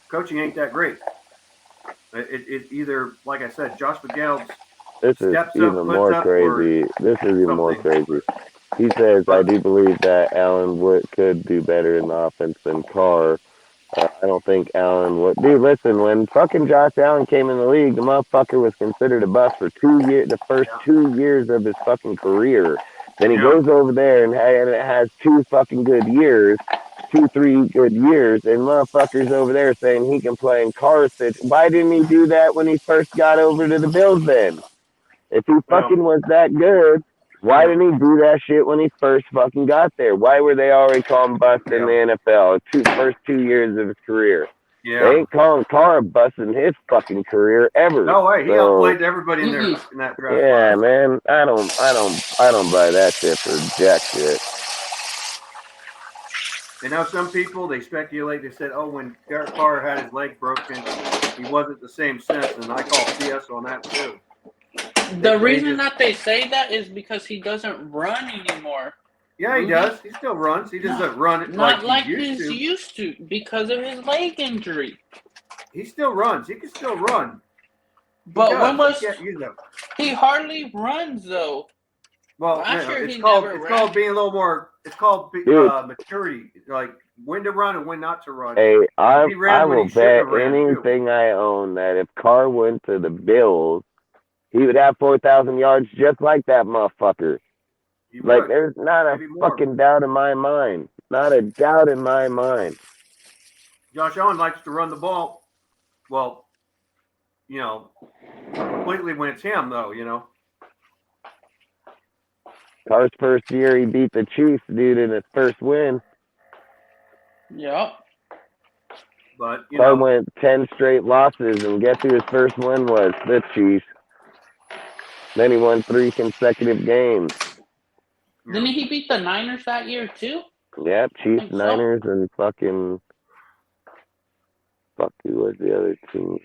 coaching ain't that great. It either, like I said, Josh McDowell's steps up, puts up, crazy. This is even more crazy. He says, I do believe that Allen could do better in the offense than Carr. I don't think Allen would. Dude, listen, when fucking Josh Allen came in the league, the motherfucker was considered a bust for 2 years, the first 2 years of his fucking career. Then he goes over there and has 2 fucking good years, 2-3 good years, and motherfuckers over there saying he can play in Carr's situation. Why didn't he do that when he first got over to the Bills then? If he fucking was that good, why didn't he do that shit when he first fucking got there? Why were they already calling bust in the NFL? First 2 years of his career. Yeah. They ain't calling Carr a bust in his fucking career ever. No way, he outplayed everybody in there in that draft. Yeah, man, I don't buy that shit for jack shit. You know, some people, they speculate, they said, oh, when Derek Carr had his leg broken, he wasn't the same sense, and I call BS on that too. The reason that they say that is because he doesn't run anymore. Yeah, he does. He still runs. He just doesn't run it like he used to because of his leg injury. He still runs. He can still run. But when was you know? he hardly runs though? Well, Last year it's he called never it's ran. called being a little more. It's called maturity, like when to run and when not to run. Hey, I He ran when will he shouldn't bet have ran too. anything I own that if Carr went to the Bills, he would have 4,000 yards just like that motherfucker. He Like, would. there's not a Maybe more. fucking doubt in my mind. Not a doubt in my mind. Josh Allen likes to run the ball. Well, you know, completely when it's him, though. You know. Carr's first year, he beat the Chiefs, dude, in his first win. Yep. But Carr went 10 straight losses, and guess who his first win was? The Chiefs. Then he won 3 consecutive games. Didn't he beat the Niners that year too? Yep, Chiefs, Niners, and fucking. Fuck, who was the other team?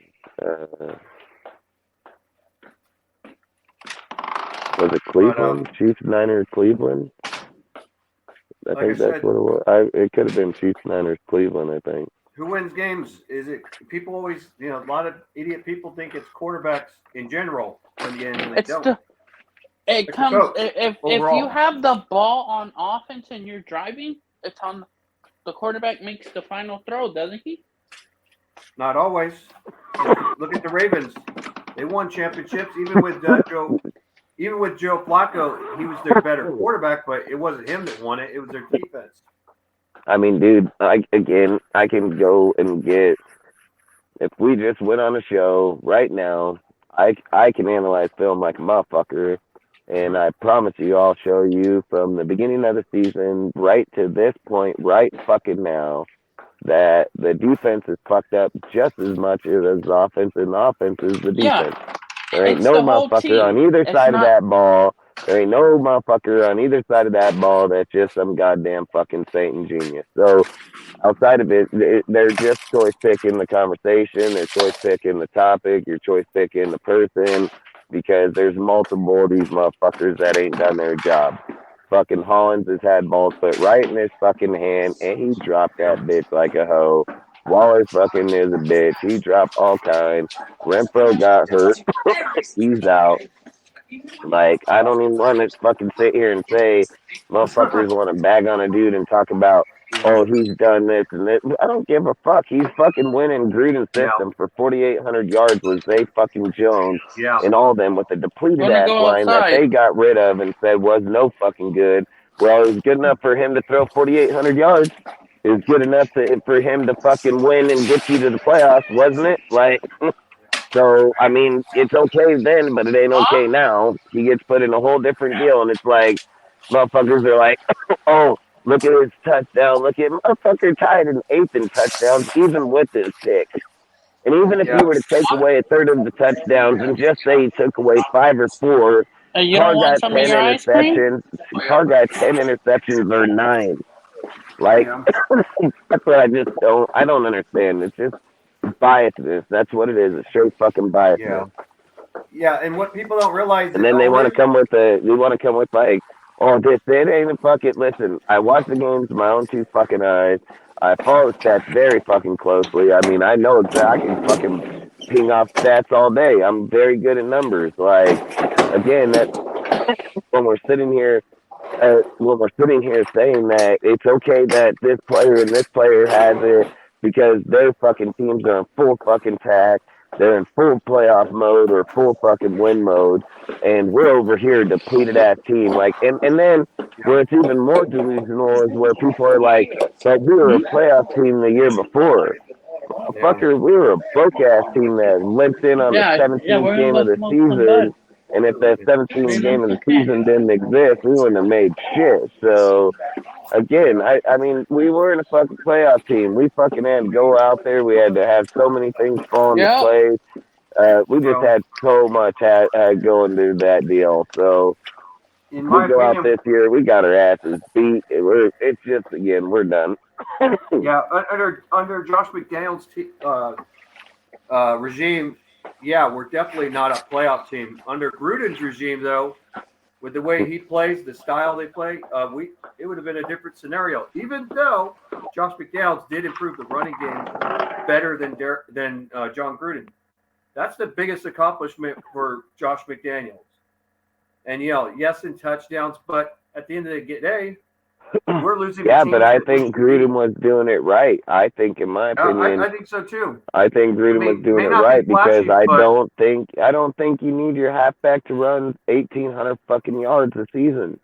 Was it Cleveland? Chiefs, Niners, Cleveland? I think that's what it was. It could have been Chiefs, Niners, Cleveland, I think. Who wins games? Is it people always, a lot of idiot people think it's quarterbacks in general when you don't. It comes if you have the ball on offense and you're driving, it's on the quarterback makes the final throw, doesn't he? Not always. Look at the Ravens; they won championships even with Joe. Even with Joe Flacco, he was their better quarterback, but it wasn't him that won it; it was their defense. I mean, dude, I can go and get. If we just went on a show right now, I can analyze film like a motherfucker. And I promise you, I'll show you from the beginning of the season right to this point, right fucking now, that the defense is fucked up just as much as the offense, and the offense is the defense. There ain't no motherfucker on either side of that ball. There ain't no motherfucker on either side of that ball that's just some goddamn fucking Satan genius. So outside of it, they're just choice picking the conversation, they're choice picking the topic, you're choice picking the person, because there's multiple of these motherfuckers that ain't done their job. Fucking Hollins has had balls put right in his fucking hand, and he dropped that bitch like a hoe. Waller fucking is a bitch. He dropped all kinds. Renfro got hurt. He's out. Like, I don't even want to fucking sit here and say motherfuckers want to bag on a dude and talk about, oh, he's done this and this. I don't give a fuck. He's fucking winning Gruden's system for 4,800 yards with Zay fucking Jones and all them with the depleted ass line that they got rid of and said was no fucking good. Well, it was good enough for him to throw 4,800 yards. It was good enough for him to fucking win and get you to the playoffs, wasn't it? Like, so, I mean, it's okay then, but it ain't okay now. He gets put in a whole different deal, and it's like, motherfuckers are like, oh, look at his touchdown. Look at motherfucker tied in 8th in touchdowns, even with his pick. And even if you were to take away a third of the touchdowns and just say he took away 5 or 4, Carr got 10 interceptions. Carr got 10 interceptions or 9. Like, that's what I don't understand. It's just biasness. That's what it is. It's straight fucking biasness. Yeah, and what people don't realize. And then they want to come with like, oh, this ain't a fucking. Listen, I watch the games with my own 2 fucking eyes. I follow the stats very fucking closely. I mean, I know I can fucking ping off stats all day. I'm very good at numbers. Like, again, that when we're sitting here saying that it's okay that this player and this player has it because their fucking teams are in full fucking tack, they're in full playoff mode or full fucking win mode, and we're over here depleted ass team. Like, and then where it's even more delusional is where people are like, but we were a playoff team the year before. Fucker, we were a broke ass team that limped in on the 17th game of the season. And if that 17th game of the season didn't exist, we wouldn't have made shit. So, again, I mean, we were in a fucking playoff team. We fucking had to go out there. We had to have so many things fall into place. We just had so much going through that deal. So, we go out this year, we got our asses beat. It's just, again, we're done. Yeah, under Josh McDaniels' regime, yeah, we're definitely not a playoff team. Under Gruden's regime, though, with the way he plays, the style they play, it would have been a different scenario. Even though Josh McDaniels did improve the running game better than John Gruden. That's the biggest accomplishment for Josh McDaniels. And yes, in touchdowns, but at the end of the day, we're losing. Yeah, to but teams I that we think should Gruden beat. was doing it right. I think, in my opinion, I think so too. I think Gruden was doing May it not be right because flashy, but I don't think you need your halfback to run 1,800 fucking yards a season.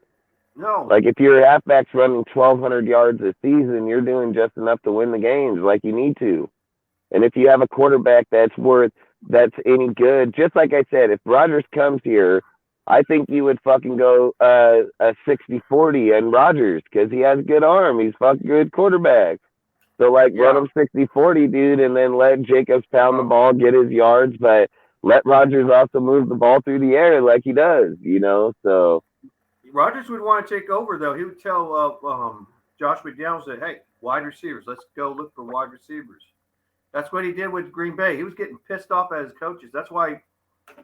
no. Like, if your halfback's running 1,200 yards a season, you're doing just enough to win the games, like you need to. And if you have a quarterback that's any good, just like I said, if Rodgers comes here, I think you would fucking go a 60-40 on Rodgers because he has a good arm. He's fucking good quarterback. So, like, run him 60-40, dude, and then let Jacobs pound the ball, get his yards, but let Rodgers also move the ball through the air like he does, so. Rodgers would want to take over, though. He would tell Josh McDaniels that, hey, wide receivers, let's go look for wide receivers. That's what he did with Green Bay. He was getting pissed off at his coaches. That's why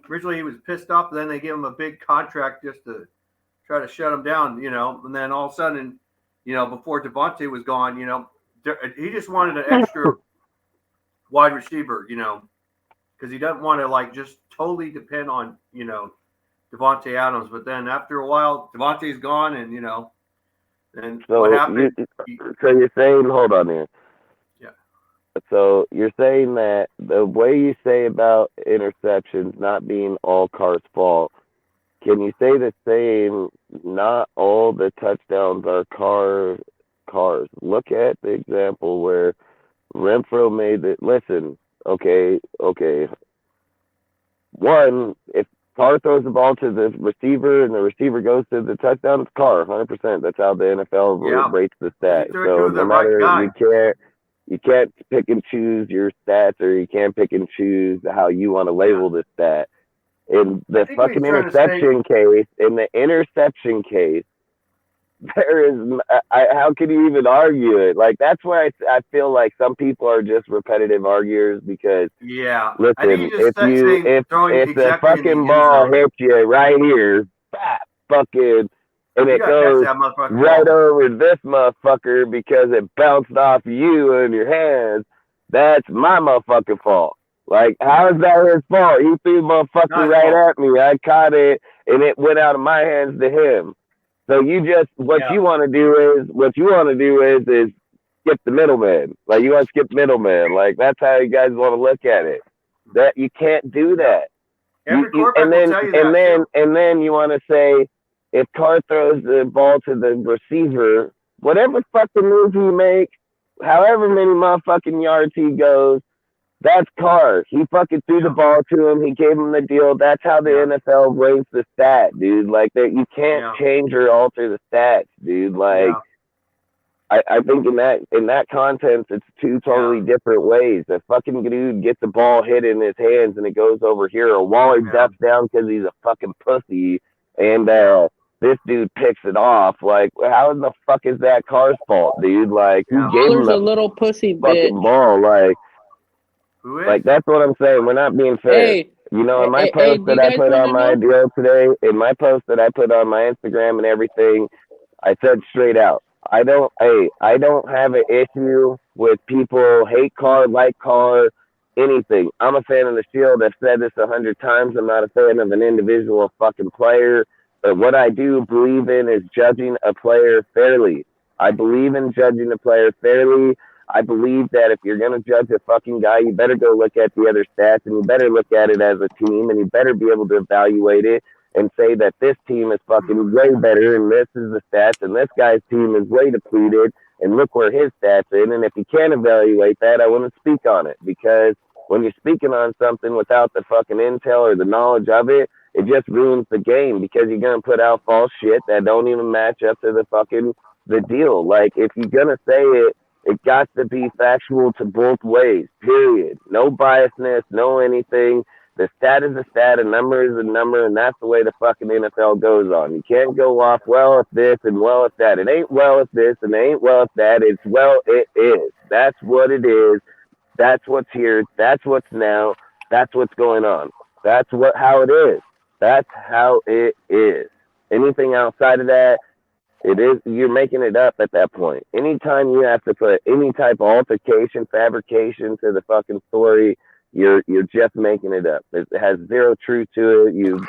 originally he was pissed off, and then they gave him a big contract just to try to shut him down, and then all of a sudden, before Devontae was gone, he just wanted an extra wide receiver, because he doesn't want to just totally depend on, Devontae Adams. But then after a while, Devontae's gone, and and so what happened? So you're saying, hold on here. Yeah. So you're saying that the way you say about interceptions not being all Carr's fault, can you say the same? Not all the touchdowns are Carr's. Look at the example where Renfro made it. Listen, okay. One, if Carr throws the ball to the receiver and the receiver goes to the touchdown, it's Carr, 100%. That's how the NFL rates the stat. So no matter, you can't pick and choose your stats, or you can't pick and choose how you want to label the stat. In the fucking interception case, there is, how can you even argue it? Like, that's why I feel like some people are just repetitive arguers because, listen, if the fucking ball hits you right here, fucking, and it goes right over this motherfucker because it bounced off you in your hands, that's my motherfucking fault. Like, how is that his fault? He threw the motherfucker right at me. I caught it, and it went out of my hands to him. So what you want to do is skip the middleman. Like, you want to skip middleman. Like, that's how you guys want to look at it. That you can't do that. And then you want to say, if Carr throws the ball to the receiver, whatever fucking move he makes, however many motherfucking yards he goes, that's Carr. He fucking threw the ball to him. He gave him the deal. That's how the NFL rates the stat, dude. Like, that you can't change or alter the stats, dude. Like, I think in that context, it's two totally different ways. The fucking dude gets the ball hit in his hands and it goes over here, or Waller ducks down because he's a fucking pussy, and this dude picks it off. Like, how in the fuck is that Carr's fault, dude? Like, who gave him a little pussy fucking bitch. Ball? Like, that's what I'm saying. We're not being fair. Hey, in my post that I put on my deal today, in my post that I put on my Instagram and everything, I said straight out, I don't have an issue with people hate Carr, like Carr, anything. I'm a fan of the Shield. I've said this 100 times. I'm not a fan of an individual fucking player. But what I do believe in is judging a player fairly. I believe in judging a player fairly. I believe that if you're going to judge a fucking guy, you better go look at the other stats, and you better look at it as a team, and you better be able to evaluate it and say that this team is fucking way better, and this is the stats, and this guy's team is way depleted, and look where his stats in. And if you can't evaluate that, I wouldn't speak on it, because when you're speaking on something without the fucking intel or the knowledge of it, it just ruins the game, because you're going to put out false shit that don't even match up to the deal. Like, if you're going to say it, it got to be factual to both ways, period. No biasness, no anything. The stat is a stat, a number is a number, and that's the way the fucking NFL goes on. You can't go off, well, it's this and well, it's that. It ain't well, it's this, and it ain't well, it's that. It's well, it is. That's what it is. That's what's here. That's what's now. That's what's going on. That's how it is. That's how it is. Anything outside of that, you're making it up at that point. Anytime you have to put any type of altercation, fabrication to the fucking story, you're just making it up. It has zero truth to it. You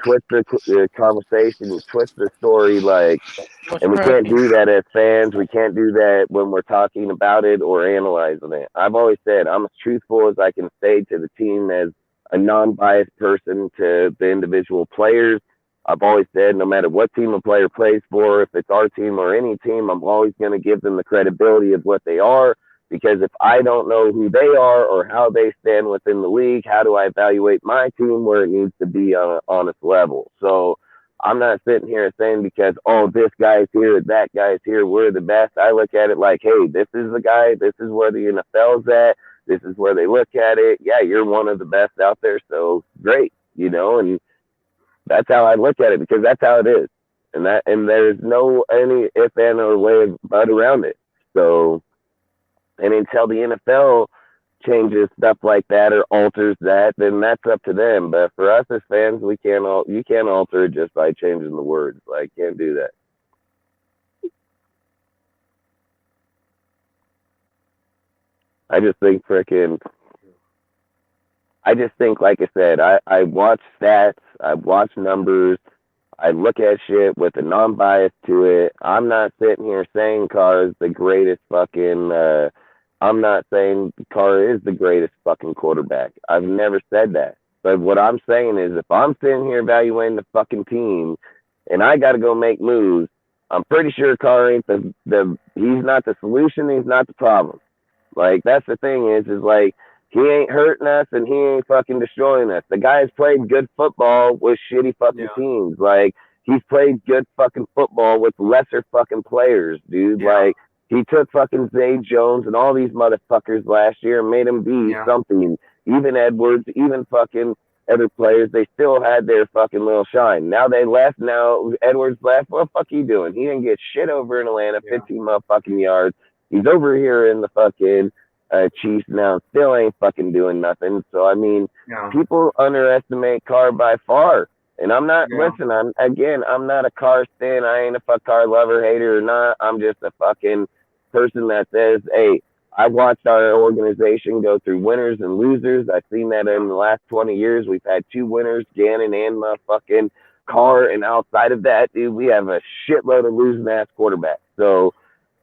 twist the conversation, you twist the story, like, What's and we can't cracking? do that as fans. We can't do that when we're talking about it or analyzing it. I've always said I'm as truthful as I can stay to the team as a non-biased person to the individual players. I've always said no matter what team a player plays for, if it's our team or any team, I'm always going to give them the credibility of what they are. Because if I don't know who they are or how they stand within the league, how do I evaluate my team where it needs to be on an honest level? So I'm not sitting here saying because, oh, this guy's here, that guy's here, we're the best. I look at it like, hey, this is the guy, this is where the NFL's at, this is where they look at it. Yeah, you're one of the best out there, so great, and that's how I look at it because that's how it is. And there's no any if and or way but around it. So and until the NFL changes stuff like that or alters that, then that's up to them. But for us as fans, you can't alter it just by changing the words. Like, can't do that. I just think like I said, I watch stats, I watch numbers, I look at shit with a non-bias to it. I'm not sitting here saying Carr is the greatest fucking. I'm not saying Carr is the greatest fucking quarterback. I've never said that. But what I'm saying is, if I'm sitting here evaluating the fucking team, and I got to go make moves, I'm pretty sure Carr ain't he's not the solution. He's not the problem. Like that's the thing is like he ain't hurting us and he ain't fucking destroying us. The guy's played good football with shitty fucking teams. Like he's played good fucking football with lesser fucking players, dude. Like he took fucking Zay Jones and all these motherfuckers last year and made them be something. Even Edwards, even fucking other players, they still had their fucking little shine. Now they left. Now Edwards left. What the fuck he doing? He didn't get shit over in Atlanta, 15 motherfucking yards. He's over here in the fucking Chiefs now, still ain't fucking doing nothing. So I mean, people underestimate Carr by far. And I'm not listen. I'm not a Carr stan. I ain't a fuck Carr lover, hater or not. I'm just a fucking person that says, hey, I watched our organization go through winners and losers. I've seen that in the last 20 years. We've had 2 winners, Gannon and motherfucking Carr. And outside of that, dude, we have a shitload of losing ass quarterbacks. So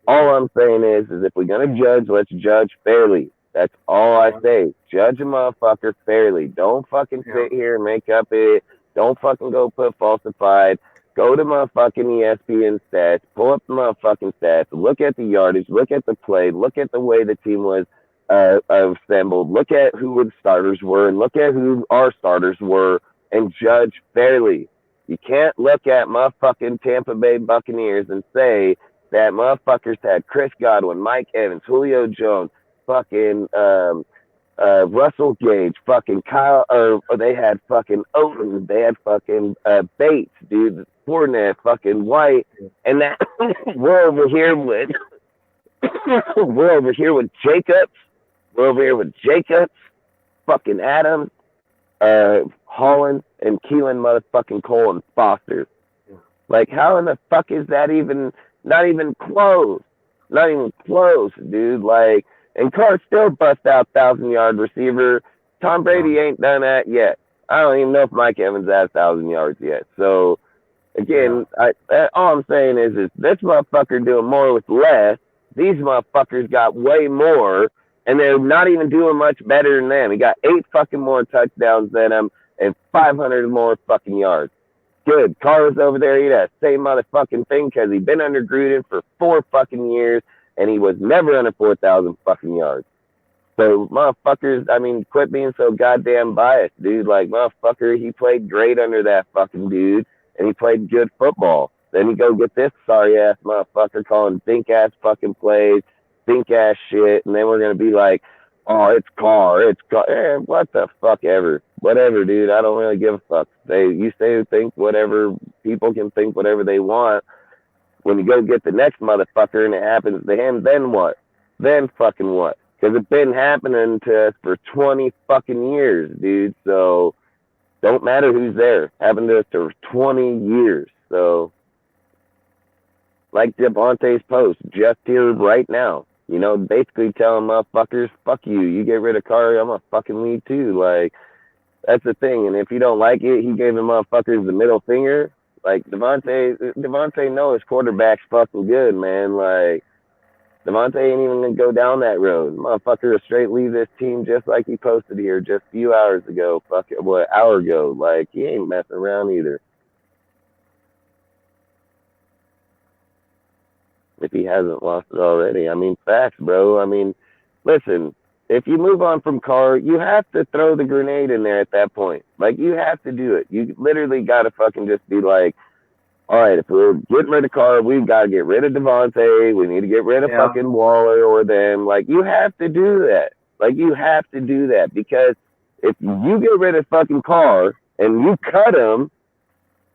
all I'm saying is if we're going to judge, let's judge fairly. That's all I say. Judge a motherfucker fairly. Don't fucking sit here and make up it. Don't fucking go put falsified. Go to motherfucking ESPN stats. Pull up the motherfucking stats. Look at the yardage. Look at the play. Look at the way the team was assembled. Look at who the starters were and look at who our starters were and judge fairly. You can't look at motherfucking Tampa Bay Buccaneers and say that motherfuckers had Chris Godwin, Mike Evans, Julio Jones, fucking Russell Gage, fucking Kyle, or they had fucking Oaten, they had fucking Bates, dude, Fournette, fucking White, and that we're over here with Jacobs, fucking Adams, Holland, and Keelan motherfucking Cole and Foster. Like, how in the fuck is that even? Not even close. Not even close, dude. Like, and Carr still bust out 1,000-yard receiver. Tom Brady ain't done that yet. I don't even know if Mike Evans has 1,000 yards yet. So, again, all I'm saying is this motherfucker doing more with less. These motherfuckers got way more, and they're not even doing much better than them. He got 8 fucking more touchdowns than them and 500 more fucking yards. Good. Carr's over there. He that same motherfucking thing because he been under Gruden for 4 fucking years and he was never under 4,000 fucking yards. So motherfuckers, I mean, quit being so goddamn biased, dude. Like motherfucker, he played great under that fucking dude and he played good football. Then you go get this sorry ass motherfucker calling think ass fucking plays, think ass shit, and then we're gonna be like, oh, it's Carr. What the fuck ever. Whatever, dude. I don't really give a fuck. You say think whatever. People can think whatever they want. When you go get the next motherfucker and it happens to him, then what? Then fucking what? Because it's been happening to us for 20 fucking years, dude. So don't matter who's there. Happened to us for 20 years. So like Devontae's post, just here right now. You know, basically telling motherfuckers, fuck you. You get rid of Carr, I'm gonna fucking leave too. Like, that's the thing. And if you don't like it, he gave the motherfuckers the middle finger. Like, Devontae knows quarterback's fucking good, man. Like, Devontae ain't even gonna go down that road. Motherfucker will straight leave this team just like he posted here just a few hours ago. Fuck it, what, hour ago. Like, he ain't messing around either. If he hasn't lost it already. I mean, facts, bro. I mean, listen, if you move on from Carr, you have to throw the grenade in there at that point. Like, you have to do it. You literally got to fucking just be like, all right, if we're getting rid of Carr, we've got to get rid of Devontae. We need to get rid of fucking Waller or them. Like, you have to do that. Like, you have to do that because if you get rid of fucking Carr and you cut him,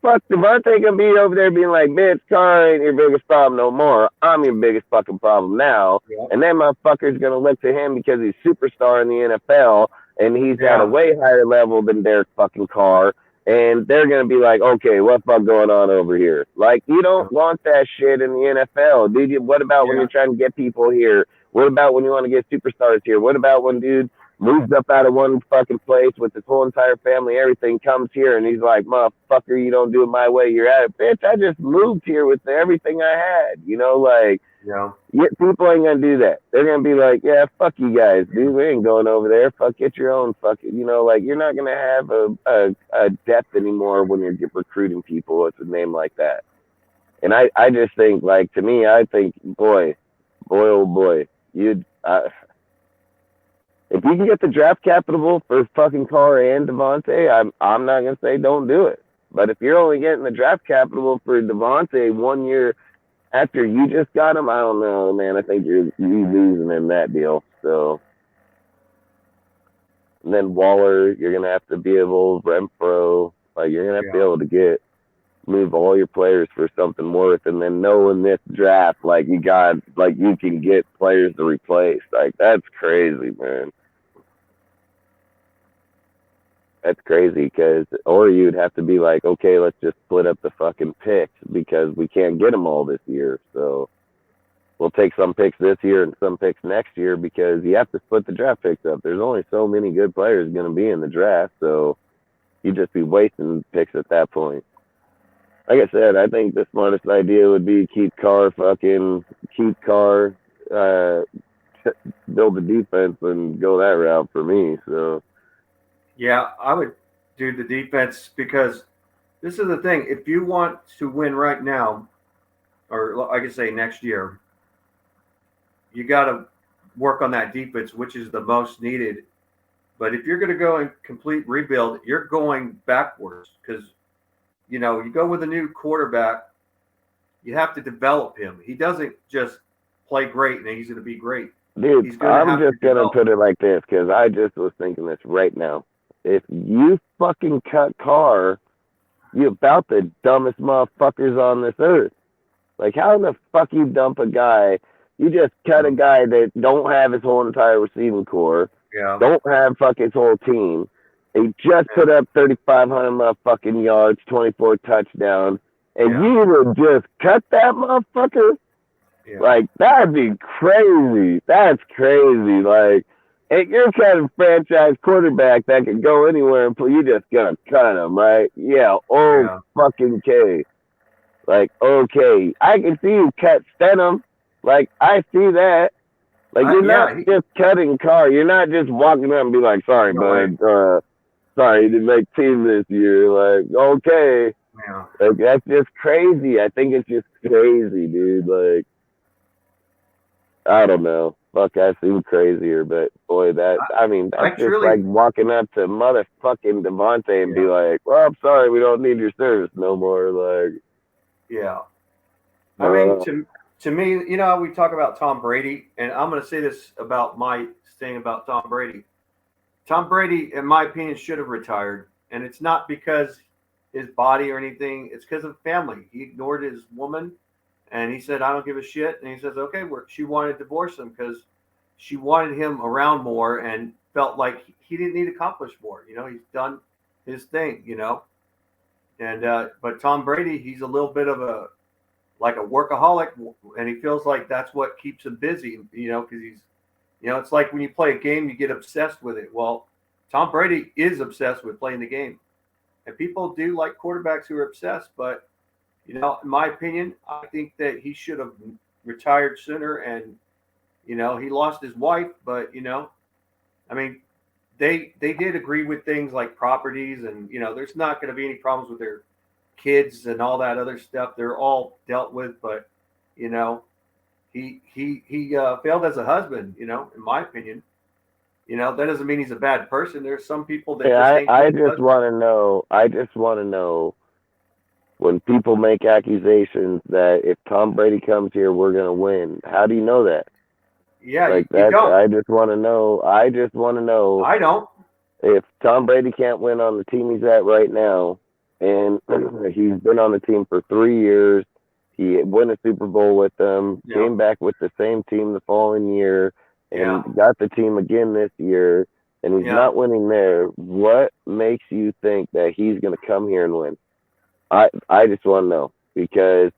fuck, Devontae gonna be over there being like, bitch, Carr ain't your biggest problem no more. I'm your biggest fucking problem now. Yeah. And then motherfucker's gonna look to him because he's superstar in the NFL and he's at a way higher level than Derek fucking Carr. And they're gonna be like, okay, what fuck going on over here? Like, you don't want that shit in the NFL, dude. What about when you're trying to get people here? What about when you want to get superstars here? What about when dude moves up out of one fucking place with his whole entire family, everything, comes here, and he's like, motherfucker, you don't do it my way, you're at it. Bitch, I just moved here with everything I had. You know, like, people ain't going to do that. They're going to be like, yeah, fuck you guys, dude. We ain't going over there. Fuck, get your own fucking, you know, like, you're not going to have a depth anymore when you're recruiting people with a name like that. And I just think, like, to me, I think, boy, oh boy, if you can get the draft capital for fucking Carr and Devontae, I'm not gonna say don't do it. But if you're only getting the draft capital for Devontae 1 year after you just got him, I don't know, man. I think you're losing in that deal. So, and then Waller, you're gonna have to be able Renfro, like you're gonna have to be able to move all your players for something worth, and then know in this draft, like you can get players to replace. Like, that's crazy, man. That's crazy or you'd have to be like, okay, let's just split up the fucking picks because we can't get them all this year. So we'll take some picks this year and some picks next year because you have to split the draft picks up. There's only so many good players going to be in the draft. So you'd just be wasting picks at that point. Like I said, I think the smartest idea would be keep Carr, build the defense and go that route for me. So. Yeah, I would do the defense because this is the thing. If you want to win right now, or I could say next year, you got to work on that defense, which is the most needed. But if you're going to go and complete rebuild, you're going backwards because, you know, you go with a new quarterback, you have to develop him. He doesn't just play great and he's going to be great. Dude, I'm just going to put it like this because I just was thinking this right now. If you fucking cut Carr, you about the dumbest motherfuckers on this earth. Like, how in the fuck you dump a guy? You just cut a guy that don't have his whole entire receiving core, don't have fucking his whole team. He just put up 3,500 motherfucking yards, 24 touchdowns, and you would just cut that motherfucker? Yeah. Like, that'd be crazy. That's crazy. Like, hey, you're kind of franchise quarterback that can go anywhere and play. You just gonna cut him, right? Yeah, fucking K. Like, okay. I can see you cut Stenham. Like, I see that. Like, you're not just cutting Carr. You're not just walking up and be like, sorry, bud. Sorry, you didn't make team this year. Like, okay. Yeah. Like, that's just crazy. I think it's just crazy, dude. Like, I don't know. Fuck, I seem crazier, but boy, that's just like walking up to motherfucking Devontae and be like, well, I'm sorry, we don't need your service no more. Like, I mean, to me, you know, we talk about Tom Brady, and I'm going to say this about my thing about Tom Brady. Tom Brady, in my opinion, should have retired, and it's not because his body or anything. It's because of family. He ignored his woman. And he said, I don't give a shit. And he says, okay, she wanted to divorce him because she wanted him around more and felt like he didn't need to accomplish more. You know, he's done his thing, you know. And but Tom Brady, he's a little bit of like a workaholic, and he feels like that's what keeps him busy. Because it's like when you play a game, you get obsessed with it. Well, Tom Brady is obsessed with playing the game, and people do like quarterbacks who are obsessed. But in my opinion, I think that he should have retired sooner. And he lost his wife, but I mean, they did agree with things like properties, and there's not going to be any problems with their kids and all that other stuff. They're all dealt with, but he failed as a husband. In my opinion, that doesn't mean he's a bad person. There's some people that just ain't. I just want to know. I just want to know when people make accusations that if Tom Brady comes here, we're going to win. How do you know that? Yeah, like you don't. I just want to know. I just want to know. I don't. If Tom Brady can't win on the team he's at right now, and he's been on the team for 3 years, he won a Super Bowl with them, came back with the same team the following year, and got the team again this year, and he's not winning there. What makes you think that he's going to come here and win? I just want to know, because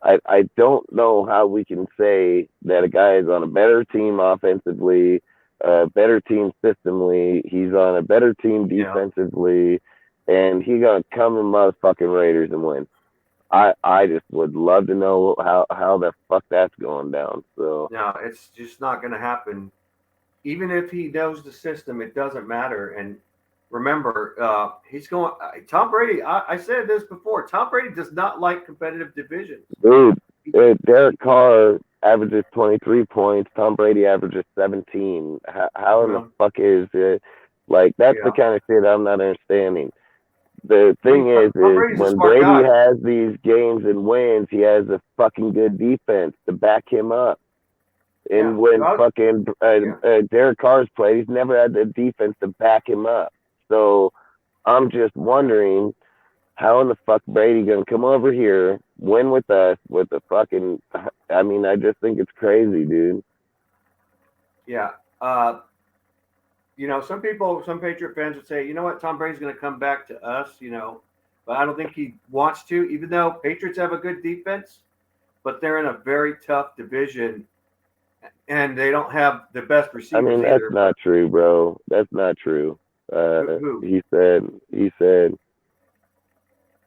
I don't know how we can say that a guy is on a better team offensively, a better team systemly, he's on a better team defensively, and he's gonna come in motherfucking Raiders and win. I just would love to know how the fuck that's going down. So no, it's just not gonna happen. Even if he knows the system, it doesn't matter. And remember, he's going. Tom Brady. I said this before. Tom Brady does not like competitive divisions. Dude, Derek Carr averages 23 points. Tom Brady averages 17. How in the fuck is it? Like, that's the kind of shit I'm not understanding. The thing is when Brady has these games and wins, he has a fucking good defense to back him up. And when fucking Derek Carr's played, he's never had the defense to back him up. So I'm just wondering, how in the fuck Brady gonna come over here, win with us with the fucking? I mean, I just think it's crazy, dude. Yeah. Some Patriot fans would say, you know what, Tom Brady's going to come back to us, but I don't think he wants to, even though Patriots have a good defense, but they're in a very tough division, and they don't have the best receivers. I mean, that's not true, bro. That's not true. Who? He said,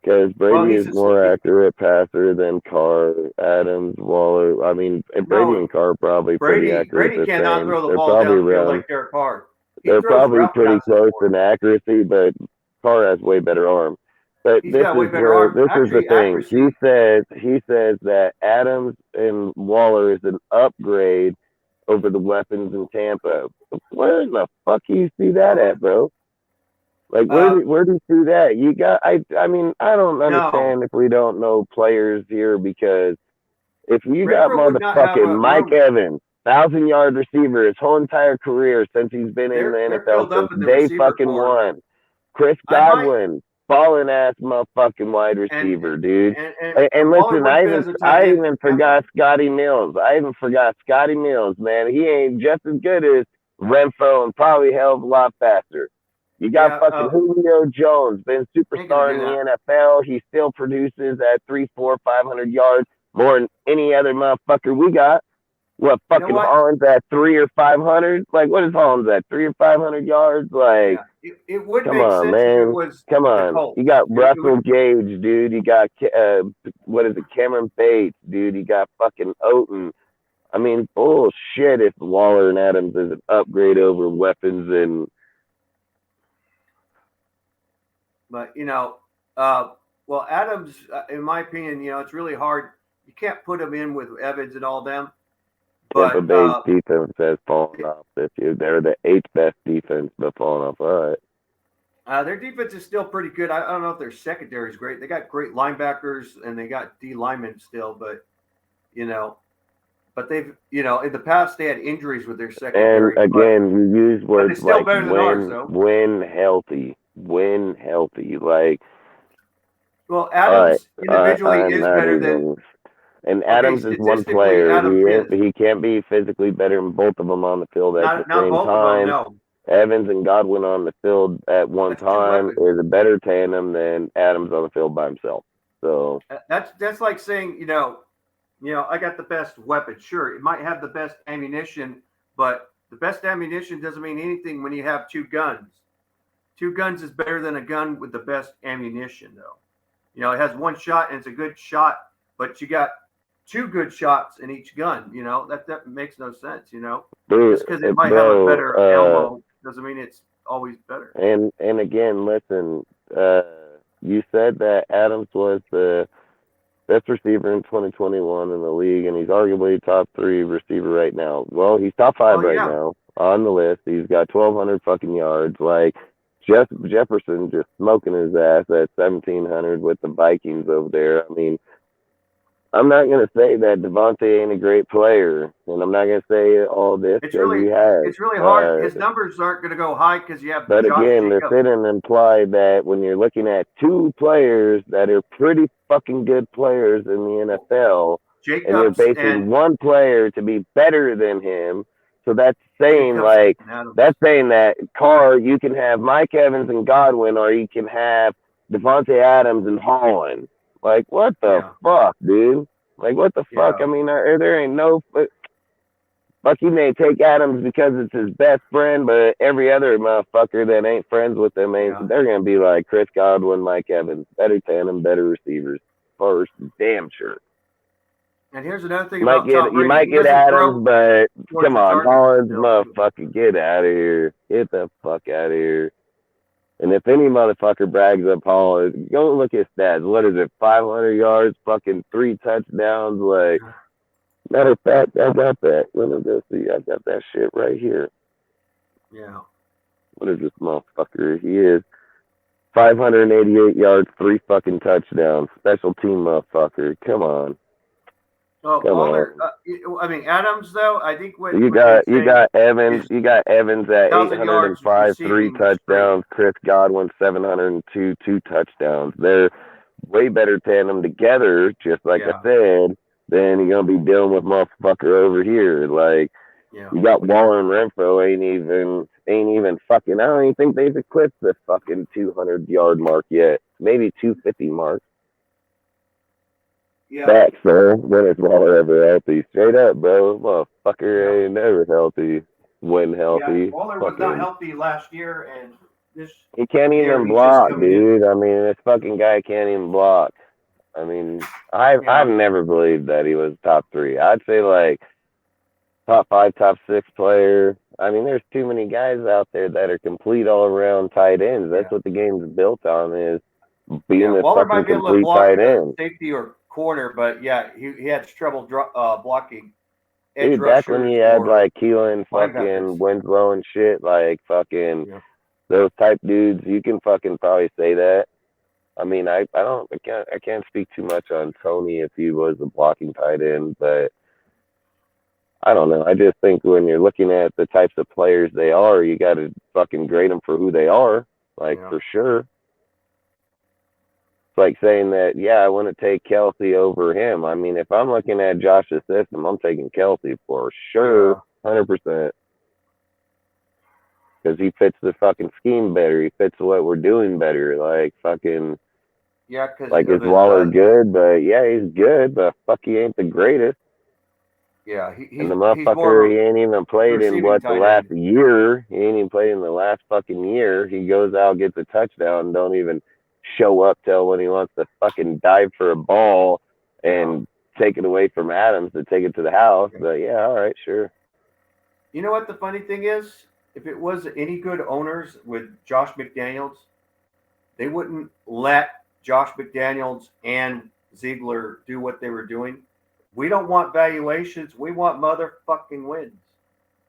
because Brady is more accurate passer than Carr, Adams, Waller. I mean, Brady and Carr are probably pretty accurate. Brady cannot throw the ball downfield like Derek Carr. They're probably pretty close in accuracy, but Carr has way better arm. But this is the thing. Accuracy. He says that Adams and Waller is an upgrade over the weapons in Tampa. Where in the fuck do you see that at, bro? Like, where do you see that? You got I mean, I don't understand if we don't know players here, because if you got motherfucking Mike Evans, 1,000-yard receiver his whole entire career since he's been in the NFL since day fucking one. Chris Godwin, falling ass motherfucking wide receiver, dude. And listen, I even forgot Scotty Mills. Man. He ain't just as good as Renfro and probably a hell of a lot faster. You got fucking Julio Jones, been superstar in the NFL. He still produces at 300, 400, 500 yards more than any other motherfucker we got. What, fucking Hollins at 300 or 500? Like, what is Hollins at, 300 or 500 yards? Like, it would come make on, sense man. if it was come on. You got Russell Gage, dude. You got, Cameron Bates, dude. You got fucking Oten. I mean, bullshit if Waller and Adams is an upgrade over weapons and. But, well, Adams, in my opinion, it's really hard. You can't put him in with Evans and all them. But Tampa Bay's defense has fallen off this year. They're the 8th best defense, but falling off. All right. Their defense is still pretty good. I don't know if their secondary is great. They got great linebackers and they got D linemen still, but they've in the past they had injuries with their secondary. And again, you use words like win healthy. Like, well, Adams individually is better than. And Adams is one player. He can't be physically better than both of them on the field at the same time. No. Evans and Godwin on the field at one time is a better tandem than Adams on the field by himself. So that's like saying, I got the best weapon. Sure, it might have the best ammunition, but the best ammunition doesn't mean anything when you have two guns. Two guns is better than a gun with the best ammunition, though. It has one shot and it's a good shot, but you got two good shots in each gun. That makes no sense. Just because it might have a better ammo doesn't mean it's always better. And again, listen, you said that Adams was the best receiver in 2021 in the league, and he's arguably top 3 receiver right now. Well, he's top 5 now on the list. He's got 1,200 fucking yards. Like, Jefferson just smoking his ass at 1,700 with the Vikings over there. I mean, I'm not going to say that Devontae ain't a great player, and I'm not going to say all this because he has. It's really hard. His numbers aren't going to go high because you have But Josh again, Jacobs. they're sitting imply that when you're looking at 2 players that are pretty fucking good players in the NFL, Jacobs, and you're basing one player to be better than him, so that's saying that Carr, you can have Mike Evans and Godwin, or you can have Devontae Adams and Holland. Like, what the fuck, dude? Like, what the fuck? I mean, there ain't no... Fuck, he may take Adams because it's his best friend, but every other motherfucker that ain't friends with him, they're going to be like Chris Godwin, Mike Evans. Better tandem, better receivers. First, damn sure. And here's another thing You might get Adams, but come on, Holland's motherfucker, get out of here. Get the fuck out of here. And if any motherfucker brags up Holland, go look at stats. What is it, 500 yards, fucking 3 touchdowns? Like, matter of fact, I got that. Let me go see. I got that shit right here. Yeah. What is this motherfucker? He is 588 yards, 3 fucking touchdowns. Special team motherfucker. Come on. Oh, I mean, Adams, though, I think what you got Evans. You got Evans at 805, 3 touchdowns. Chris Godwin 702, 2 touchdowns. They're way better tandem together. Just like I said, then you're gonna be dealing with motherfucker over here. Like you got Waller and Renfro ain't even fucking. I don't even think they've eclipsed the fucking 200-yard mark yet. Maybe 250 mark. Yeah. Back, sir. When is Waller ever healthy? Straight up, bro. Motherfucker ain't never healthy. When healthy. Yeah, Waller was not healthy last year, and he can't even block, dude. I mean, this fucking guy can't even block. I mean, I've never believed that he was top 3. I'd say like top 5, top 6 player. I mean, there's too many guys out there that are complete all around tight ends. That's what the game's built on, is being a fucking complete tight end. Safety or corner, but he had trouble blocking. Dude, back when you had like Keelan, fucking Winslow and shit, like fucking those type dudes, you can fucking probably say that. I mean, I can't speak too much on Tony if he was a blocking tight end, but I don't know. I just think when you're looking at the types of players they are, you got to fucking grade them for who they are, for sure. It's like saying that, I want to take Kelsey over him. I mean, if I'm looking at Josh's system, I'm taking Kelsey for sure, 100%. Because he fits the fucking scheme better. He fits what we're doing better. Like, fucking... Yeah, because... Like, is Waller good? But, he's good, but fuck, he ain't the greatest. Yeah, and the motherfucker, he ain't even played in, the last year. He ain't even played in the last fucking year. He goes out, gets a touchdown, and don't even show up till when he wants to fucking dive for a ball and take it away from Adams to take it to the house. But all right, sure. You know what the funny thing is? If it was any good owners with Josh McDaniels, they wouldn't let Josh McDaniels and Ziegler do what they were doing. We don't want valuations. We want motherfucking wins.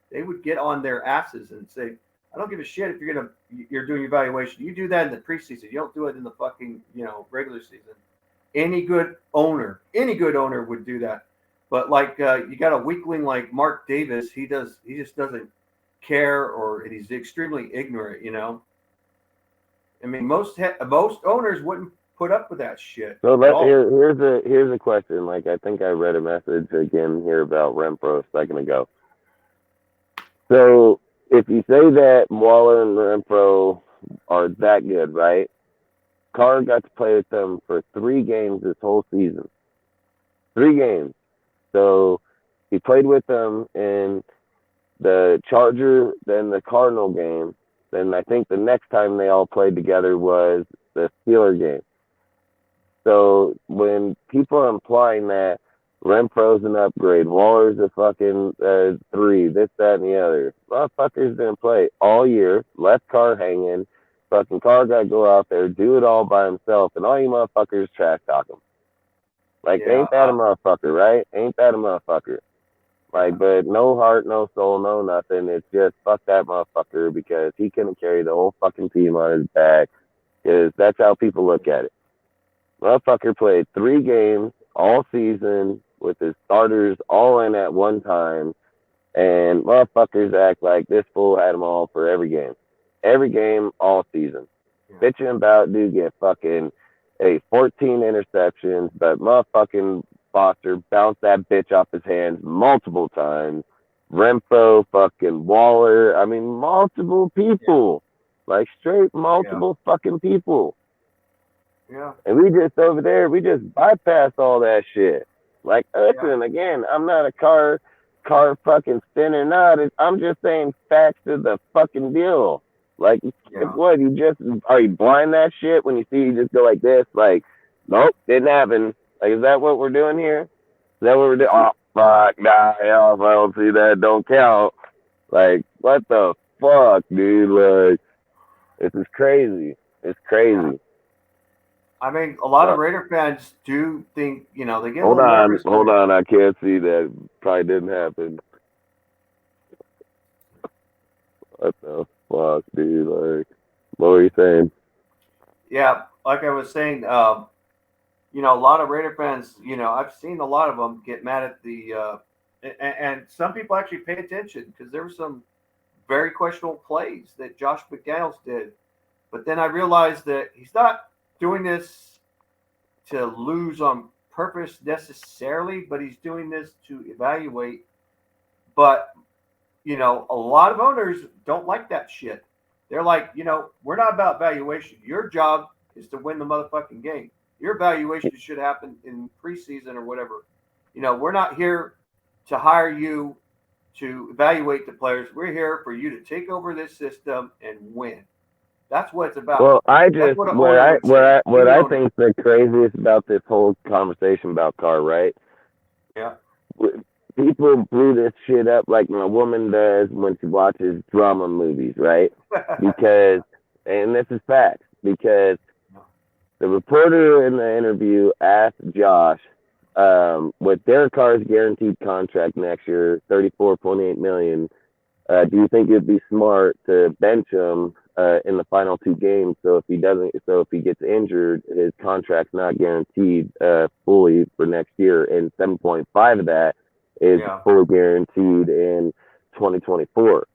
They would get on their asses and say, I don't give a shit if you're doing your valuation. You do that in the preseason. You don't do it in the fucking, regular season. Any good owner would do that. But like you got a weakling like Mark Davis, he just doesn't care, or he's extremely ignorant, I mean, most owners wouldn't put up with that shit. So here's a question. Like, I think I read a message again here about Renfro a second ago. So if you say that Waller and Renfro are that good, right? Carr got to play with them for 3 games this whole season. 3 games. So he played with them in the Charger, then the Cardinal game. Then I think the next time they all played together was the Steeler game. So when people are implying that Renfro's an upgrade, Waller's a fucking 3, this, that, and the other, motherfuckers didn't play all year, left Carr hanging, fucking Carr got to go out there, do it all by himself, and all you motherfuckers trash talk him. Like, ain't that a motherfucker, right? Ain't that a motherfucker? Like, but no heart, no soul, no nothing. It's just fuck that motherfucker because he couldn't carry the whole fucking team on his back. Because that's how people look at it. Motherfucker played 3 games all season with his starters all in at one time. And motherfuckers act like this fool had them all for every game. Every game, all season. Bitching about dude get fucking 14 interceptions, but motherfucking Foster bounced that bitch off his hands multiple times. Renfro, fucking Waller. I mean, multiple people. Like, straight multiple fucking people. Yeah. And we just over there, we just bypass all that shit. Like, listen, again, I'm not a car fucking spinner, not. I'm just saying facts of the fucking deal. Like, what, are you blind that shit when you see you just go like this? Like, nope, didn't happen. Like, is that what we're doing here? Is that what we're doing? Oh, fuck, nah, hell, if I don't see that, don't count. Like, what the fuck, dude? Like, this is crazy. It's crazy. Yeah. I mean, a lot of Raider fans do think, they get a little nervous. Hold on, I can't see that. Probably didn't happen. What the fuck, dude? Like, what were you saying? Yeah, like I was saying, a lot of Raider fans, I've seen a lot of them get mad at the, and some people actually pay attention because there were some very questionable plays that Josh McDaniels did. But then I realized that he's not doing this to lose on purpose necessarily, but he's doing this to evaluate. But, a lot of owners don't like that shit. They're like, we're not about valuation. Your job is to win the motherfucking game. Your evaluation should happen in preseason or whatever. We're not here to hire you to evaluate the players. We're here for you to take over this system and win. That's what it's about. Well, I just what I think the craziest about this whole conversation about Carr, right? Yeah. People blew this shit up like a woman does when she watches drama movies, right? Because, and this is facts, because the reporter in the interview asked Josh, with Derek Carr's guaranteed contract next year, $34.8 million, do you think it'd be smart to bench him in the final 2 games? So if he gets injured, his contract's not guaranteed fully for next year, and 7.5 of that is fully guaranteed in 2024.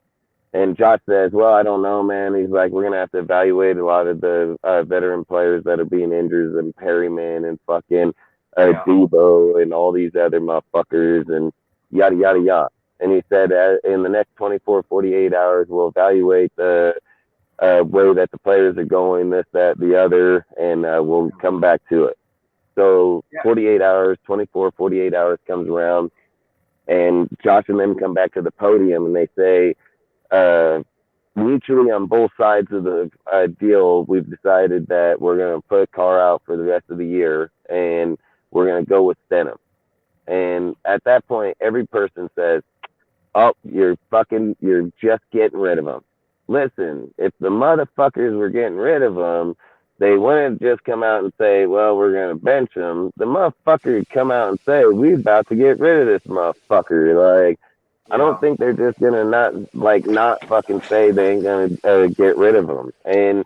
And Josh says, well, I don't know, man. He's like, we're going to have to evaluate a lot of the veteran players that are being injured, and Perryman and fucking Debo and all these other motherfuckers and yada, yada, yada. And he said in the next 24, 48 hours, we'll evaluate the way that the players are going, this, that, the other, and we'll come back to it. So 48 hours, 24, 48 hours comes around, and Josh and them come back to the podium, and they say, mutually on both sides of the deal, we've decided that we're going to put Carr out for the rest of the year, and we're going to go with Stenham. And at that point, every person says, oh, you're just getting rid of him. Listen, if the motherfuckers were getting rid of him, they wouldn't just come out and say, well, we're going to bench him. The motherfucker would come out and say, we're about to get rid of this motherfucker. Like, I don't think they're just going to not fucking say they ain't going to get rid of him. And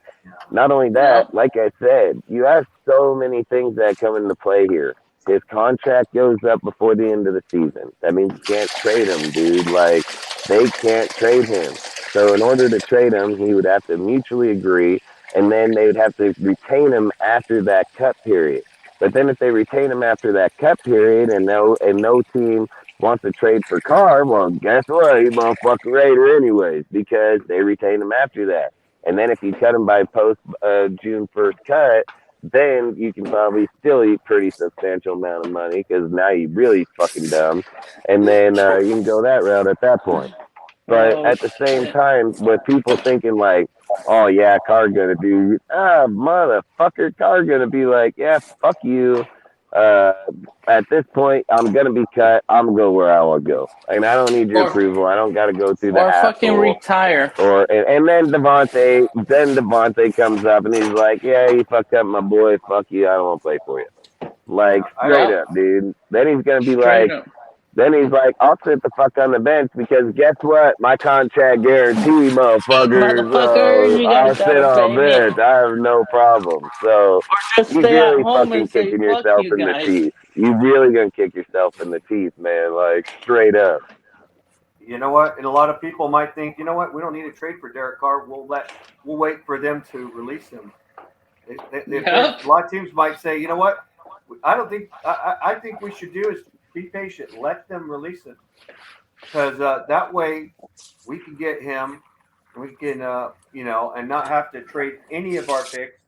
not only that, like I said, you have so many things that come into play here. His contract goes up before the end of the season. That means you can't trade him, dude. Like, they can't trade him. So in order to trade him, he would have to mutually agree, and then they would have to retain him after that cut period. But then if they retain him after that cut period and no team wants to trade for Carr, well, guess what? He motherfucking Raider anyways, because they retain him after that. And then if you cut him by post June 1st cut, then you can probably still eat pretty substantial amount of money because now you really fucking dumb, and then you can go that route at that point. But Oh, at the same time, with people thinking like, "Oh yeah, Carr gonna do," motherfucker, Carr gonna be like, "Yeah, fuck you." Uh, at this point, I'm gonna be cut. I'm gonna go where I want to go, and I don't need your or approval. I don't got to go through the or fucking hassle. retire. Or and then Devontae comes up and he's like, "Yeah, you fucked up my boy. Fuck you. I don't want to play for you." Like Yeah, I straight don't. Yep, up, dude. Then he's gonna be straight like, up. I'll sit the fuck on the bench because guess what? My contract guarantee, motherfuckers. Motherfucker, you guys I'll sit gotta on pay me. bench. I have no problem. So Just he's stay at really home fucking and say kicking fuck yourself you in the guys. teeth. You really gonna kick yourself in the teeth, man. Like straight up. You know what? And a lot of people might think, you know what? We don't need to trade for Derek Carr. We'll wait for them to release him. If there's Yep. a lot of teams might say, you know what? I don't think I think we should do is be patient. Let them release him because that way we can get him. We can and not have to trade any of our picks.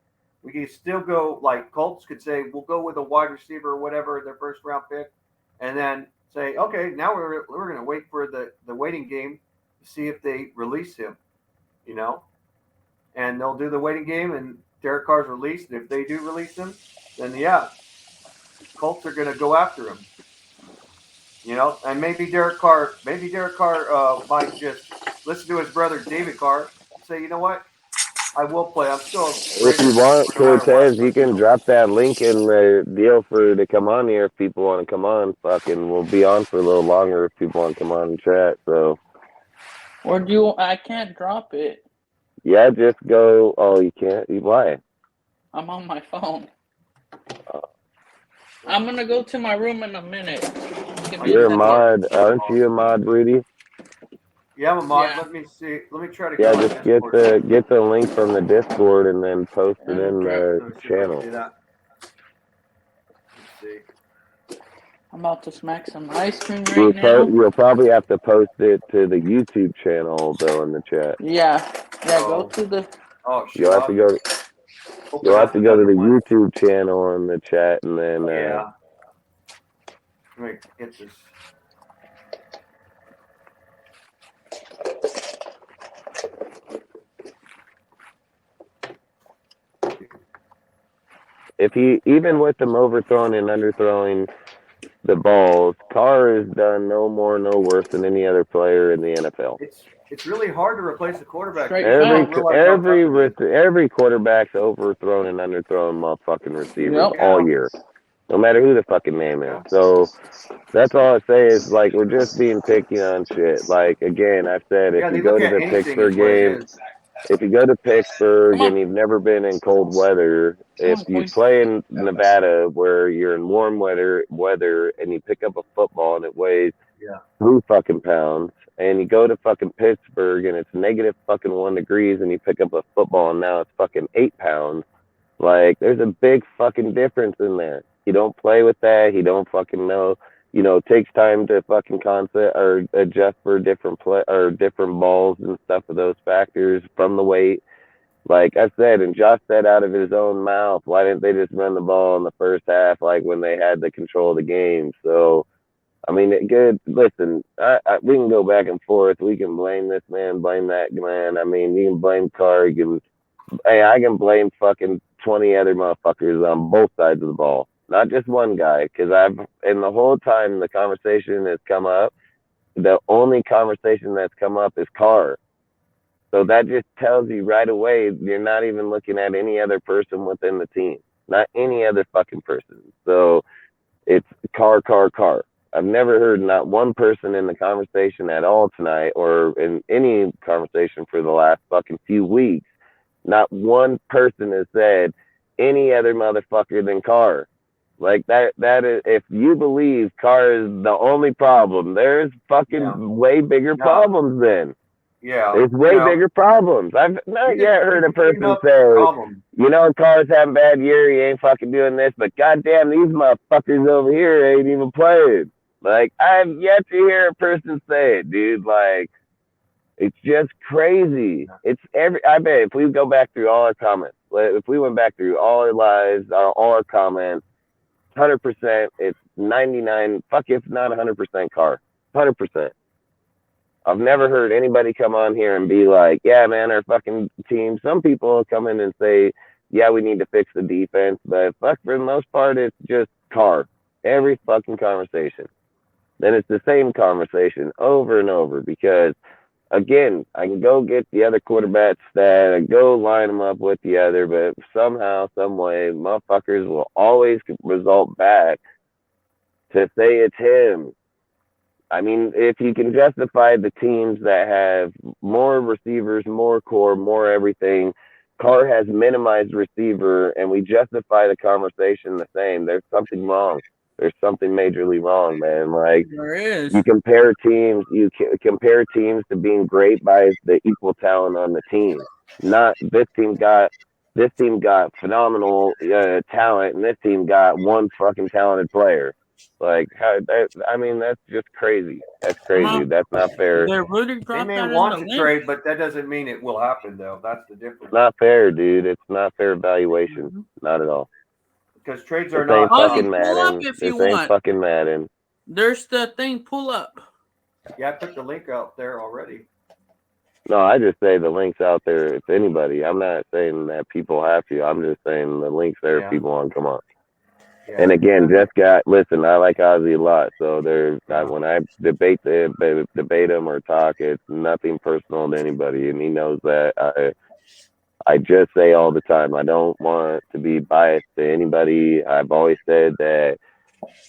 We can still go like Colts could say we'll go with a wide receiver or whatever their first round pick, and then say okay now we're going to wait for the waiting game to see if they release him, you know, and they'll do the waiting game and Derek Carr's released. And if they do release him, then yeah, Colts are going to go after him. You know, and maybe Derek Carr might just listen to his brother David Carr and say, you know what, I will play. I'm still a If you Raider want, no matter what. Cortez, you can drop that link in the deal for to come on here if people want to come on. Fucking, we'll be on for a little longer if people want to come on and chat. So Or do you? I can't drop it. yeah, just go. Oh, you can't. Why? I'm on my phone. Uh, I'm gonna go to my room in a minute. Give me a You're a second. mod, aren't you? A mod, Rudy? Yeah, I'm a mod. Yeah. Let me see. Let me try to Yeah, go on just get Discord. the link from the Discord and then post it in Okay. the Let me see if I can channel. do that. Let's see. I'm about to smack some ice cream right now. You'll probably have to post it to the YouTube channel though in the chat. Yeah. Yeah. Go Oh, to the. oh shoot! You'll have to go. Open You'll have up to go to another the one. YouTube channel in the chat and then. Yeah. Let me get this. If he even with them overthrowing and underthrowing the balls, Carr has done no more, no worse than any other player in the NFL. It's really hard to replace a quarterback. Straight People don't facts. realize how tough it is. Every quarterback's overthrown and underthrown motherfucking receivers Yep. all year, no matter who the fucking name is. Yeah. So that's all I say is like we're just being picky on shit. Like again, I've said if Yeah, you they go look to at the anything as Pittsburgh what it game, is. if you go to Pittsburgh Come on. and you've never been in cold weather, Come if on, you boys. play in Nevada where you're in warm weather and you pick up a football and it weighs Yeah. 3 fucking pounds, and you go to fucking Pittsburgh and it's negative fucking 1 degrees and you pick up a football and now it's fucking 8 pounds, like there's a big fucking difference in there. You don't play with that. You don't fucking know. You know, it takes time to fucking concept or adjust for different play or different balls and stuff of those factors from the weight. Like I said, and Josh said out of his own mouth, why didn't they just run the ball in the first half, like when they had the control of the game? So, I mean, good. Listen, we can go back and forth. We can blame this man, blame that man. I mean, you can blame Carr. I can blame fucking 20 other motherfuckers on both sides of the ball, not just one guy. Because and the whole time the conversation has come up, the only conversation that's come up is Carr. So that just tells you right away you're not even looking at any other person within the team, not any other fucking person. So it's Carr, Carr, Carr. I've never heard not one person in the conversation at all tonight or in any conversation for the last fucking few weeks. Not one person has said any other motherfucker than Carr. Like that is, if you believe Carr is the only problem, there's fucking way bigger problems then. Yeah. There's way bigger problems. I've not yet heard a person say, you know, Carr's having a bad year, he ain't fucking doing this, but goddamn, these motherfuckers over here ain't even playing. Like, I've yet to hear a person say it, dude. Like, it's just crazy. I bet if we go back through all our comments, if we went back through all our lives, all our comments, 100%, it's 99. Fuck, if not 100% Carr, 100%. I've never heard anybody come on here and be like, yeah, man, our fucking team. Some people come in and say, yeah, we need to fix the defense, but fuck, for the most part, it's just Carr. Every fucking conversation. Then it's the same conversation over and over because, again, I can go get the other quarterback stat, I go line them up with the other, but somehow, some way, motherfuckers will always result back to say it's him. I mean, if you can justify the teams that have more receivers, more core, more everything, Carr has minimized receiver, and we justify the conversation the same. There's something wrong. There's something majorly wrong, man. Like, There is. you compare teams to being great by the equal talent on the team. Not this team got phenomenal talent, and this team got one fucking talented player. Like, I mean, that's just crazy. That's crazy. That's not fair. They really They dropped may that want in to the trade, but that doesn't mean it will happen, though. That's the difference. It's not fair, dude. It's not fair evaluation. Not at all. Because trades are This ain't not. fucking pull up Madden. if This you ain't want. fucking Madden. There's the thing. Pull up. Yeah, I put the link out there already. No, I just say the link's out there. If anybody, I'm not saying that people have to. I'm just saying the link's there. Yeah. If people want to come on. Yeah. And again, listen, I like Ozzy a lot. So when I debate him or talk, it's nothing personal to anybody, and he knows that. I just say all the time, I don't want to be biased to anybody. I've always said that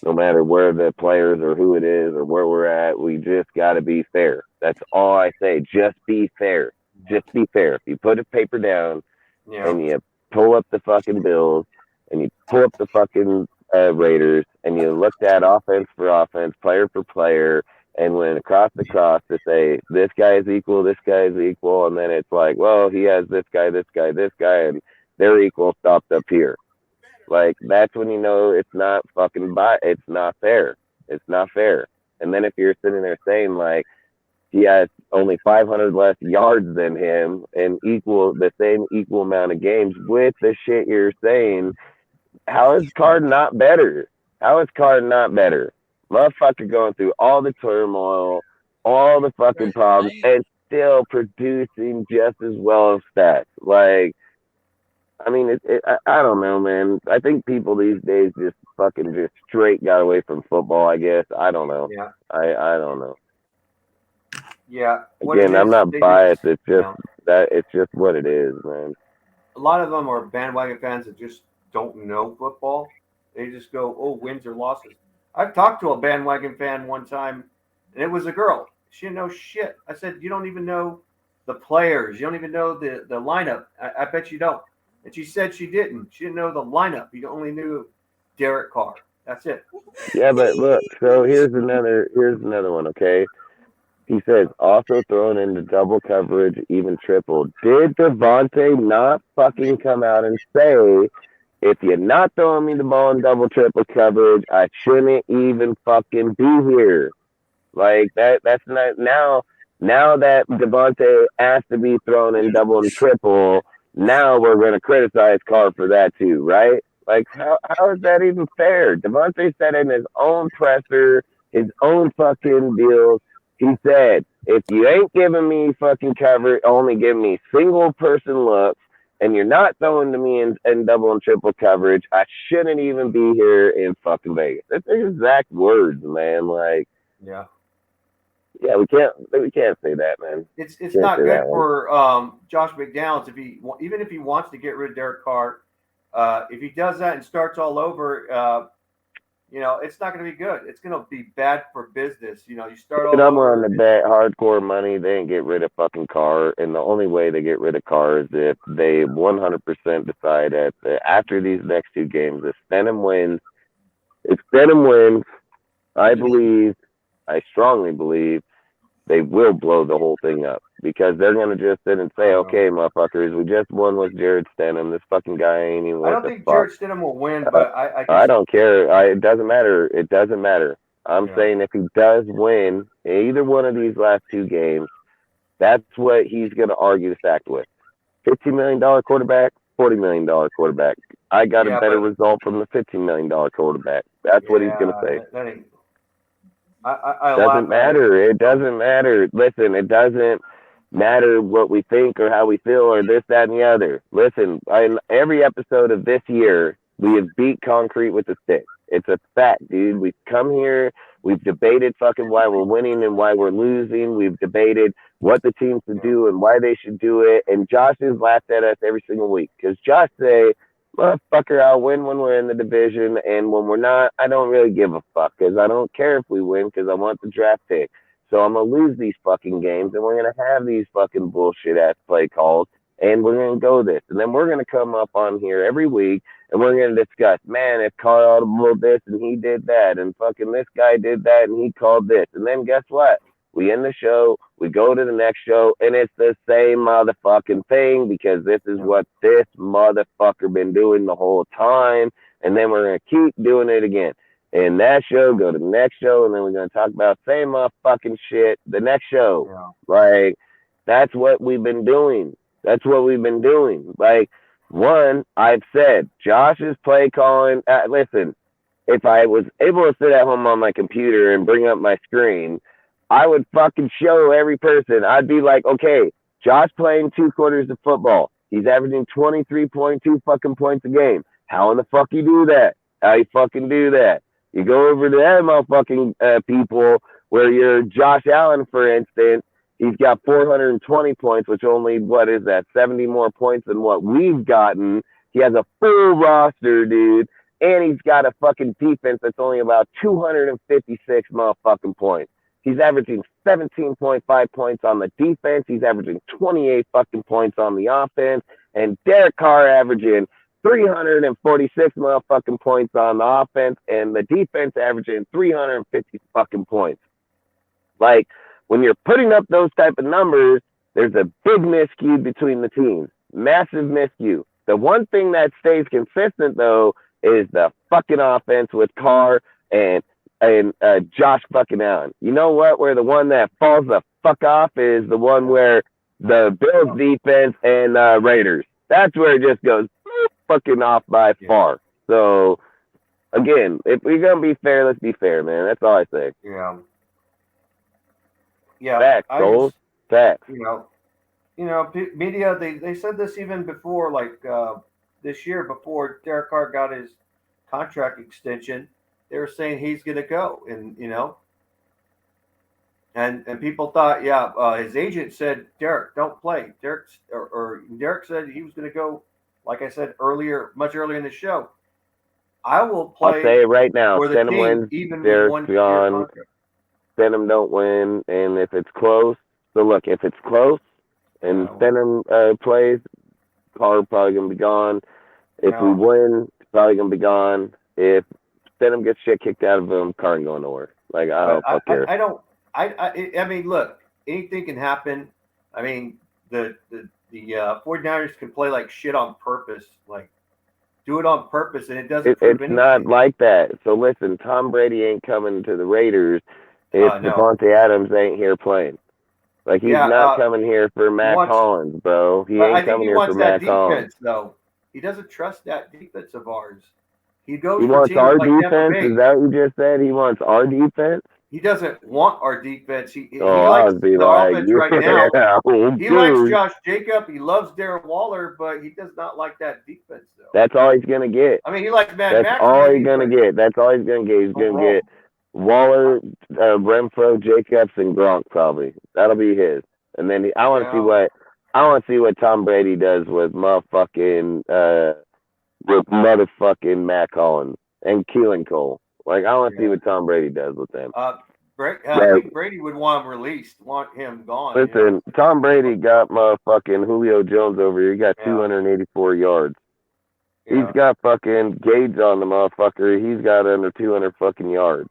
no matter where the players or who it is or where we're at, we just got to be fair. That's all I say. Just be fair. Just be fair. If you put a paper down and you pull up the fucking Bills and you pull up the fucking Raiders and you looked at offense for offense, player for player, and went across the cross to say this guy is equal, and then it's like, well, he has this guy, and they're equal stopped up here. Like, that's when you know it's not it's not fair. It's not fair. And then if you're sitting there saying like he has only 500 less yards than him and the same equal amount of games with the shit you're saying, how is Carr not better? Motherfucker going through all the turmoil, all the fucking problems, and still producing just as well as stats. Like, I mean, I don't know, man. I think people these days just straight got away from football, I guess. I don't know. Yeah. I don't know. Yeah. Again, I'm not biased. It's just it's just what it is, man. A lot of them are bandwagon fans that just don't know football. They just go, oh, wins or losses. I've talked to a bandwagon fan one time, and it was a girl. She didn't know shit. I said, you don't even know the players. You don't even know the lineup. I bet you don't. And she said she didn't. She didn't know the lineup. You only knew Derek Carr. That's it. Yeah, but look, so here's another one, okay? He says, also thrown into double coverage, even triple. Did Devontae not fucking come out and say, if you're not throwing me the ball in double triple coverage, I shouldn't even fucking be here? Like, that's not now that Devontae asked to be thrown in double and triple, now we're going to criticize Carr for that too, right? Like, how is that even fair? Devontae said in his own presser, his own fucking deals, he said, if you ain't giving me fucking cover, only give me single person looks, and you're not throwing to me in double and triple coverage, I shouldn't even be here in fucking Vegas. That's the exact words, man. Like, yeah, we can't say that, man. It's not good for Josh McDaniels even if he wants to get rid of Derek Carr. If he does that and starts all over, it's not going to be good. It's going to be bad for business. You start all I'm over. on the bet hardcore money. They ain't get rid of fucking Carr, and the only way they get rid of Carr is if they 100% decide after these next two games, if Stenham wins, I strongly believe they will blow the whole thing up because they're going to just sit and say, okay, motherfuckers, we just won with Jared Stenham. This fucking guy ain't even I don't think Jared Stenham will win, but I don't care. It doesn't matter. It doesn't matter. I'm saying if he does win either one of these last two games, that's what he's going to argue the fact with. $15 million quarterback, $40 million quarterback. I got a better result from the $15 million quarterback. That's what he's going to say. That ain't. I doesn't matter. It doesn't matter. Listen, it doesn't matter what we think or how we feel or this, that, and the other. Listen, in every episode of this year, we have beat concrete with a stick. It's a fact, dude. We've come here. We've debated fucking why we're winning and why we're losing. We've debated what the teams should do and why they should do it. And Josh has laughed at us every single week because Josh say, motherfucker, I'll win when we're in the division, and when we're not, I don't really give a fuck because I don't care if we win because I want the draft pick. So I'm going to lose these fucking games, and we're going to have these fucking bullshit-ass play calls, and we're going to go this. And then we're going to come up on here every week, and we're going to discuss, man, if Carl Audible this, and he did that, and fucking this guy did that, and he called this. And then guess what? We end the show, we go to the next show, and it's the same motherfucking thing because this is what this motherfucker been doing the whole time, and then we're going to keep doing it again. And that show, go to the next show, and then we're going to talk about same motherfucking shit the next show. Yeah. Like, that's what we've been doing. That's what we've been doing. Like, one, I've said, Josh's play calling, listen, if I was able to sit at home on my computer and bring up my screen, I would fucking show every person. I'd be like, okay, Josh playing 2 quarters of football. He's averaging 23.2 fucking points a game. How in the fuck you do that? How you fucking do that? You go over to that motherfucking people where you're Josh Allen, for instance. He's got 420 points, which only, what is that, 70 more points than what we've gotten. He has a full roster, dude. And he's got a fucking defense that's only about 256 motherfucking points. He's averaging 17.5 points on the defense. He's averaging 28 fucking points on the offense. And Derek Carr averaging 346 motherfucking points on the offense. And the defense averaging 350 fucking points. Like, when you're putting up those type of numbers, there's a big miscue between the teams. Massive miscue. The one thing that stays consistent, though, is the fucking offense with Carr and Josh fucking Allen. You know what? Where the one that falls the fuck off is the one where the Bills defense and Raiders. That's where it just goes fucking off by far. So, again, if we're going to be fair, let's be fair, man. That's all I say. Yeah. Yeah. Facts, Cole. Facts. You know, media, they said this even before, like this year, before Derek Carr got his contract extension. They were saying he's going to go, and and people thought, his agent said, Derek, don't play. Derek said he was going to go, like I said earlier, much earlier in the show. I will play. I'll say it right now. Send him wins. Even Derek's gone. Send him don't win, and if it's close, so look, if it's close, and send him plays, Carr probably going to be gone. If we win, it's probably going to be gone. If Stidham gets shit kicked out of him, Carr ain't going nowhere. Like, I don't fuck care. I mean, look, anything can happen. I mean, the 49ers can play like shit on purpose, like do it on purpose, and it doesn't. It's not like that. So listen, Tom Brady ain't coming to the Raiders if Devontae Adams ain't here playing. Like, he's not coming here for Matt Collins, bro. He ain't coming here for Matt Collins. Though he doesn't trust that defense of ours. He goes. He wants our defense. Is that what you just said? He wants our defense. He doesn't want our defense. He likes the offense right now. He likes Josh Jacob. He loves Darren Waller, but he does not like that defense, though. That's all he's gonna get. I mean, he likes Matt. That's all he's gonna get. That's all he's gonna get. He's gonna get Waller, Renfro, Jacobs, and Gronk probably. That'll be his. And then I want to see what Tom Brady does with motherfucking Matt Collins and Keelan Cole. Like, I want to see what Tom Brady does with them. I think Brady would want him released, want him gone. Listen, Tom Brady got motherfucking Julio Jones over here. He got 284 yards. He's got fucking Gage on the motherfucker. He's got under 200 fucking yards.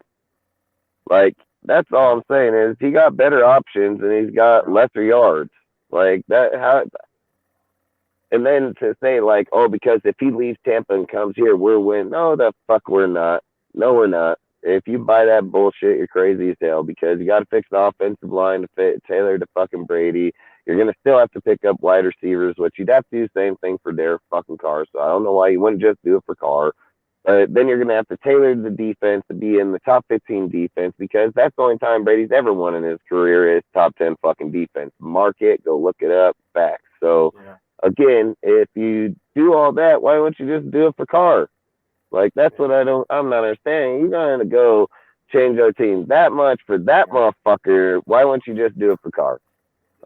Like, that's all I'm saying is he got better options and he's got lesser yards. Like, that, and then to say, like, oh, because if he leaves Tampa and comes here, we're winning. No, the fuck we're not. No, we're not. If you buy that bullshit, you're crazy as hell because you got to fix the offensive line to fit Taylor to fucking Brady. You're going to still have to pick up wide receivers, which you'd have to do the same thing for Derek fucking Carr. So I don't know why you wouldn't just do it for Carr. Then you're going to have to tailor the defense to be in the top 15 defense because that's the only time Brady's ever won in his career is top 10 fucking defense. Mark it, go look it up, facts. So, again, if you do all that, why wouldn't you just do it for Carr? Like, that's what I'm not understanding. You're going to go change our team that much for that motherfucker. Why wouldn't you just do it for Carr?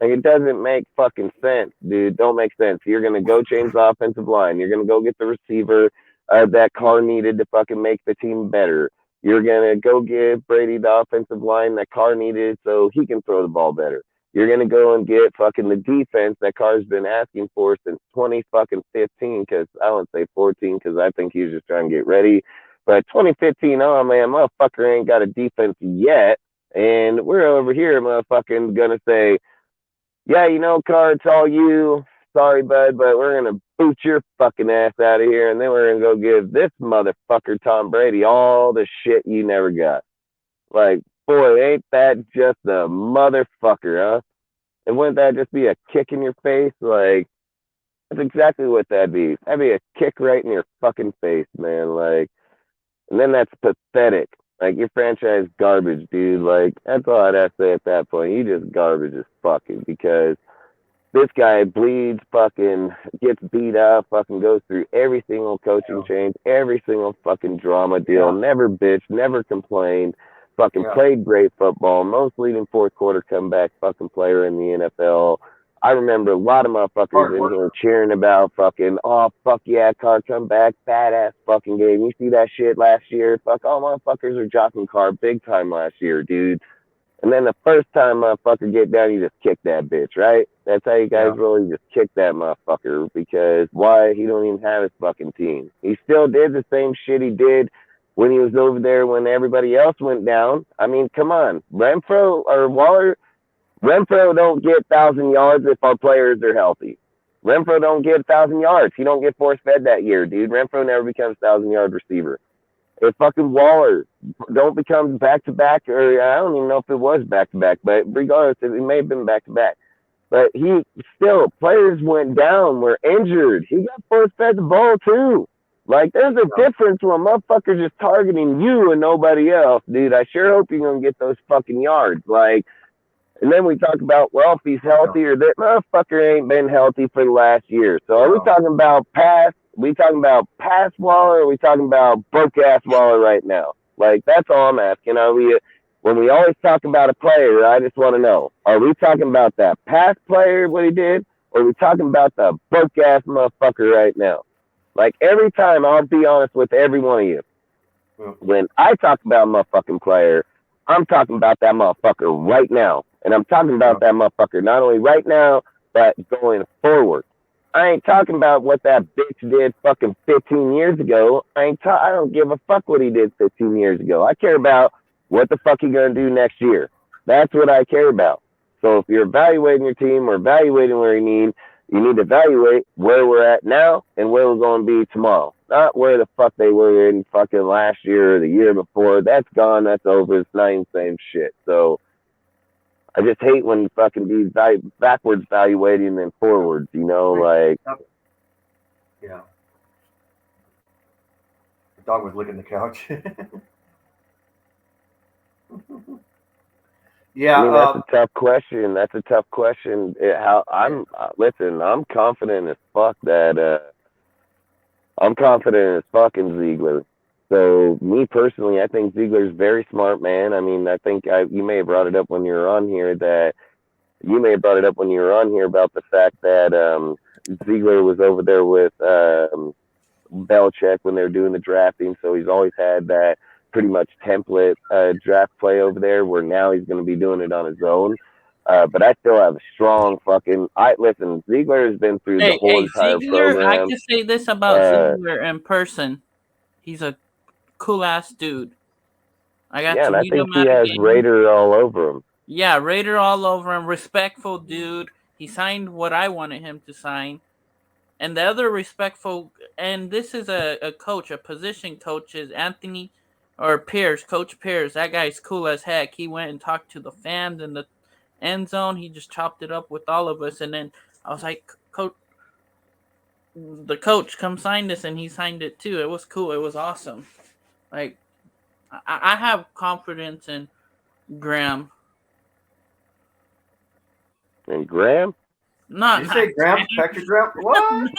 Like, it doesn't make fucking sense, dude. Don't make sense. You're going to go change the offensive line. You're going to go get the receiver that Carr needed to fucking make the team better. You're going to go give Brady the offensive line that Carr needed so he can throw the ball better. You're going to go and get fucking the defense that Carr's been asking for since 2015, because I wouldn't say 14 because I think he was just trying to get ready. But 2015, oh man, motherfucker ain't got a defense yet. And we're over here, motherfucking, going to say, yeah, you know, Carr, it's all you. Sorry, bud, but we're going to boot your fucking ass out of here. And then we're going to go give this motherfucker, Tom Brady, all the shit you never got. Like, boy, ain't that just a motherfucker, huh? And wouldn't that just be a kick in your face? Like, that's exactly what that'd be. That'd be a kick right in your fucking face, man. Like, and then that's pathetic. Like, your franchise garbage, dude. Like, that's all I'd have to say at that point. You just garbage as fucking because this guy bleeds, fucking gets beat up, fucking goes through every single coaching change, every single fucking drama deal, never bitched, never complained, fucking played great football, most leading fourth quarter comeback fucking player in the NFL. I remember a lot of motherfuckers in here cheering about fucking, oh, fuck yeah, Carr, come back, badass fucking game. You see that shit last year? Fuck, all motherfuckers are jocking Carr big time last year, dude. And then the first time motherfucker get down, you just kick that bitch, right? That's how you guys roll. You just kick that motherfucker because why? He don't even have his fucking team. He still did the same shit he did when he was over there when everybody else went down. I mean, come on. Renfro or Waller, Renfro don't get 1,000 yards if our players are healthy. Renfro don't get 1,000 yards. He don't get force-fed that year, dude. Renfro never becomes a 1,000-yard receiver. If fucking Waller don't become back-to-back, or I don't even know if it was back-to-back, but regardless, it may have been back-to-back. But he still, players went down, were injured. He got force-fed the ball, too. Like, there's a difference when motherfuckers just targeting you and nobody else, dude. I sure hope you're going to get those fucking yards. Like, and then we talk about, well, if he's healthy or that motherfucker ain't been healthy for the last year. So are we talking about pass? We talking about pass Waller? Or are we talking about broke ass Waller right now? Like, that's all I'm asking. Are we, when we always talk about a player, I just want to know, are we talking about that pass player, what he did? Or are we talking about the broke ass motherfucker right now? Like, every time, I'll be honest with every one of you. When I talk about a motherfucking player, I'm talking about that motherfucker right now. And I'm talking about that motherfucker not only right now, but going forward. I ain't talking about what that bitch did fucking 15 years ago. I don't give a fuck what he did 15 years ago. I care about what the fuck he gonna do next year. That's what I care about. So if you're evaluating your team or evaluating where you need to evaluate where we're at now and where we're going to be tomorrow. Not where the fuck they were in fucking last year or the year before. That's gone. That's over. It's not even the same shit. So I just hate when fucking be backwards evaluating and then forwards, you know, like. Yeah. The dog was licking the couch. Yeah, I mean, that's a tough question. That's a tough question. Listen, I'm confident as fuck that I'm confident as fuck in Ziegler. So me personally, I think Ziegler's a very smart man. I mean, I think you may have brought it up when you were on here about the fact that Ziegler was over there with Belichick when they were doing the drafting. So he's always had that pretty much template draft play over there, where now he's going to be doing it on his own. But I still have a strong fucking. Listen, Ziegler has been through the whole entire Ziegler, program. I can say this about Ziegler in person: he's a cool ass dude. I got to meet him he has Raider all over him. Yeah, Raider all over him. Respectful dude. He signed what I wanted him to sign. And the other respectful, and this is a coach, a position coach, is Anthony or Pierce, Coach Pierce. That guy's cool as heck. He went and talked to the fans end zone. He just chopped it up with all of us, and then I was like, "Coach, the coach, come sign this," and he signed it too. It was cool. It was awesome. Like I have confidence in Graham. And Graham, Did you say Graham? Patrick Graham? What?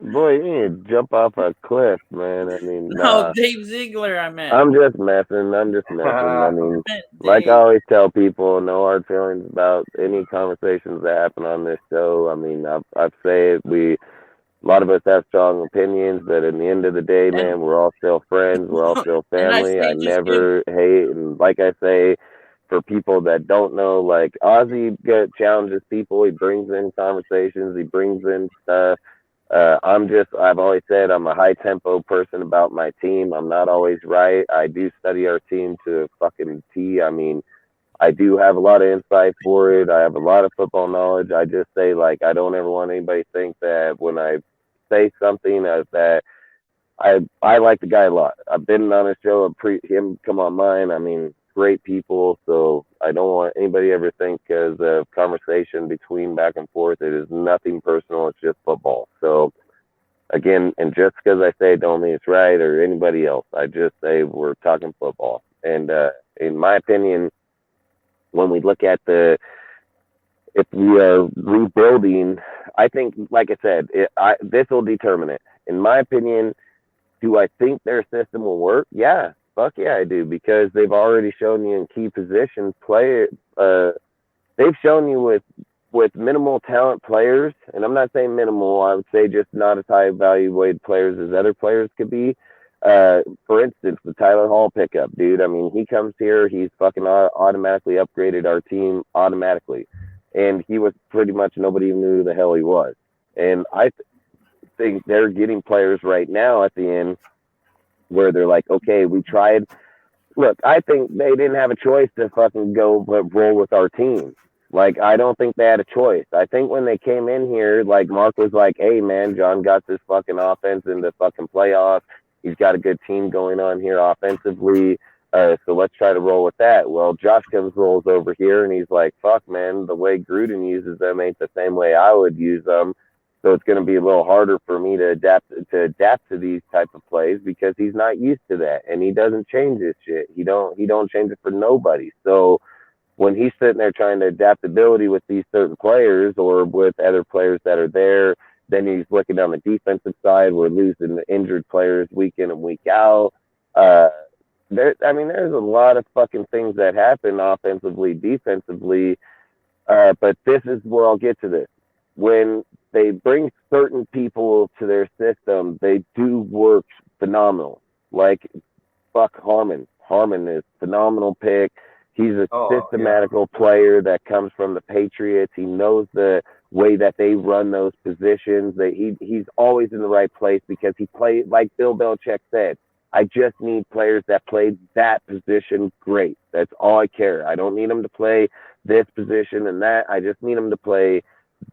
boy, you need to jump off a cliff, man. I mean, No, nah. Dave Ziegler. I meant. I'm just messing. I mean, I meant like I Dave. always tell people, no hard feelings about any conversations that happen on this show. I mean, I've said a lot of us have strong opinions, but in the end of the day, And man, we're all still friends. We're all still and I family. I say just give. never hate. And like I say, for people that don't know, like Ozzy challenges people. He brings in conversations. He brings in stuff. I've always said I'm a high tempo person about my team. I'm not always right. I do study our team to a fucking T. I mean, I do have a lot of insight for it. I have a lot of football knowledge. I just say, like, I don't ever want anybody to think that when I say something that I like the guy a lot. I've been on his show, him come on mine. I mean, great people. So I don't want anybody ever think as a conversation between back and forth. It is nothing personal. It's just football. So again, and just because I say it don't mean it's right or anybody else. I just say we're talking football. And in my opinion, when we look at if we are rebuilding, I think, like I said, this will determine it. In my opinion, do I think their system will work? Yeah, fuck yeah, I do, because they've already shown you in key positions they've shown you with minimal talent players, and I'm not saying minimal, I would say just not as high evaluated players as other players could be. For instance, the Tyler Hall pickup, dude. I mean, he comes here, he's fucking automatically upgraded our team automatically, and he was pretty much nobody even knew who the hell he was. And I think they're getting players right now at the end where they're like, okay, we tried. Look, I think they didn't have a choice to fucking go roll with our team. Like, I don't think they had a choice. I think when they came in here, like, Mark was like, hey, man, John got this fucking offense in the fucking playoffs. He's got a good team going on here offensively. So let's try to roll with that. Well, Josh comes rolls over here and he's like, fuck, man, the way Gruden uses them ain't the same way I would use them. So it's going to be a little harder for me to adapt to these type of plays because he's not used to that, and he doesn't change his shit. He don't change it for nobody. So when he's sitting there trying to adaptability with these certain players or with other players that are there, then he's looking on the defensive side. We're losing the injured players week in and week out. There's a lot of fucking things that happen offensively, defensively. But this is where I'll get to this. When they bring certain people to their system, they do work phenomenal. Like, fuck Harmon. Harmon is a phenomenal pick. He's a systematical player that comes from the Patriots. He knows the way that they run those positions. He's always in the right place because he played, like Bill Belichick said, I just need players that played that position great. That's all I care. I don't need them to play this position and that. I just need them to play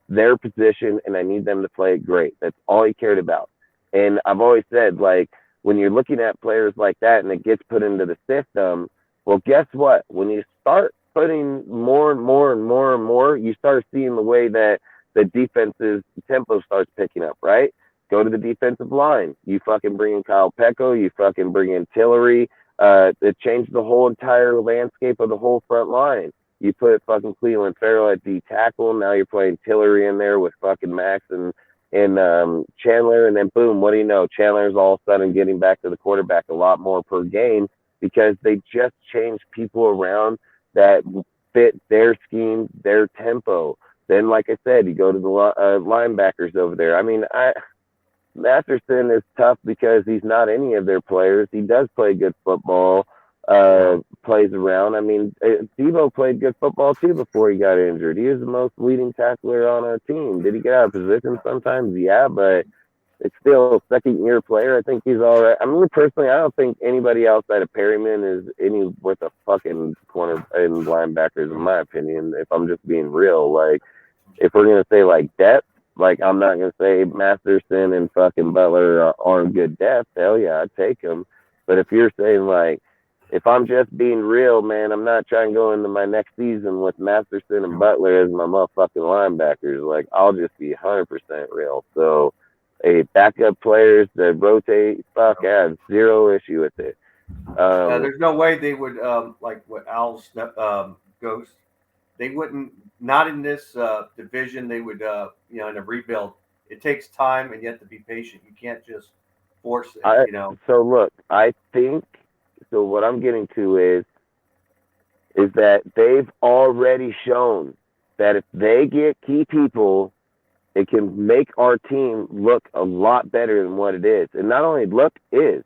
their position, and I need them to play great. That's all he cared about. And I've always said, like, when you're looking at players like that and it gets put into the system, well, guess what? When you start putting more and more and more and more, you start seeing the way that the defense's tempo starts picking up, right? Go to the defensive line. You fucking bring in Kyle Pecco. You fucking bring in Tillery. It changed the whole entire landscape of the whole front line. You put fucking Cleveland Farrell at D tackle. Now you're playing Tillery in there with fucking Max and Chandler. And then boom, what do you know? Chandler's all of a sudden getting back to the quarterback a lot more per game because they just changed people around that fit their scheme, their tempo. Then, like I said, you go to the linebackers over there. I mean, Masterson is tough because he's not any of their players. He does play good football, plays around. I mean, Debo played good football too before he got injured. He was the most leading tackler on our team. Did he get out of position sometimes? Yeah, but it's still a second-year player. I think he's all right. I mean, personally, I don't think anybody outside of Perryman is any worth a fucking corner and linebackers, in my opinion, if I'm just being real. Like, if we're going to say, like, depth, like, I'm not going to say Masterson and fucking Butler aren't good depth. Hell yeah, I'd take them. But if you're saying, like, if I'm just being real, man, I'm not trying to go into my next season with Masterson and Butler as my motherfucking linebackers. Like, I'll just be 100% real. So, backup players that rotate, fuck, I have zero issue with it. There's no way they would like what Al's Ghost. They wouldn't, not in this division. They would in a rebuild. It takes time, and you have to be patient. You can't just force it. So look, I think so. What I'm getting to is that they've already shown that if they get key people, it can make our team look a lot better than what it is. And not only look it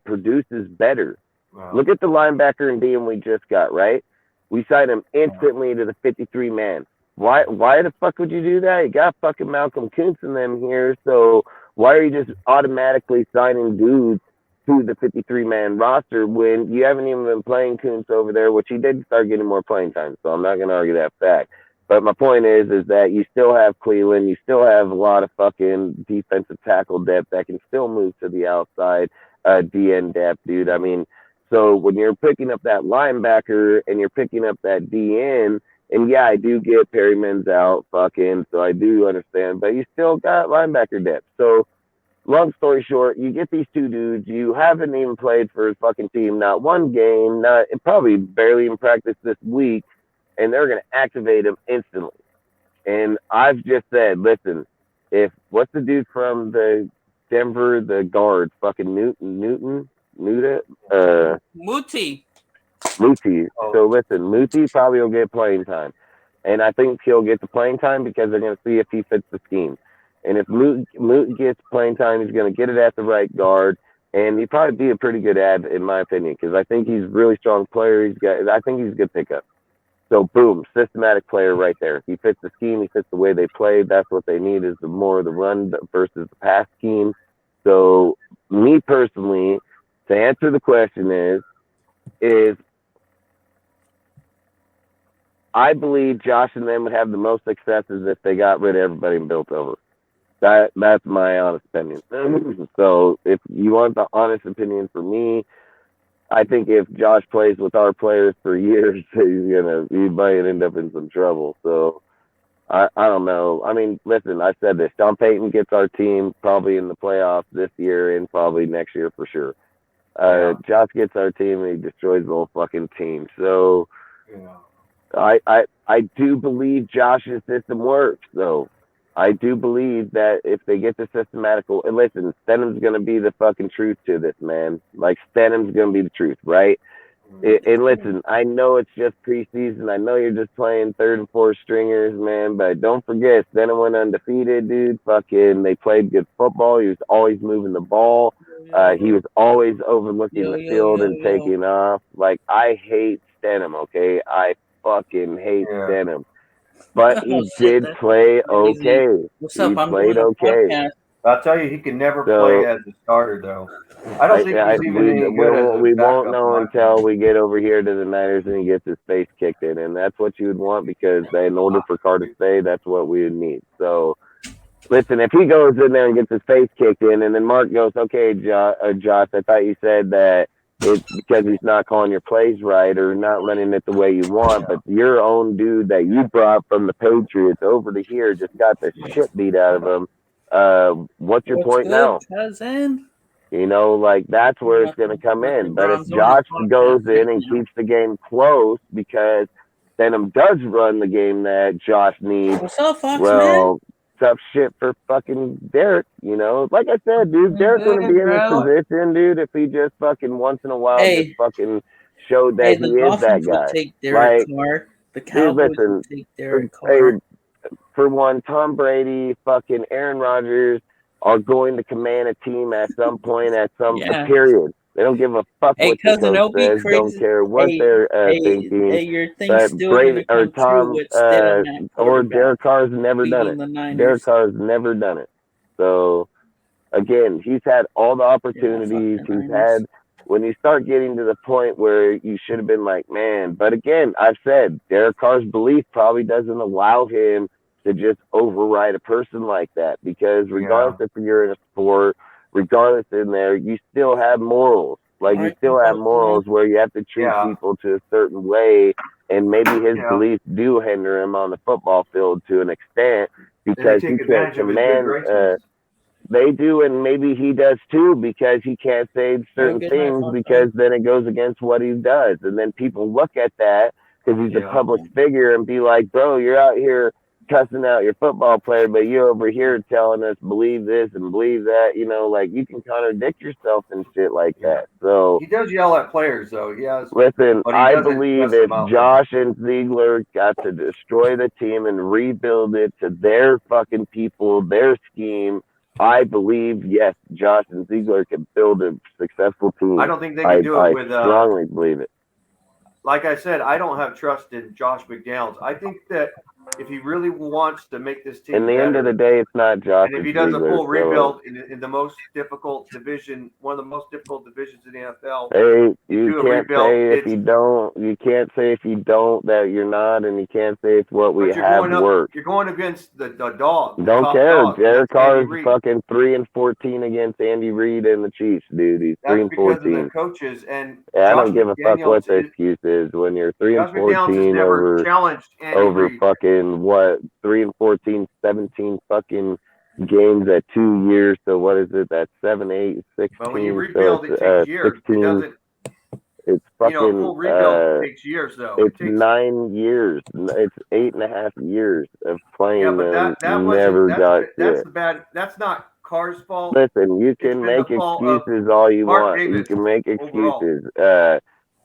produces better. Wow. Look at the linebacker and DM we just got, right? We signed him instantly to the 53 man. Why the fuck would you do that? You got fucking Malcolm Kuntz and them here, so why are you just automatically signing dudes to the 53 man roster when you haven't even been playing Kuntz over there, which he did start getting more playing time, so I'm not gonna argue that fact. But my point is that you still have Cleveland, you still have a lot of fucking defensive tackle depth that can still move to the outside, DN depth, dude. I mean, so when you're picking up that linebacker and you're picking up that DN, and yeah, I do get Perryman's out, fucking, so I do understand, but you still got linebacker depth. So, long story short, you get these two dudes, you haven't even played for a fucking team, not one game, probably barely even practiced this week, and they're going to activate him instantly. And I've just said, listen, what's the dude from the Denver, the guard, fucking Muti. So listen, Muti probably will get playing time. And I think he'll get the playing time because they're going to see if he fits the scheme. And if Moot gets playing time, he's going to get it at the right guard. And he'd probably be a pretty good ad, in my opinion, because I think he's a really strong player. I think he's a good pickup. So, boom, systematic player right there. He fits the scheme. He fits the way they play. That's what they need is the more the run versus the pass scheme. So, me personally, to answer the question is I believe Josh and them would have the most successes if they got rid of everybody and built over. That's my honest opinion. So, if you want the honest opinion for me, I think if Josh plays with our players for years, he might end up in some trouble. So I don't know. I mean, listen, I said this. Sean Payton gets our team probably in the playoffs this year and probably next year for sure. Josh gets our team and he destroys the whole fucking team. So I do believe Josh's system works, though. I do believe that if they get the systematical, and listen, Stenham's going to be the fucking truth to this, man. Like, Stenham's going to be the truth, right? And listen, I know it's just preseason. I know you're just playing third and fourth stringers, man, but don't forget, Stenham went undefeated, dude. Fucking, they played good football. He was always moving the ball. He was always overlooking the field and taking off. Like, I hate Stenham, okay? I fucking hate Stenham. But he did play okay. What's up? He played okay. I'll tell you, he can never play as a starter, though. I don't think he's even any good as a we won't backup know until we get over here to the Niners and he gets his face kicked in. And that's what you would want because in order for Carr to stay, that's what we would need. So, listen, if he goes in there and gets his face kicked in and then Mark goes, okay, Josh, I thought you said that it's because he's not calling your plays right or not running it the way you want, but your own dude that you brought from the Patriots over to here just got the shit beat out of him. What's your point now? Cousin? You know, like that's where it's going to come in. But if Josh goes in and keeps the game close because Stenham does run the game that Josh needs, what's up, Fox, well, tough shit for fucking Derek, you know. Like I said, dude, Derek's gonna be in this position, dude, if he just fucking once in a while just fucking showed that he is that guy. Take Derek Carr. The Cowboys would take Derek Carr. For one, Tom Brady, fucking Aaron Rodgers are going to command a team at some point, period. They don't give a fuck what the coach says. Don't care what they're thinking. Your thing's still Brady or Tom or Derek Carr's never done it. Derek Carr's never done it. So again, he's had all the opportunities. He's had when you start getting to the point where you should have been like, man. But again, I've said Derek Carr's belief probably doesn't allow him to just override a person like that because regardless if you're in a sport. Regardless in there, you still have morals. Like, you still have morals where you have to treat people to a certain way, and maybe his beliefs do hinder him on the football field to an extent because he can't command. They do, and maybe he does too, because he can't say certain things because then it goes against what he does, and then people look at that because he's a public figure and be like, bro, you're out here cussing out your football player, but you're over here telling us believe this and believe that. You know, like, you can contradict yourself and shit like that. So he does yell at players, though. He has. Listen, I believe if Josh and Ziegler got to destroy the team and rebuild it to their fucking people, their scheme, I believe, yes, Josh and Ziegler can build a successful team. I don't think they can do it with. I strongly believe it. Like I said, I don't have trust in Josh McDaniels. I think that if he really wants to make this team, in the end of the day, it's not Josh. And if he does a full rebuild in the most difficult division, one of the most difficult divisions in the NFL, hey, you can't say if you don't. You can't say if you don't that you're not, and you can't say it's what we have worked. You're going against the dog. Don't care. Derek Carr is fucking 3-14 against Andy Reid and the Chiefs, dude. He's 3-14. Because of the coaches and. Yeah, I don't give a fuck what the excuse is when you're 3-14 over fucking what 3-14, 17 fucking games at 2 years. So what is it? That's 7, 8, 16. But when you rebuild, it takes years. 16. It doesn't. It's fucking. Full rebuild takes years, though. It's 9 years. It's 8.5 years of playing and never got that's bad. That's not Carr's fault. Listen, you can make excuses all you want. You can make excuses.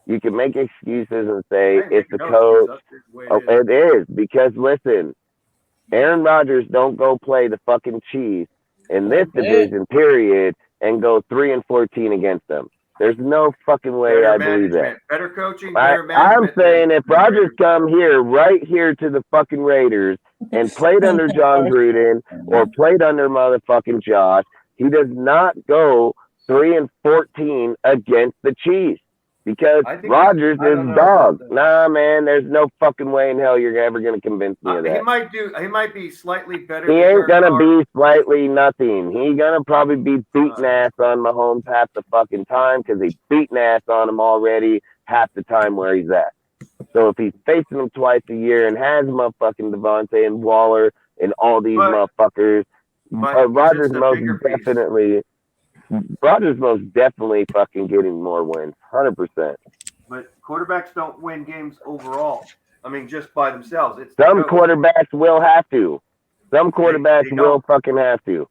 You can make excuses and say it's the coach. It is, because listen, Aaron Rodgers don't go play the fucking Chiefs in this division, period, and go 3-14 against them. There's no fucking way I believe that. Better coaching, better management. I'm saying if Rodgers come here, right here to the fucking Raiders and played under John Gruden or played under motherfucking Josh, he does not go 3-14 against the Chiefs. Because Rodgers is dog. Nah, man, there's no fucking way in hell you're ever going to convince me of that. He might be slightly better. He ain't going to be slightly nothing. He's going to probably be beating ass on Mahomes half the fucking time because he's beating ass on him already half the time where he's at. So if he's facing him twice a year and has motherfucking Devontae and Waller and all these motherfuckers, Rodgers most definitely fucking getting more wins, 100%. But quarterbacks don't win games overall. I mean, just by themselves. Some quarterbacks will have to. Some quarterbacks will fucking have to.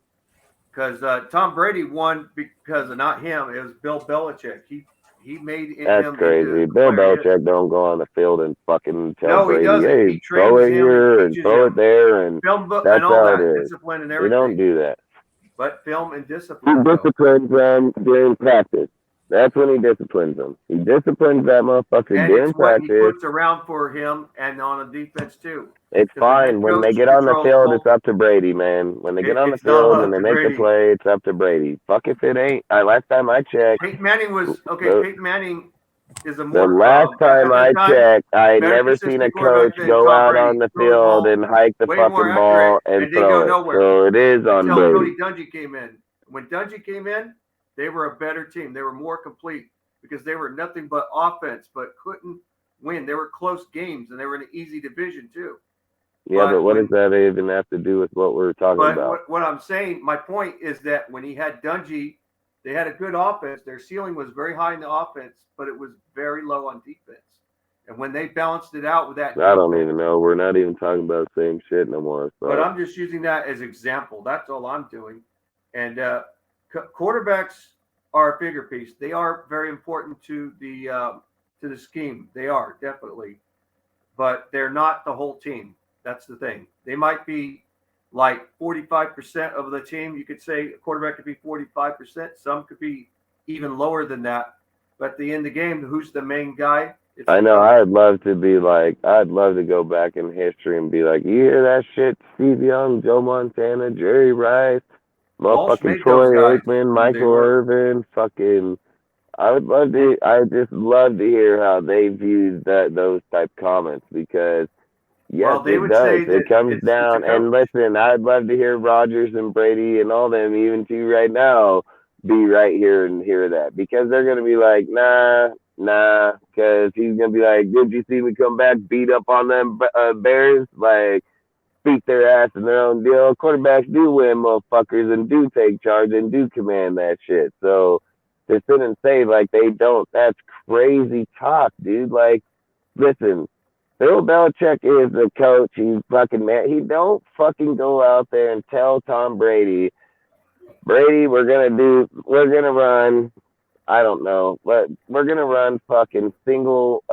Because Tom Brady won because of not him. It was Bill Belichick. He made him. That's crazy. Bill Belichick don't go on the field and fucking tell Brady, hey, he throw it here and throw it there, and that's how it is. Discipline and everything. We don't do that. But film and discipline. He disciplines them during practice. That's when he disciplines them. He disciplines that motherfucker during practice. He puts around for him and on a defense too. It's fine. When they get on the field, it's up to Brady, man. When they get on the field and they make the play, it's up to Brady. Fuck if it ain't. Last time I checked. Peyton Manning was okay. Peyton Manning is a more. The last time I checked, I had never seen a coach go out on the field and hike the fucking ball and throw it. So it is on Brady. Dungy came in. When Dungy came in, they were a better team. They were more complete because they were nothing but offense, but couldn't win. They were close games, and they were in an easy division too. Yeah, but what does that even have to do with what we're talking about? What I'm saying, my point is that when he had Dungy, they had a good offense. Their ceiling was very high in the offense, but it was very low on defense. And when they balanced it out with that, I don't even know. We're not even talking about the same shit no more. So. But I'm just using that as example. That's all I'm doing. And quarterbacks are a figure piece. They are very important to the scheme. They are definitely, but they're not the whole team. That's the thing. They might be like 45% of the team. You could say a quarterback could be 45%. Some could be even lower than that. But at the end of the game, who's the main guy? I know. I'd love to go back in history and be like, you hear that shit? Steve Young, Joe Montana, Jerry Rice, motherfucking Troy Aikman, Michael Irvin, fucking. I just love to hear how they view those type comments because. Yes, it does. It comes down. And listen, I'd love to hear Rodgers and Brady and all them, even to right now, be right here and hear that because they're gonna be like, nah, because he's gonna be like, did you see me come back, beat up on them Bears, like beat their ass in their own deal. Quarterbacks do win, motherfuckers, and do take charge and do command that shit. So to sit and say like they don't, that's crazy talk, dude. Like, listen, Bill Belichick is the coach. He's fucking man. He don't fucking go out there and tell Tom Brady, we're gonna run. I don't know, but we're gonna run fucking single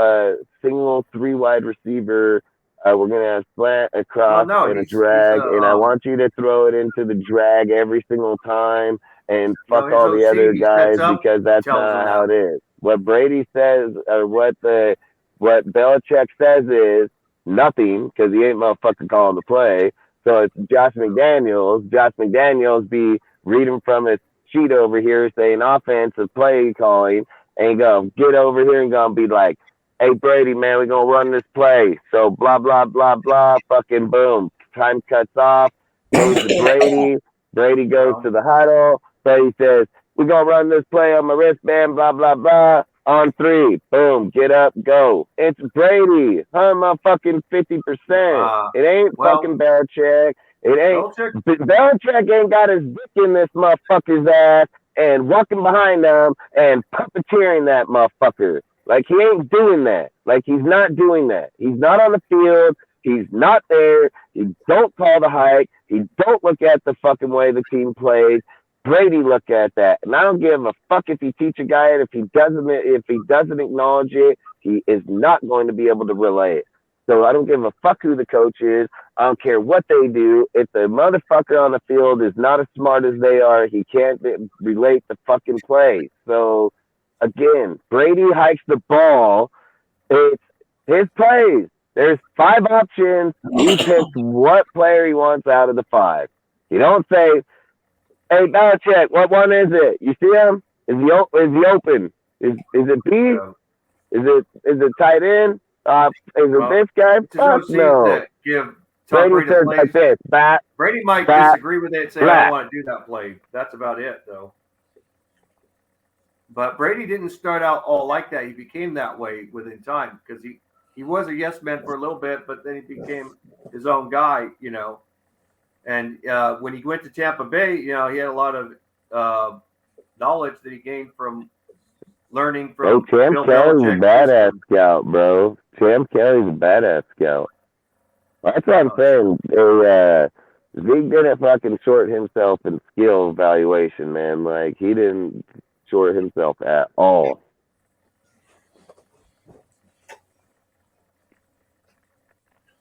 three wide receiver. We're gonna have slant, a cross, and a drag, and I want you to throw it into the drag every single time, and fuck all the other guys because that's not how it is. What Brady says, or what Belichick says is nothing because he ain't motherfucking calling the play. So it's Josh McDaniels. Josh McDaniels be reading from his sheet over here saying offensive play calling and go get over here and gonna be like, hey Brady, man, we're gonna run this play. So blah blah blah blah, fucking boom. Time cuts off, goes to Brady. Brady goes to the huddle. So he says, we're gonna run this play on my wristband, blah blah blah. On 3, boom, get up, go. It's Brady. I'm a fucking 50%. It ain't fucking Belichick. It ain't. Belichick ain't got his dick in this motherfucker's ass and walking behind them and puppeteering that motherfucker. Like, he ain't doing that. Like, he's not doing that. He's not on the field. He's not there. He don't call the hike. He don't look at the fucking way the team plays. Brady look at that, and I don't give a fuck if you teach a guy it. If he doesn't acknowledge it, he is not going to be able to relay it. So I don't give a fuck who the coach is. I don't care what they do. If the motherfucker on the field is not as smart as they are, he can't relate the fucking play. So again, Brady hikes the ball. It's his plays. There's 5 options. He picks what player he wants out of the 5. You don't say, hey, Belichick, what one is it? You see him? Is he open? Is it B? Is it tight end? Is it this guy? Fuck no. Brady says like this. Brady might disagree with it and say, I don't want to do that play. That's about it, though. But Brady didn't start out all like that. He became that way within time because he was a yes man for a little bit, but then he became his own guy, you know. And when he went to Tampa Bay, you know, he had a lot of knowledge that he gained from learning from Sam Kelly's a badass scout, bro. Sam Kelly's a badass scout. That's what I'm saying. Zeke didn't fucking short himself in skill evaluation, man. Like, he didn't short himself at all.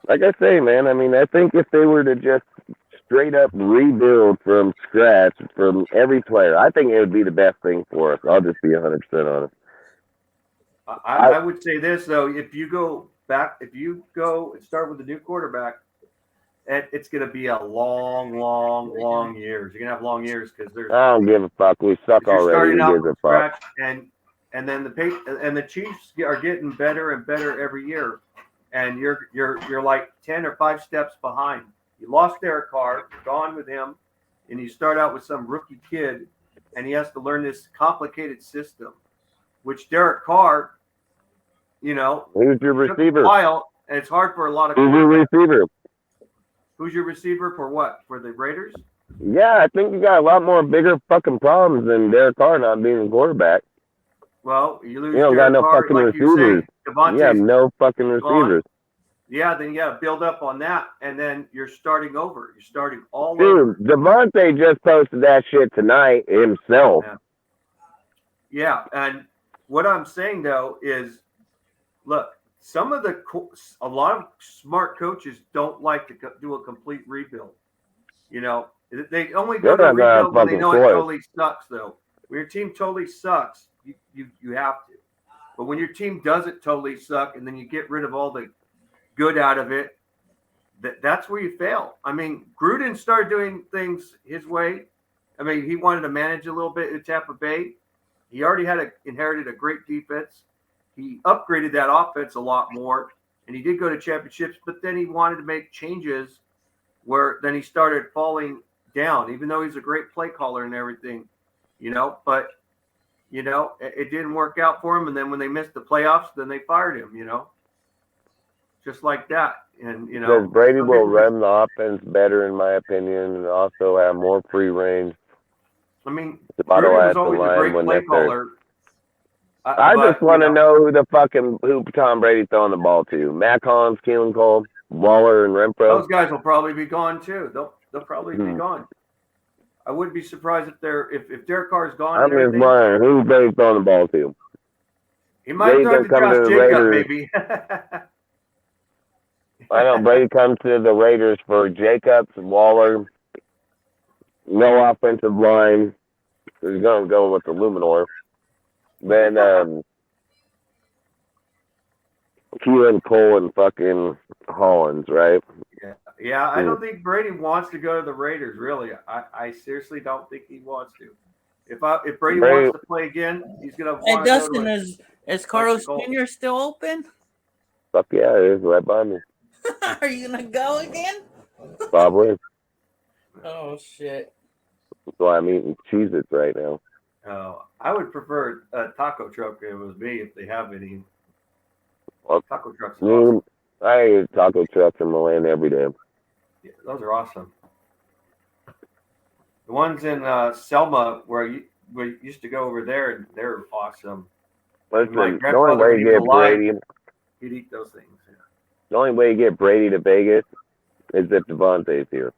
Like I say, man, I mean, I think if they were to just straight up rebuild from scratch from every player, I think it would be the best thing for us. I'll just be 100% honest. I would say this, though. If you go and start with a new quarterback, it's going to be a long years. You're going to have long years because there's. I don't give a fuck. We suck already. Starting out from scratch, and then the Chiefs are getting better and better every year, and you're like 10 or 5 steps behind. You lost Derek Carr, you're gone with him, and you start out with some rookie kid, and he has to learn this complicated system, which Derek Carr, you know, who's your receiver? A while, and it's hard for a lot of. Who's your receiver? Who's your receiver for what? For the Raiders? Yeah, I think you got a lot more bigger fucking problems than Derek Carr not being a quarterback. Well, you lose. You don't got no fucking receivers. You have no fucking receivers. Yeah, then you got to build up on that, and then you're starting over. You're starting all over. Dude, Devontae just posted that shit tonight himself. Yeah, and what I'm saying, though, is, look, a lot of smart coaches don't like to do a complete rebuild. You know, they only go to rebuild when they know it totally sucks, though. When your team totally sucks, you have to. But when your team doesn't totally suck, and then you get rid of all the good out of it, that's where you fail. I mean, Gruden started doing things his way. I mean, he wanted to manage a little bit in Tampa Bay. He already inherited a great defense. He upgraded that offense a lot more, and he did go to championships, but then he wanted to make changes where then he started falling down. Even though he's a great play caller and everything, But it didn't work out for him. And then when they missed the playoffs, then they fired him. Just like that. And because Brady will run the offense better, in my opinion, and also have more free range. I mean, Brady was always a great play caller. I just want to know who Tom Brady throwing the ball to. Matt Collins, Keelan Cole, Waller, and Renfro. Those guys will probably be gone too. They'll probably be gone. I wouldn't be surprised if Derek Carr's gone. I'm just wondering who's Brady throwing the ball to. He might throw to Josh Jacobs, maybe. I know Brady comes to the Raiders for Jacobs, Waller, no offensive line. He's going to go with the Luminor. Then Keelan Cole and fucking Hollins, right? Yeah. I don't think Brady wants to go to the Raiders. Really, I seriously don't think he wants to. If Brady wants to play again, he's gonna. Hey Dustin, is Carlos Jr. still open? Fuck yeah, it is right by me. Are you gonna go again? Probably. Oh shit. That's why I'm eating Cheez-Its right now. Oh, I would prefer a taco truck if it was me, if they have any. Well, taco trucks are awesome. I eat taco trucks in Milan every day. Yeah, those are awesome. The ones in Selma where we used to go over there, they're awesome. Listen, the only way you get Brady, he'd eat those things. Yeah. The only way you get Brady to Vegas is if Devontae's here.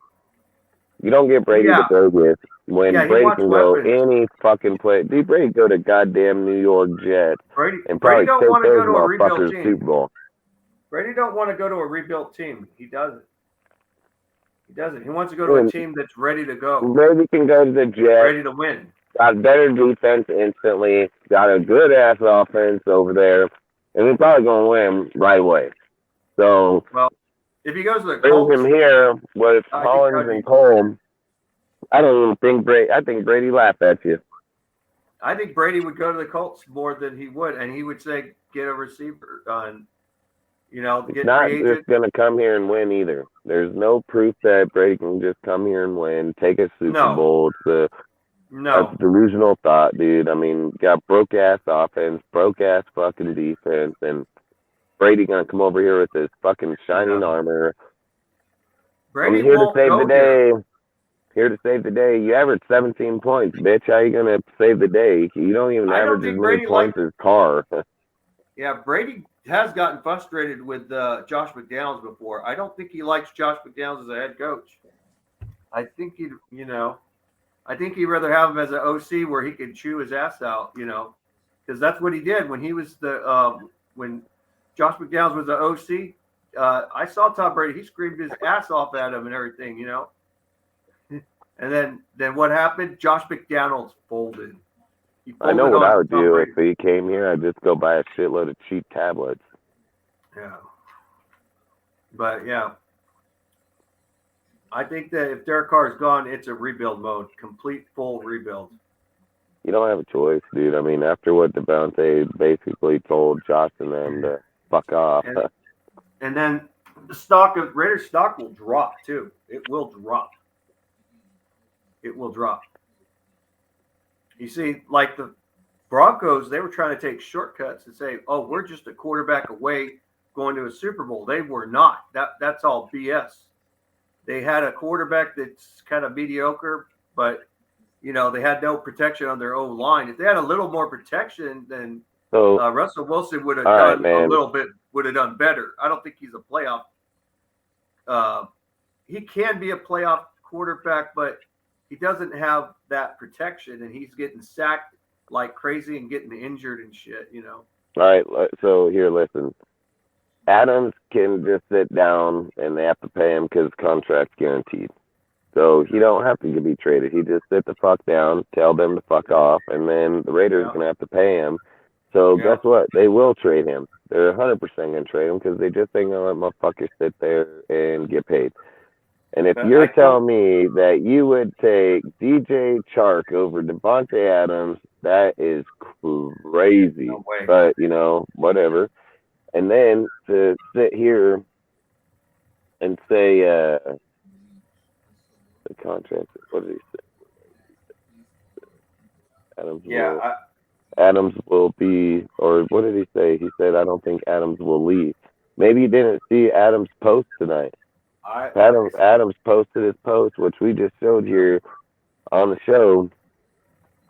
You don't get Brady to Vegas when Brady can go any fucking place. Dude, Brady go to goddamn New York Jets and probably take those motherfuckers to Super Bowl. Brady don't want to go to a rebuilt team. He doesn't. He wants to go to a team that's ready to go. Brady can go to the Jets. Ready to win. Got better defense instantly. Got a good ass offense over there, and he's probably gonna win right away. So, well, if he goes to the Colts, bring him here with Hollins and Cole. I don't even think Brady. I think Brady laughed at you. I think Brady would go to the Colts more than he would, and he would say, "Get a receiver on." It's not just going to come here and win either. There's no proof that Brady can just come here and win, take a Super Bowl. It's a delusional thought, dude. I mean, got broke-ass offense, broke-ass fucking defense, and Brady going to come over here with his fucking shining armor. Brady I'm here to save the day. Here to save the day. You average 17 points, bitch. How you going to save the day? You don't even average as many points as Carr. Yeah, Brady has gotten frustrated with Josh McDaniels before. I don't think he likes Josh McDaniels as a head coach. I think he'd rather have him as an OC where he could chew his ass out, because that's what he did when he was when Josh McDaniels was the OC. I saw Tom Brady. He screamed his ass off at him and everything, And then what happened? Josh McDaniels folded. I know what I would do if he came here. I'd just go buy a shitload of cheap tablets. Yeah. But, yeah. I think that if Derek Carr is gone, it's a rebuild mode. Complete, full rebuild. You don't have a choice, dude. I mean, after what Devontae basically told Josh and them to fuck off. And then the Raiders stock will drop, too. It will drop. It will drop. You see, like the Broncos, they were trying to take shortcuts and say, "Oh, we're just a quarterback away going to a Super Bowl." They were not. That's all BS. They had a quarterback that's kind of mediocre, but they had no protection on their own line. If they had a little more protection, then Russell Wilson would have done a little bit. Would have done better. I don't think he's a playoff. He can be a playoff quarterback, but he doesn't have that protection, and he's getting sacked like crazy and getting injured and shit, All right, so here, listen. Adams can just sit down, and they have to pay him because his contract's guaranteed. So he don't have to be traded. He just sit the fuck down, tell them to fuck off, and then the Raiders are going to have to pay him. So guess what? They will trade him. They're 100% going to trade him because they just ain't going to let motherfuckers sit there and get paid. And if you're telling me that you would take DJ Chark over Devontae Adams, that is crazy. No way. But, whatever. And then to sit here and say the contract, what did he say? Adams will be, or what did he say? He said, I don't think Adams will leave. Maybe you didn't see Adams' post tonight. Adams posted his post, which we just showed here on the show,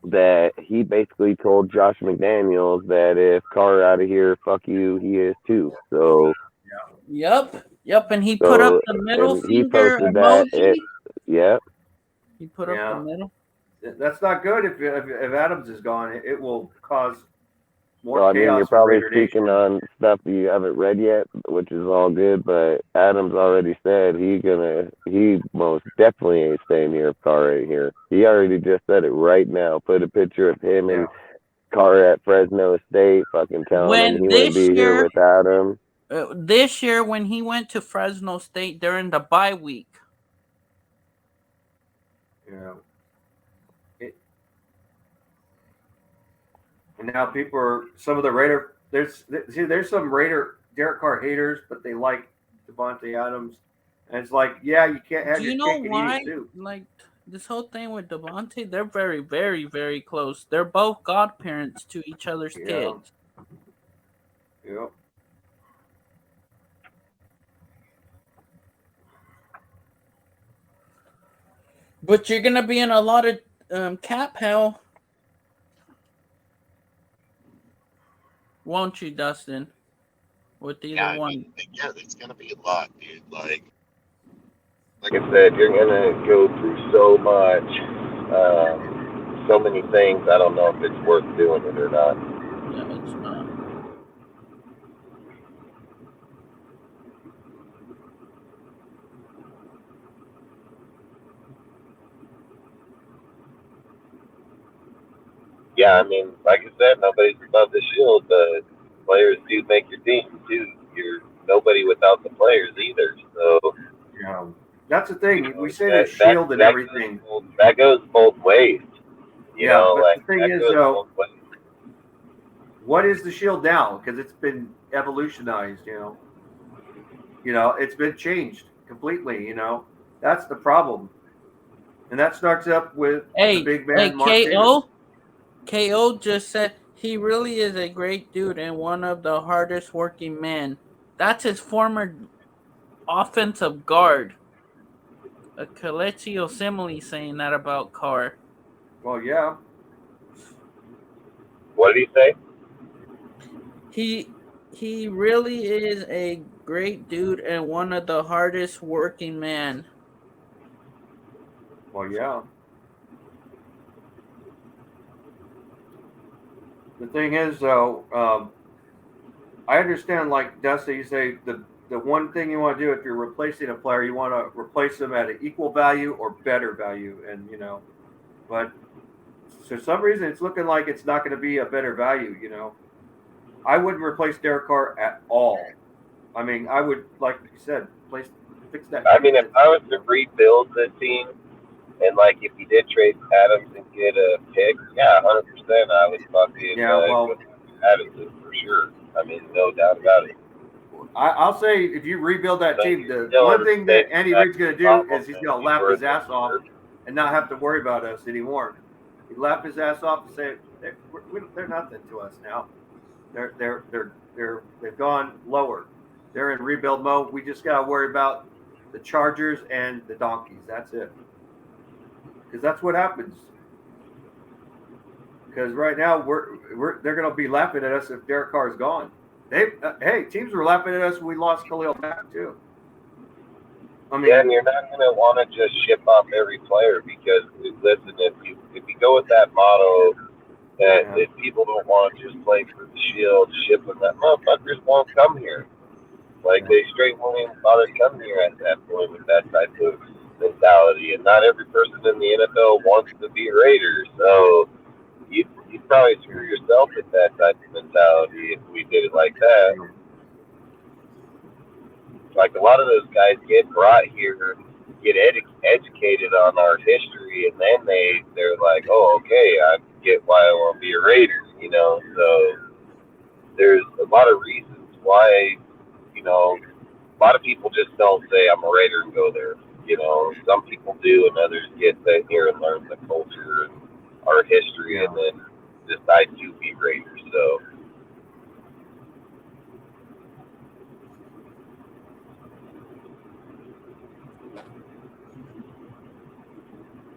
that he basically told Josh McDaniels that if Carr out of here, fuck you, he is too. So. Yep, and he put up the middle finger emoji. Yep. He put up the middle. That's not good. If Adams is gone, it will cause more chaos. Mean, you're probably speaking on stuff you haven't read yet, which is all good. But Adams already said he most definitely ain't staying here if Carr ain't here. He already just said it right now. Put a picture of him and Carr at Fresno State, fucking telling him he wouldn't be here without him. This year, when he went to Fresno State during the bye week. Yeah. And now people are some of the Raider. There's some Raider Derek Carr haters, but they like Devontae Adams, and it's like, yeah, you can't have. Do you know why? Like this whole thing with Devontae, they're very, very, very close. They're both godparents to each other's kids. Yep. But you're gonna be in a lot of cap hell. Won't you, Dustin? With either one. Yeah, it's gonna be a lot, dude. Like I said, you're gonna go through so much, so many things. I don't know if it's worth doing it or not. Yeah, it's not. Yeah, I mean, like I said, nobody's above the shield. The players do make your team too. You're nobody without the players either. So yeah, that's the thing. We say the shield and everything. That goes both ways. You know, but like, the thing is, though, what is the shield now? Because it's been evolutionized. You know, it's been changed completely. You know, that's the problem, and that starts up with the big man. KO just said he really is a great dude and one of the hardest working men. That's his former offensive guard. Kelechi Osemele saying that about Carr. Well, yeah. What did he say? He really is a great dude and one of the hardest working men. Well, yeah. The thing is, though, I understand, like Dusty, you say the one thing you want to do if you're replacing a player, you want to replace them at an equal value or better value, and but for some reason it's looking like it's not going to be a better value. I wouldn't replace Derek Carr at all. I mean, I would, like you said, fix that. I mean, if I was to rebuild the team, and like if you did trade Adams and get a pick, 100%, I would fucking Adams for sure. I mean, no doubt about it. I'll say if you rebuild that team, the one thing that Andy Reid's going to do is he's going to laugh his ass off and not have to worry about us anymore. He laughed his ass off and say they're nothing to us now. They've gone lower. They're in rebuild mode. We just got to worry about the Chargers and the Donkeys. That's it. Because that's what happens. Because right now they're going to be laughing at us if Derek Carr is gone. Teams were laughing at us when we lost Khalil Mack too. I mean, and you're not going to want to just ship off every player because listen, if you go with that model that if people don't want to just play for the Shield, ship them, that motherfuckers won't come here. Like they straight won't even bother coming here at that point with that type of mentality. And not every person in the NFL wants to be a Raider, so you probably screw yourself with that type of mentality if we did it like that. Like a lot of those guys get brought here, get educated on our history, and then they're like, oh, okay, I get why I want to be a Raider, So there's a lot of reasons why, a lot of people just don't say I'm a Raider and go there. Some people do, and others get here and learn the culture and our history and then decide to be Raiders. So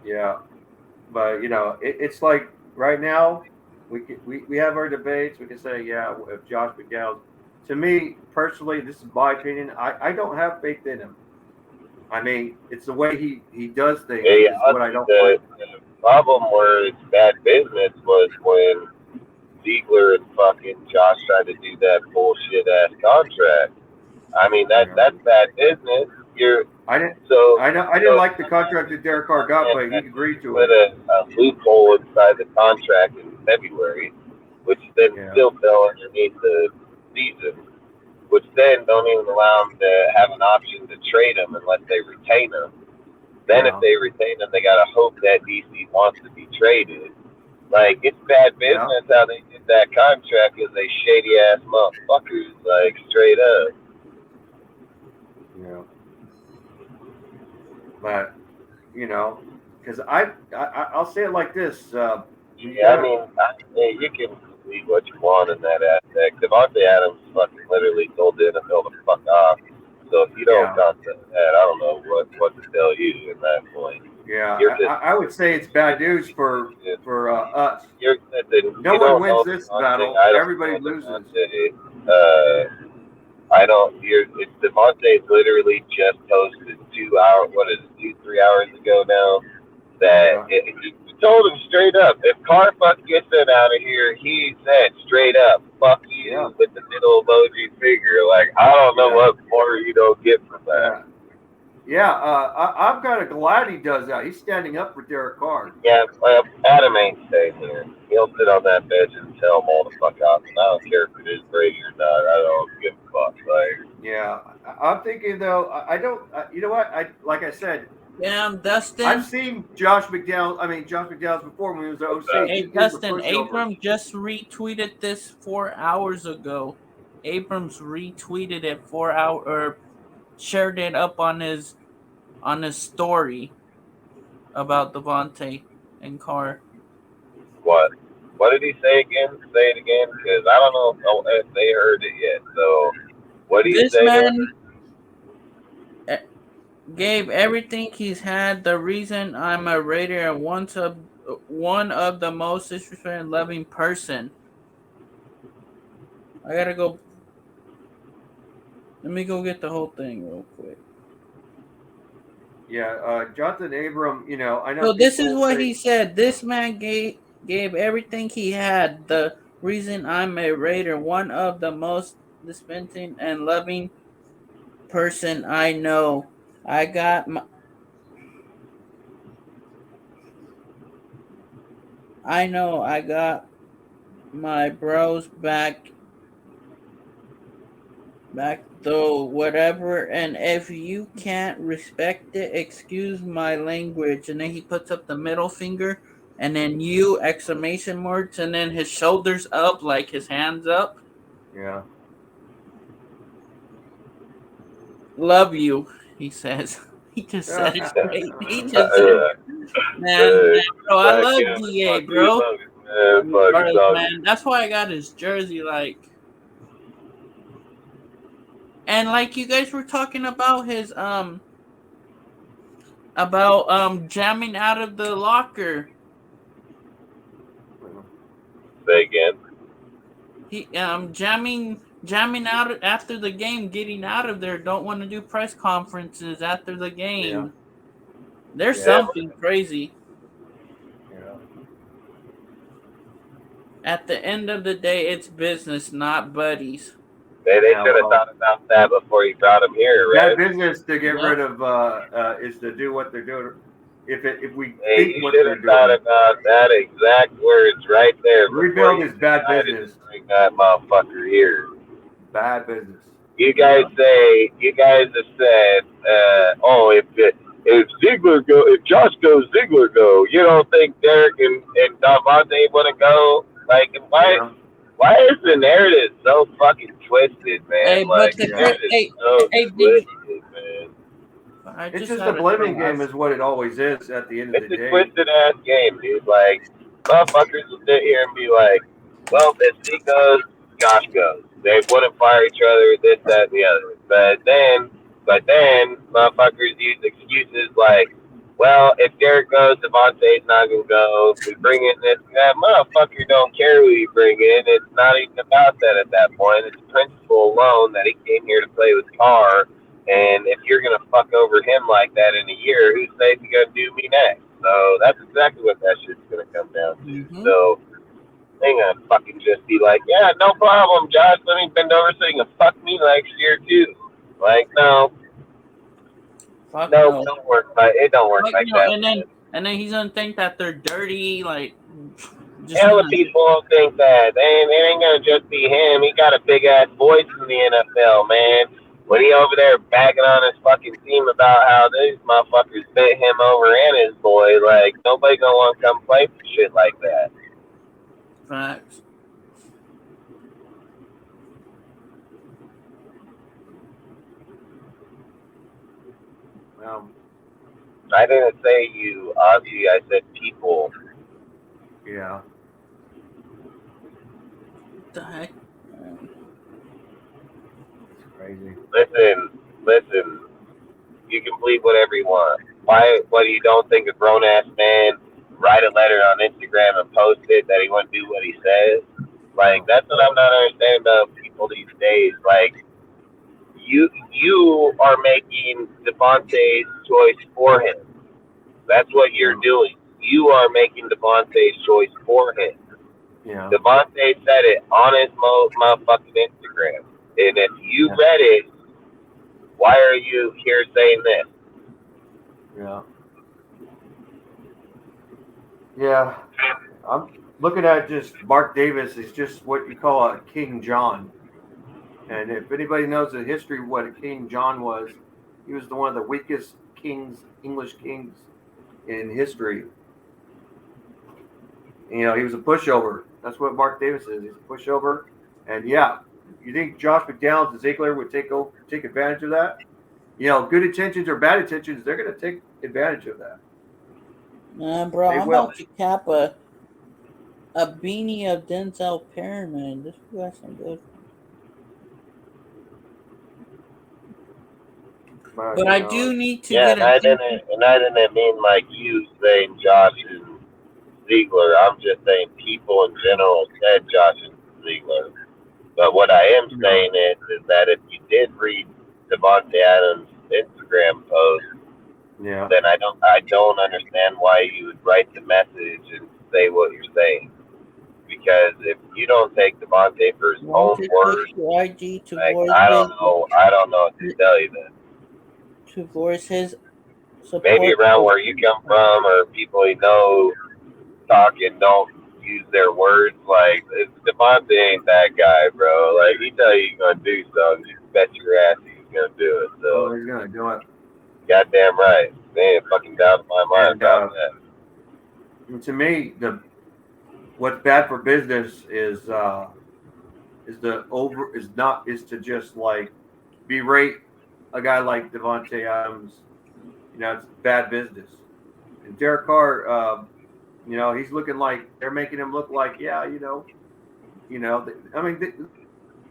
Yeah, but it's like right now we have our debates. We can say, yeah, if Josh McDowell. To me personally, this is my opinion. I don't have faith in him. I mean, it's the way he does things yeah, is what I don't the, like. the problem where it's bad business was when Ziegler and fucking Josh tried to do that bullshit ass contract. I mean that's bad business. You're I didn't. so I didn't so like the contract that Derek Carr got, but he agreed to put it. a loophole inside the contract in February, which then Yeah, still fell underneath the season, which then don't even allow them to have an option to trade him unless they retain him. Then if yeah, they retain him, they gotta hope that DC wants to be traded. Like it's bad yeah, business how they did that contract because they shady ass motherfuckers, like straight up. yeah. But because I'll say it like this: when you Yeah, I got mean, you can believe what you want in that aspect. Devontae Adams fucking literally told the NFL to fuck off. So if you don't yeah, contact that, I don't know what to tell you at that point. You're yeah, just I would say it's bad news for you're, us. you No one don't wins know this Devontae. battle. I don't Everybody know loses. Devontae. I don't. It's Devontae literally just posted 2 hours. What is it? 2 3 hours ago now. That Yeah, he told him straight up, if Carr fuck gets it out of here, he said straight up, fuck yeah, you with the middle emoji figure. Like I don't know yeah, what more you don't get from that. yeah, yeah. I'm kind of glad he does that. He's standing up for Derek Carr. Yeah, well, Adam ain't staying here. He'll sit on that bench and tell him all the fuck off. And I don't care if it is Brady or not. I don't give a fuck. Like, Yeah, I'm thinking though. I don't. You know what? Like I said, Yeah, I've Dustin. seen Josh McDowell. I mean, Josh McDowell's before when he was the OC. Hey, He gives the Dustin. pushovers. Abram just retweeted this 4 hours ago. Abrams retweeted it 4 hour or shared it up on his story about Devontae and Carr. what? What did he say again? Say it again, because I don't know if they heard it yet. So, what do you This say there? man gave everything he's had. The reason I'm a Raider and one of the most disrespectful and loving person. I gotta go. Let me go get the whole thing real quick. Yeah, Jonathan Abram. I know So this is people what say. he said. This man gave everything he had. The reason I'm a Raider, one of the most dispensing and loving person I know. I got my, I know I got my bros back though whatever, and if you can't respect it, excuse my language. And then he puts up the middle finger and then you exclamation marks and then his shoulders up like his hands up. Yeah, Love you, he says. He just said it yeah, straight. He just said, man, bro, I Fuck love him. DA, Fuck you, bro. man. Fuck you, Regardless, dog. man, that's why I got his jersey. Like, and like you guys were talking about his jamming out of the locker. Say again. He jamming out after the game, getting out of there. Don't want to do press conferences after the yeah, game. There's yeah, something crazy. yeah. At the end of the day, it's business, not buddies. They Yeah, should have well, thought about that before you brought him here, that right? business to get Yep. rid of is to do what they're doing. If we Hey, think you what should they're have thought doing, about that exact words right there before rebuild you is bad decided business. to bring that motherfucker here. Bad business. You Straight guys up. have said, oh, if Ziegler go, if Josh goes, Ziegler go. You don't think Derek and Davante want to go? Like, Yeah, why is the narrative so fucking twisted, man? Hey, but Like, the the yeah. narrative is hey, so hey, did twisted, man. I It's just just a had a blaming thought. game, is what it always is at the end of It's the a day. twisted ass game, dude. Like, motherfuckers will sit here and be like, well, if he goes, Josh goes. They wouldn't fire each other, this, that, and the other. But then, motherfuckers use excuses like, well, if Derek goes, Devontae's not going to go. If we bring in this and that, motherfucker don't care who you bring in. It's not even about that at that point. It's principle alone that he came here to play with Carr. And if you're going to fuck over him like that in a year, who's safe to go do me next? So that's exactly what that shit's going to come down to. Mm-hmm. So they ain't going to fucking just be like, yeah, no problem, Josh. Let me bend over so you can fuck me next year, too. Like, no. Fuck No, it don't work. It don't work like that. And then he's gonna think that they're dirty. Like, just hell of people don't think that. It ain't gonna just be him. He got a big ass voice in the NFL, man. When he over there bagging on his fucking team about how these motherfuckers bit him over and his boy, like nobody gonna want to come play for shit like that. Facts. I didn't say you, Ozzy. I said people. Yeah. What the heck? It's crazy. Listen. You can believe whatever you want. Why? What you don't think a grown ass man write a letter on Instagram and post it that he wouldn't do what he says? Like that's what I'm not understanding about people these days. Like you are making Devontae's choice for him. That's what you're doing. You are making Devontae's choice for him. Yeah. Devontae said it on his motherfucking Instagram. And if you read it, why are you here saying this? Yeah. Yeah. I'm looking at just Mark Davis is just what you call a King John. And if anybody knows the history of what a King John was, he was one of the weakest kings, English kings in history. You know, he was a pushover. That's what Mark Davis is. He's a pushover. And yeah, you think Josh McDaniels and Ziegler would take advantage of that? You know, good intentions or bad intentions, they're going to take advantage of that. Bro, I'm about to cap a beanie of Denzel Perryman. This guy's some good. But I do need to get and I didn't mean like you saying Josh and Ziegler. I'm just saying people in general said Josh and Ziegler. But what I am saying is that if you did read Devontae Adams' Instagram post, then I don't understand why you would write the message and say what you're saying. Because if you don't take Devontae for his own words, like, I don't know what to tell you then. To voice his support. Maybe around where you come from or people you know talk and don't use their words. Like, Devontae ain't that guy, bro. Like, he tell you he's gonna do something, you bet your ass he's gonna do it. So he's gonna do it. Goddamn right. They ain't fucking doubt my mind about that. And to me, what's bad for business is to just like berate a guy like Devontae Adams. You know, it's bad business. And Derek Carr, you know, he's looking like they're making him look like, I mean,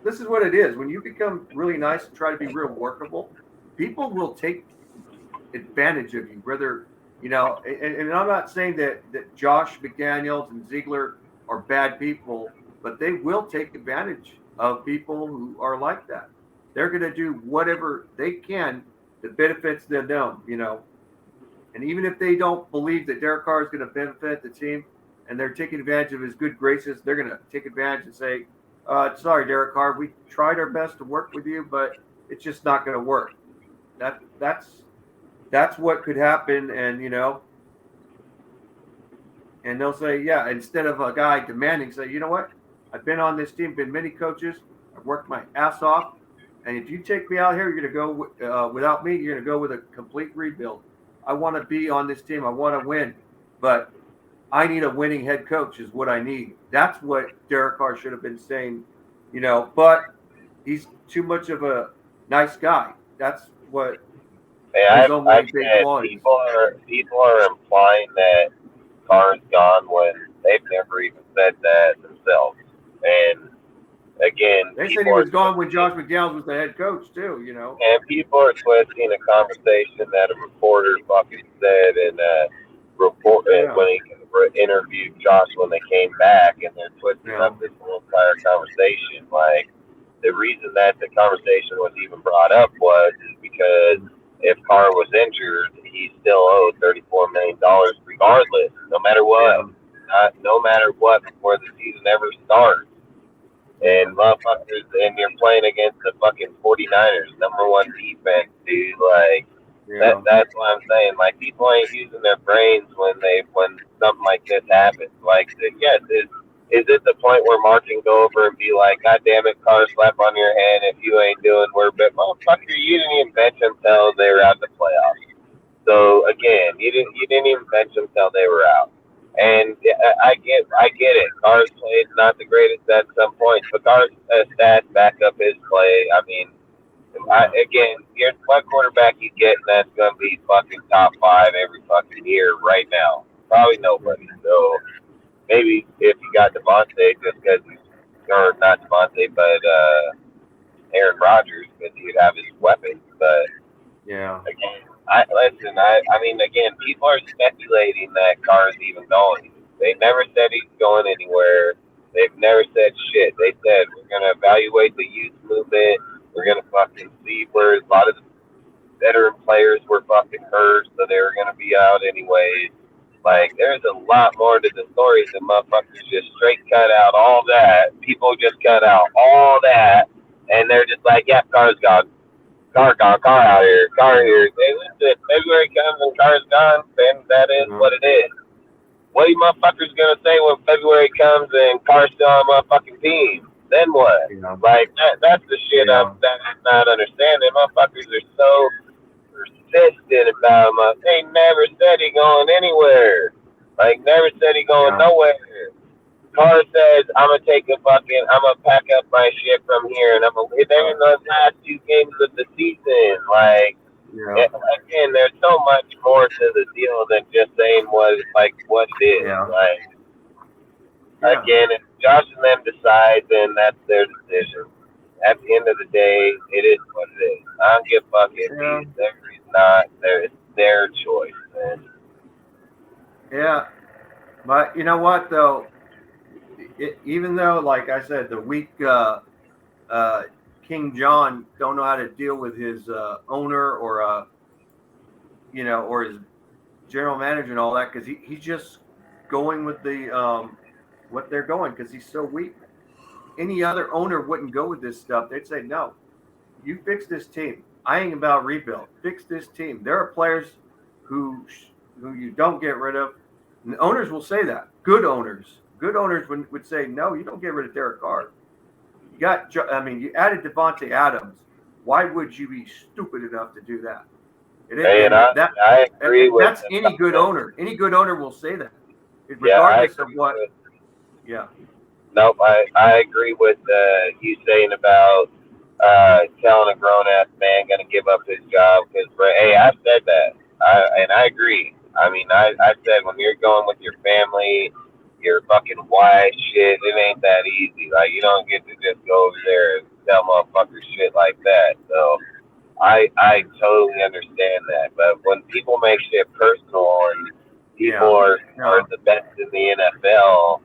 this is what it is. When you become really nice and try to be real workable, people will take advantage of you. Whether, you know, and I'm not saying that Josh McDaniels and Ziegler are bad people, but they will take advantage of people who are like that. They're going to do whatever they can that benefits them, you know. And even if they don't believe that Derek Carr is going to benefit the team and they're taking advantage of his good graces, they're going to take advantage and say, sorry, Derek Carr, we tried our best to work with you, but it's just not going to work. That's what could happen. And, you know, and they'll say, instead of a guy demanding, say, you know what? I've been on this team, been many coaches. I've worked my ass off. And if you take me out here, you're going to go without me. You're going to go with a complete rebuild. I want to be on this team. I want to win, but I need a winning head coach is what I need. That's what Derek Carr should have been saying, you know, but he's too much of a nice guy. That's what his only big qualities. People are implying that Carr's gone when they've never even said that themselves. And again, they said he was gone when Josh McDaniels was the head coach too. And people are twisting a conversation that a reporter fucking said in a report when he interviewed Josh when they came back, and they're twisting up this whole entire conversation. Like the reason that the conversation was even brought up was because if Carr was injured, he still owed $34 million regardless, no matter what, no matter what, before the season ever starts. And motherfuckers, and you're playing against the fucking 49ers, #1 defense, dude. Like that's what I'm saying. Like people ain't using their brains when something like this happens. Like yes, is it the point where Mark can go over and be like, God damn it, Carr, slap on your hand if you ain't doing we're bit motherfucker, you didn't even bench them till they were out the playoffs. So again, you didn't even bench them till they were out. And I get it. Carr's play is not the greatest at some points, but Carr's stats back up his play. I mean, again, here's what quarterback you get, and that's going to be fucking top 5 every fucking year right now. Probably nobody. So maybe if you got Devontae, just because or not Devontae, but Aaron Rodgers, because he'd have his weapons. But again, I mean, again, people are speculating that Carr is even going. They never said he's going anywhere. They've never said shit. They said we're gonna evaluate the youth movement. We're gonna fucking see where a lot of the veteran players were fucking hurt, so they were gonna be out anyways. Like, there's a lot more to the stories than motherfuckers just straight cut out all that. People just cut out all that, and they're just like, yeah, Carr's gone. Carr out here, Carr here. Hey, listen, February comes and Carr's gone, then that is what it is. What are you motherfuckers gonna say when February comes and Carr's still on my fucking team? Then what? Like that's the shit I'm not understanding. Motherfuckers are so persistent about him. They never said he going anywhere. Like never said he going nowhere. Carr says, I'm gonna pack up my shit from here, and they're in the last 2 games of the season. Like, again, there's so much more to the deal than just saying what it is. Like, again, if Josh and them decide, then that's their decision. At the end of the day, it is what it is. I don't give a fuck if he's not. It's their choice, man. Yeah, but you know what though? Even though, like I said, the weak King John don't know how to deal with his owner or or his general manager and all that, because he's just going with the what they're going, because he's so weak. Any other owner wouldn't go with this stuff. They'd say, no, you fix this team. I ain't about rebuild. Fix this team. There are players who you don't get rid of. And the owners will say that. Good owners would say, no, you don't get rid of Derek Carr. You added Devontae Adams. Why would you be stupid enough to do that? I agree with that's any good owner. Any good owner will say that, regardless of what. Nope, I agree with you saying about telling a grown ass man gonna give up his job, because hey, I've said that, and I agree. I mean, I said when you're going with your family, your fucking wife, shit, it ain't that easy. Like, you don't get to just go over there and tell motherfuckers shit like that. So I totally understand that. But when people make shit personal and people are the best in the NFL,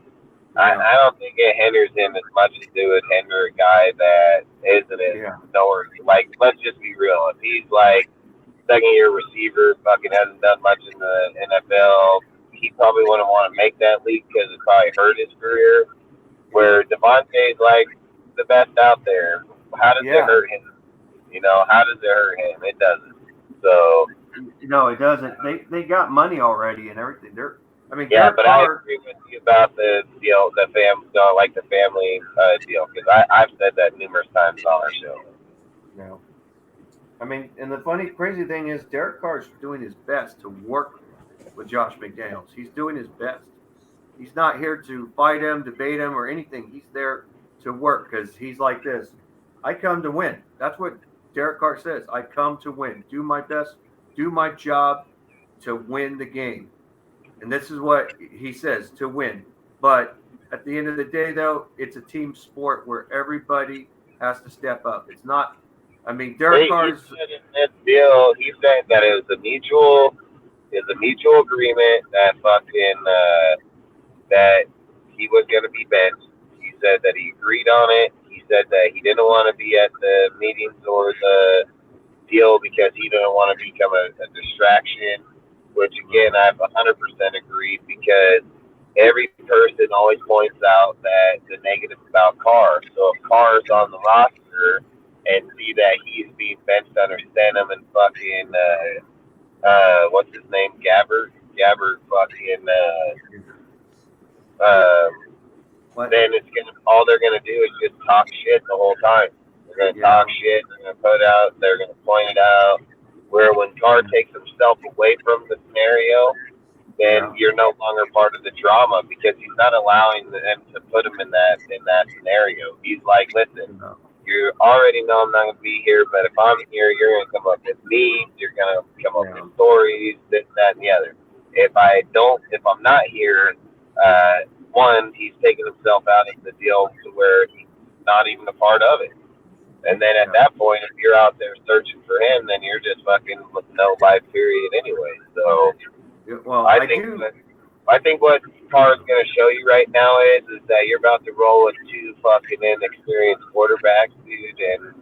I don't think it hinders him as much as it would hinder a guy that isn't nowhere. Like, let's just be real. If he's like second-year receiver, fucking hasn't done much in the NFL, he probably wouldn't want to make that leap because it probably hurt his career. Where Devontae's like the best out there. How does it hurt him? How does it hurt him? It doesn't. So no, it doesn't. They got money already and everything. But I agree with you about the family deal, because I've said that numerous times on our show. No. I mean, and the funny, crazy thing is, Derek Carr's doing his best to work with Josh McDaniels. He's doing his best. He's not here to fight him, debate him, or anything. He's there to work, because he's like this. I come to win. That's what Derek Carr says. I come to win. Do my best. Do my job to win the game. And this is what he says, to win. But at the end of the day, though, it's a team sport where everybody has to step up. It's not. I mean, Derek He Carr's. said in this deal, he said that it was a mutual agreement that that he was going to be benched. He said that he agreed on it. He said that he didn't want to be at the meetings or the deal because he didn't want to become a distraction, which again, I've 100% agreed because every person always points out that the negatives about Carr. So if Carr's on the roster and see that he's being benched under Stenham and fucking, what's his name? Gabbert fucking, then it's gonna, all they're gonna do is just talk shit the whole time. They're gonna talk shit. They're gonna put out. They're gonna point it out. Where when Carr takes himself away from the scenario, then you're no longer part of the drama because he's not allowing them to put him in that scenario. He's like, listen, you already know I'm not gonna be here, but if I'm here, you're gonna come up with memes. You're gonna come up with stories, this, that, and the other. If I'm not here, one, he's taking himself out of the deal to where he's not even a part of it. And then at that point, if you're out there searching for him, then you're just fucking with no life period anyway. So, well, I think what Carr's going to show you right now is that you're about to roll with two fucking inexperienced quarterbacks, dude, and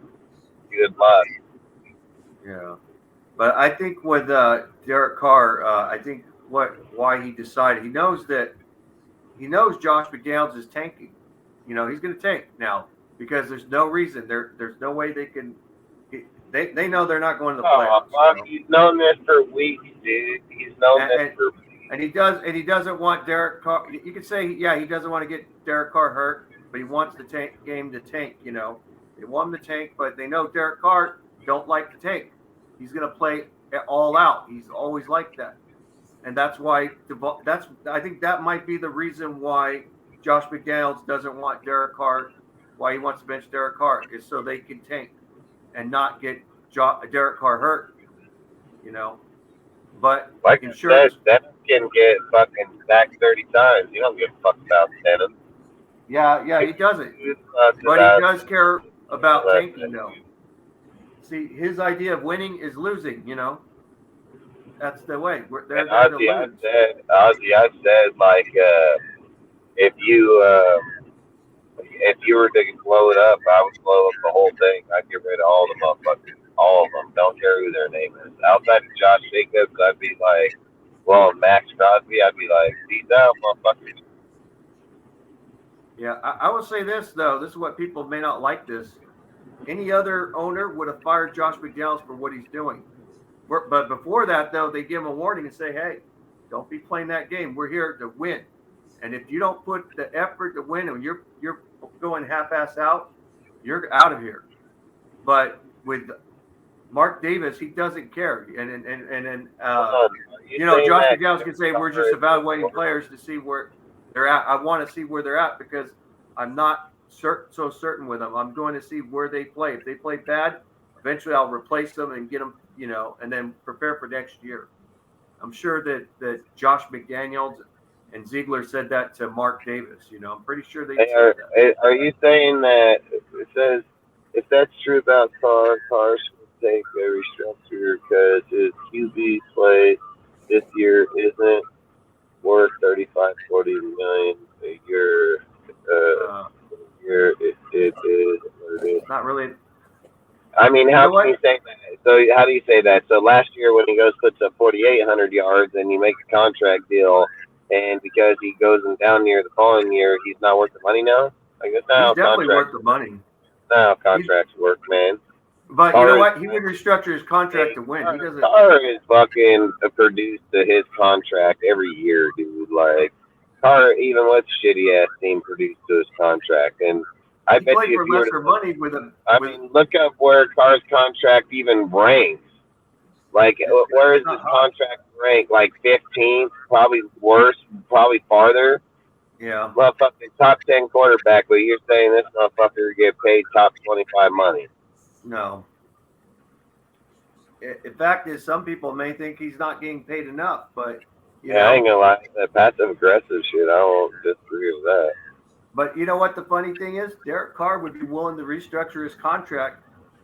good luck. Yeah, but I think with Derek Carr, I think why he decided, he knows Josh McDaniels is tanking. You know, he's going to tank now because there's no reason there's no way they can. They know they're not going to the playoffs. Fuck, he's known this for weeks, dude. He's known this for weeks. And he doesn't want Derek Carr. You could say, yeah, he doesn't want to get Derek Carr hurt, but he wants the game to tank. You know, they want him to tank, but they know Derek Carr don't like to tank. He's going to play all out. He's always like that, and that's why. I think that might be the reason why Josh McDaniels doesn't want Derek Carr. Why he wants to bench Derek Carr is so they can tank and not get Derek Carr hurt. You know. But like insurance, that can get fucking sacked 30 times. You don't give a fuck about Stenham. Yeah, he doesn't. But he does care about tanking, though. See, his idea of winning is losing. You know, that's the way. Ozzy, I've said like, if you were to blow it up, I would blow up the whole thing. I'd get rid of all the motherfuckers. All of them. Don't care who their name is. Outside of Josh Jacobs, I'd be like, well, Max Crosby, I'd be like, peace out, motherfuckers. Yeah, I will say this, though. This is what people may not like this. Any other owner would have fired Josh McDaniels for what he's doing. But before that, though, they give him a warning and say, hey, don't be playing that game. We're here to win. And if you don't put the effort to win and you're going half-ass out, you're out of here. But with Mark Davis, he doesn't care, and you know, Josh McDaniels can say we're just evaluating players to see where they're at. I want to see where they're at because I'm not so certain with them. I'm going to see where they play. If they play bad, eventually I'll replace them and get them, you know, and then prepare for next year. I'm sure that Josh McDaniels and Ziegler said that to Mark Davis. You know, I'm pretty sure they said that. Are you saying that it says if that's true about Carr should take a restructure because his QB play this year isn't worth 35, 40 million a year. It is not really. I mean, how can you say that? So how do you say that? So last year when he puts up 4,800 yards and you make a contract deal, and because he goes down near the following year, he's not worth the money now. Like that's not he's definitely worth the money. That's how contracts work, man. But you know what? He would restructure his contract to win. He doesn't. Carr is fucking produced to his contract every year, dude. Like Carr, even with shitty ass team, produced to his contract, and I bet played you for lesser money with him. I mean, look up where Carr's contract even ranks. Like, where is his contract ranked? Like 15th, probably worse, probably farther. Yeah. Motherfucking top 10 quarterback, but you're saying this motherfucker get paid top 25 money. No. In fact, is some people may think he's not getting paid enough, but You Yeah, I know, ain't gonna lie. That passive aggressive shit, I won't disagree with that. but you know what the funny thing is? Derek Carr would be willing to restructure his contract,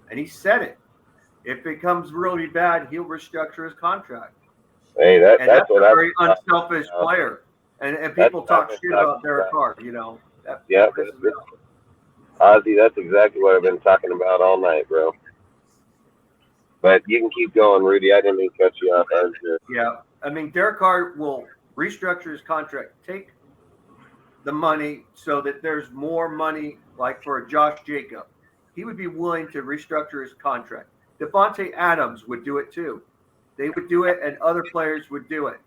and he said it. If it comes really bad, he'll restructure his contract. Hey, And that's that's what a I've very been talking unselfish about. player. And That's people what I've talk been shit talking about Derek about. Carr, you know. That Yep, pisses me off. Ozzy, that's exactly what I've been talking about all night, bro. But you can keep going, Rudy. I didn't mean to cut you off. I was just, Yeah. I mean, Derek Carr will restructure his contract, take the money so that there's more money, like for a Josh Jacob. He would be willing to restructure his contract. Devontae Adams would do it too. They would do it, and other players would do it,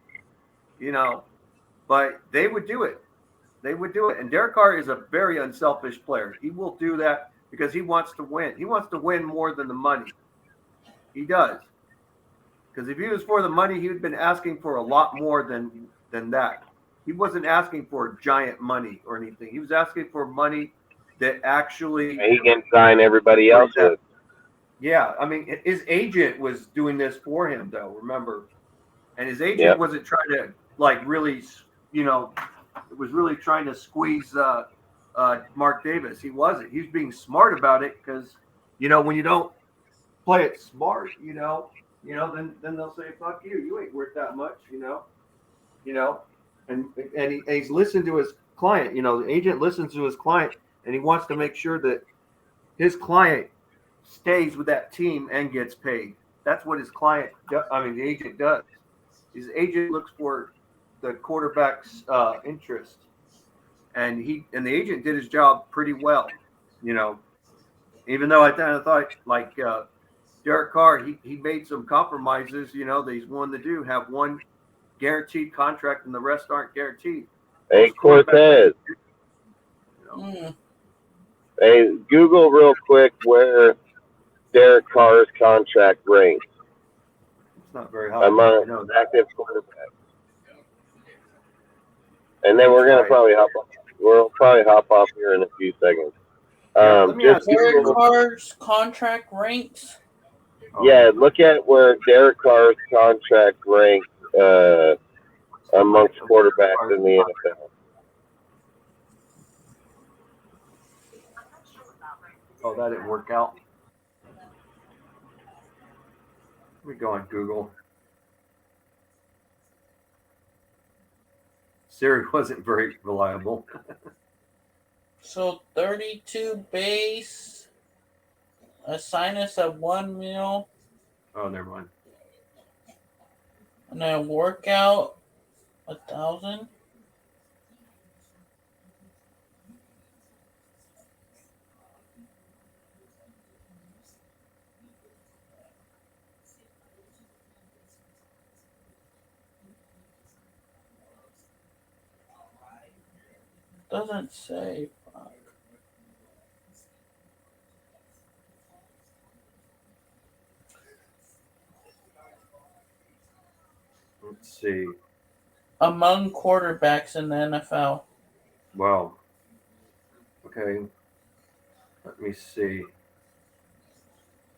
you know, but they would do it. They would do it. And Derek Carr is a very unselfish player. He will do that because he wants to win. He wants to win more than the money. He does. Because if he was for the money, he would have been asking for a lot more than that. He wasn't asking for giant money or anything. He was asking for money that actually he can sign everybody what else is that? with. Yeah, I mean, his agent was doing this for him, though. Remember, and his agent Yep. wasn't trying to like really, you know, it was really trying to squeeze Mark Davis. He wasn't. He was being smart about it because, you know, when you don't play it smart, then they'll say, "Fuck you, you ain't worth that much," you know, and he's listened to his client. You know, the agent listens to his client, and he wants to make sure that his client stays with that team and gets paid. That's what his client, I mean, the agent does. His agent looks for the quarterback's interest, and the agent did his job pretty well. You know, even though I kind of thought like Derek Carr, he made some compromises. You know, that he's willing to do have one guaranteed contract and the rest aren't guaranteed. Hey, Most quarterbacks, Cortez. Hey, Google real quick where Derek Carr's contract ranks it's not very high. among I know that. active quarterbacks. And then Page we're gonna 5. probably hop off. We'll probably hop off here in a few seconds. Yeah, let me Just ask you. Derek Google. Carr's contract ranks. Yeah, look at where Derek Carr's contract ranks amongst quarterbacks in the NFL. Oh, that didn't work out. Let me go on Google. Siri wasn't very reliable. So 32 base, a sinus of 1 mil, Oh, never mind. and a workout 1,000. Doesn't say. Fuck. Let's see. Among quarterbacks in the NFL. Well, okay. Let me see.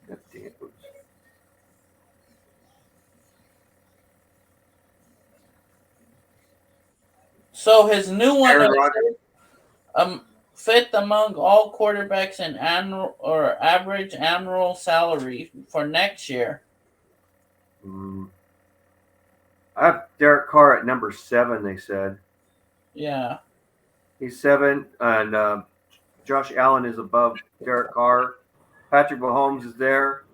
God damn it. So his new one Aaron is Rodgers. fifth among all quarterbacks in annual or average annual salary for next year. I have Derek Carr at number 7. They said Yeah. he's 7, and Josh Allen is above Derek Carr. Patrick Mahomes is there.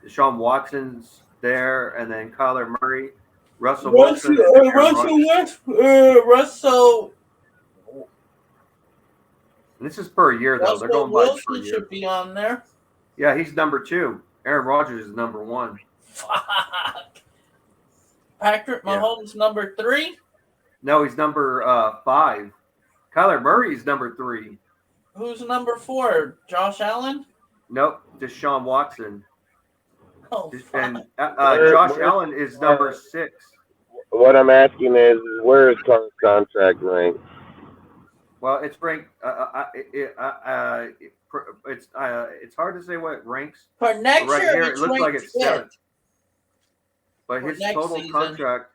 Deshaun Watson's there, and then Kyler Murray, Russell Wilson, and Aaron Rodgers. Russell And this is per year, though. They're going by per Wilson year. should be on there. Yeah, he's number 2. Aaron Rodgers is number 1. Fuck. Patrick Mahomes number 3. No, he's number 5. Kyler Murray's number 3. Who's number 4? Josh Allen? Nope, Deshaun Watson. Oh, And fuck. Josh Allen is number 6. What I'm asking is where is Carr's contract ranked? Well, it's ranked. It's hard to say what it ranks. For next Right year, here, it looks like it's 7th. But For his next total season. contract,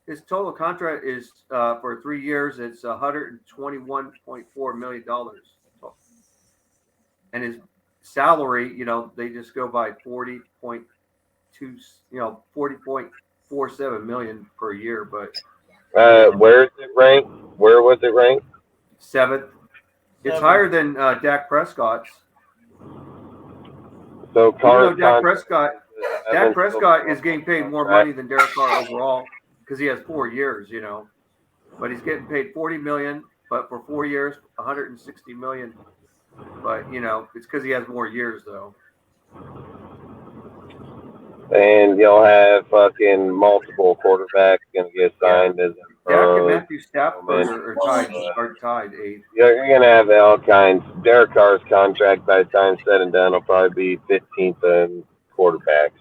his total contract is for 3 years. It's $121.4 million, and his salary, they just go by 40.2, 40.47 million per year. But where is it ranked? Where was it ranked? 7th. It's higher than Dak Prescott's. So Even though Dak Prescott is getting paid more money than Derek Carr overall because he has 4 years, but he's getting paid $40 million, but for 4 years, $160 million. But it's because he has more years though. And you'll have fucking multiple quarterbacks going to get signed as Dak and Matthew Stafford are tied. You're going to have all kinds. Derek Carr's contract, by the time said and done, will probably be 15th in quarterbacks.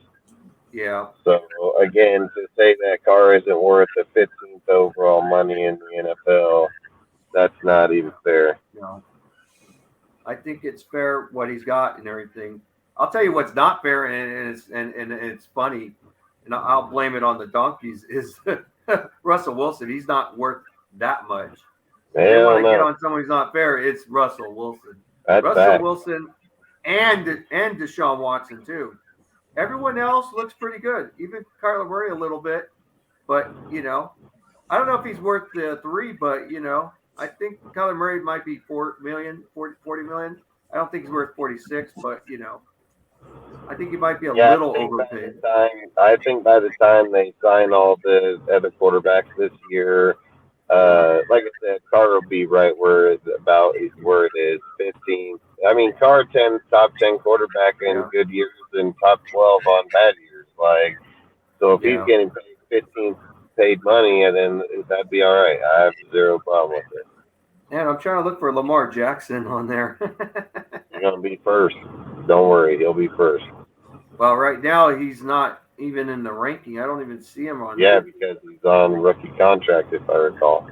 Yeah. So, again, to say that Carr isn't worth the 15th overall money in the NFL, that's not even fair. No. I think it's fair what he's got and everything. I'll tell you what's not fair, and it's funny, and I'll blame it on the donkeys, is Russell Wilson. He's not worth that much. If you want to get on someone who's not fair, it's Russell Wilson. Wilson and Deshaun Watson, too. Everyone else looks pretty good, even Kyler Murray a little bit. But, I don't know if he's worth the 3, but, I think Kyler Murray might be $40 million. I don't think he's worth 46, but, I think he might be a little overpaid. I think by the time they sign all the other quarterbacks this year, like I said, Carr will be right where it is, 15. I mean, Carr top 10 quarterback in good years and top 12 on bad years. So if he's getting paid 15 paid money, and then that'd be all right. I have zero problem with it. And I'm trying to look for Lamar Jackson on there. You're gonna be first. Don't worry, he'll be first. Well, right now he's not even in the ranking. I don't even see him on. Yeah, because he's on rookie contract, if I recall.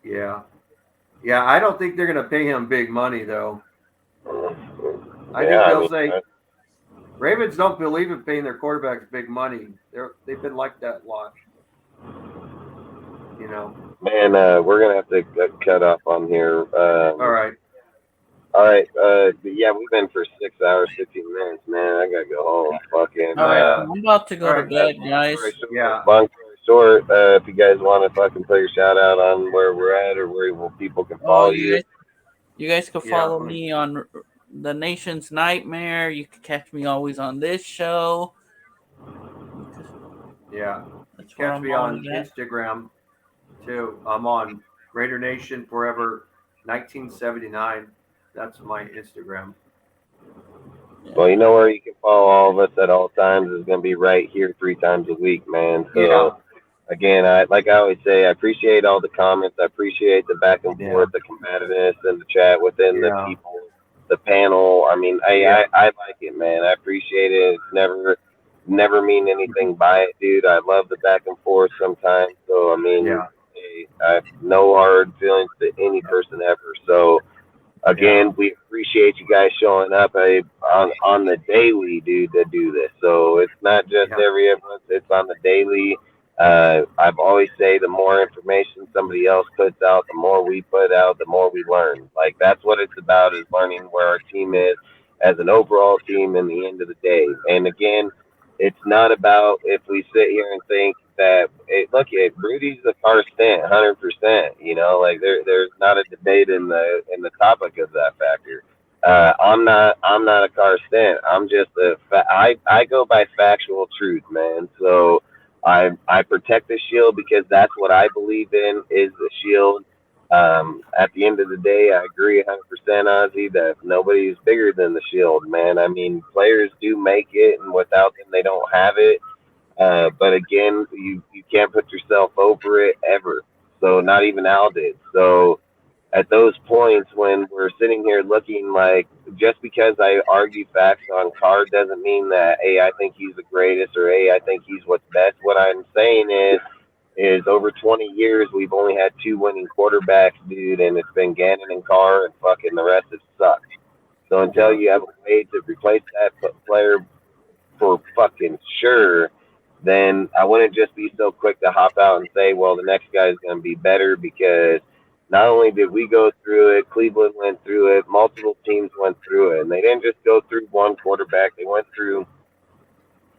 Yeah. I don't think they're gonna pay him big money though. I think they'll say Ravens don't believe in paying their quarterbacks big money. They've been like that a lot. Man, we're gonna have to cut off on here. All right. Yeah, we've been for 6 hours, 15 minutes, man. I gotta go home. Fucking. All right, I'm about to go to bed, guys. Long story short, if you guys want to fucking put your shout out on where we're at or where people can follow you. You guys can follow me on The Nation's Nightmare. You can catch me always on this show. Yeah. Catch me on Instagram too. I'm on Raider Nation Forever 1979. That's my Instagram. Well, you know where you can follow all of us at all times is going to be right here 3 times a week, man. So, again, like I always say, I appreciate all the comments. I appreciate the back and forth, the combativeness and the chat within the people, the panel. I mean, I like it, man. I appreciate it. It's never mean anything by it, dude. I love the back and forth sometimes. So, I mean, I have no hard feelings to any person ever. So, again, we appreciate you guys showing up on the daily, dude, to do this. So it's not just every episode, it's on the daily. I've always say the more information somebody else puts out, the more we put out, the more we learn. Like, that's what it's about, is learning where our team is as an overall team in the end of the day. And again, it's not about if we sit here and think that, look, Rudy's a Carr Stent, 100%. You know, like there's not a debate in the topic of that factor. I'm not a Carr Stent. I'm just I go by factual truth, man. So I protect the Shield because that's what I believe in, is the Shield. At the end of the day, I agree 100%, Ozzy, that nobody's bigger than the Shield, man. I mean, players do make it, and without them, they don't have it. But again, you can't put yourself over it ever. So not even Al did. So at those points when we're sitting here looking like, just because I argue facts on Carr doesn't mean that, hey, I think he's the greatest, or hey, I think he's what's best. What I'm saying is over 20 years, we've only had 2 winning quarterbacks, dude, and it's been Gannon and Carr, and fucking the rest have sucked. So until you have a way to replace that player for fucking sure, then I wouldn't just be so quick to hop out and say, well, the next guy is going to be better, because not only did we go through it, Cleveland went through it, multiple teams went through it, and they didn't just go through one quarterback, they went through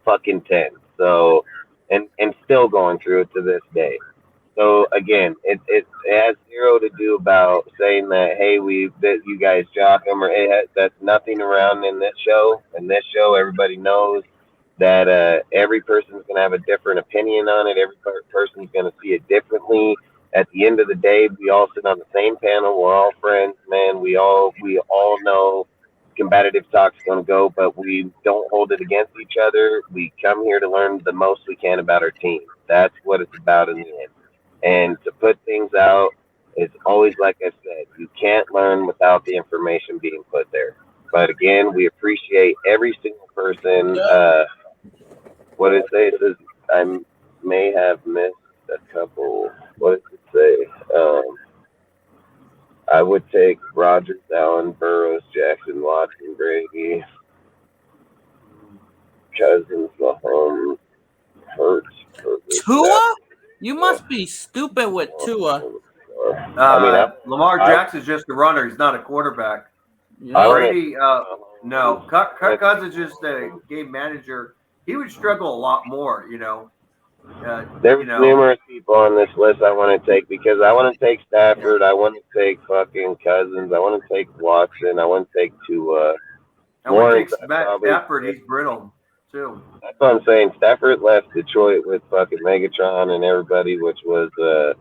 fucking 10. So, and still going through it to this day. So again, it has zero to do about saying that, hey, that you guys jock them, or that's nothing around in this show. In this show, everybody knows that every person's gonna have a different opinion on it. Every person's gonna see it differently. At the end of the day, we all sit on the same panel. We're all friends, man. We all know combative talk's gonna go, but we don't hold it against each other. We come here to learn the most we can about our team. That's what it's about in the end. And to put things out, it's always like I said, you can't learn without the information being put there. But again, we appreciate every single person. What it say? It says, I may have missed a couple. What does it say? I would take Rodgers, Allen, Burrows, Jackson, Watson, Brady, Cousins, Mahomes, Hurts, Tua? You must be stupid with Tua. Lamar Jackson's just a runner. He's not a quarterback. Brady, no. Kirk Cousins is just a game manager. He would struggle a lot more, There's numerous people on this list I want to take, because I want to take Stafford, I want to take fucking Cousins, I want to take Watson, I want to take Tua. I want to take Stafford. He's brittle too. That's what I'm saying. Stafford left Detroit with fucking Megatron and everybody, which was a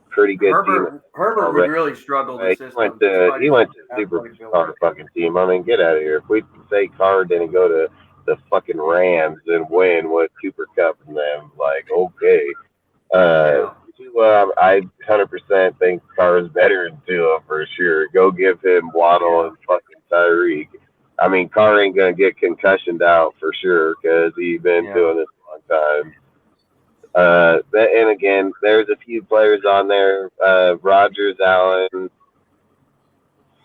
pretty good team. Herbert would really struggle. He went to superstar fucking team. I mean, get out of here. If we say Carr didn't go to the fucking Rams and win with Cooper Cup and them, like, okay. Tua, I 100% think Carr is better than Tua for sure. Go give him Waddle and fucking Tyreek. I mean, Carr ain't gonna get concussioned out for sure, because he's been doing this a long time. And again, there's a few players on there. Rodgers, Allen.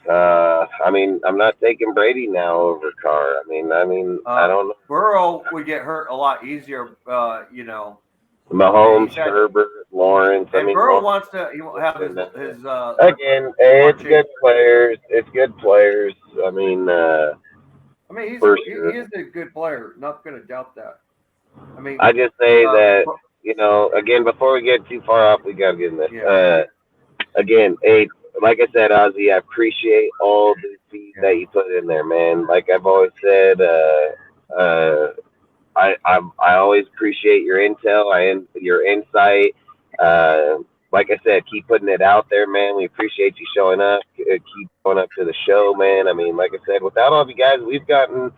I mean, I'm not taking Brady now over Carr. I mean, I don't know. Burrow would get hurt a lot easier. Mahomes, Herbert, Lawrence. And Burrow wants to have his again. It's good players. It's good players. I mean, he is a good player. Not going to doubt that. I mean, I just say that, again, before we get too far off, we got to get in this. Yeah. Again, like I said, Ozzy, I appreciate all the feed that you put in there, man. Like I've always said, I always appreciate your intel, your insight. Like I said, keep putting it out there, man. We appreciate you showing up. Keep going up to the show, man. I mean, like I said, without all of you guys, we've gotten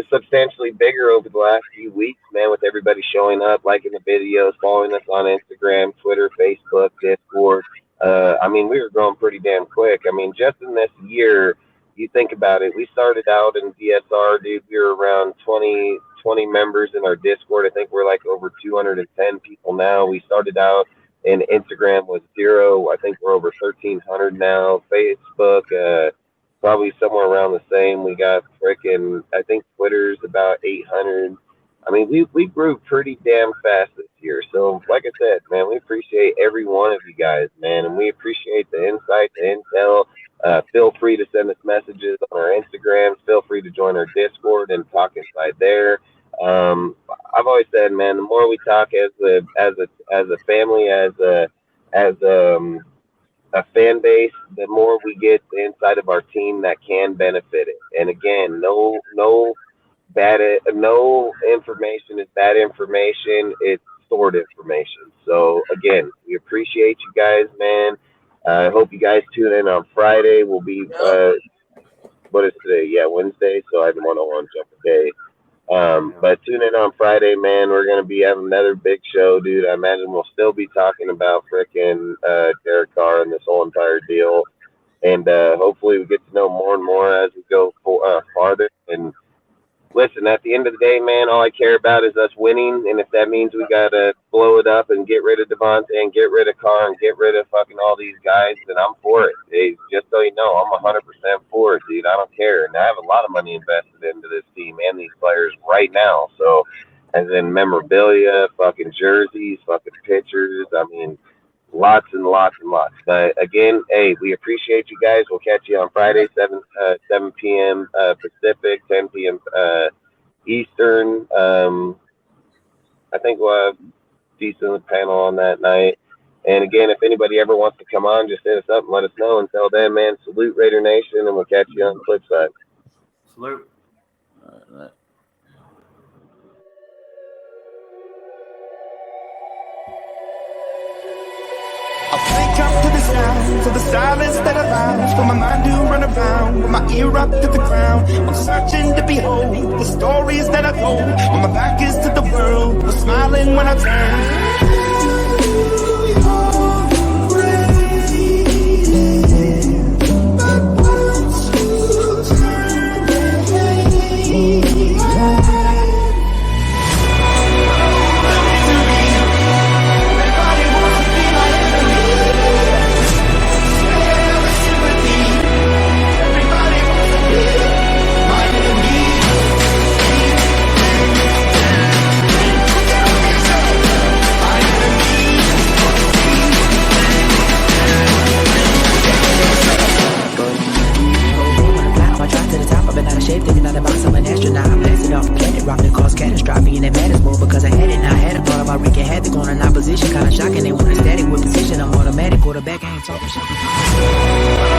substantially bigger over the last few weeks, man, with everybody showing up, liking the videos, following us on Instagram, Twitter, Facebook, Discord. I mean, we were growing pretty damn quick. I mean, just in this year, you think about it, we started out in DSR, dude. We were around 20 members in our Discord. I think we're like over 210 people now. We started out in Instagram with 0. I think we're over 1,300 now. Facebook, probably somewhere around the same. We got freaking, I think Twitter's about 800. I mean, we grew pretty damn fast this year. So, like I said, man, we appreciate every one of you guys, man, and we appreciate the insight, the intel. Feel free to send us messages on our Instagrams. Feel free to join our Discord and talk inside there. I've always said, man, the more we talk as a family, as a fan base, the more we get the inside of our team that can benefit it. And again, no information is bad information. It's stored information. So again, we appreciate you guys, man. I hope you guys tune in on Friday. We'll be what is today? Yeah, Wednesday. So I don't want to jump a day. But tune in on Friday, man. We're gonna be having another big show, dude. I imagine we'll still be talking about frickin' Derek Carr and this whole entire deal. And hopefully we get to know more and more as we go farther. And listen, at the end of the day, man, all I care about is us winning. And if that means we got to blow it up and get rid of Devontae and get rid of Carr and get rid of fucking all these guys, then I'm for it. Hey, just so you know, I'm 100% for it, dude. I don't care. And I have a lot of money invested into this team and these players right now. So as in memorabilia, fucking jerseys, fucking pictures. I mean, lots and lots and lots. But again, hey, we appreciate you guys. We'll catch you on Friday, 7 p.m. Pacific, 10 p.m. Eastern. I think we'll have a decent panel on that night. And again, if anybody ever wants to come on, just hit us up and let us know. Until then, man, salute Raider Nation, and we'll catch you on the flip side. Salute. I wake up to the sounds of the silence that allows for my mind to run around with my ear up to the ground. I'm searching to behold the stories that I told when my back is to the world. I'm smiling when I turn. Thinking out about some an astronaut. I'm blasted off a planet, rock that caused catastrophe, and it matters more because I had it. Now I had a thought about wreaking havoc on an opposition, kinda shocking. They want a static with position. I'm automatic, quarterback. I ain't talking shit.